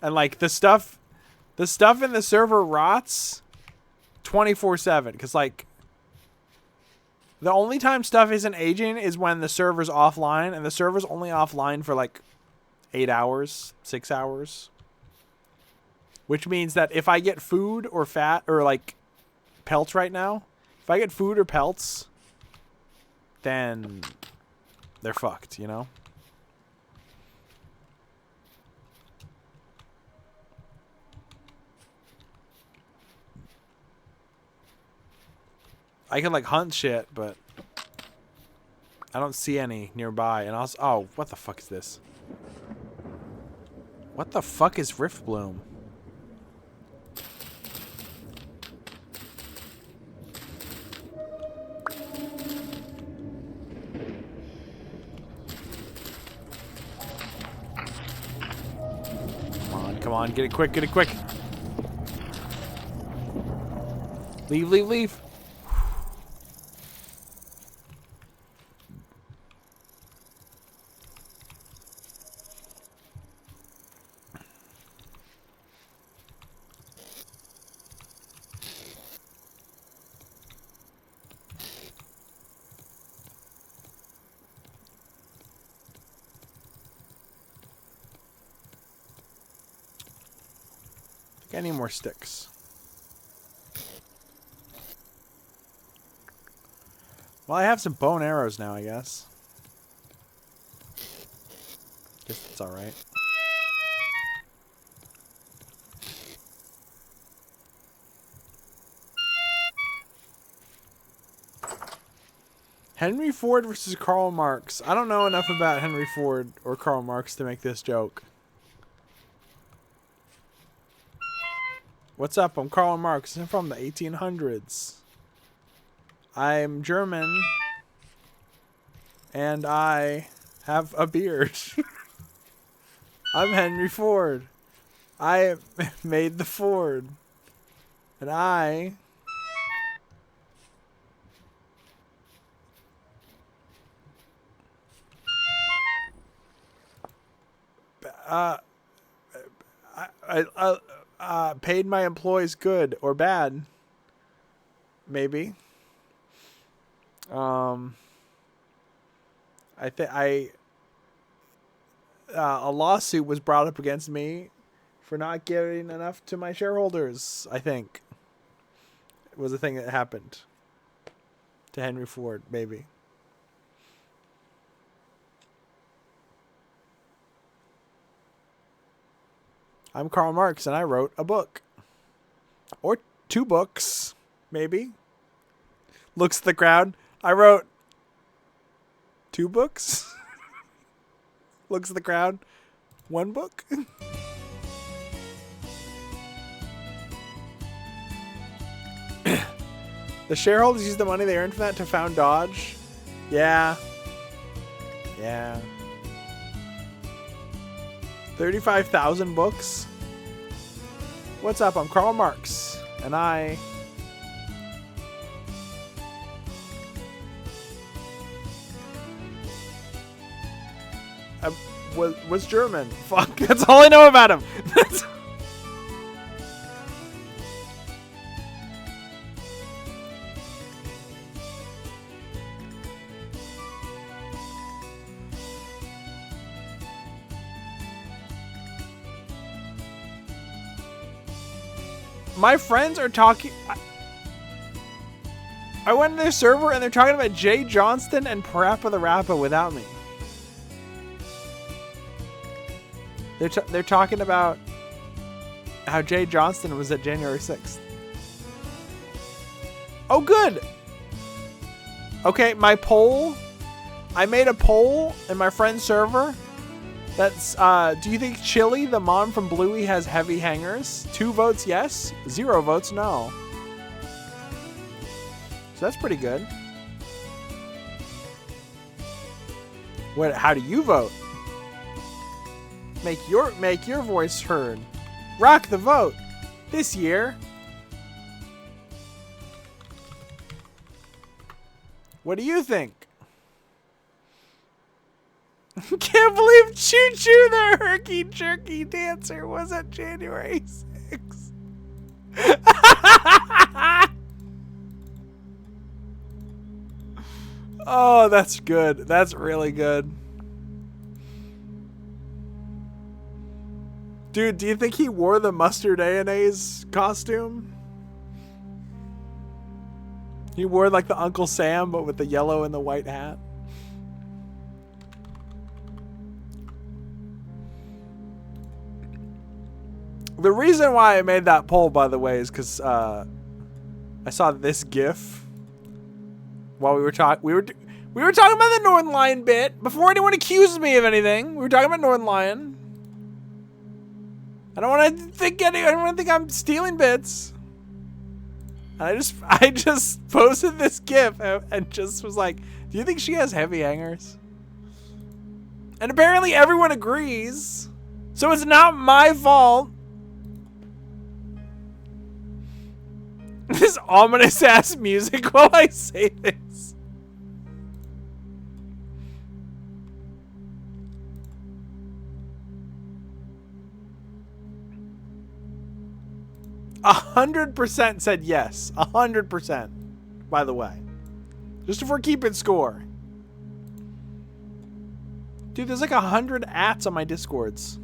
And like the stuff in the server rots 24/7 because like the only time stuff isn't aging is when the server's offline, and the server's only offline for like 8 hours, 6 hours. Which means that if I get food or fat or like pelts right now, if I get food or pelts, then they're fucked, you know? I can like hunt shit, but I don't see any nearby. And also, oh, what the fuck is this? What the fuck is Rift Bloom? Come on, get it quick, get it quick. Leave, leave, leave. Any more sticks? Well, I have some bow and arrows now, I guess. Guess that's alright. Henry Ford versus Karl Marx. I don't know enough about Henry Ford or Karl Marx to make this joke. What's up? I'm Karl Marx. I'm from the 1800s. I'm German. And I have a beard. I'm Henry Ford. I made the Ford. And I... paid my employees good or bad. Maybe. I think a lawsuit was brought up against me for not giving enough to my shareholders. I think it was a thing that happened to Henry Ford. Maybe. I'm Karl Marx, and I wrote a book. Or 2 books, maybe. Looks at the crowd. I wrote 2 books. Looks at the crowd. 1 book. The shareholders use the money they earned from that to found Dodge. Yeah. Yeah. 35,000 books. What's up? I'm Karl Marx, and I was German. Fuck, that's all I know about him. My friends are talking... I went to their server and they're talking about Jay Johnston and Parappa the Rappa without me. They're talking about how Jay Johnston was at January 6th. Oh, good! Okay, my poll... I made a poll in my friend's server. That's, do you think Chili, the mom from Bluey, has heavy hangers? 2 votes yes, 0 votes no. So that's pretty good. What? How do you vote? Make your voice heard. Rock the vote this year. What do you think? Can't believe Choo Choo the Herky Jerky Dancer was at January 6th. Oh, that's good. That's really good. Dude, do you think he wore the Mustard A&A's costume? He wore like the Uncle Sam, but with the yellow and the white hat. The reason why I made that poll, by the way, is because I saw this GIF while we were talking. We were talking about the Northern Lion bit before anyone accused me of anything. We were talking about Northern Lion. I don't want to think I'm stealing bits. And I just posted this GIF and just was like, "Do you think she has heavy hangers?" And apparently everyone agrees, so it's not my fault. This ominous ass music while I say this. A 100% said yes. 100%. By the way, just if we're keeping score, dude. There's like 100 ats on my Discords.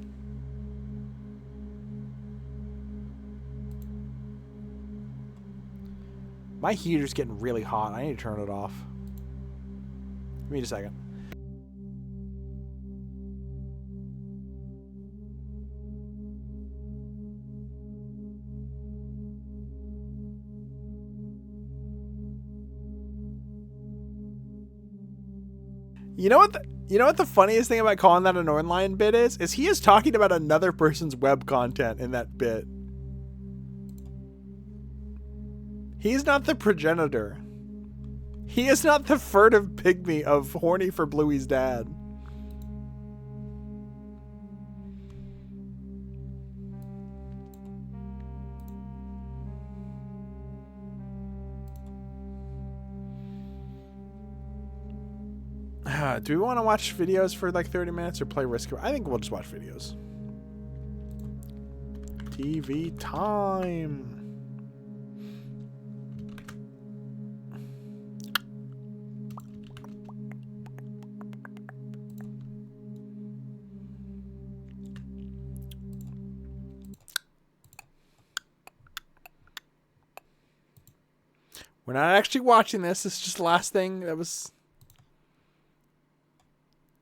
My heater's getting really hot. I need to turn it off. Give me a second. You know what the funniest thing about calling that an online bit is? Is he is talking about another person's web content in that bit. He's not the progenitor. He is not the furtive pygmy of Horny for Bluey's dad. Do we want to watch videos for like 30 minutes or play Risk? I think we'll just watch videos. TV time. We're not actually watching this. It's just the last thing that was...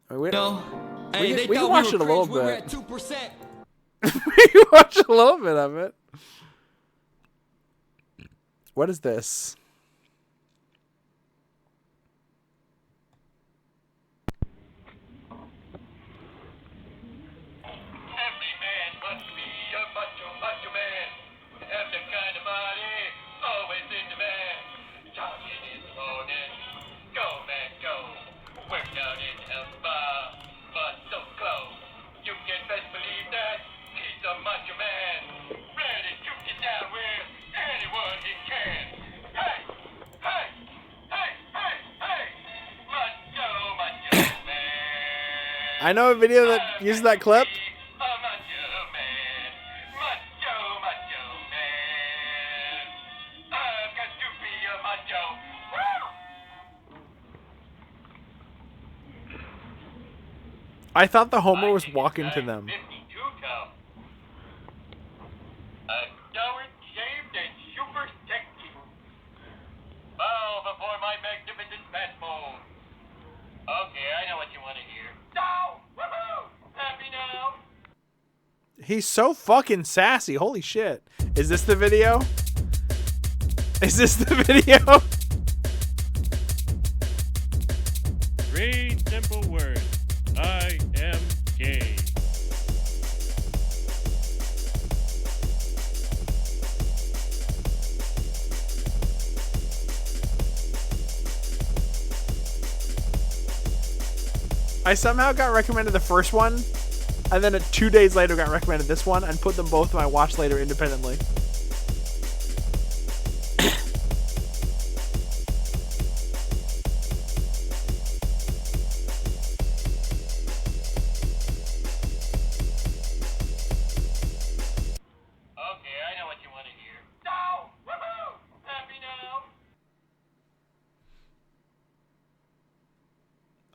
We can watch it a little bit. We can watch a little bit of it. What is this? I know a video that uses that clip. I thought the Homer was walking to them. He's so fucking sassy. Holy shit. Is this the video? Is this the video? 3 simple words. I am gay. I somehow got recommended the first one, and then 2 days later got recommended this one, and put them both in my watch later independently.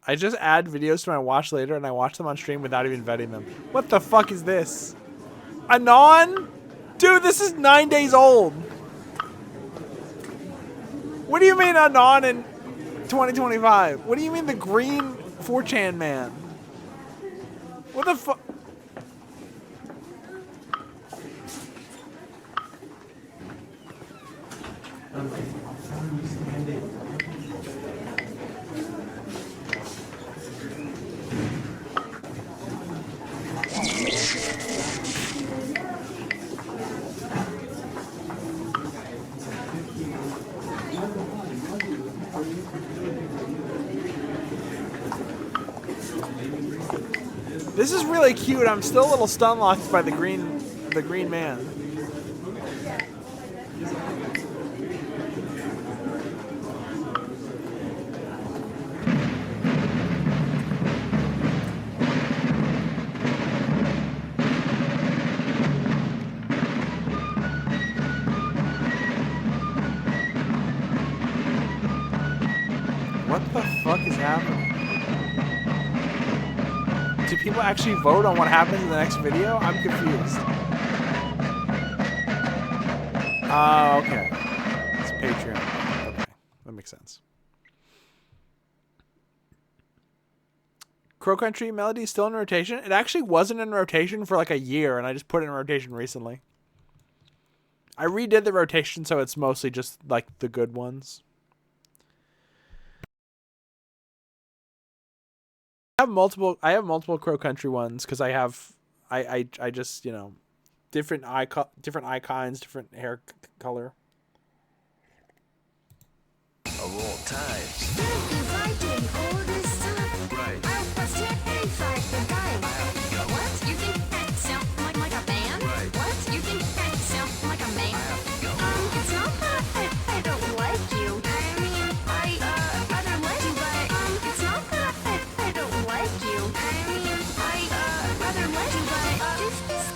I just add videos to my watch later and I watch them on stream without even vetting them. What the fuck is this? Anon? Dude, this is 9 days old. What do you mean Anon in 2025? What do you mean the green 4chan man? What the fuck? This is really cute. I'm still a little stun locked by the green man. What the fuck is happening? Do people actually vote on what happens in the next video? I'm confused. Oh, okay. It's Patreon. makes sense. Crow Country Melody is still in rotation. It actually wasn't in rotation for like a year, and I just put it in rotation recently. I redid the rotation, so it's mostly just like the good ones. I have multiple Crow Country ones because I just, you know, different icons, different hair color. Of all times. Right. What? You think that sound like a band? Right. What? You think that sound like a man? It's not that I don't like you. I mean, I rather like you, but it's not that I don't like you. I mean, I rather like you, but this is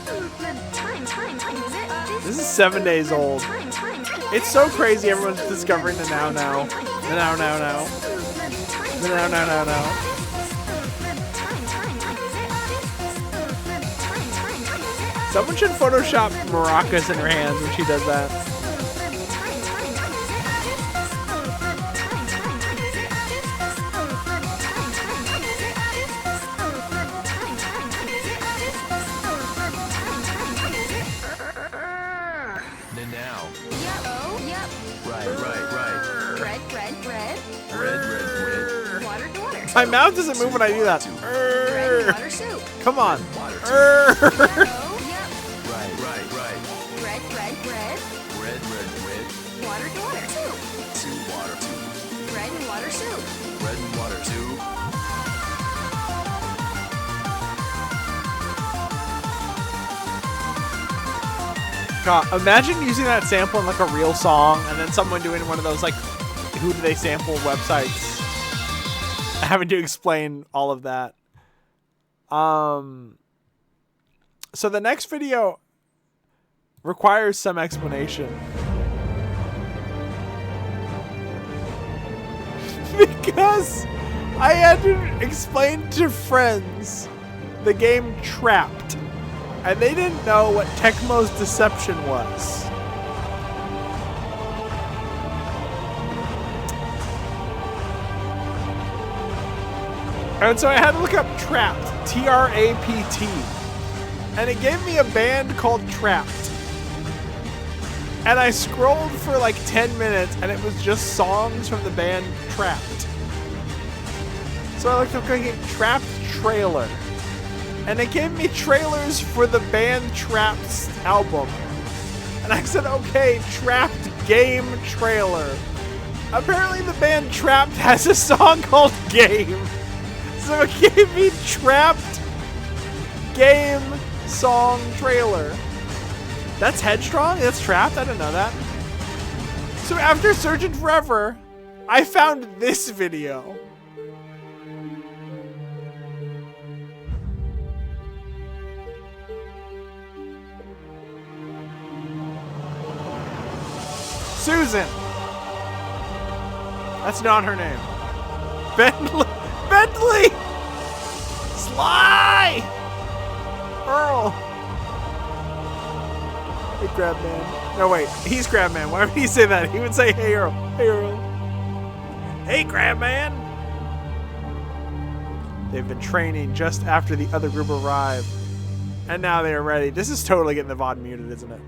the time, is it? This is 7 days old. It's so crazy. Everyone's discovering the now. Someone should Photoshop maracas in her hands when she does that. The now. Yep. Oh, yep. Right. Red. Red. Water. My mouth doesn't move when I do that. Red water soup. Come on. Right. Red. Red. Water soup. Water. Red and water soup. Red and water too. God, imagine using that sample in like a real song and then someone doing one of those like who do they sample websites having to explain all of that. So the next video requires some explanation. Because I had to explain to friends the game Trapped. And they didn't know what Tecmo's Deception was. And so I had to look up Trapped, T-R-A-P-T. And it gave me a band called Trapped. And I scrolled for like 10 minutes and it was just songs from the band Trapped. So I looked up Trapped trailer. And it gave me trailers for the band Trapped's album. And I said, okay, Trapped game trailer. Apparently the band Trapped has a song called Game. So it gave me Trapped game song trailer. That's Headstrong? That's Trapped? I didn't know that. So after searching forever, I found this video. Susan. That's not her name. Bentley. Sly. Earl. Hey, Crabman. No, wait. He's Crabman. Why would he say that? He would say, hey, Earl. Hey, Earl. Hey, Crabman. They've been training just after the other group arrived. And now they are ready. This is totally getting the VOD muted, isn't it?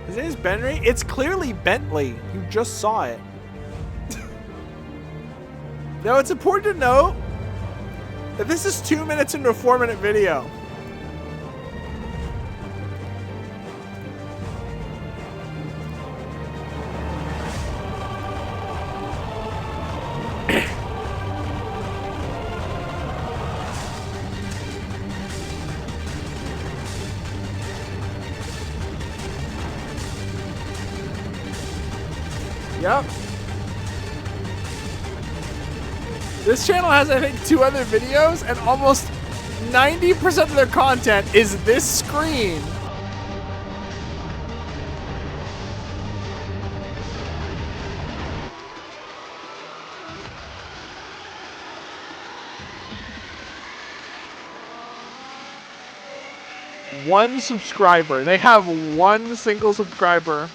His name is Benry? It's clearly Bentley. You just saw it. Now, it's important to note that this is 2 minutes into a 4-minute video. Yep. This channel has, I think, 2 other videos, and almost 90% of their content is this screen. 1 subscriber. They have 1 single subscriber.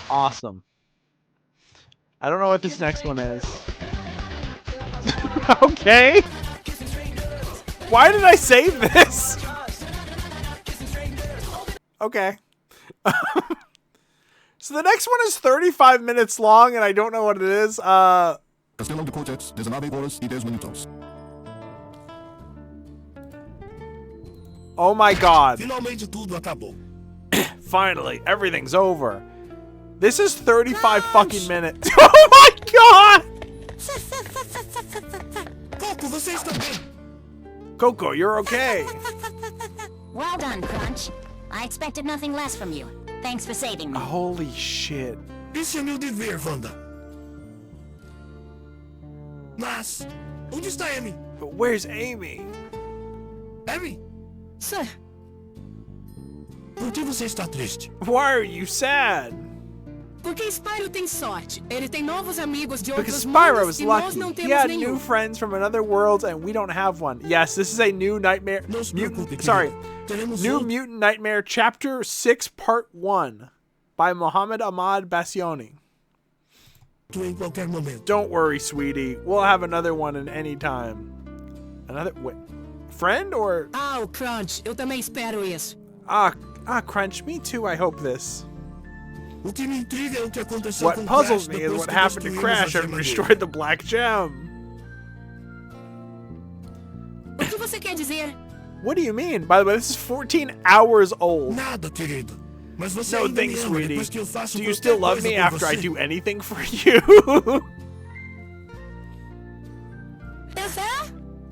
Awesome. I don't know what this next one is. Okay. Why did I save this? Okay. So the next one is 35 minutes long, and I don't know what it is. Oh my god. Finally, everything's over. This is 35 fucking minutes. Oh my god! Coco, you're okay. Well done, Crunch. I expected nothing less from you. Thanks for saving me. Holy shit. Esse é meu dever, Wanda. Mas, onde está Amy? But where's Amy? Amy? Sir. Por que você está triste? Why are you sad? Porque Spyro tem sorte. Ele tem novos amigos de Because outros Spyro mundos is e nós não lucky. He temos had nenhum. new friends from another world, and we don't have one. Yes, this is a new Nightmare... New Mutant Nightmare Chapter 6 Part 1 by Mohammed Ahmad Bassioni. Don't worry, sweetie. We'll have another one in any time. Another... Wait. Friend or... Ah, Crunch. Eu também espero isso. Crunch. Me too, I hope this. O que me intriga é o que aconteceu What com puzzles Crash me is depois what que happened to destruímos Crash a and gema destroyed the Black Gem. O que você quer dizer? What do you mean? By the way, this is 14 hours old. Nada, querido. Mas você No ainda thanks, me ama sweetie. depois que eu faço Do you qualquer still love coisa me por after I você. do anything for you?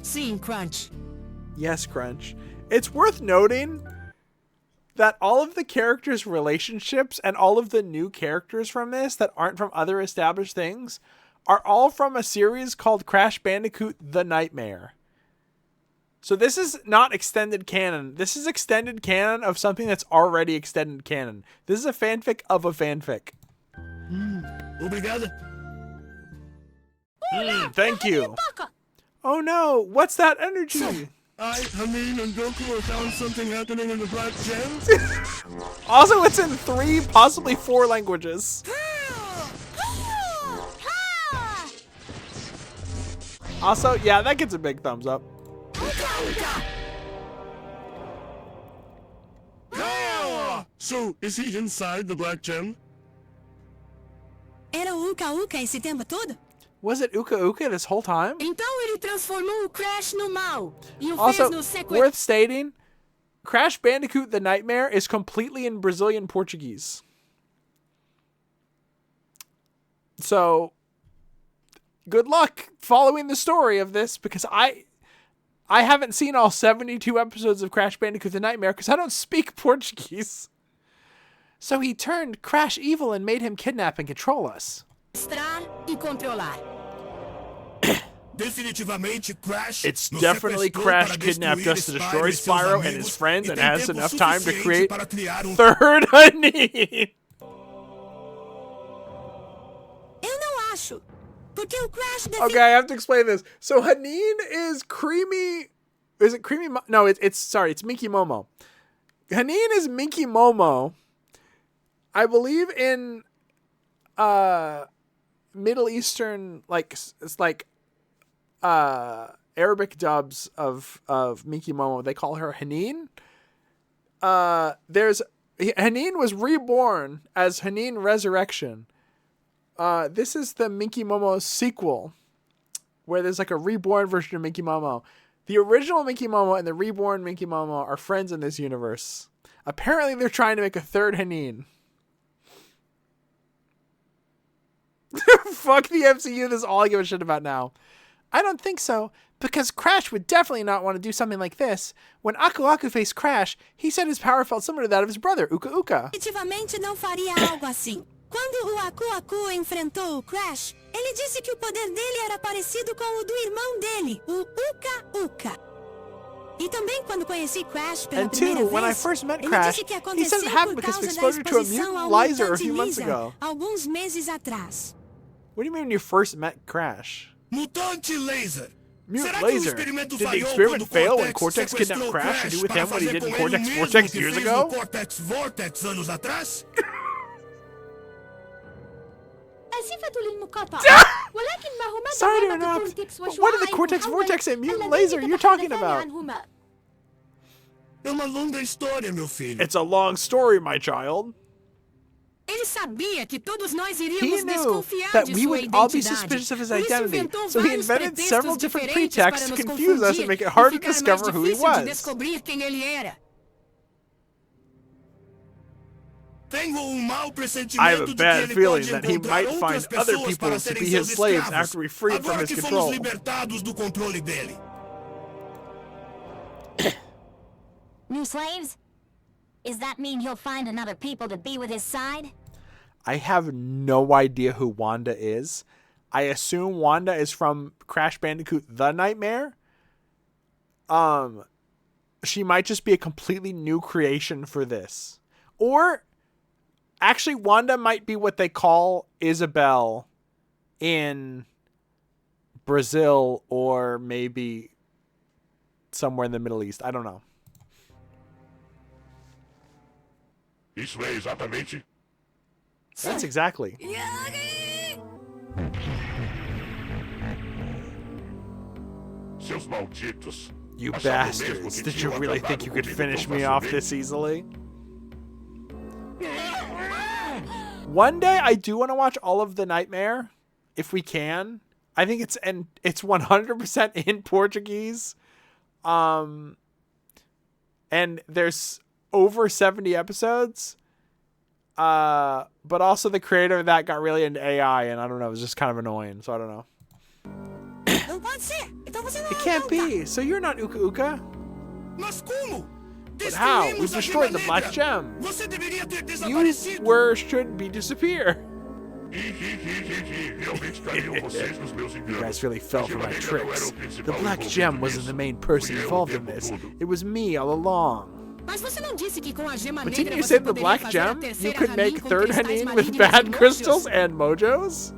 Sim, Crunch. Yes, Crunch. It's worth noting that all of the characters' relationships and all of the new characters from this that aren't from other established things are all from a series called Crash Bandicoot The Nightmare. So this is not extended canon. This is extended canon of something that's already extended canon. This is a fanfic of a fanfic. Obrigado. Thank you. Oh no, what's that energy? I, Hameen, and Goku found something happening in the Black Gem. Also, it's in 3, possibly 4 languages. Also, yeah, that gets a big thumbs up. So, is he inside the Black Gem? Era o Uka Uka esse tempo todo? Was it Uka Uka this whole time? Então ele transformou o Crash no mal e o Also, fez no sequestro. worth stating, Crash Bandicoot The Nightmare is completely in Brazilian Portuguese. So, good luck following the story of this, because I haven't seen all 72 episodes of Crash Bandicoot The Nightmare because I don't speak Portuguese. So he turned Crash evil and made him kidnap and control us. E controlar. Definitivamente Crash. It's definitely Crash kidnapped us to destroy Spyro and his friends and has enough time to create third Honey. Eu não acho. Porque o Crash Okay, I have to explain this. So Haneen is creamy. Is it creamy? No, it's Minky Momo. Haneen is Minky Momo. I believe in Middle Eastern, like it's like Arabic dubs of Minky Momo. They call her Haneen. Haneen was reborn as Haneen Resurrection. This is the Minky Momo sequel, where there's like a reborn version of Minky Momo. The original Minky Momo and the reborn Minky Momo are friends in this universe. Apparently, they're trying to make a third Haneen. Fuck the MCU, this is all I give a shit about now. I don't think so, because Crash would definitely not want to do something like this. When Aku Aku faced Crash, he said his power felt similar to that of his brother, Uka Uka. Definitivamente não faria algo assim. Quando o Aku Aku enfrentou o Crash, ele disse que o poder dele era parecido com o do irmão dele, o Uka Uka. E E também quando conheci Crash pela And primeira two, when I vez, first met ele Crash, disse que he said aconteceu it happened por because of causa da exposure to a exposição mutant ao Lizer a mutante few months Lizard, ago. alguns meses atrás. What do you mean when you first met Crash? Mutante Laser. Mutant Será que o Laser. experimento Did the falhou experiment quando fail when Cortex Cortex kidnapped sequestrou Crash and do with para him what he fazer did in com ele Cortex o mesmo Vortex que years fez ago? no Cortex Vortex anos atrás? آسفة للمقاطعة ولكن ما هما Sorry to ضمانة interrupt, كورتكس but what are the وشعاع Cortex المحول Vortex and Mutant اللذين Laser you're talking تتحدثان about? عنهما؟ É uma longa história, meu filho. It's a long story, my child. Ele sabia que todos nós He iríamos knew desconfiar that de we sua would all be identidade. suspicious of his Por isso identity, inventou so he vários invented several pretextos different diferentes pretexts para to nos confuse us confundir and make it e hard to ficar mais discover who he difícil de was. descobrir quem ele era. Tenho mau I have pressentimento a de que bad ele feeling pode that he encontrar might outras find other pessoas people para to serem be seus his slaves escravos, after we free him from agora his que control. fomos libertados do controle dele. New slaves? Does that mean he'll find another people to be with his side? I have no idea who Wanda is. I assume Wanda is from Crash Bandicoot The Nightmare. She might just be a completely new creation for this. Or actually Wanda might be what they call Isabel in Brazil or maybe somewhere in the Middle East. I don't know. Isso é exatamente. That's exactly. Seus malditos. You Achavam mesmo bastards. que Did you tinham really acabado think you could comigo finish tão me off facilmente? this easily? One day I do want to watch all of The Nightmare, if we can. I think it's 100% in Portuguese. And there's over 70 episodes. But also the creator of that got really into AI, and I don't know, it was just kind of annoying, so I don't know. Não pode ser. Então você não It can't be. So you're not Uka Uka. Mas como? But how? We destroyed the Black Gem. Você deveria ter You desaparecido. should be disappear. Realmente caíam vocês nos meus You enganos. guys really fell for my A gema ainda não era tricks. o principal The Black envolvido Gem wasn't nisso. the main person Fui eu o involved in tempo this. todo. It was me all along. Mas você não disse que com a gema But negra didn't you você say the poderia Black fazer a Gem? You terceira could rainha make com third cristais Hanin with malignos bad e crystals mojos? and mojos?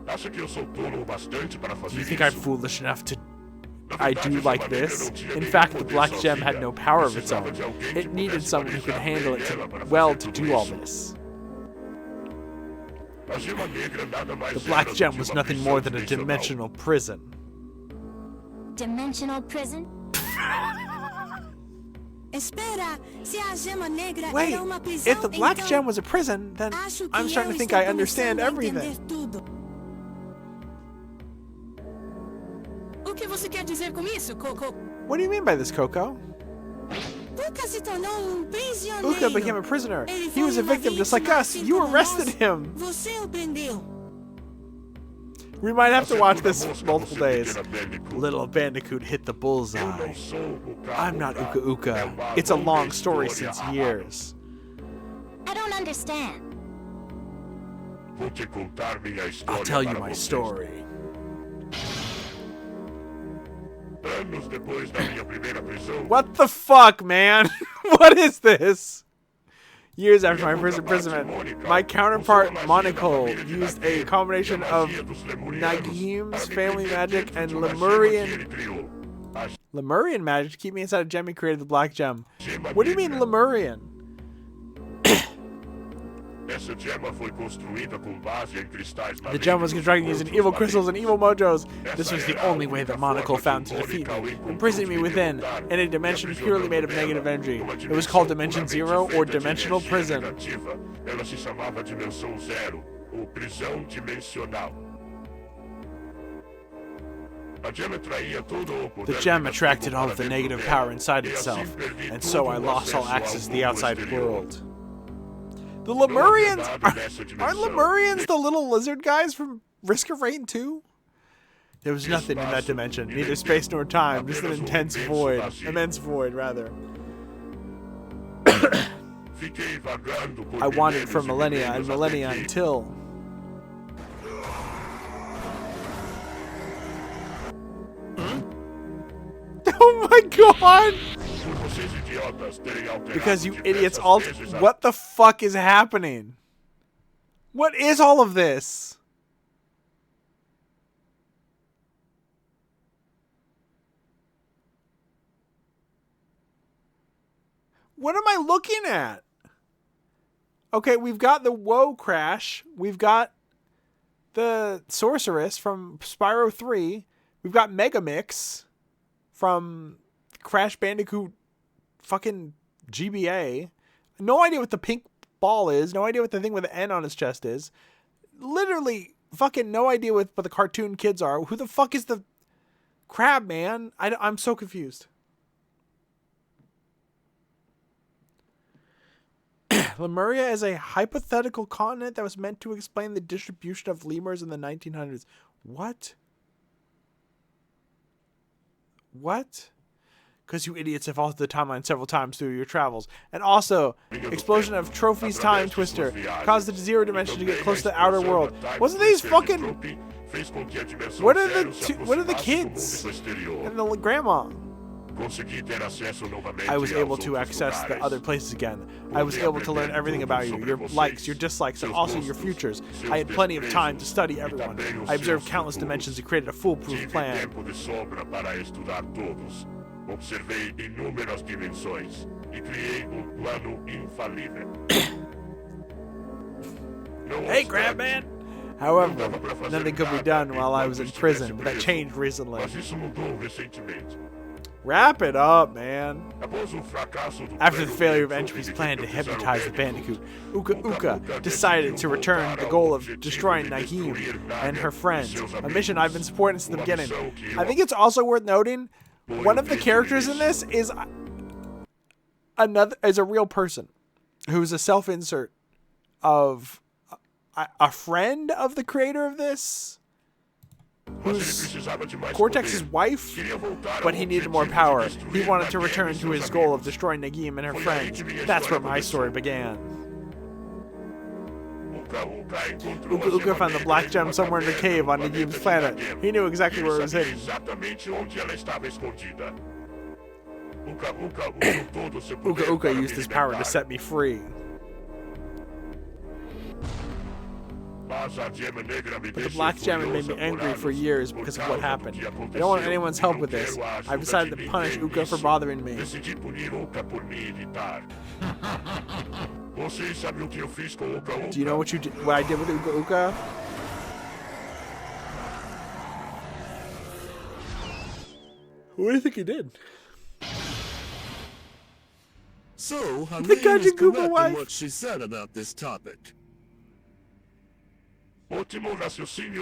Acha que eu sou tolo o bastante para Do fazer you think isso? I'm foolish enough to... I do like this? In fact, the Black Gem had no power of its own. It needed someone who could handle it to do all this. A gema negra nada mais The Black era do Gem que was uma nothing prisão more than a dimensional. dimensional prison. Dimensional prison? Espera, se a gema negra Wait, era uma prisão, if the Black então Gem was a prison, then acho que I'm starting to think estou I understand começando a everything. entender tudo. O que você quer dizer com isso, Coco? What do you mean by this, Coco? Uka se tornou prisioneiro. Uka became a prisoner. Ele He was a foi uma victim just like vítima, us. assim You como arrested nós. him. Você o prendeu. We might have to watch this multiple days. Little Bandicoot hit the bullseye. I'm not Uka Uka. It's a long story since years. I don't understand. Vou te contar minha história I'll tell you para my vocês. story. Anos depois da minha primeira prisão, What the fuck, man? What is this? Years after my first imprisonment, my counterpart Monaco used a combination of Nagim's family magic and Lemurian magic to keep me inside a gem he created, the Black Gem. What do you mean Lemurian? essa gema foi construída com base em cristais The gem was constructed using evil crystals and evil mojos. This was the only way that Monaco found to defeat me, imprisoning me within, in a dimension purely made of negative energy. It was called Dimension Zero or Dimensional Prison. Ela se chamava Dimensão Zero, ou prisão dimensional. A gema atraía todo o poder The gem negativo attracted all para of the dentro negative dela, power inside e assim itself, perdi and so todo I o lost all acesso ao access to the mundo outside exterior. world. The Lemurians aren't Lemurians the little lizard guys from Risk of Rain 2? There was nothing in that dimension, neither space nor time, just an immense void rather. Fiquei vagando por I wandered milênios for e millennia and milênios millennia até que, until Oh my god! Because you idiots all... What the fuck is happening? What is all of this? What am I looking at? Okay, we've got the Woe Crash. We've got the Sorceress from Spyro 3. We've got Megamix from Crash Bandicoot fucking GBA. No idea what the pink ball is. No idea what the thing with the N on his chest is. Literally fucking no idea what the cartoon kids are. Who the fuck is the crab man? I'm so confused. Lemuria is a hypothetical continent that was meant to explain the distribution of lemurs in the 1900s. What? What? Because you idiots have altered the timeline several times through your travels. And also, explosion of Trophy's Time Twister caused the Zero Dimension to get close to the outer world. Wasn't these fucking... What are the kids? And the grandma? I was able to access the other places again. I was able to learn everything about you, your likes, your dislikes, and also your futures. I had plenty of time to study everyone. I observed countless dimensions and created a foolproof plan. Observei inúmeras dimensões e criei plano infalível. Hey, Crabman! However, nothing could be done while I was in prison, but that changed recently. Wrap it up, man. After the failure of Entropy's plan to hypnotize the Bandicoot, Uka Uka decided to return to the goal of destroying Nagim and her friends, a mission I've been supporting since the beginning. I think it's also worth noting, one of the characters in this is a real person who's a self-insert of a friend of the creator of this, who's Cortex's wife, but he needed more power. He wanted to return to his goal of destroying Nagim and her friends. That's where my story began. Uka Uka found the black gem somewhere in the cave on Nagim's planet. He knew exactly where it was hidden. Uka Uka used his power to set me free. But the black gem had made me angry for years because of what happened. I don't want anyone's help with this. I've decided to punish Uka for bothering me. Do you know what I did with Uka Uka? What do you think he did? So, her The name is Gungeon Koopa correct in wife. what she said about this topic.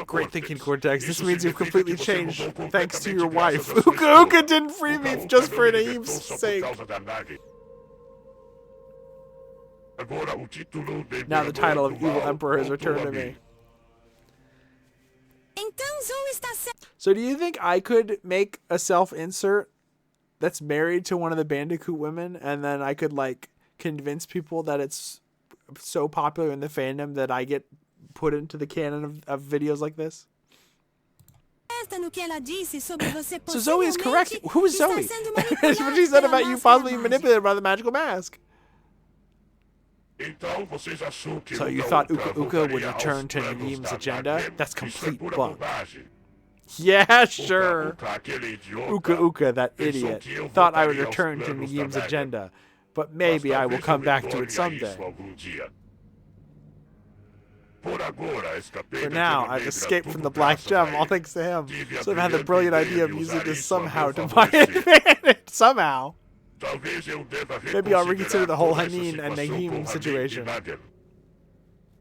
Great thinking, Cortex. This means you've completely changed thanks to your wife. Uka Uka didn't free me just for Naeem's sake. Now the title of Evil Emperor has returned to me. So do you think I could make a self-insert that's married to one of the Bandicoot women, and then I could like convince people that it's so popular in the fandom that I get put into the canon of videos like this? So Zoe is correct. Who is Zoe? It's what she said about you possibly manipulated by the magical mask. So you thought Uka Uka would return to Naeem's agenda? That's complete bunk. Yeah, sure. Uka Uka, that idiot, thought I would return to Naeem's agenda, but maybe I will come back to it someday. For now, I've escaped from the Black Gem, all thanks to him. So I've had the brilliant idea of using this somehow to my advantage. Somehow. Maybe I'll reconsider the whole Hanin and Naeem situation.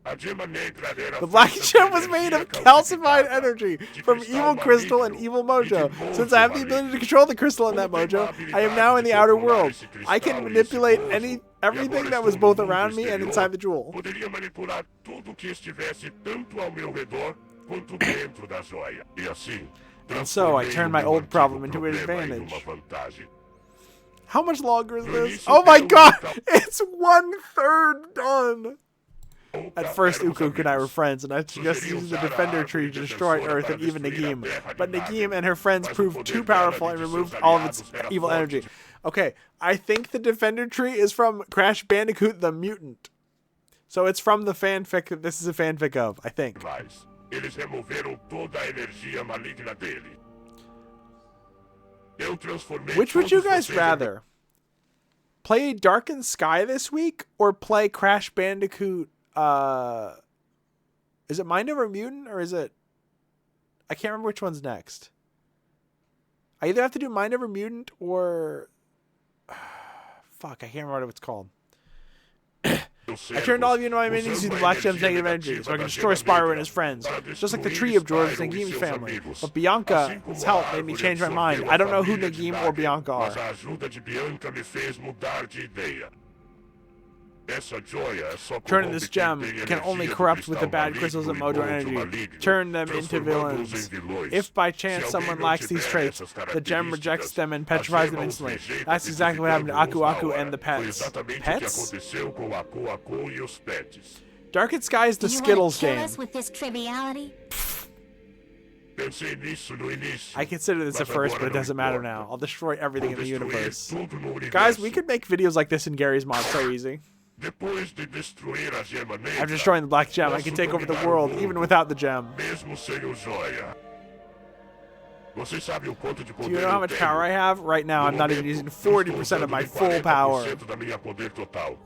The Black Gem was made of calcified energy from Evil Crystal and Evil Mojo. Since I have the ability to control the crystal in that Mojo, I am now in the outer world. I can manipulate everything that was both around me and inside the jewel. And so I turned my old problem into an advantage. How much longer is this? Oh my god! It's 1/3 done! At first, Ukuk and I were friends, and I suggested using the Defender tree to destroy Earth and even Nagim. But Nagim and her friends proved too powerful and removed all of its evil energy. Okay, I think the Defender tree is from Crash Bandicoot the Mutant. So it's from the fanfic that this is a fanfic of, I think. Eles removeram toda a energia maligna dele. Eu transformei Which would you todos guys vocês em- rather? Play Darkened Sky this week or play Crash Bandicoot? Is it Mind Over Mutant or is it? I can't remember which one's next. I either have to do Mind Over Mutant or fuck, I can't remember what it's called. I turned all of you into my minions using the Black Gem's negative energy, so I can destroy Spyro and his friends, just like the tree absorbs Nagim's family. But Bianca's help made me change my mind. I don't know who Nagim or Bianca are. Mas a ajuda de Bianca me fez mudar de ideia. Essa joia é só Turning this gem can only corrupt with the bad crystals of Mojo energy. Turn them into villains. If by chance someone lacks these traits, the gem rejects them and petrifies them instantly. That's exactly what happened to Aku Aku and the pets. Pets? Darkened Sky is the Skittles Do you game. want to kill us with this triviality? Pensei nisso no início. I consider this a first, but it doesn't matter now. I'll destroy everything in the universe. Guys, we could make videos like this in Gary's mod so easy. Depois de destruir a gema negra, After destroying the black gem, I can take over the world, even without the gem. mesmo sem o joia. Você sabe o quanto de Do poder you know how eu much tenho? power I have? Right now, I'm not even using 40% of my full power. 40% da minha poder total.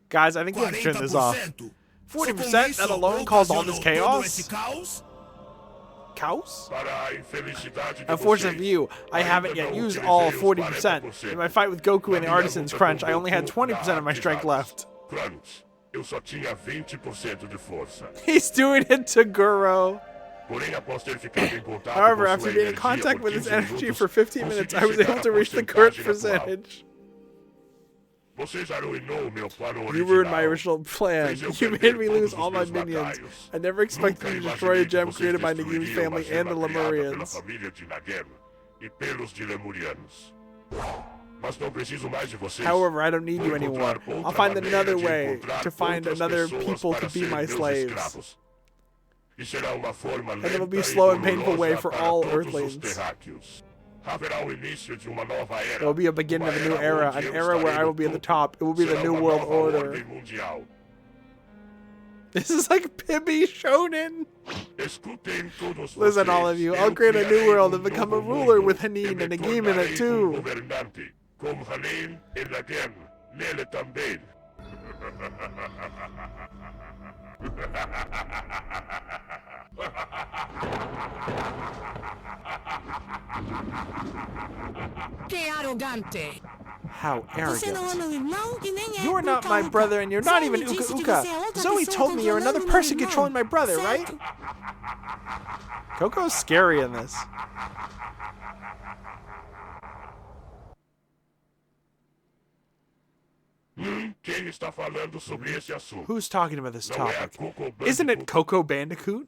Guys, I think we have to turn this off. 40%? That alone caused all this chaos? Chaos? Para a infelicidade de Unfortunately for you, I haven't yet used all 40%. In my fight with Goku and the Artisans Crunch, I only had 20% of my strength left. Crunch, eu só tinha 20% de força. He's doing it to Guro. Porém, após ter ficado em contato However, com after sua being in energia contact por with his 15 energy minutos, for 15 minutes, I was consegui able to chegar à reach the current porcentagem atual. percentage. Você já arruinou meu plano original. You ruined my original plan. Fez eu You perder made me lose todos all os my meus minions. lacaios. I never expected you to destroy a gem created by Nagim's Destruiriam family a and the gema criada pela Lemurians. família de Nagem e pelos de Lemurianos. Mas não preciso mais de vocês. However, I don't need you Vou anymore. encontrar outra I'll find maneira another de way encontrar to find outras another pessoas people para to be serem my meus slaves. escravos. E será uma forma And it'll be lenta e slow and painful dolorosa way for para all todos os Earthlings. terráqueos. Haverá o início de uma nova era. It will be a beginning of a new era, an era where I will be at the top. It will be the Será new uma world nova order. ordem mundial. This is like Pibby Shonen. Escutem todos Listen, vocês. all of you, Eu I'll create a new criarei world and become a novo ruler mundo with e Hanin me and Nagim in it tornarei too. governante, como Hanin e Nagem, nele também. Que arrogante! How Você não arrogant. é meu irmão e nem é You are not my Uka-Uka. brother and you're not Zoe even me Uka disse que Uka. você é outra Zoe pessoa told me you're another controlando person meu irmão, controlling my brother, right? certo? Coco's scary in this. Quem está falando sobre esse assunto? Who's talking about this Não é a topic? Kobold. Isn't it Coco Bandicoot?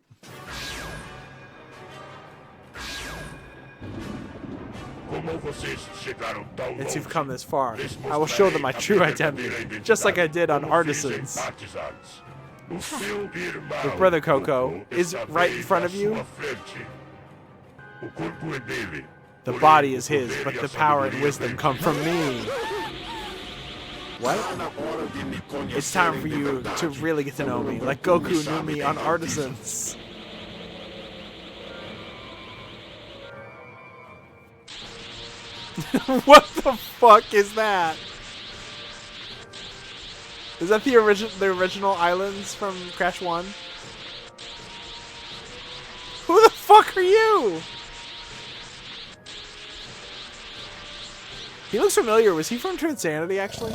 Como vocês chegaram tão Since longe? you've come this far, Lhes I will show them my mostrarei true a minha verdadeira identity, just like I did on como fiz em Artisans. Artisans. O seu irmão, Your brother Coco is está right in bem front à of you. sua frente. O corpo é dele. The Porém, body is o his, poder but e a the power and sabedoria wisdom vem come de from Deus. me. What? It's time for you to really get to know me, like Goku knew me on Artisans. What the fuck is that? Is that the original islands from Crash 1? Who the fuck are you? He looks familiar. Was he from Transanity, actually?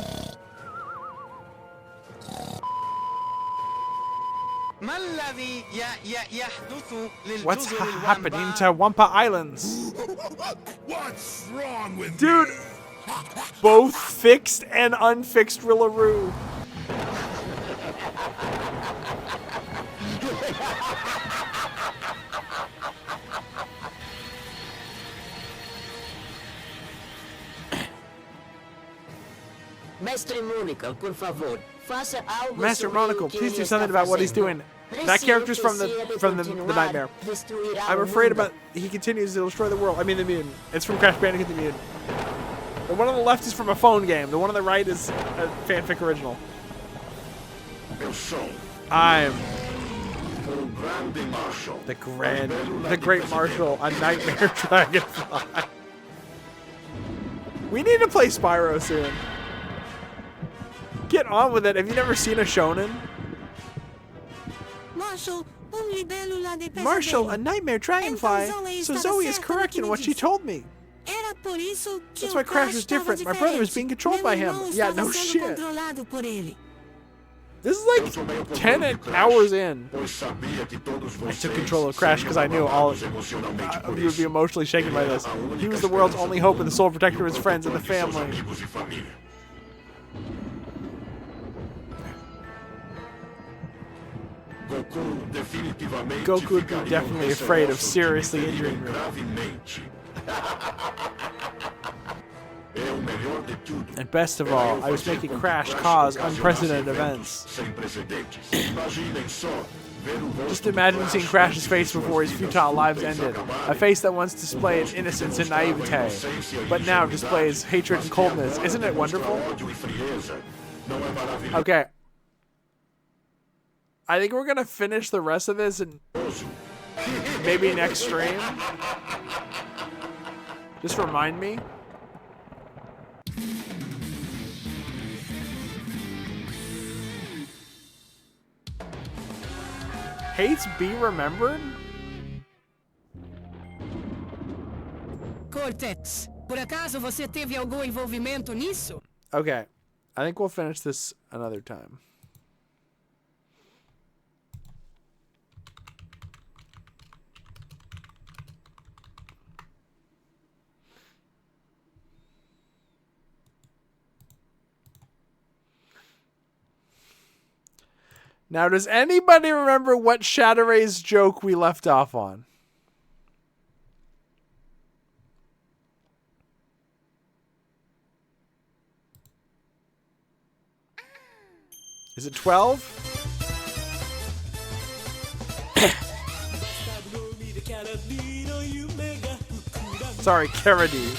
What's happening to Wampa Islands? What's wrong with Dude, both fixed and unfixed Rillaroo. Mestre Monaco, por favor, faça algo. Master Monaco, please do something about what he's doing. That character's from the nightmare. I'm afraid about. He continues to destroy the world. I mean the mutant. It's from Crash Bandicoot the Mutant. The one on the left is from a phone game. The one on the right is a fanfic original. I'm the Great Marshal, a Nightmare Dragonfly. We need to play Spyro soon. Get on with it. Have you never seen a shonen? Marshall, a Nightmare Dragonfly. So Zoe is correct in what she told me. That's why Crash was different. My brother was being controlled by him. Yeah, no shit. This is like 10 hours in. I took control of Crash because I knew all of you would be emotionally shaken by this. He was the world's only hope and the sole protector of his friends and the family. Goku would be definitely afraid of seriously injuring me. And best of all, I was making Crash cause unprecedented events. Just imagine seeing Crash's face before his futile lives ended. A face that once displayed innocence and naivete, but now displays hatred and coldness. Isn't it wonderful? Okay. I think we're gonna finish the rest of this and maybe next stream. Just remind me. Hates be remembered? Cortex, por acaso você teve algum envolvimento nisso? Okay. I think we'll finish this another time. Now, does anybody remember what Shadowray's joke we left off on? Is it 12? Sorry, Karadi.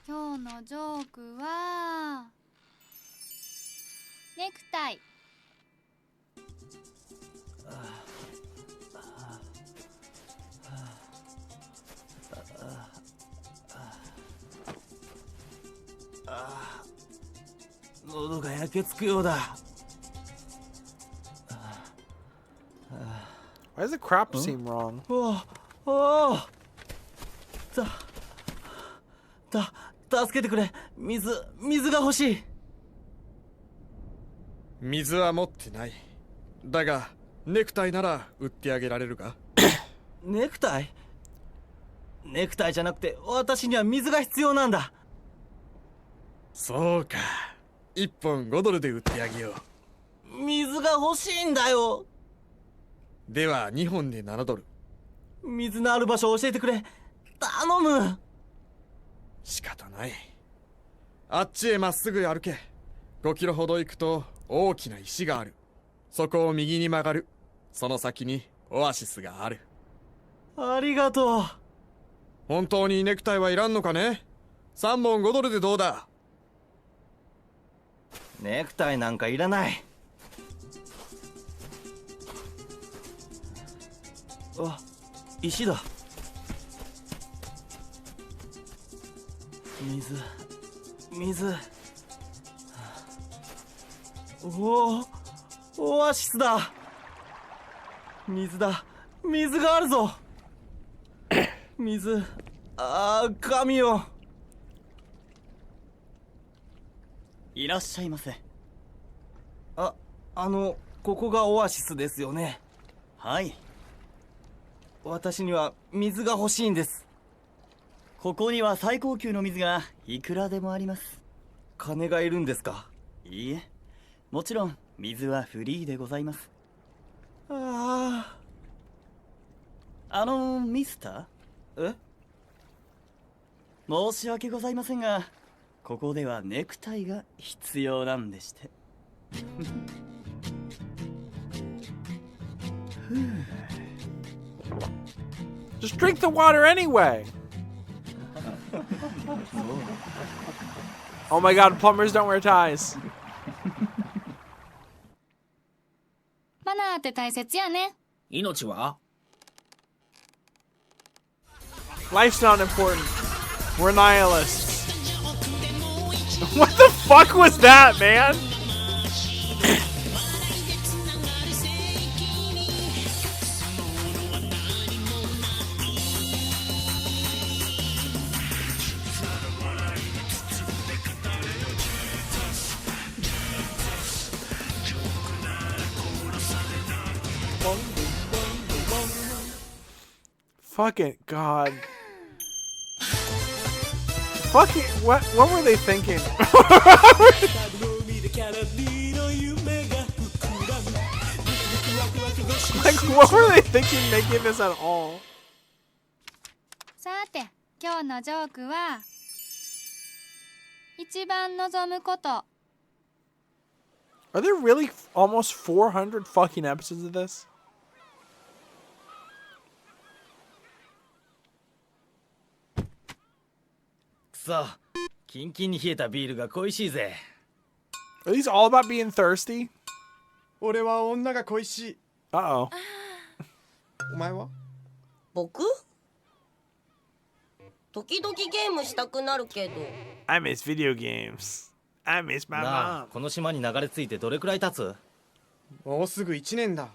今日のジョークはネクタイ。喉が焼けつくようだ。Why does the crop seem wrong? 助けてくれ。水が欲しい。水は持ってない。だがネクタイなら売ってあげられるか？ネクタイ？ネクタイじゃなくて私には水が必要なんだ。そうか。1本5ドルで売ってあげよう。水が欲しいんだよ。では2本で7ドル。水のある場所を教えてくれ。頼む。仕方ない。あっちへまっすぐ歩け。5キロほど行くと大きな石がある。そこを右に曲がる。その先にオアシスがある。ありがとう。本当にネクタイはいらんのかね？ 3本5ドルでどうだ？ネクタイなんかいらない。あ、石だ。水。オアシスだ。水だ。水があるぞ。水。神よ。いらっしゃいませ。ここがオアシスですよね。はい。私には水が欲しいんです。ここには最高級の水がいくらでもあります。金がいるんですか？いいえ、もちろん水はフリーでございます。ミスター？え？申し訳ございませんが、ここではネクタイが必要なんでして。Just drink the water anyway. Oh my god, plumbers don't wear ties. マナーって大切やね。命は？ Life's not important. We're nihilists. What the fuck was that, man? Fucking god. Fucking what were they thinking? Like what were they thinking making this at all? さて、今日のジョークは一番望むこと。Are there really almost 400 fucking episodes of this? くそ、キンキンに冷えたビールが恋しいぜ。Are these all about being thirsty? 俺は女が恋しい。Uh-oh. お前は？僕？時々ゲームしたくなるけど。I miss video games. I miss my なあ、 mom. この島に流れ着いてどれくらい経つ？もうすぐ1年だ。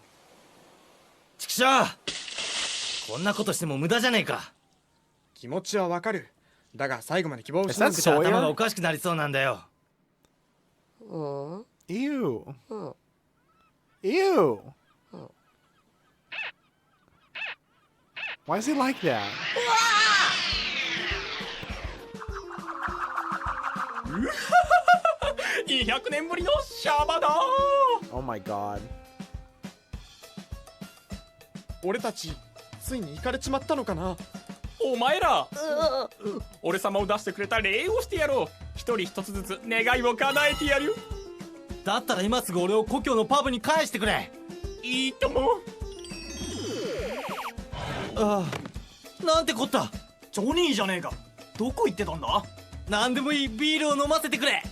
ちくしょう！こんなことしても無駄じゃねえか。気持ちはわかる。だが最後まで希望を失う。頭がおかしくなりそうなんだよ。Ew. Ew. Why is he like that? 200年ぶりのシャバだ。 Oh my god. 俺たちついに行かれちまったのかな。お前ら、俺様を出してくれた礼をしてやろう。一人一つずつ願いを叶えてやるよ。だったら今すぐ俺を故郷のパブに返してくれ。いいとも。ああ、なんてこった。ジョニーじゃねえか。どこ行ってたんだ。なんでもいい、ビールを飲ませてくれ。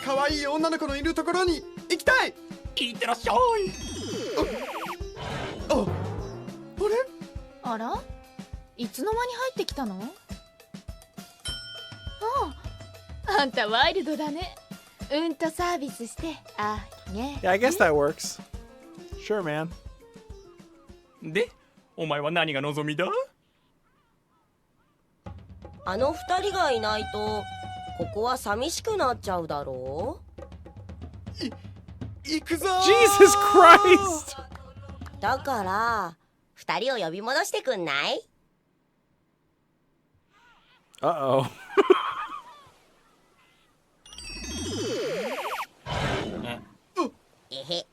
可愛い女の子のいるところに行きたい。行ってらっしゃい。あれ？あら？いつの間に入ってきたの？あんたワイルドだね。サービスして、あげ。Yeah, I guess that works. Sure, man. で、お前は何が望みだ？あの二人がいないとここは寂しくなっちゃうだろう。行くぞ。 Jesus Christ! だから二人を呼び戻してくんない？ Uh-oh. えへ。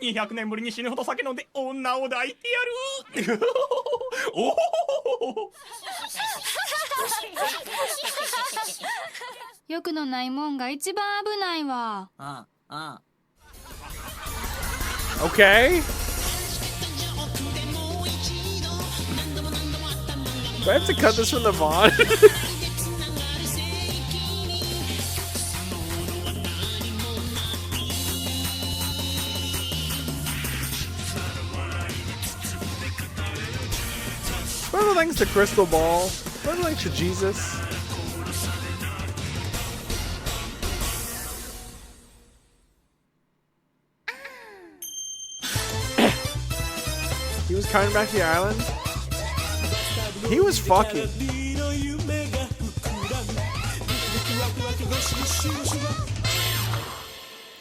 200年ぶりに死ぬほど酒飲んで女を抱いてやる。おお。欲のないもんが一番危ないわ。Okay. Do I have to cut this from the VOD? Special thanks to Crystal Ball. Special thanks to Jesus. He was coming back to the island. He was fucking.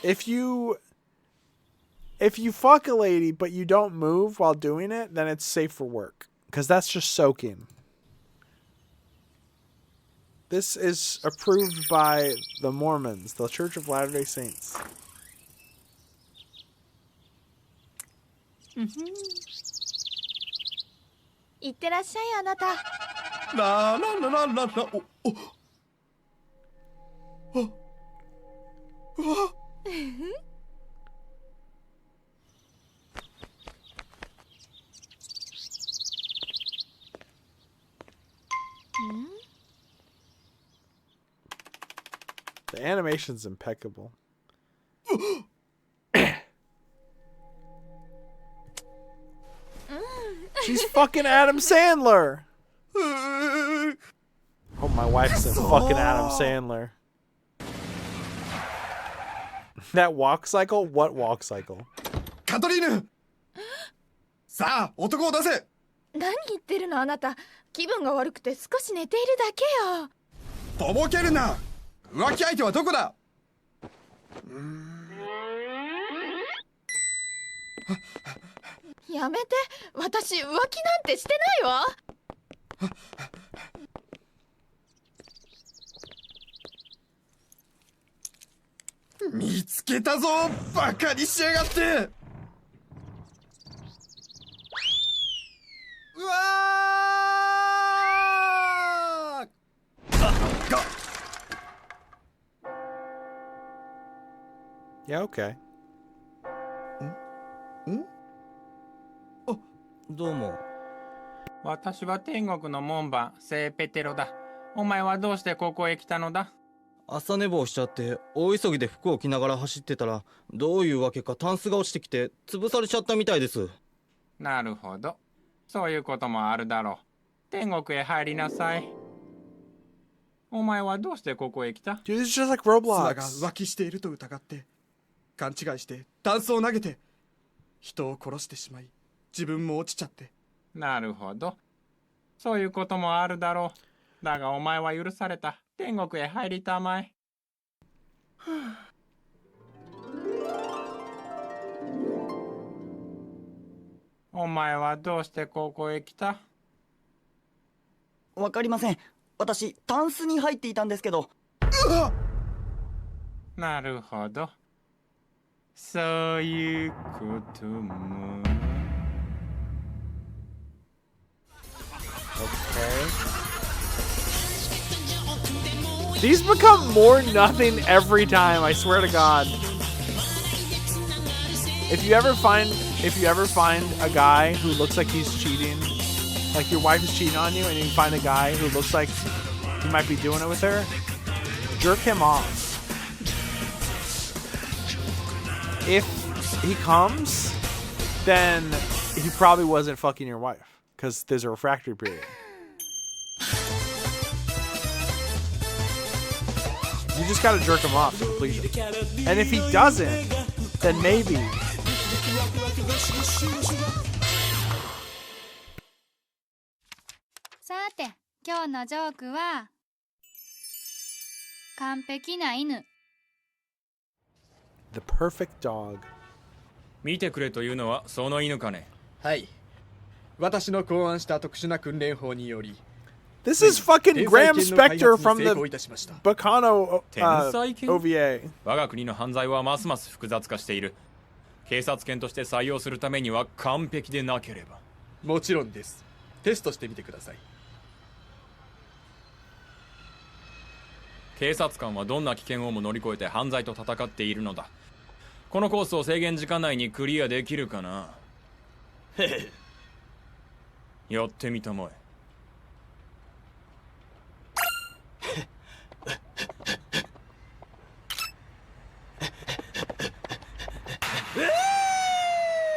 If you fuck a lady but you don't move while doing it, then it's safe for work. Because that's just soaking. This is approved by the Mormons, the Church of Latter-day Saints.いってらっしゃいあなた。ららららららおうわ The animation's impeccable. She's fucking Adam Sandler. Oh, my wife's a fucking Adam Sandler. That walk cycle? What walk cycle? カトリーヌさあ男を出せ何言ってるのあなた。気分が悪くて少し寝ているだけよ。とぼけるな浮気相手はどこだやめて。私浮気なんてしてないわ。見つけたぞバカにしやがってうわーYeah, okay. どうも。私は天国の門番聖ペテロだ。お前はどうしてここへ来たのだ？朝寝坊しちゃって大急ぎで服を着ながら走ってたらどういうわけかタンスが落ちてきて潰されちゃったみたいです。なるほど。そういうこともあるだろう。天国へ入りなさい。お前はどうしてここへ来た？ Dude, this is just like 妻 Roblox. が浮気していると疑って勘違いしてタンスを投げて人を殺してしまい自分も落ちちゃって。なるほど。そういうこともあるだろう。だがお前は許された。天国へ入りたまえ。お前はどうしてここへ来た？わかりません。私タンスに入っていたんですけど。なるほど。そういうことも。These become more nothing every time, I swear to God. If you ever find a guy who looks like he's cheating, like your wife is cheating on you and you find a guy who looks like he might be doing it with her, jerk him off. If he comes, then he probably wasn't fucking your wife because there's a refractory period. You just gotta jerk him off to complete it. And if he doesn't, then maybe. さて、今日のジョークは完璧な犬。 The perfect dog. 見てくれというのはその犬かね？はい。私の考案した特殊な訓練法により。This is fucking Graham Spector from the Bacano OVA. 我が国の犯罪はますます複雑化している。警察犬として採用するためには完璧でなければ。もちろんです。テストしてみてください。警察官はどんな危険をも乗り越えて犯罪と戦っているのだ。このコースを制限時間内にクリアできるかな？へへ。やってみたまえ。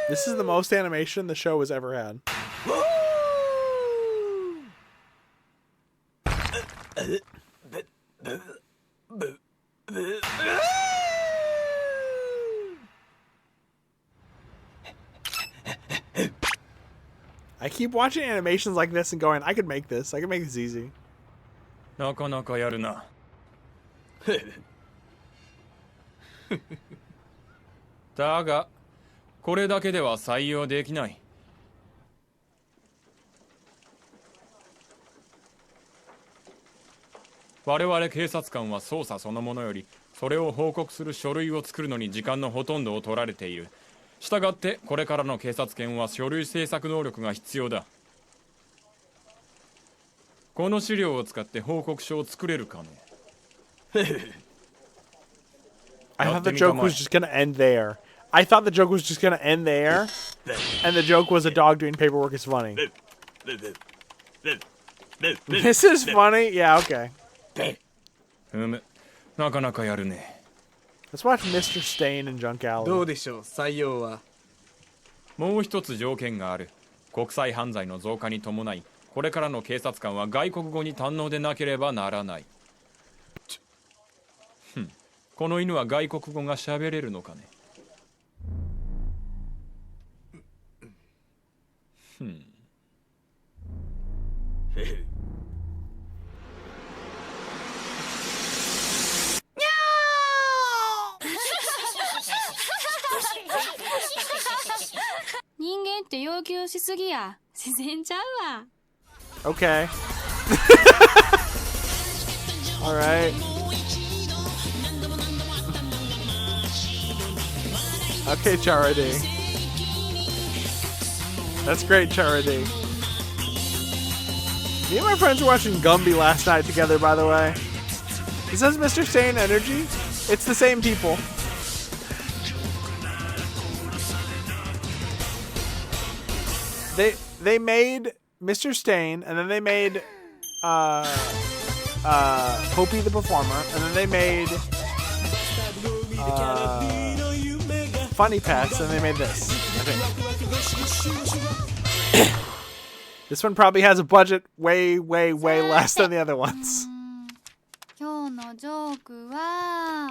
This is the most animation the show has ever had. I keep watching animations like this and going, I could make this. I could make this easy. なかなかやるな。だが、これだけでは採用できない。我々警察官は捜査そのものよりそれを報告する書類を作るのに時間のほとんどを取られている。したがってこれからの警察権は書類制作能力が必要だ。この資料を使って報告書を作れるかね。I thought the joke was just gonna end there. I thought the joke was just gonna end there, and the joke was a dog doing paperwork is funny. This is funny? Yeah, okay. なかなかやるね。Let's watch Mr. Stain and Junk Alley. どうでしょう、採用は。もう一つ条件がある。国際犯罪の増加に伴い、これからの警察官は外国語に堪能でなければならない。この犬は外国語が喋れるのかね。人間って要求しすぎや。自然ちゃうわ。Okay. All right. Okay, Charity. That's great, Charity. Me and my friends were watching Gumby last night together, by the way. It says Mr. Stain Energy. It's the same people. They made Mr. Stain, and then they made Hopi the Performer, and then they made Funny Pets, and they made this, I think. This one probably has a budget way, way, way less than the other ones.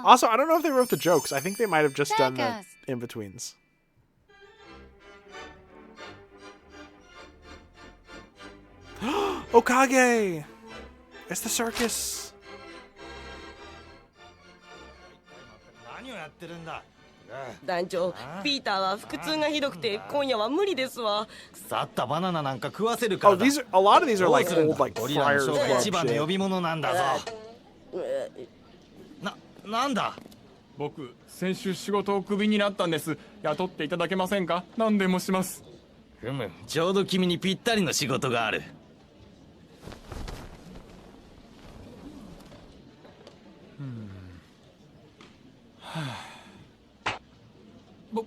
Also, I don't know if they wrote the jokes. I think they might have just done the in-betweens. Okage! It's the circus! 団長、ピーターは腹痛がひどくて今夜は無理ですわ。腐ったバナナなんか食わせるからだ。 a lot of these are like old like ゴリラの Friars 商 Club 売一番の呼 shit. び物なんだぞ。なんだ。僕、先週仕事をクビになったんです。雇っていただけませんか？何でもします。ちょうど君にぴったりの仕事がある。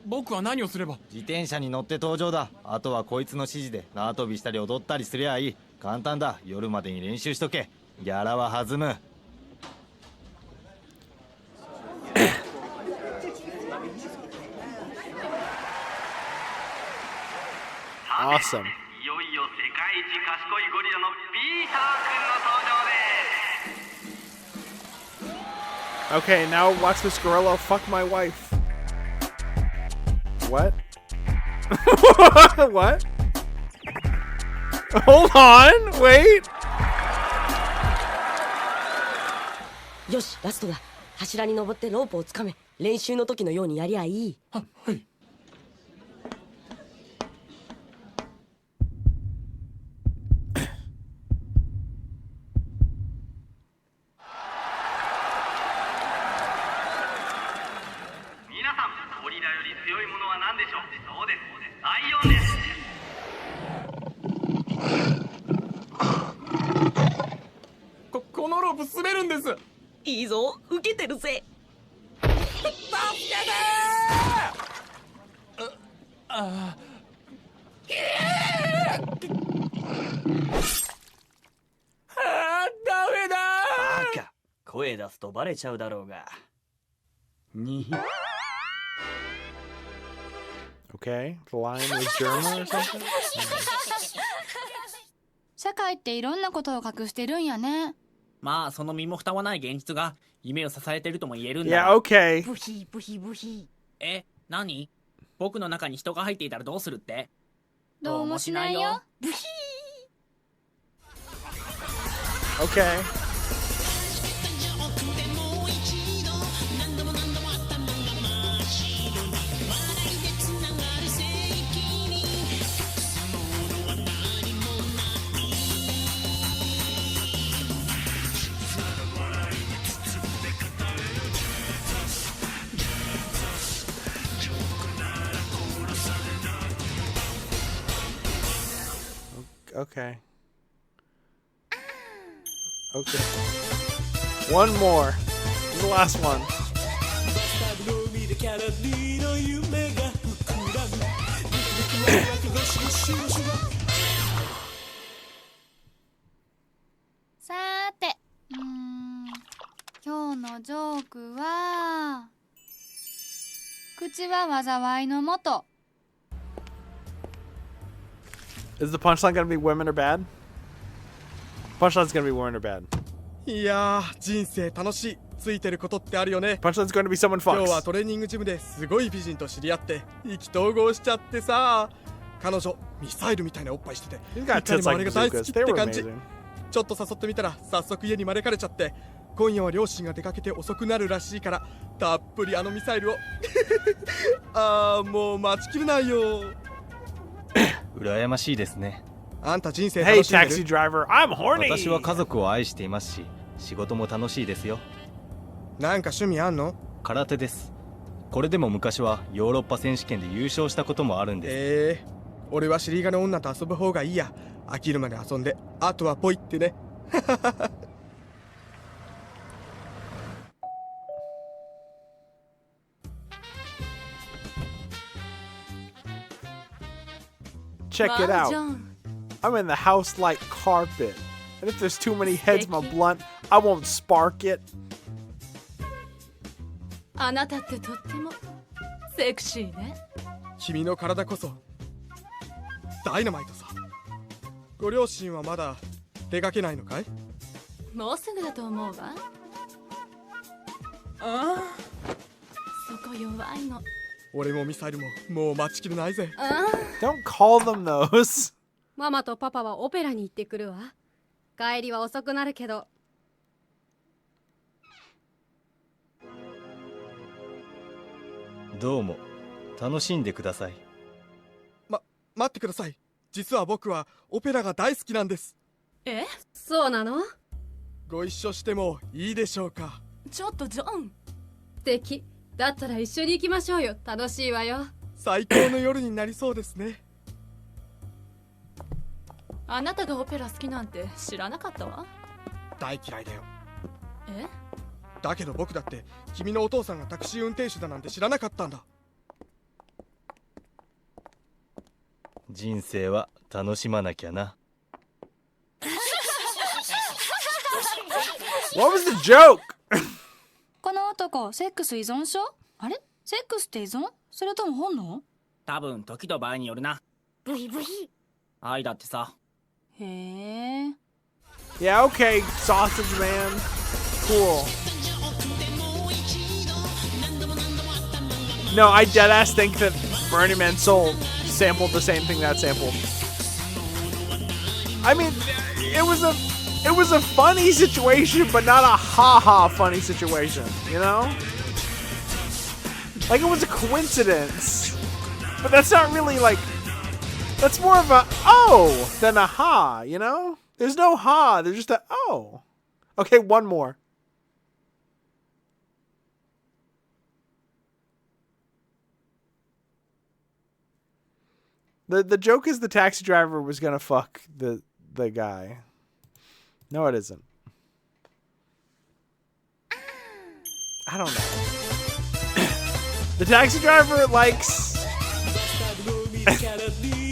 僕は何をすれば？自転車に乗って登場だ。あとはこいつの指示で縄跳びしたり踊ったりすりゃいい。簡単だ。夜までに練習しとけ。ギャラは弾む。Awesome. いよいよ世界一賢いゴリラのピーター君の登場です。 Okay, now watch this gorilla fuck my wife. What? What? Hold on, wait. よし、ラストだ。柱に登ってロープをつかめ。練習の時のようにやりゃいい。はい。皆さん、ゴリラより強いものは何でしょう？そうです。ライオンです。このロープ滑るんです。いいぞ、受けてるぜ。助けてダメだバカ。声出すとバレちゃうだろうが。Okay, the lion was German or something? 社会っていろんなことを隠してるんやね。まあその身も蓋もない現実が夢を支えてるとも言えるんだ。 Yeah, okay. ブヒブヒブヒ。何？僕の中に人が入っていたらどうするって？どうもしないよ。ブヒ。 Okay. Okay. Okay. One more. This is the last one. さーて、今日のジョークは、口は災いのもと。 Is the punchline gonna be women are bad? Punchline's gonna be women are bad. いやー、人生楽しい。ついてることってあるよね。 Punchline's going to be someone 今 fucks. 日はトレーニングジムですごい美人と知り合って意気投合しちゃってさ。彼女ミサイルみたいなおっぱいしてて、 He's い got かに tits もあ like れが大好 bazookas. きっ They て were 感じ。 amazing. ちょっと誘ってみたら早速家に招かれちゃって、今夜は両親が出かけて遅くなるらしいからたっぷりあのミサイルをあー、もう待ちきれないよ。羨ましいですね。あんた人生 Hey, 楽しんでる？ taxi driver, I'm horny. 私は家族を愛していますし、仕事も楽しいですよ。なんか趣味あんの？空手です。これでも昔はヨーロッパ選手権で優勝したこともあるんです。俺は尻金女と遊ぶ方がいいや。飽きるまで遊んで、あとはポイってね。Check it out. I'm in the house like carpet. And if there's too many heads my blunt, I won't spark it. あなたってとってもセクシーね。君の体こそダイナマイトさ。ご両親はまだ出かけないのかい？もうすぐだと思うわ。ああ、そこ弱いの。俺もミサイルももう待ちきれないぜ。Don't call them those. ママとパパはオペラに行ってくるわ。帰りは遅くなるけど。どうも楽しんでください。待ってください。実は僕はオペラが大好きなんです。え？そうなの？ご一緒してもいいでしょうか？ちょっとジョン。素敵。だったら一緒に行きましょうよ。楽しいわよ。最高の夜になりそうですね。あなたがオペラ好きなんて知らなかったわ。大嫌いだよ。え？だけど僕だって君のお父さんがタクシー運転手だなんて知らなかったんだ。人生は楽しまなきゃな。What was the joke? この男、セックス依存症？あれ？セックスって依存？それとも本能？多分時と場合によるな。ブヒブヒ。愛だってさ。へえ。Yeah, okay, sausage man. Cool. No, I deadass think that Burning Man Soul sampled the same thing that sampled. I mean, it was a funny situation, but not a ha-ha funny situation, you know? Like, it was a coincidence. But that's not really, like... That's more of a oh than a ha, you know? There's no ha, there's just a oh. Okay, one more. The joke is the taxi driver was gonna fuck the guy. No, it isn't. I don't know. The taxi driver likes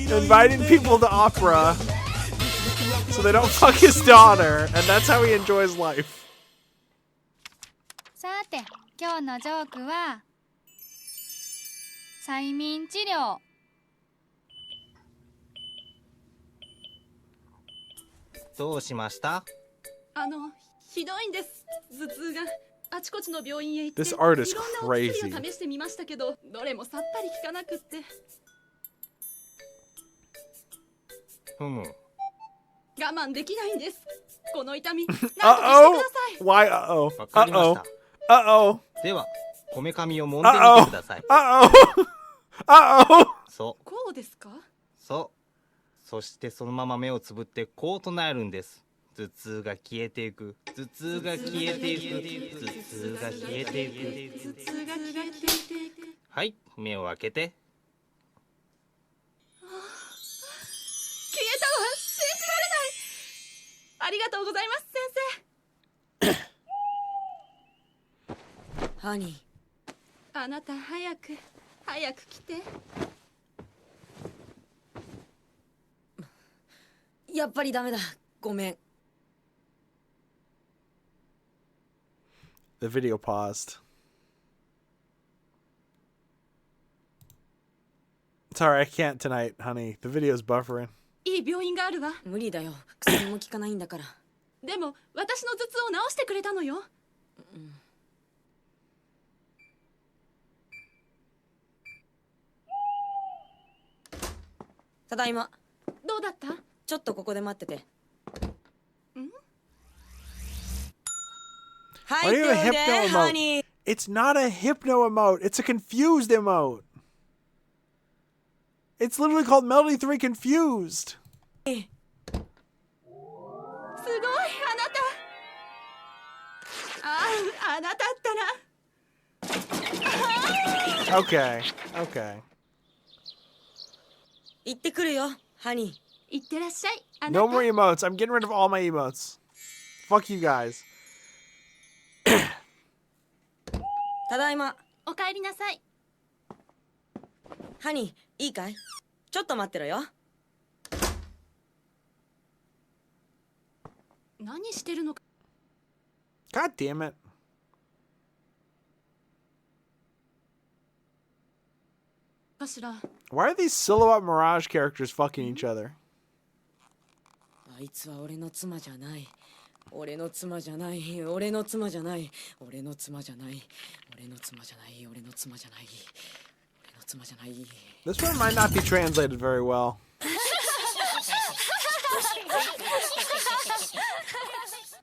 inviting people to opera so they don't fuck his daughter, and that's how he enjoys life. さて、今日のジョークは催眠治療。どうしました？ひどいんです。頭痛が。あちこちの病院へ行って、 This art is いろんなお薬 crazy. を試してみましたけど、どれもさっぱり効かなくって。む。我慢できないんです。この痛み、なんとかしてくだ Uh-oh. さい。 Why uh-oh? わかりまし Uh-oh. た。 Uh-oh. では、こめかみを揉んでみてください。Uh-oh. Uh-oh. そう。こうですか？そう。そしてそのまま目をつぶってこう唱えるんです。頭痛が消えていく。頭痛が消えていく。頭痛が消えていく。頭痛が消えていく。はい、目を開けて。消えたわ。信ありがとうございます先生。ハニー。あなた早く来て。やっぱりダメだ。ごめん。The video paused. Sorry, I can't tonight, honey. The video's buffering. いい病院があるわ。無理だよ。薬も効かないんだから。でも私の頭痛を治してくれたのよ。ただいま。どうだった？ちょっとここで待ってて。Why do you have a hypno emote? It's not a hypno emote. It's a confused emote. It's literally called Melody 3 Confused. すごいあなた。あなたったら。Okay, okay. 行ってくるよ、ハニー。行ってらっしゃい。No more emotes. I'm getting rid of all my emotes. Fuck you guys. ただいま。お帰りなさい。ハニー、いいかい？ちょっと待ってろよ。何してるのか。God damn it. かしら。Why are these silhouette Mirage characters fucking each other? あいつは俺の妻じゃない。俺の妻じゃない。俺の妻じゃない。俺の妻じゃない。俺の妻じゃない。俺の妻じゃない。俺の妻じゃない。This one might not be translated very well.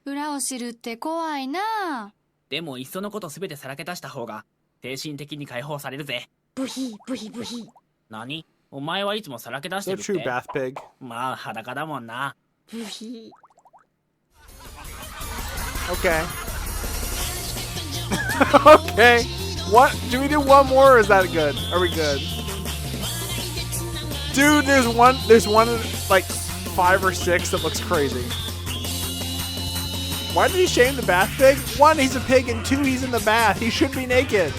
裏を知るって怖いな。でもいっそのことすべてさらけ出した方が精神的に解放されるぜ。ブヒブヒブヒ。何？お前はいつもさらけ出してるって。 So true, Bath Pig. まあ裸だもんな。ブヒ。Okay. Okay. What? Do we do one more or is that good? Are we good? Dude, there's one like 5 or 6 that looks crazy. Why did he shame the bath pig? 1, he's a pig, and 2, he's in the bath. He should be naked.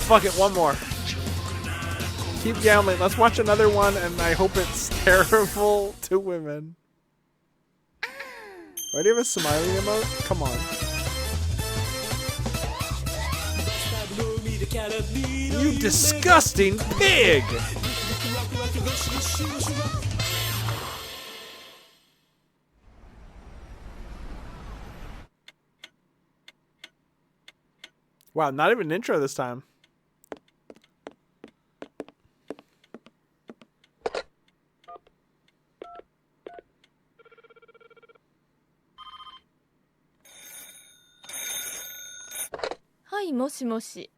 Fuck it, one more. Keep gambling. Let's watch another one, and I hope it's terrible to women. Why do you have a smiley emote? Come on. You disgusting pig! Wow, not even an intro this time. Hi, もしもし。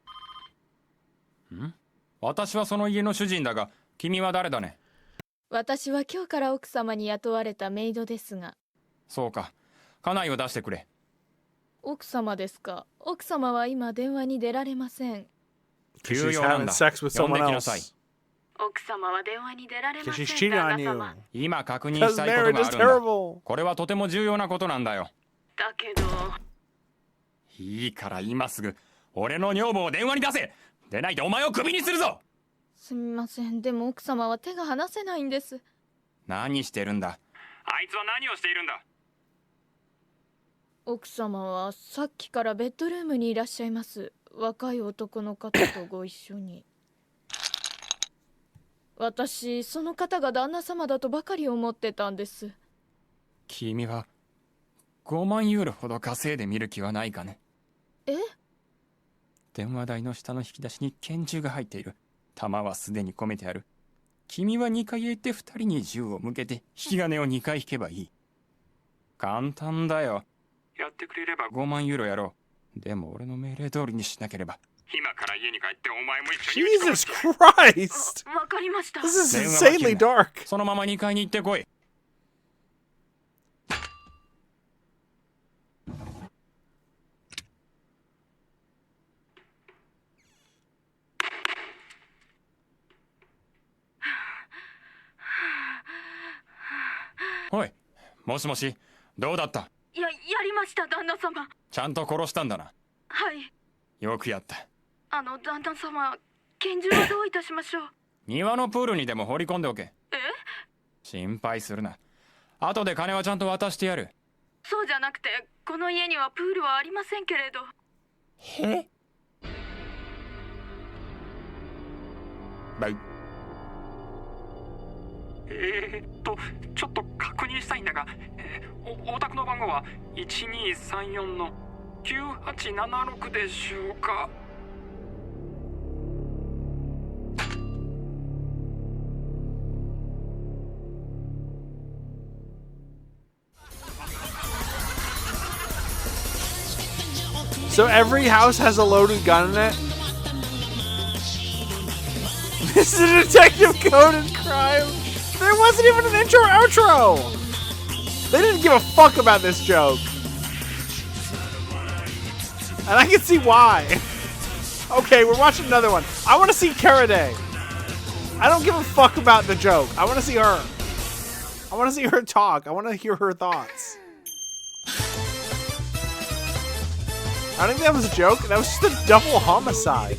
ん？私はその家の主人だが、君は誰だね？私は今日から奥様に雇われたメイドですが。そうか。家内を出してくれ。奥様ですか。奥様は今電話に出られません。急用なんだ。呼んできなさい。奥様は電話に出られません。旦那様。今確認したいことがあるんだ。これはとても重要なことなんだよ。だけど。いいから今すぐ俺の女房を電話に出せ。でないとお前をクビにするぞ。すみません。でも奥様は手が離せないんです。何してるんだ。あいつは何をしているんだ。奥様はさっきからベッドルームにいらっしゃいます。若い男の方とご一緒に。私その方が旦那様だとばかり思ってたんです。君は5万ユーロほど稼いでみる気はないかね。え？電話台の下の引き出しに拳銃が入っている。弾はすでに込めてある。君は2階へ行って2人に銃を向けて引き金を2回引けばいい。簡単だよ。やってくれれば5万ユーロやろう。でも俺の命令通りにしなければ。今から家に帰ってお前も一緒に。 Jesus Christ! わかりました。 This is insanely dark. そのまま2階に行ってこい。おい、もしもし、どうだった？やりました、旦那様。ちゃんと殺したんだな。はい。よくやった。旦那様、拳銃はどういたしましょう。庭のプールにでも放り込んでおけ。え？心配するな。後で金はちゃんと渡してやる。そうじゃなくて、この家にはプールはありませんけれど。へ？バイ。ちょっと確認したいんだが、お宅の番号は1234の9876でしょうか。So every house has a loaded gun in it? This is a Detective Conan crime. There wasn't even an intro or outro. They didn't give a fuck about this joke. And I can see why. Okay, we're watching another one. I want to see Karade. I don't give a fuck about the joke. I want to see her. I want to see her talk. I want to hear her thoughts. I don't think that was a joke. That was just a double homicide.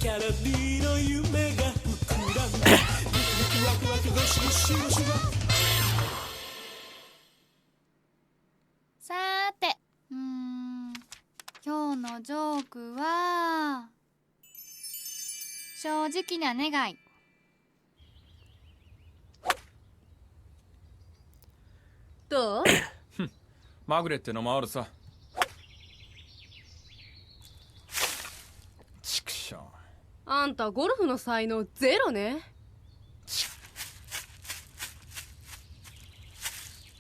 Sate. 今日のジョークは正直な願い。どう？まぐれってのもあるさ。ちくしょう。あんたゴルフの才能ゼロね。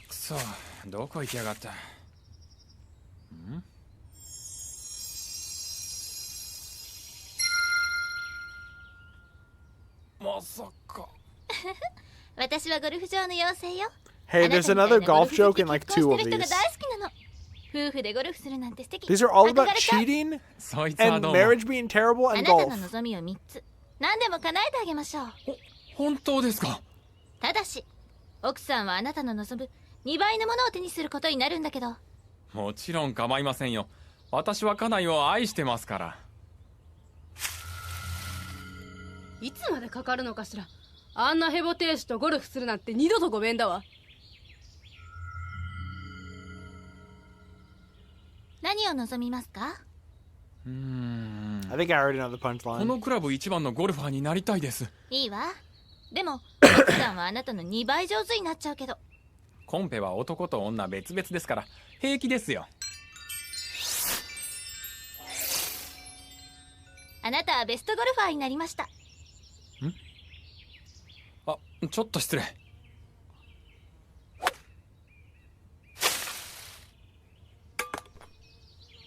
くそ、どこ行きやがった。ん？まさか。私はゴルフ場の妖精よ。Hey, there's another golf joke in like 2 of these. 夫婦でゴルフするなんて素敵。 These are all about cheating and marriage being terrible あ and なた golf. の望みを3つ何でも叶えてあげましょう。本当ですか？ただし奥さんはあなたの望む2倍のものを手にすることになるんだけど。もちろん構いませんよ。私は家内を愛してますから。いつまでかかるのかしら。あんなヘボ亭主とゴルフするなんて二度とごめんだわ。何を望みますか？ I think I already know the punchline. このクラブ一番のゴルファーになりたいです。いいわ。でも奥さんはあなたの2倍上手になっちゃうけど。コンペは男と女別々ですから平気ですよ。あなたはベストゴルファーになりました。あ、ちょっと失礼。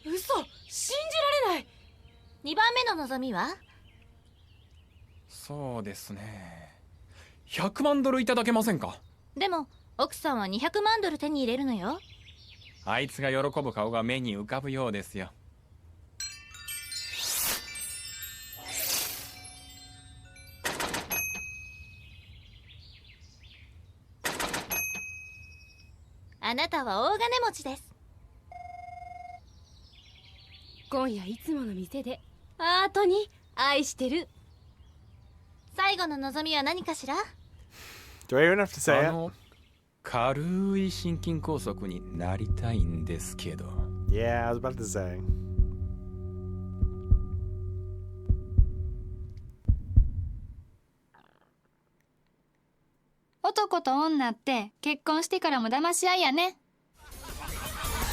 嘘、信じられない。2番目の望みは？そうですね。100万ドルいただけませんか？でも奥さんは200万ドル手に入れるのよ。あいつが喜ぶ顔が目に浮かぶようですよ。あなたは大金持ちです。今夜いつもの店でアートに愛してる。最後の望みは何かしら？ Do I even have to say it? 軽い心筋梗塞になりたいんですけど。Yeah, I was about to say. 男と女って結婚してからも騙し合いやね。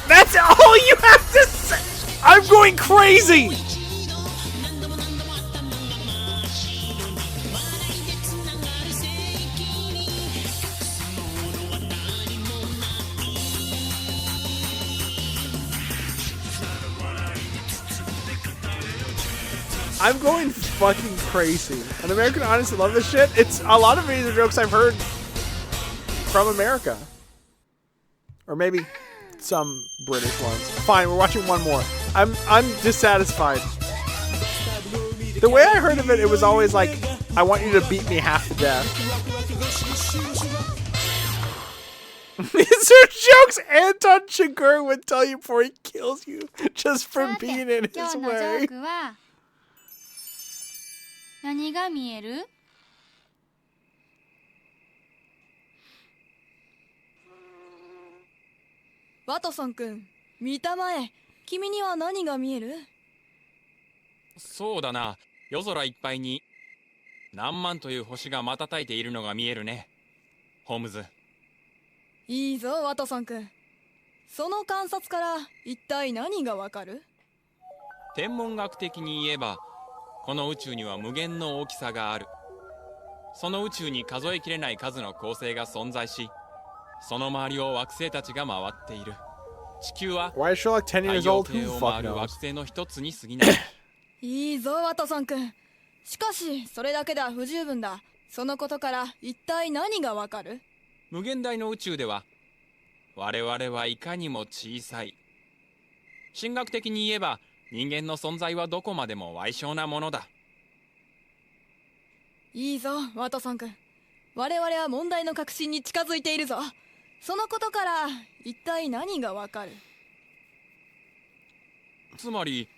That's all you have to say! I'm going crazy! I'm going fucking crazy. And American honestly love this shit. It's a lot of these are jokes I've heard from America. Or maybe some British ones. Fine, we're watching one more. I'm dissatisfied. The way I heard of it, it was always like, I want you to beat me half to death. These are jokes Anton Chigurh would tell you before he kills you, just for being in 今 his 日のジョ way. ークは何が見える？ワトソン君、見たまえ。君には何が見える？そうだな。夜空いっぱいに何万という星が瞬いているのが見えるね。ホームズ。いいぞ、ワトソン君。その観察から一体何がわかる？天文学的に言えば、この宇宙には無限の大きさがある。その宇宙に数えきれない数の恒星が存在し、その周りを惑星たちが回っている。地球は Why is Sherlock 10 years 太陽 old? 系 Who を fuck 回る knows? 惑星の一つに過ぎない。いいぞ、ワトソン君。しかし、それだけでは不十分だ。そのことから一体何がわかる？無限大の宇宙では、我々はいかにも小さい。神学的に言えば、人間の存在はどこまでも矮小なものだ。いいぞ、ワトソン君。我々は問題の核心に近づいているぞ。そのことから一体何がわかる？つまり、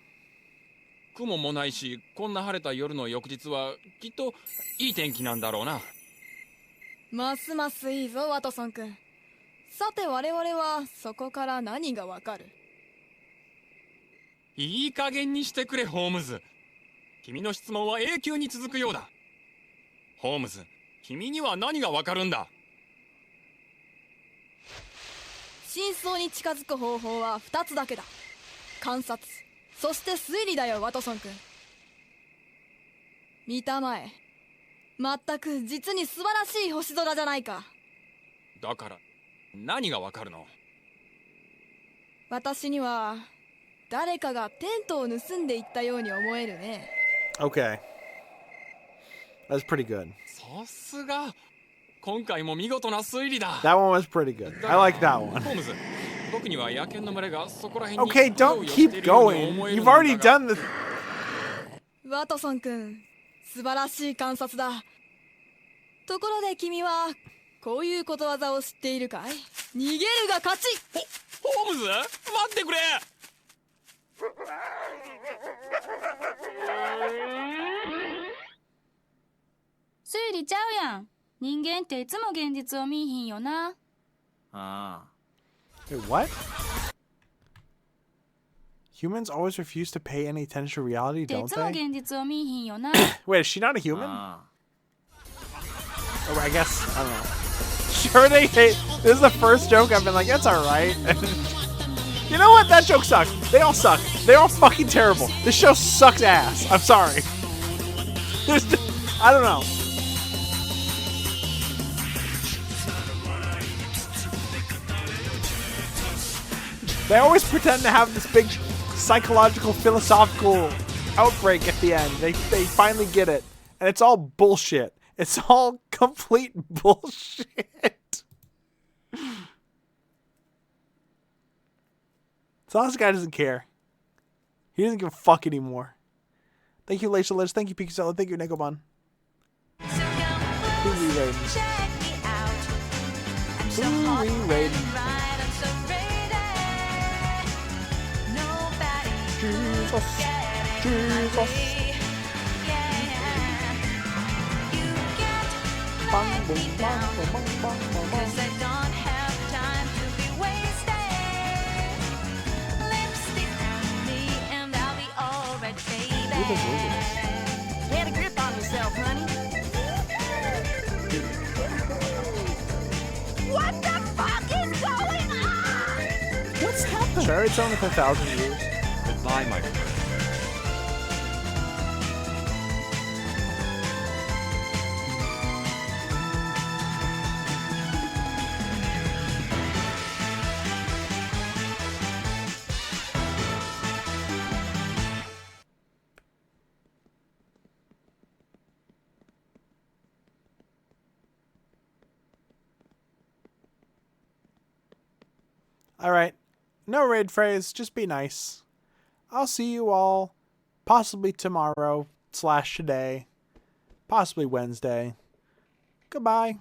雲もないし、こんな晴れた夜の翌日はきっといい天気なんだろうな。ますますいいぞ、ワトソン君。さて我々はそこから何がわかる？いい加減にしてくれ、ホームズ。君の質問は永久に続くようだ。ホームズ、君には何がわかるんだ？真相に近づく方法は2つだけだ。観察、そして推理だよ、ワトソン君。見たまえ。まったく実に素晴らしい星空じゃないか。だから何がわかるの？私には誰かがテントを盗んでいったように思えるね。 Okay. That's pretty good. さすが。今回も見事な推理だ。That one was pretty good. I like that one. ホームズ、僕には野犬の群れがそこら辺に Okay, don't keep going. You've already done the... ワトソン君、素晴らしい観察だ。ところで君はこういうことわざを知っているかい？逃げるが勝ち。ホームズ、待ってくれ。推理ちゃうやん。人間っていつも現実を見いひんよな。ああ。Wait, what? Humans always refuse to pay any attention to reality, ってい don't つも they? 現実を見いひんよな。 Wait, is she not a human? Oh, I guess, I don't know. Sure they hate... This is the first joke I've been like, that's alright. You know what? That joke sucks. They all suck. They're all fucking terrible. This show sucks ass. I'm sorry. I don't know. They always pretend to have this big psychological, philosophical outbreak at the end. They finally get it. And it's all bullshit. It's all complete bullshit. So this guy doesn't care. He doesn't give a fuck anymore. Thank you, Lacia Liz. Thank you, Pikachu. Thank you, Negobon. Who we raiding? Who we raiding? Jesus. Jesus. Bang, boom, bang, boom, bang, bang, bang, bang. Get a grip on yourself, honey. What the fuck is going on? What's happening? Sure, it's only for 1,000 years. Goodbye, my friend. Alright. No raid phrase, just be nice. I'll see you all possibly tomorrow / today. Possibly Wednesday. Goodbye.